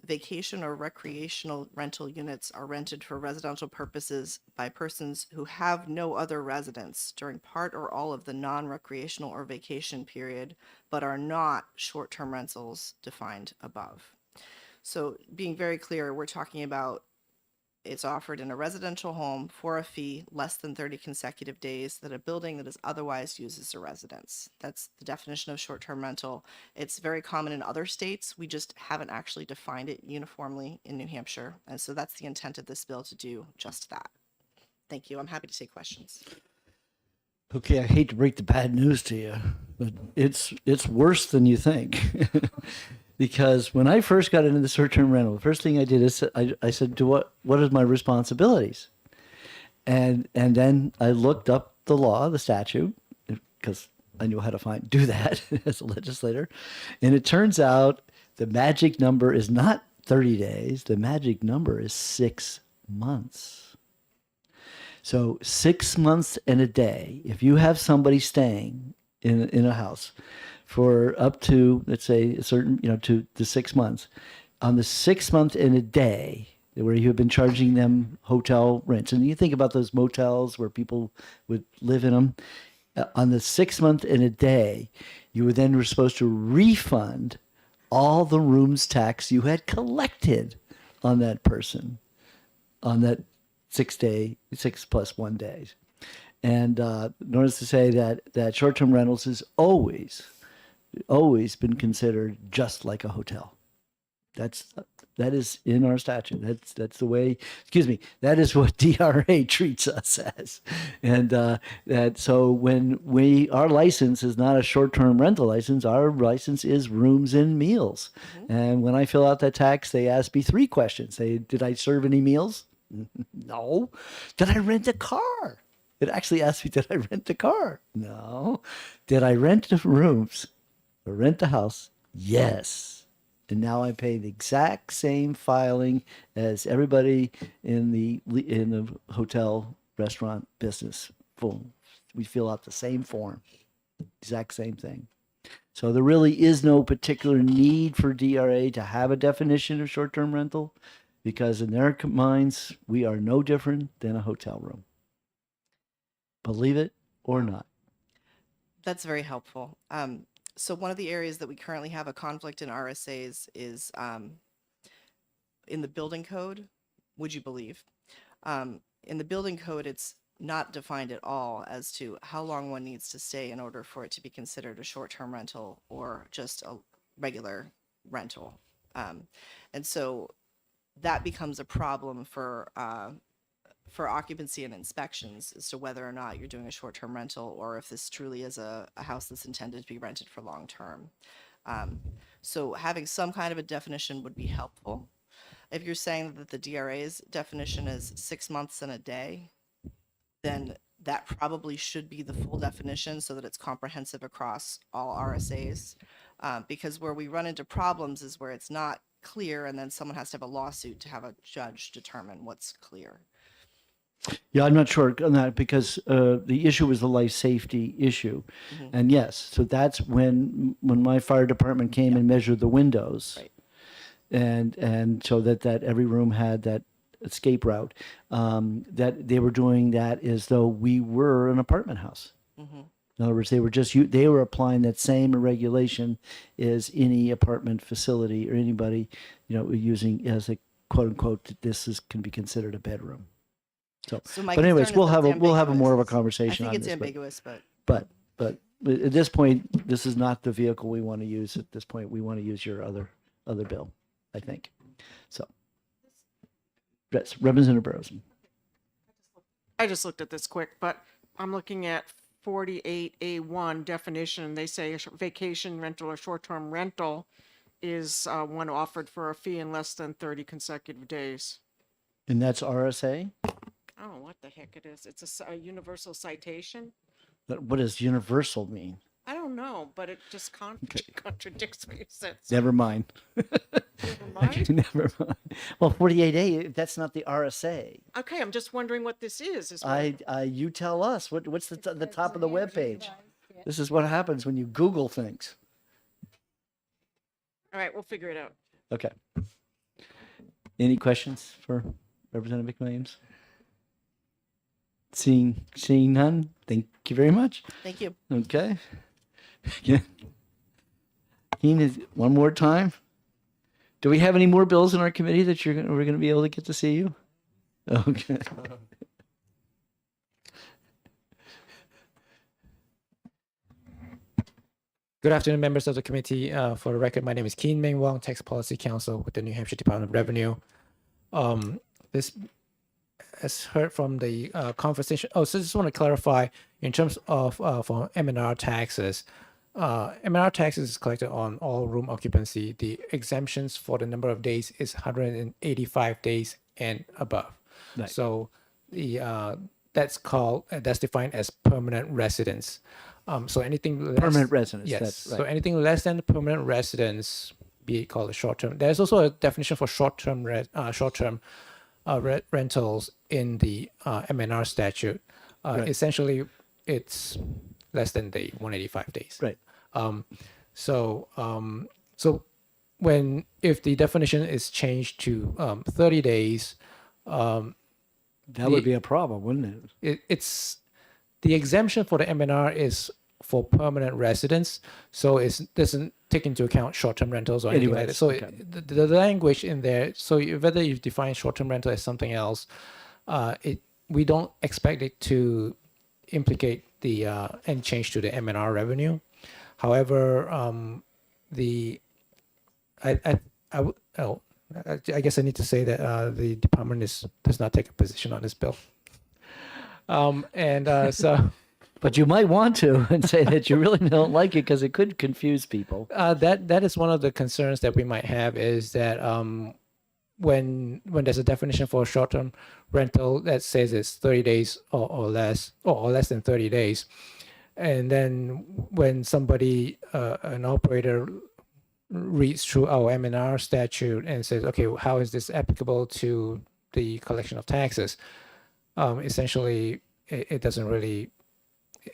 vacation or recreational rental units are rented for residential purposes by persons who have no other residence during part or all of the non-recreational or vacation period, but are not short-term rentals defined above. So being very clear, we're talking about it's offered in a residential home for a fee less than 30 consecutive days that a building that is otherwise used as a residence. That's the definition of short-term rental. It's very common in other states. We just haven't actually defined it uniformly in New Hampshire. And so that's the intent of this bill, to do just that. Thank you. I'm happy to take questions. Okay, I hate to break the bad news to you, but it's worse than you think. Because when I first got into the short-term rental, the first thing I did is I said, what are my responsibilities? And then I looked up the law, the statute, because I knew how to do that as a legislator. And it turns out the magic number is not 30 days. The magic number is 6 months. So 6 months and a day, if you have somebody staying in a house for up to, let's say, a certain, to the 6 months, on the 6 month and a day, where you have been charging them hotel rents, and you think about those motels where people would live in them, on the 6 month and a day, you were then supposed to refund all the rooms tax you had collected on that person on that 6+1 days. And notice to say that short-term rentals has always been considered just like a hotel. That is in our statute. That's the way. Excuse me. That is what DRA treats us as, and that so when our license is not a short-term rental license, our license is rooms and meals. And when I fill out that tax, they ask me 3 questions. Did I serve any meals? No. Did I rent a car? It actually asked me, did I rent a car? No. Did I rent the rooms or rent the house? Yes. And now I pay the exact same filing as everybody in the hotel restaurant business. We fill out the same form, exact same thing. So there really is no particular need for DRA to have a definition of short-term rental, because in their minds, we are no different than a hotel room. Believe it or not. That's very helpful. So one of the areas that we currently have a conflict in RSAs is in the building code, would you believe? In the building code, it's not defined at all as to how long one needs to stay in order for it to be considered a short-term rental or just a regular rental. And so that becomes a problem for occupancy and inspections as to whether or not you're doing a short-term rental or if this truly is a house that's intended to be rented for long-term. So having some kind of a definition would be helpful. If you're saying that the DRA's definition is 6 months and a day, then that probably should be the full definition so that it's comprehensive across all RSAs. Because where we run into problems is where it's not clear and then someone has to have a lawsuit to have a judge determine what's clear. Yeah, I'm not sure on that because the issue was the life safety issue. And yes, so that's when my fire department came and measured the windows. Right. And so that every room had that escape route, that they were doing that as though we were an apartment house. In other words, they were applying that same regulation as any apartment facility or anybody, using as a quote unquote, can be considered a bedroom. So my but anyways, concern is we'll have a ambiguous. more of a conversation I on think this. it's ambiguous, but But at this point, this is not the vehicle we want to use. At this point, we want to use your other bill, I think. So, yes, Representative Burrows. I just looked at this quick, but I'm looking at 48A1 definition. They say a vacation rental or short-term rental is one offered for a fee in less than 30 consecutive days. And that's RSA? I don't know what the heck it is. It's a universal citation. What does universal mean? I don't know, but it just contradicts what you said. Never mind. Never mind? Never mind. Well, 48A, that's not the RSA. Okay, I'm just wondering what this is. You tell us. What's the top of the webpage? This is what happens when you Google things. All right, we'll figure it out. Okay. Any questions for Representative McWilliams? Seeing none, thank you very much. thank you. Okay. Yeah. Keen, is one more time. Do we have any more bills in our committee that we're going to be able to get to see you? Okay. Good afternoon, members of the committee. For the record, my name is Keen Meng Wong, Tax Policy Counsel with the New Hampshire Department of Revenue. This has heard from the conversation. Oh, so I just want to clarify in terms of for M&R taxes. M&R taxes is collected on all room occupancy. The exemptions for the number of days is 185 days and above. Right. So that's defined as permanent residence. So anything less, Permanent residence, yes. that's right. So anything less than permanent residence, be it called a short term. There's also a definition for short term rentals in the MNR statute, Right. essentially it's less than the 185 days. Right. So when if the definition is changed to 30 days, That would be a problem, wouldn't it? it's the exemption for the MNR is for permanent residents, so it doesn't take into account short-term rentals or anything like that. Anyways, So okay. the language in there, so whether you define short-term rental as something else, we don't expect it to implicate the and change to the MNR revenue. However, I guess I need to say that the department does not take a position on this bill. So But you might want to and say that you really don't like it because it could confuse people. that is one of the concerns that we might have is that when there's a definition for a short-term rental that says it's 30 days or less or less than 30 days, and then when somebody an operator reads through our MNR statute and says, okay, how is this applicable to the collection of taxes? Essentially, it doesn't really.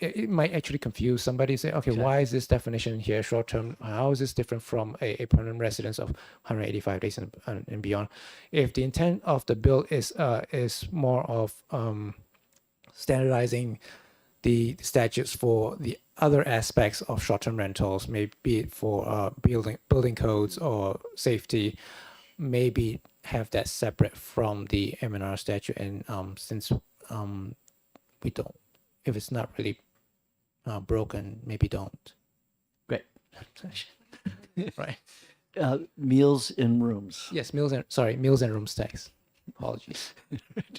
It might actually confuse somebody. Say, okay, why is this definition here short term? How is this different from a permanent residence of 185 days and beyond? If the intent of the bill is more of standardizing the statutes for the other aspects of short-term rentals, maybe it for building codes or safety, maybe have that separate from the MNR statute. And since we don't, if it's not really broken, maybe don't. Great. Right. Meals in rooms. Yes, meals and rooms tax. Apologies.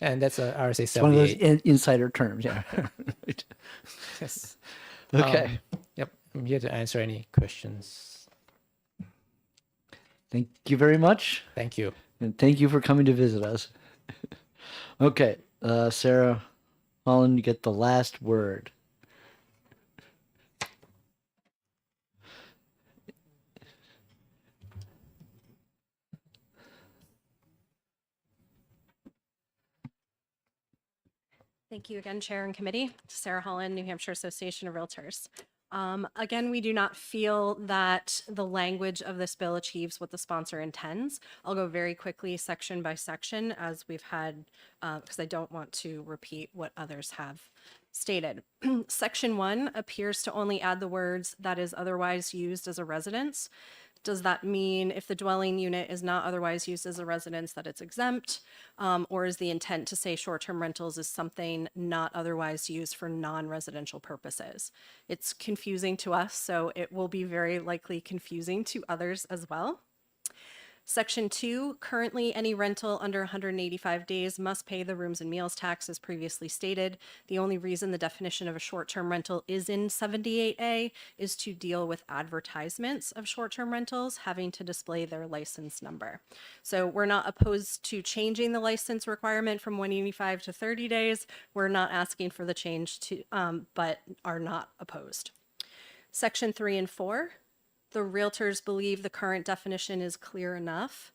And that's a RSA It's one of those 78. insider terms. Yeah. Right. Yes. Okay. Yep. I'm here to answer any questions. Thank you very much. Thank you. And thank you for coming to visit us. Okay. Sarah Holland, you get the last word. Thank you again, Chair and Committee. Sarah Holland, New Hampshire Association of Realtors. Again, we do not feel that the language of this bill achieves what the sponsor intends. I'll go very quickly section by section as we've had, because I don't want to repeat what others have stated. Section 1 appears to only add the words "that is otherwise used as a residence." Does that mean if the dwelling unit is not otherwise used as a residence that it's exempt? Or is the intent to say short-term rentals is something not otherwise used for non-residential purposes? It's confusing to us, so it will be very likely confusing to others as well. Section 2, currently any rental under 185 days must pay the rooms and meals tax as previously stated. The only reason the definition of a short-term rental is in 78A is to deal with advertisements of short-term rentals having to display their license number. So we're not opposed to changing the license requirement from 185 to 30 days. We're not asking for the change to, but are not opposed. Section 3 and 4. The realtors believe the current definition is clear enough.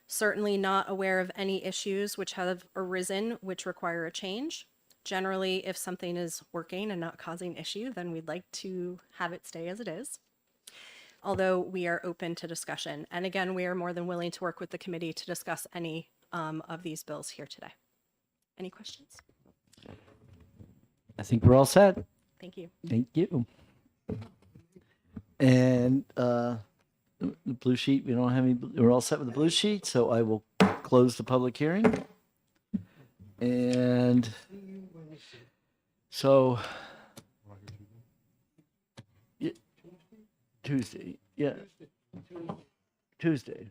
Certainly not aware of any issues which have arisen which require a change. Generally, if something is working and not causing issue, then we'd like to have it stay as it is. Although we are open to discussion. And again, we are more than willing to work with the committee to discuss any of these bills here today. Any questions? I think we're all set. Thank you. Thank you. And the blue sheet, we don't have any, we're all set with the blue sheet, so I will close the public hearing. And so Tuesday, yeah. Tuesday.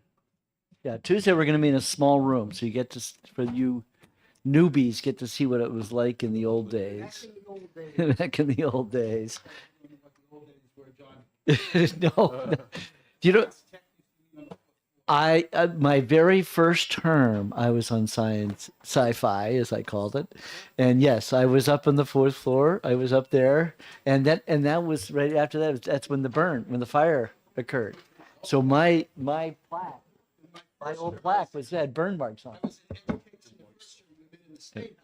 Yeah, Tuesday we're going to be in a small room, so you get to, for you newbies, get to see what it was like in the old days. Back in the old days. No. You know, I my very first term, I was on sci-fi, as I called it, and yes, I was up on the 4th floor. I was up there, and that was right after that. That's when the fire occurred. So my old plaque had burn marks on it. state.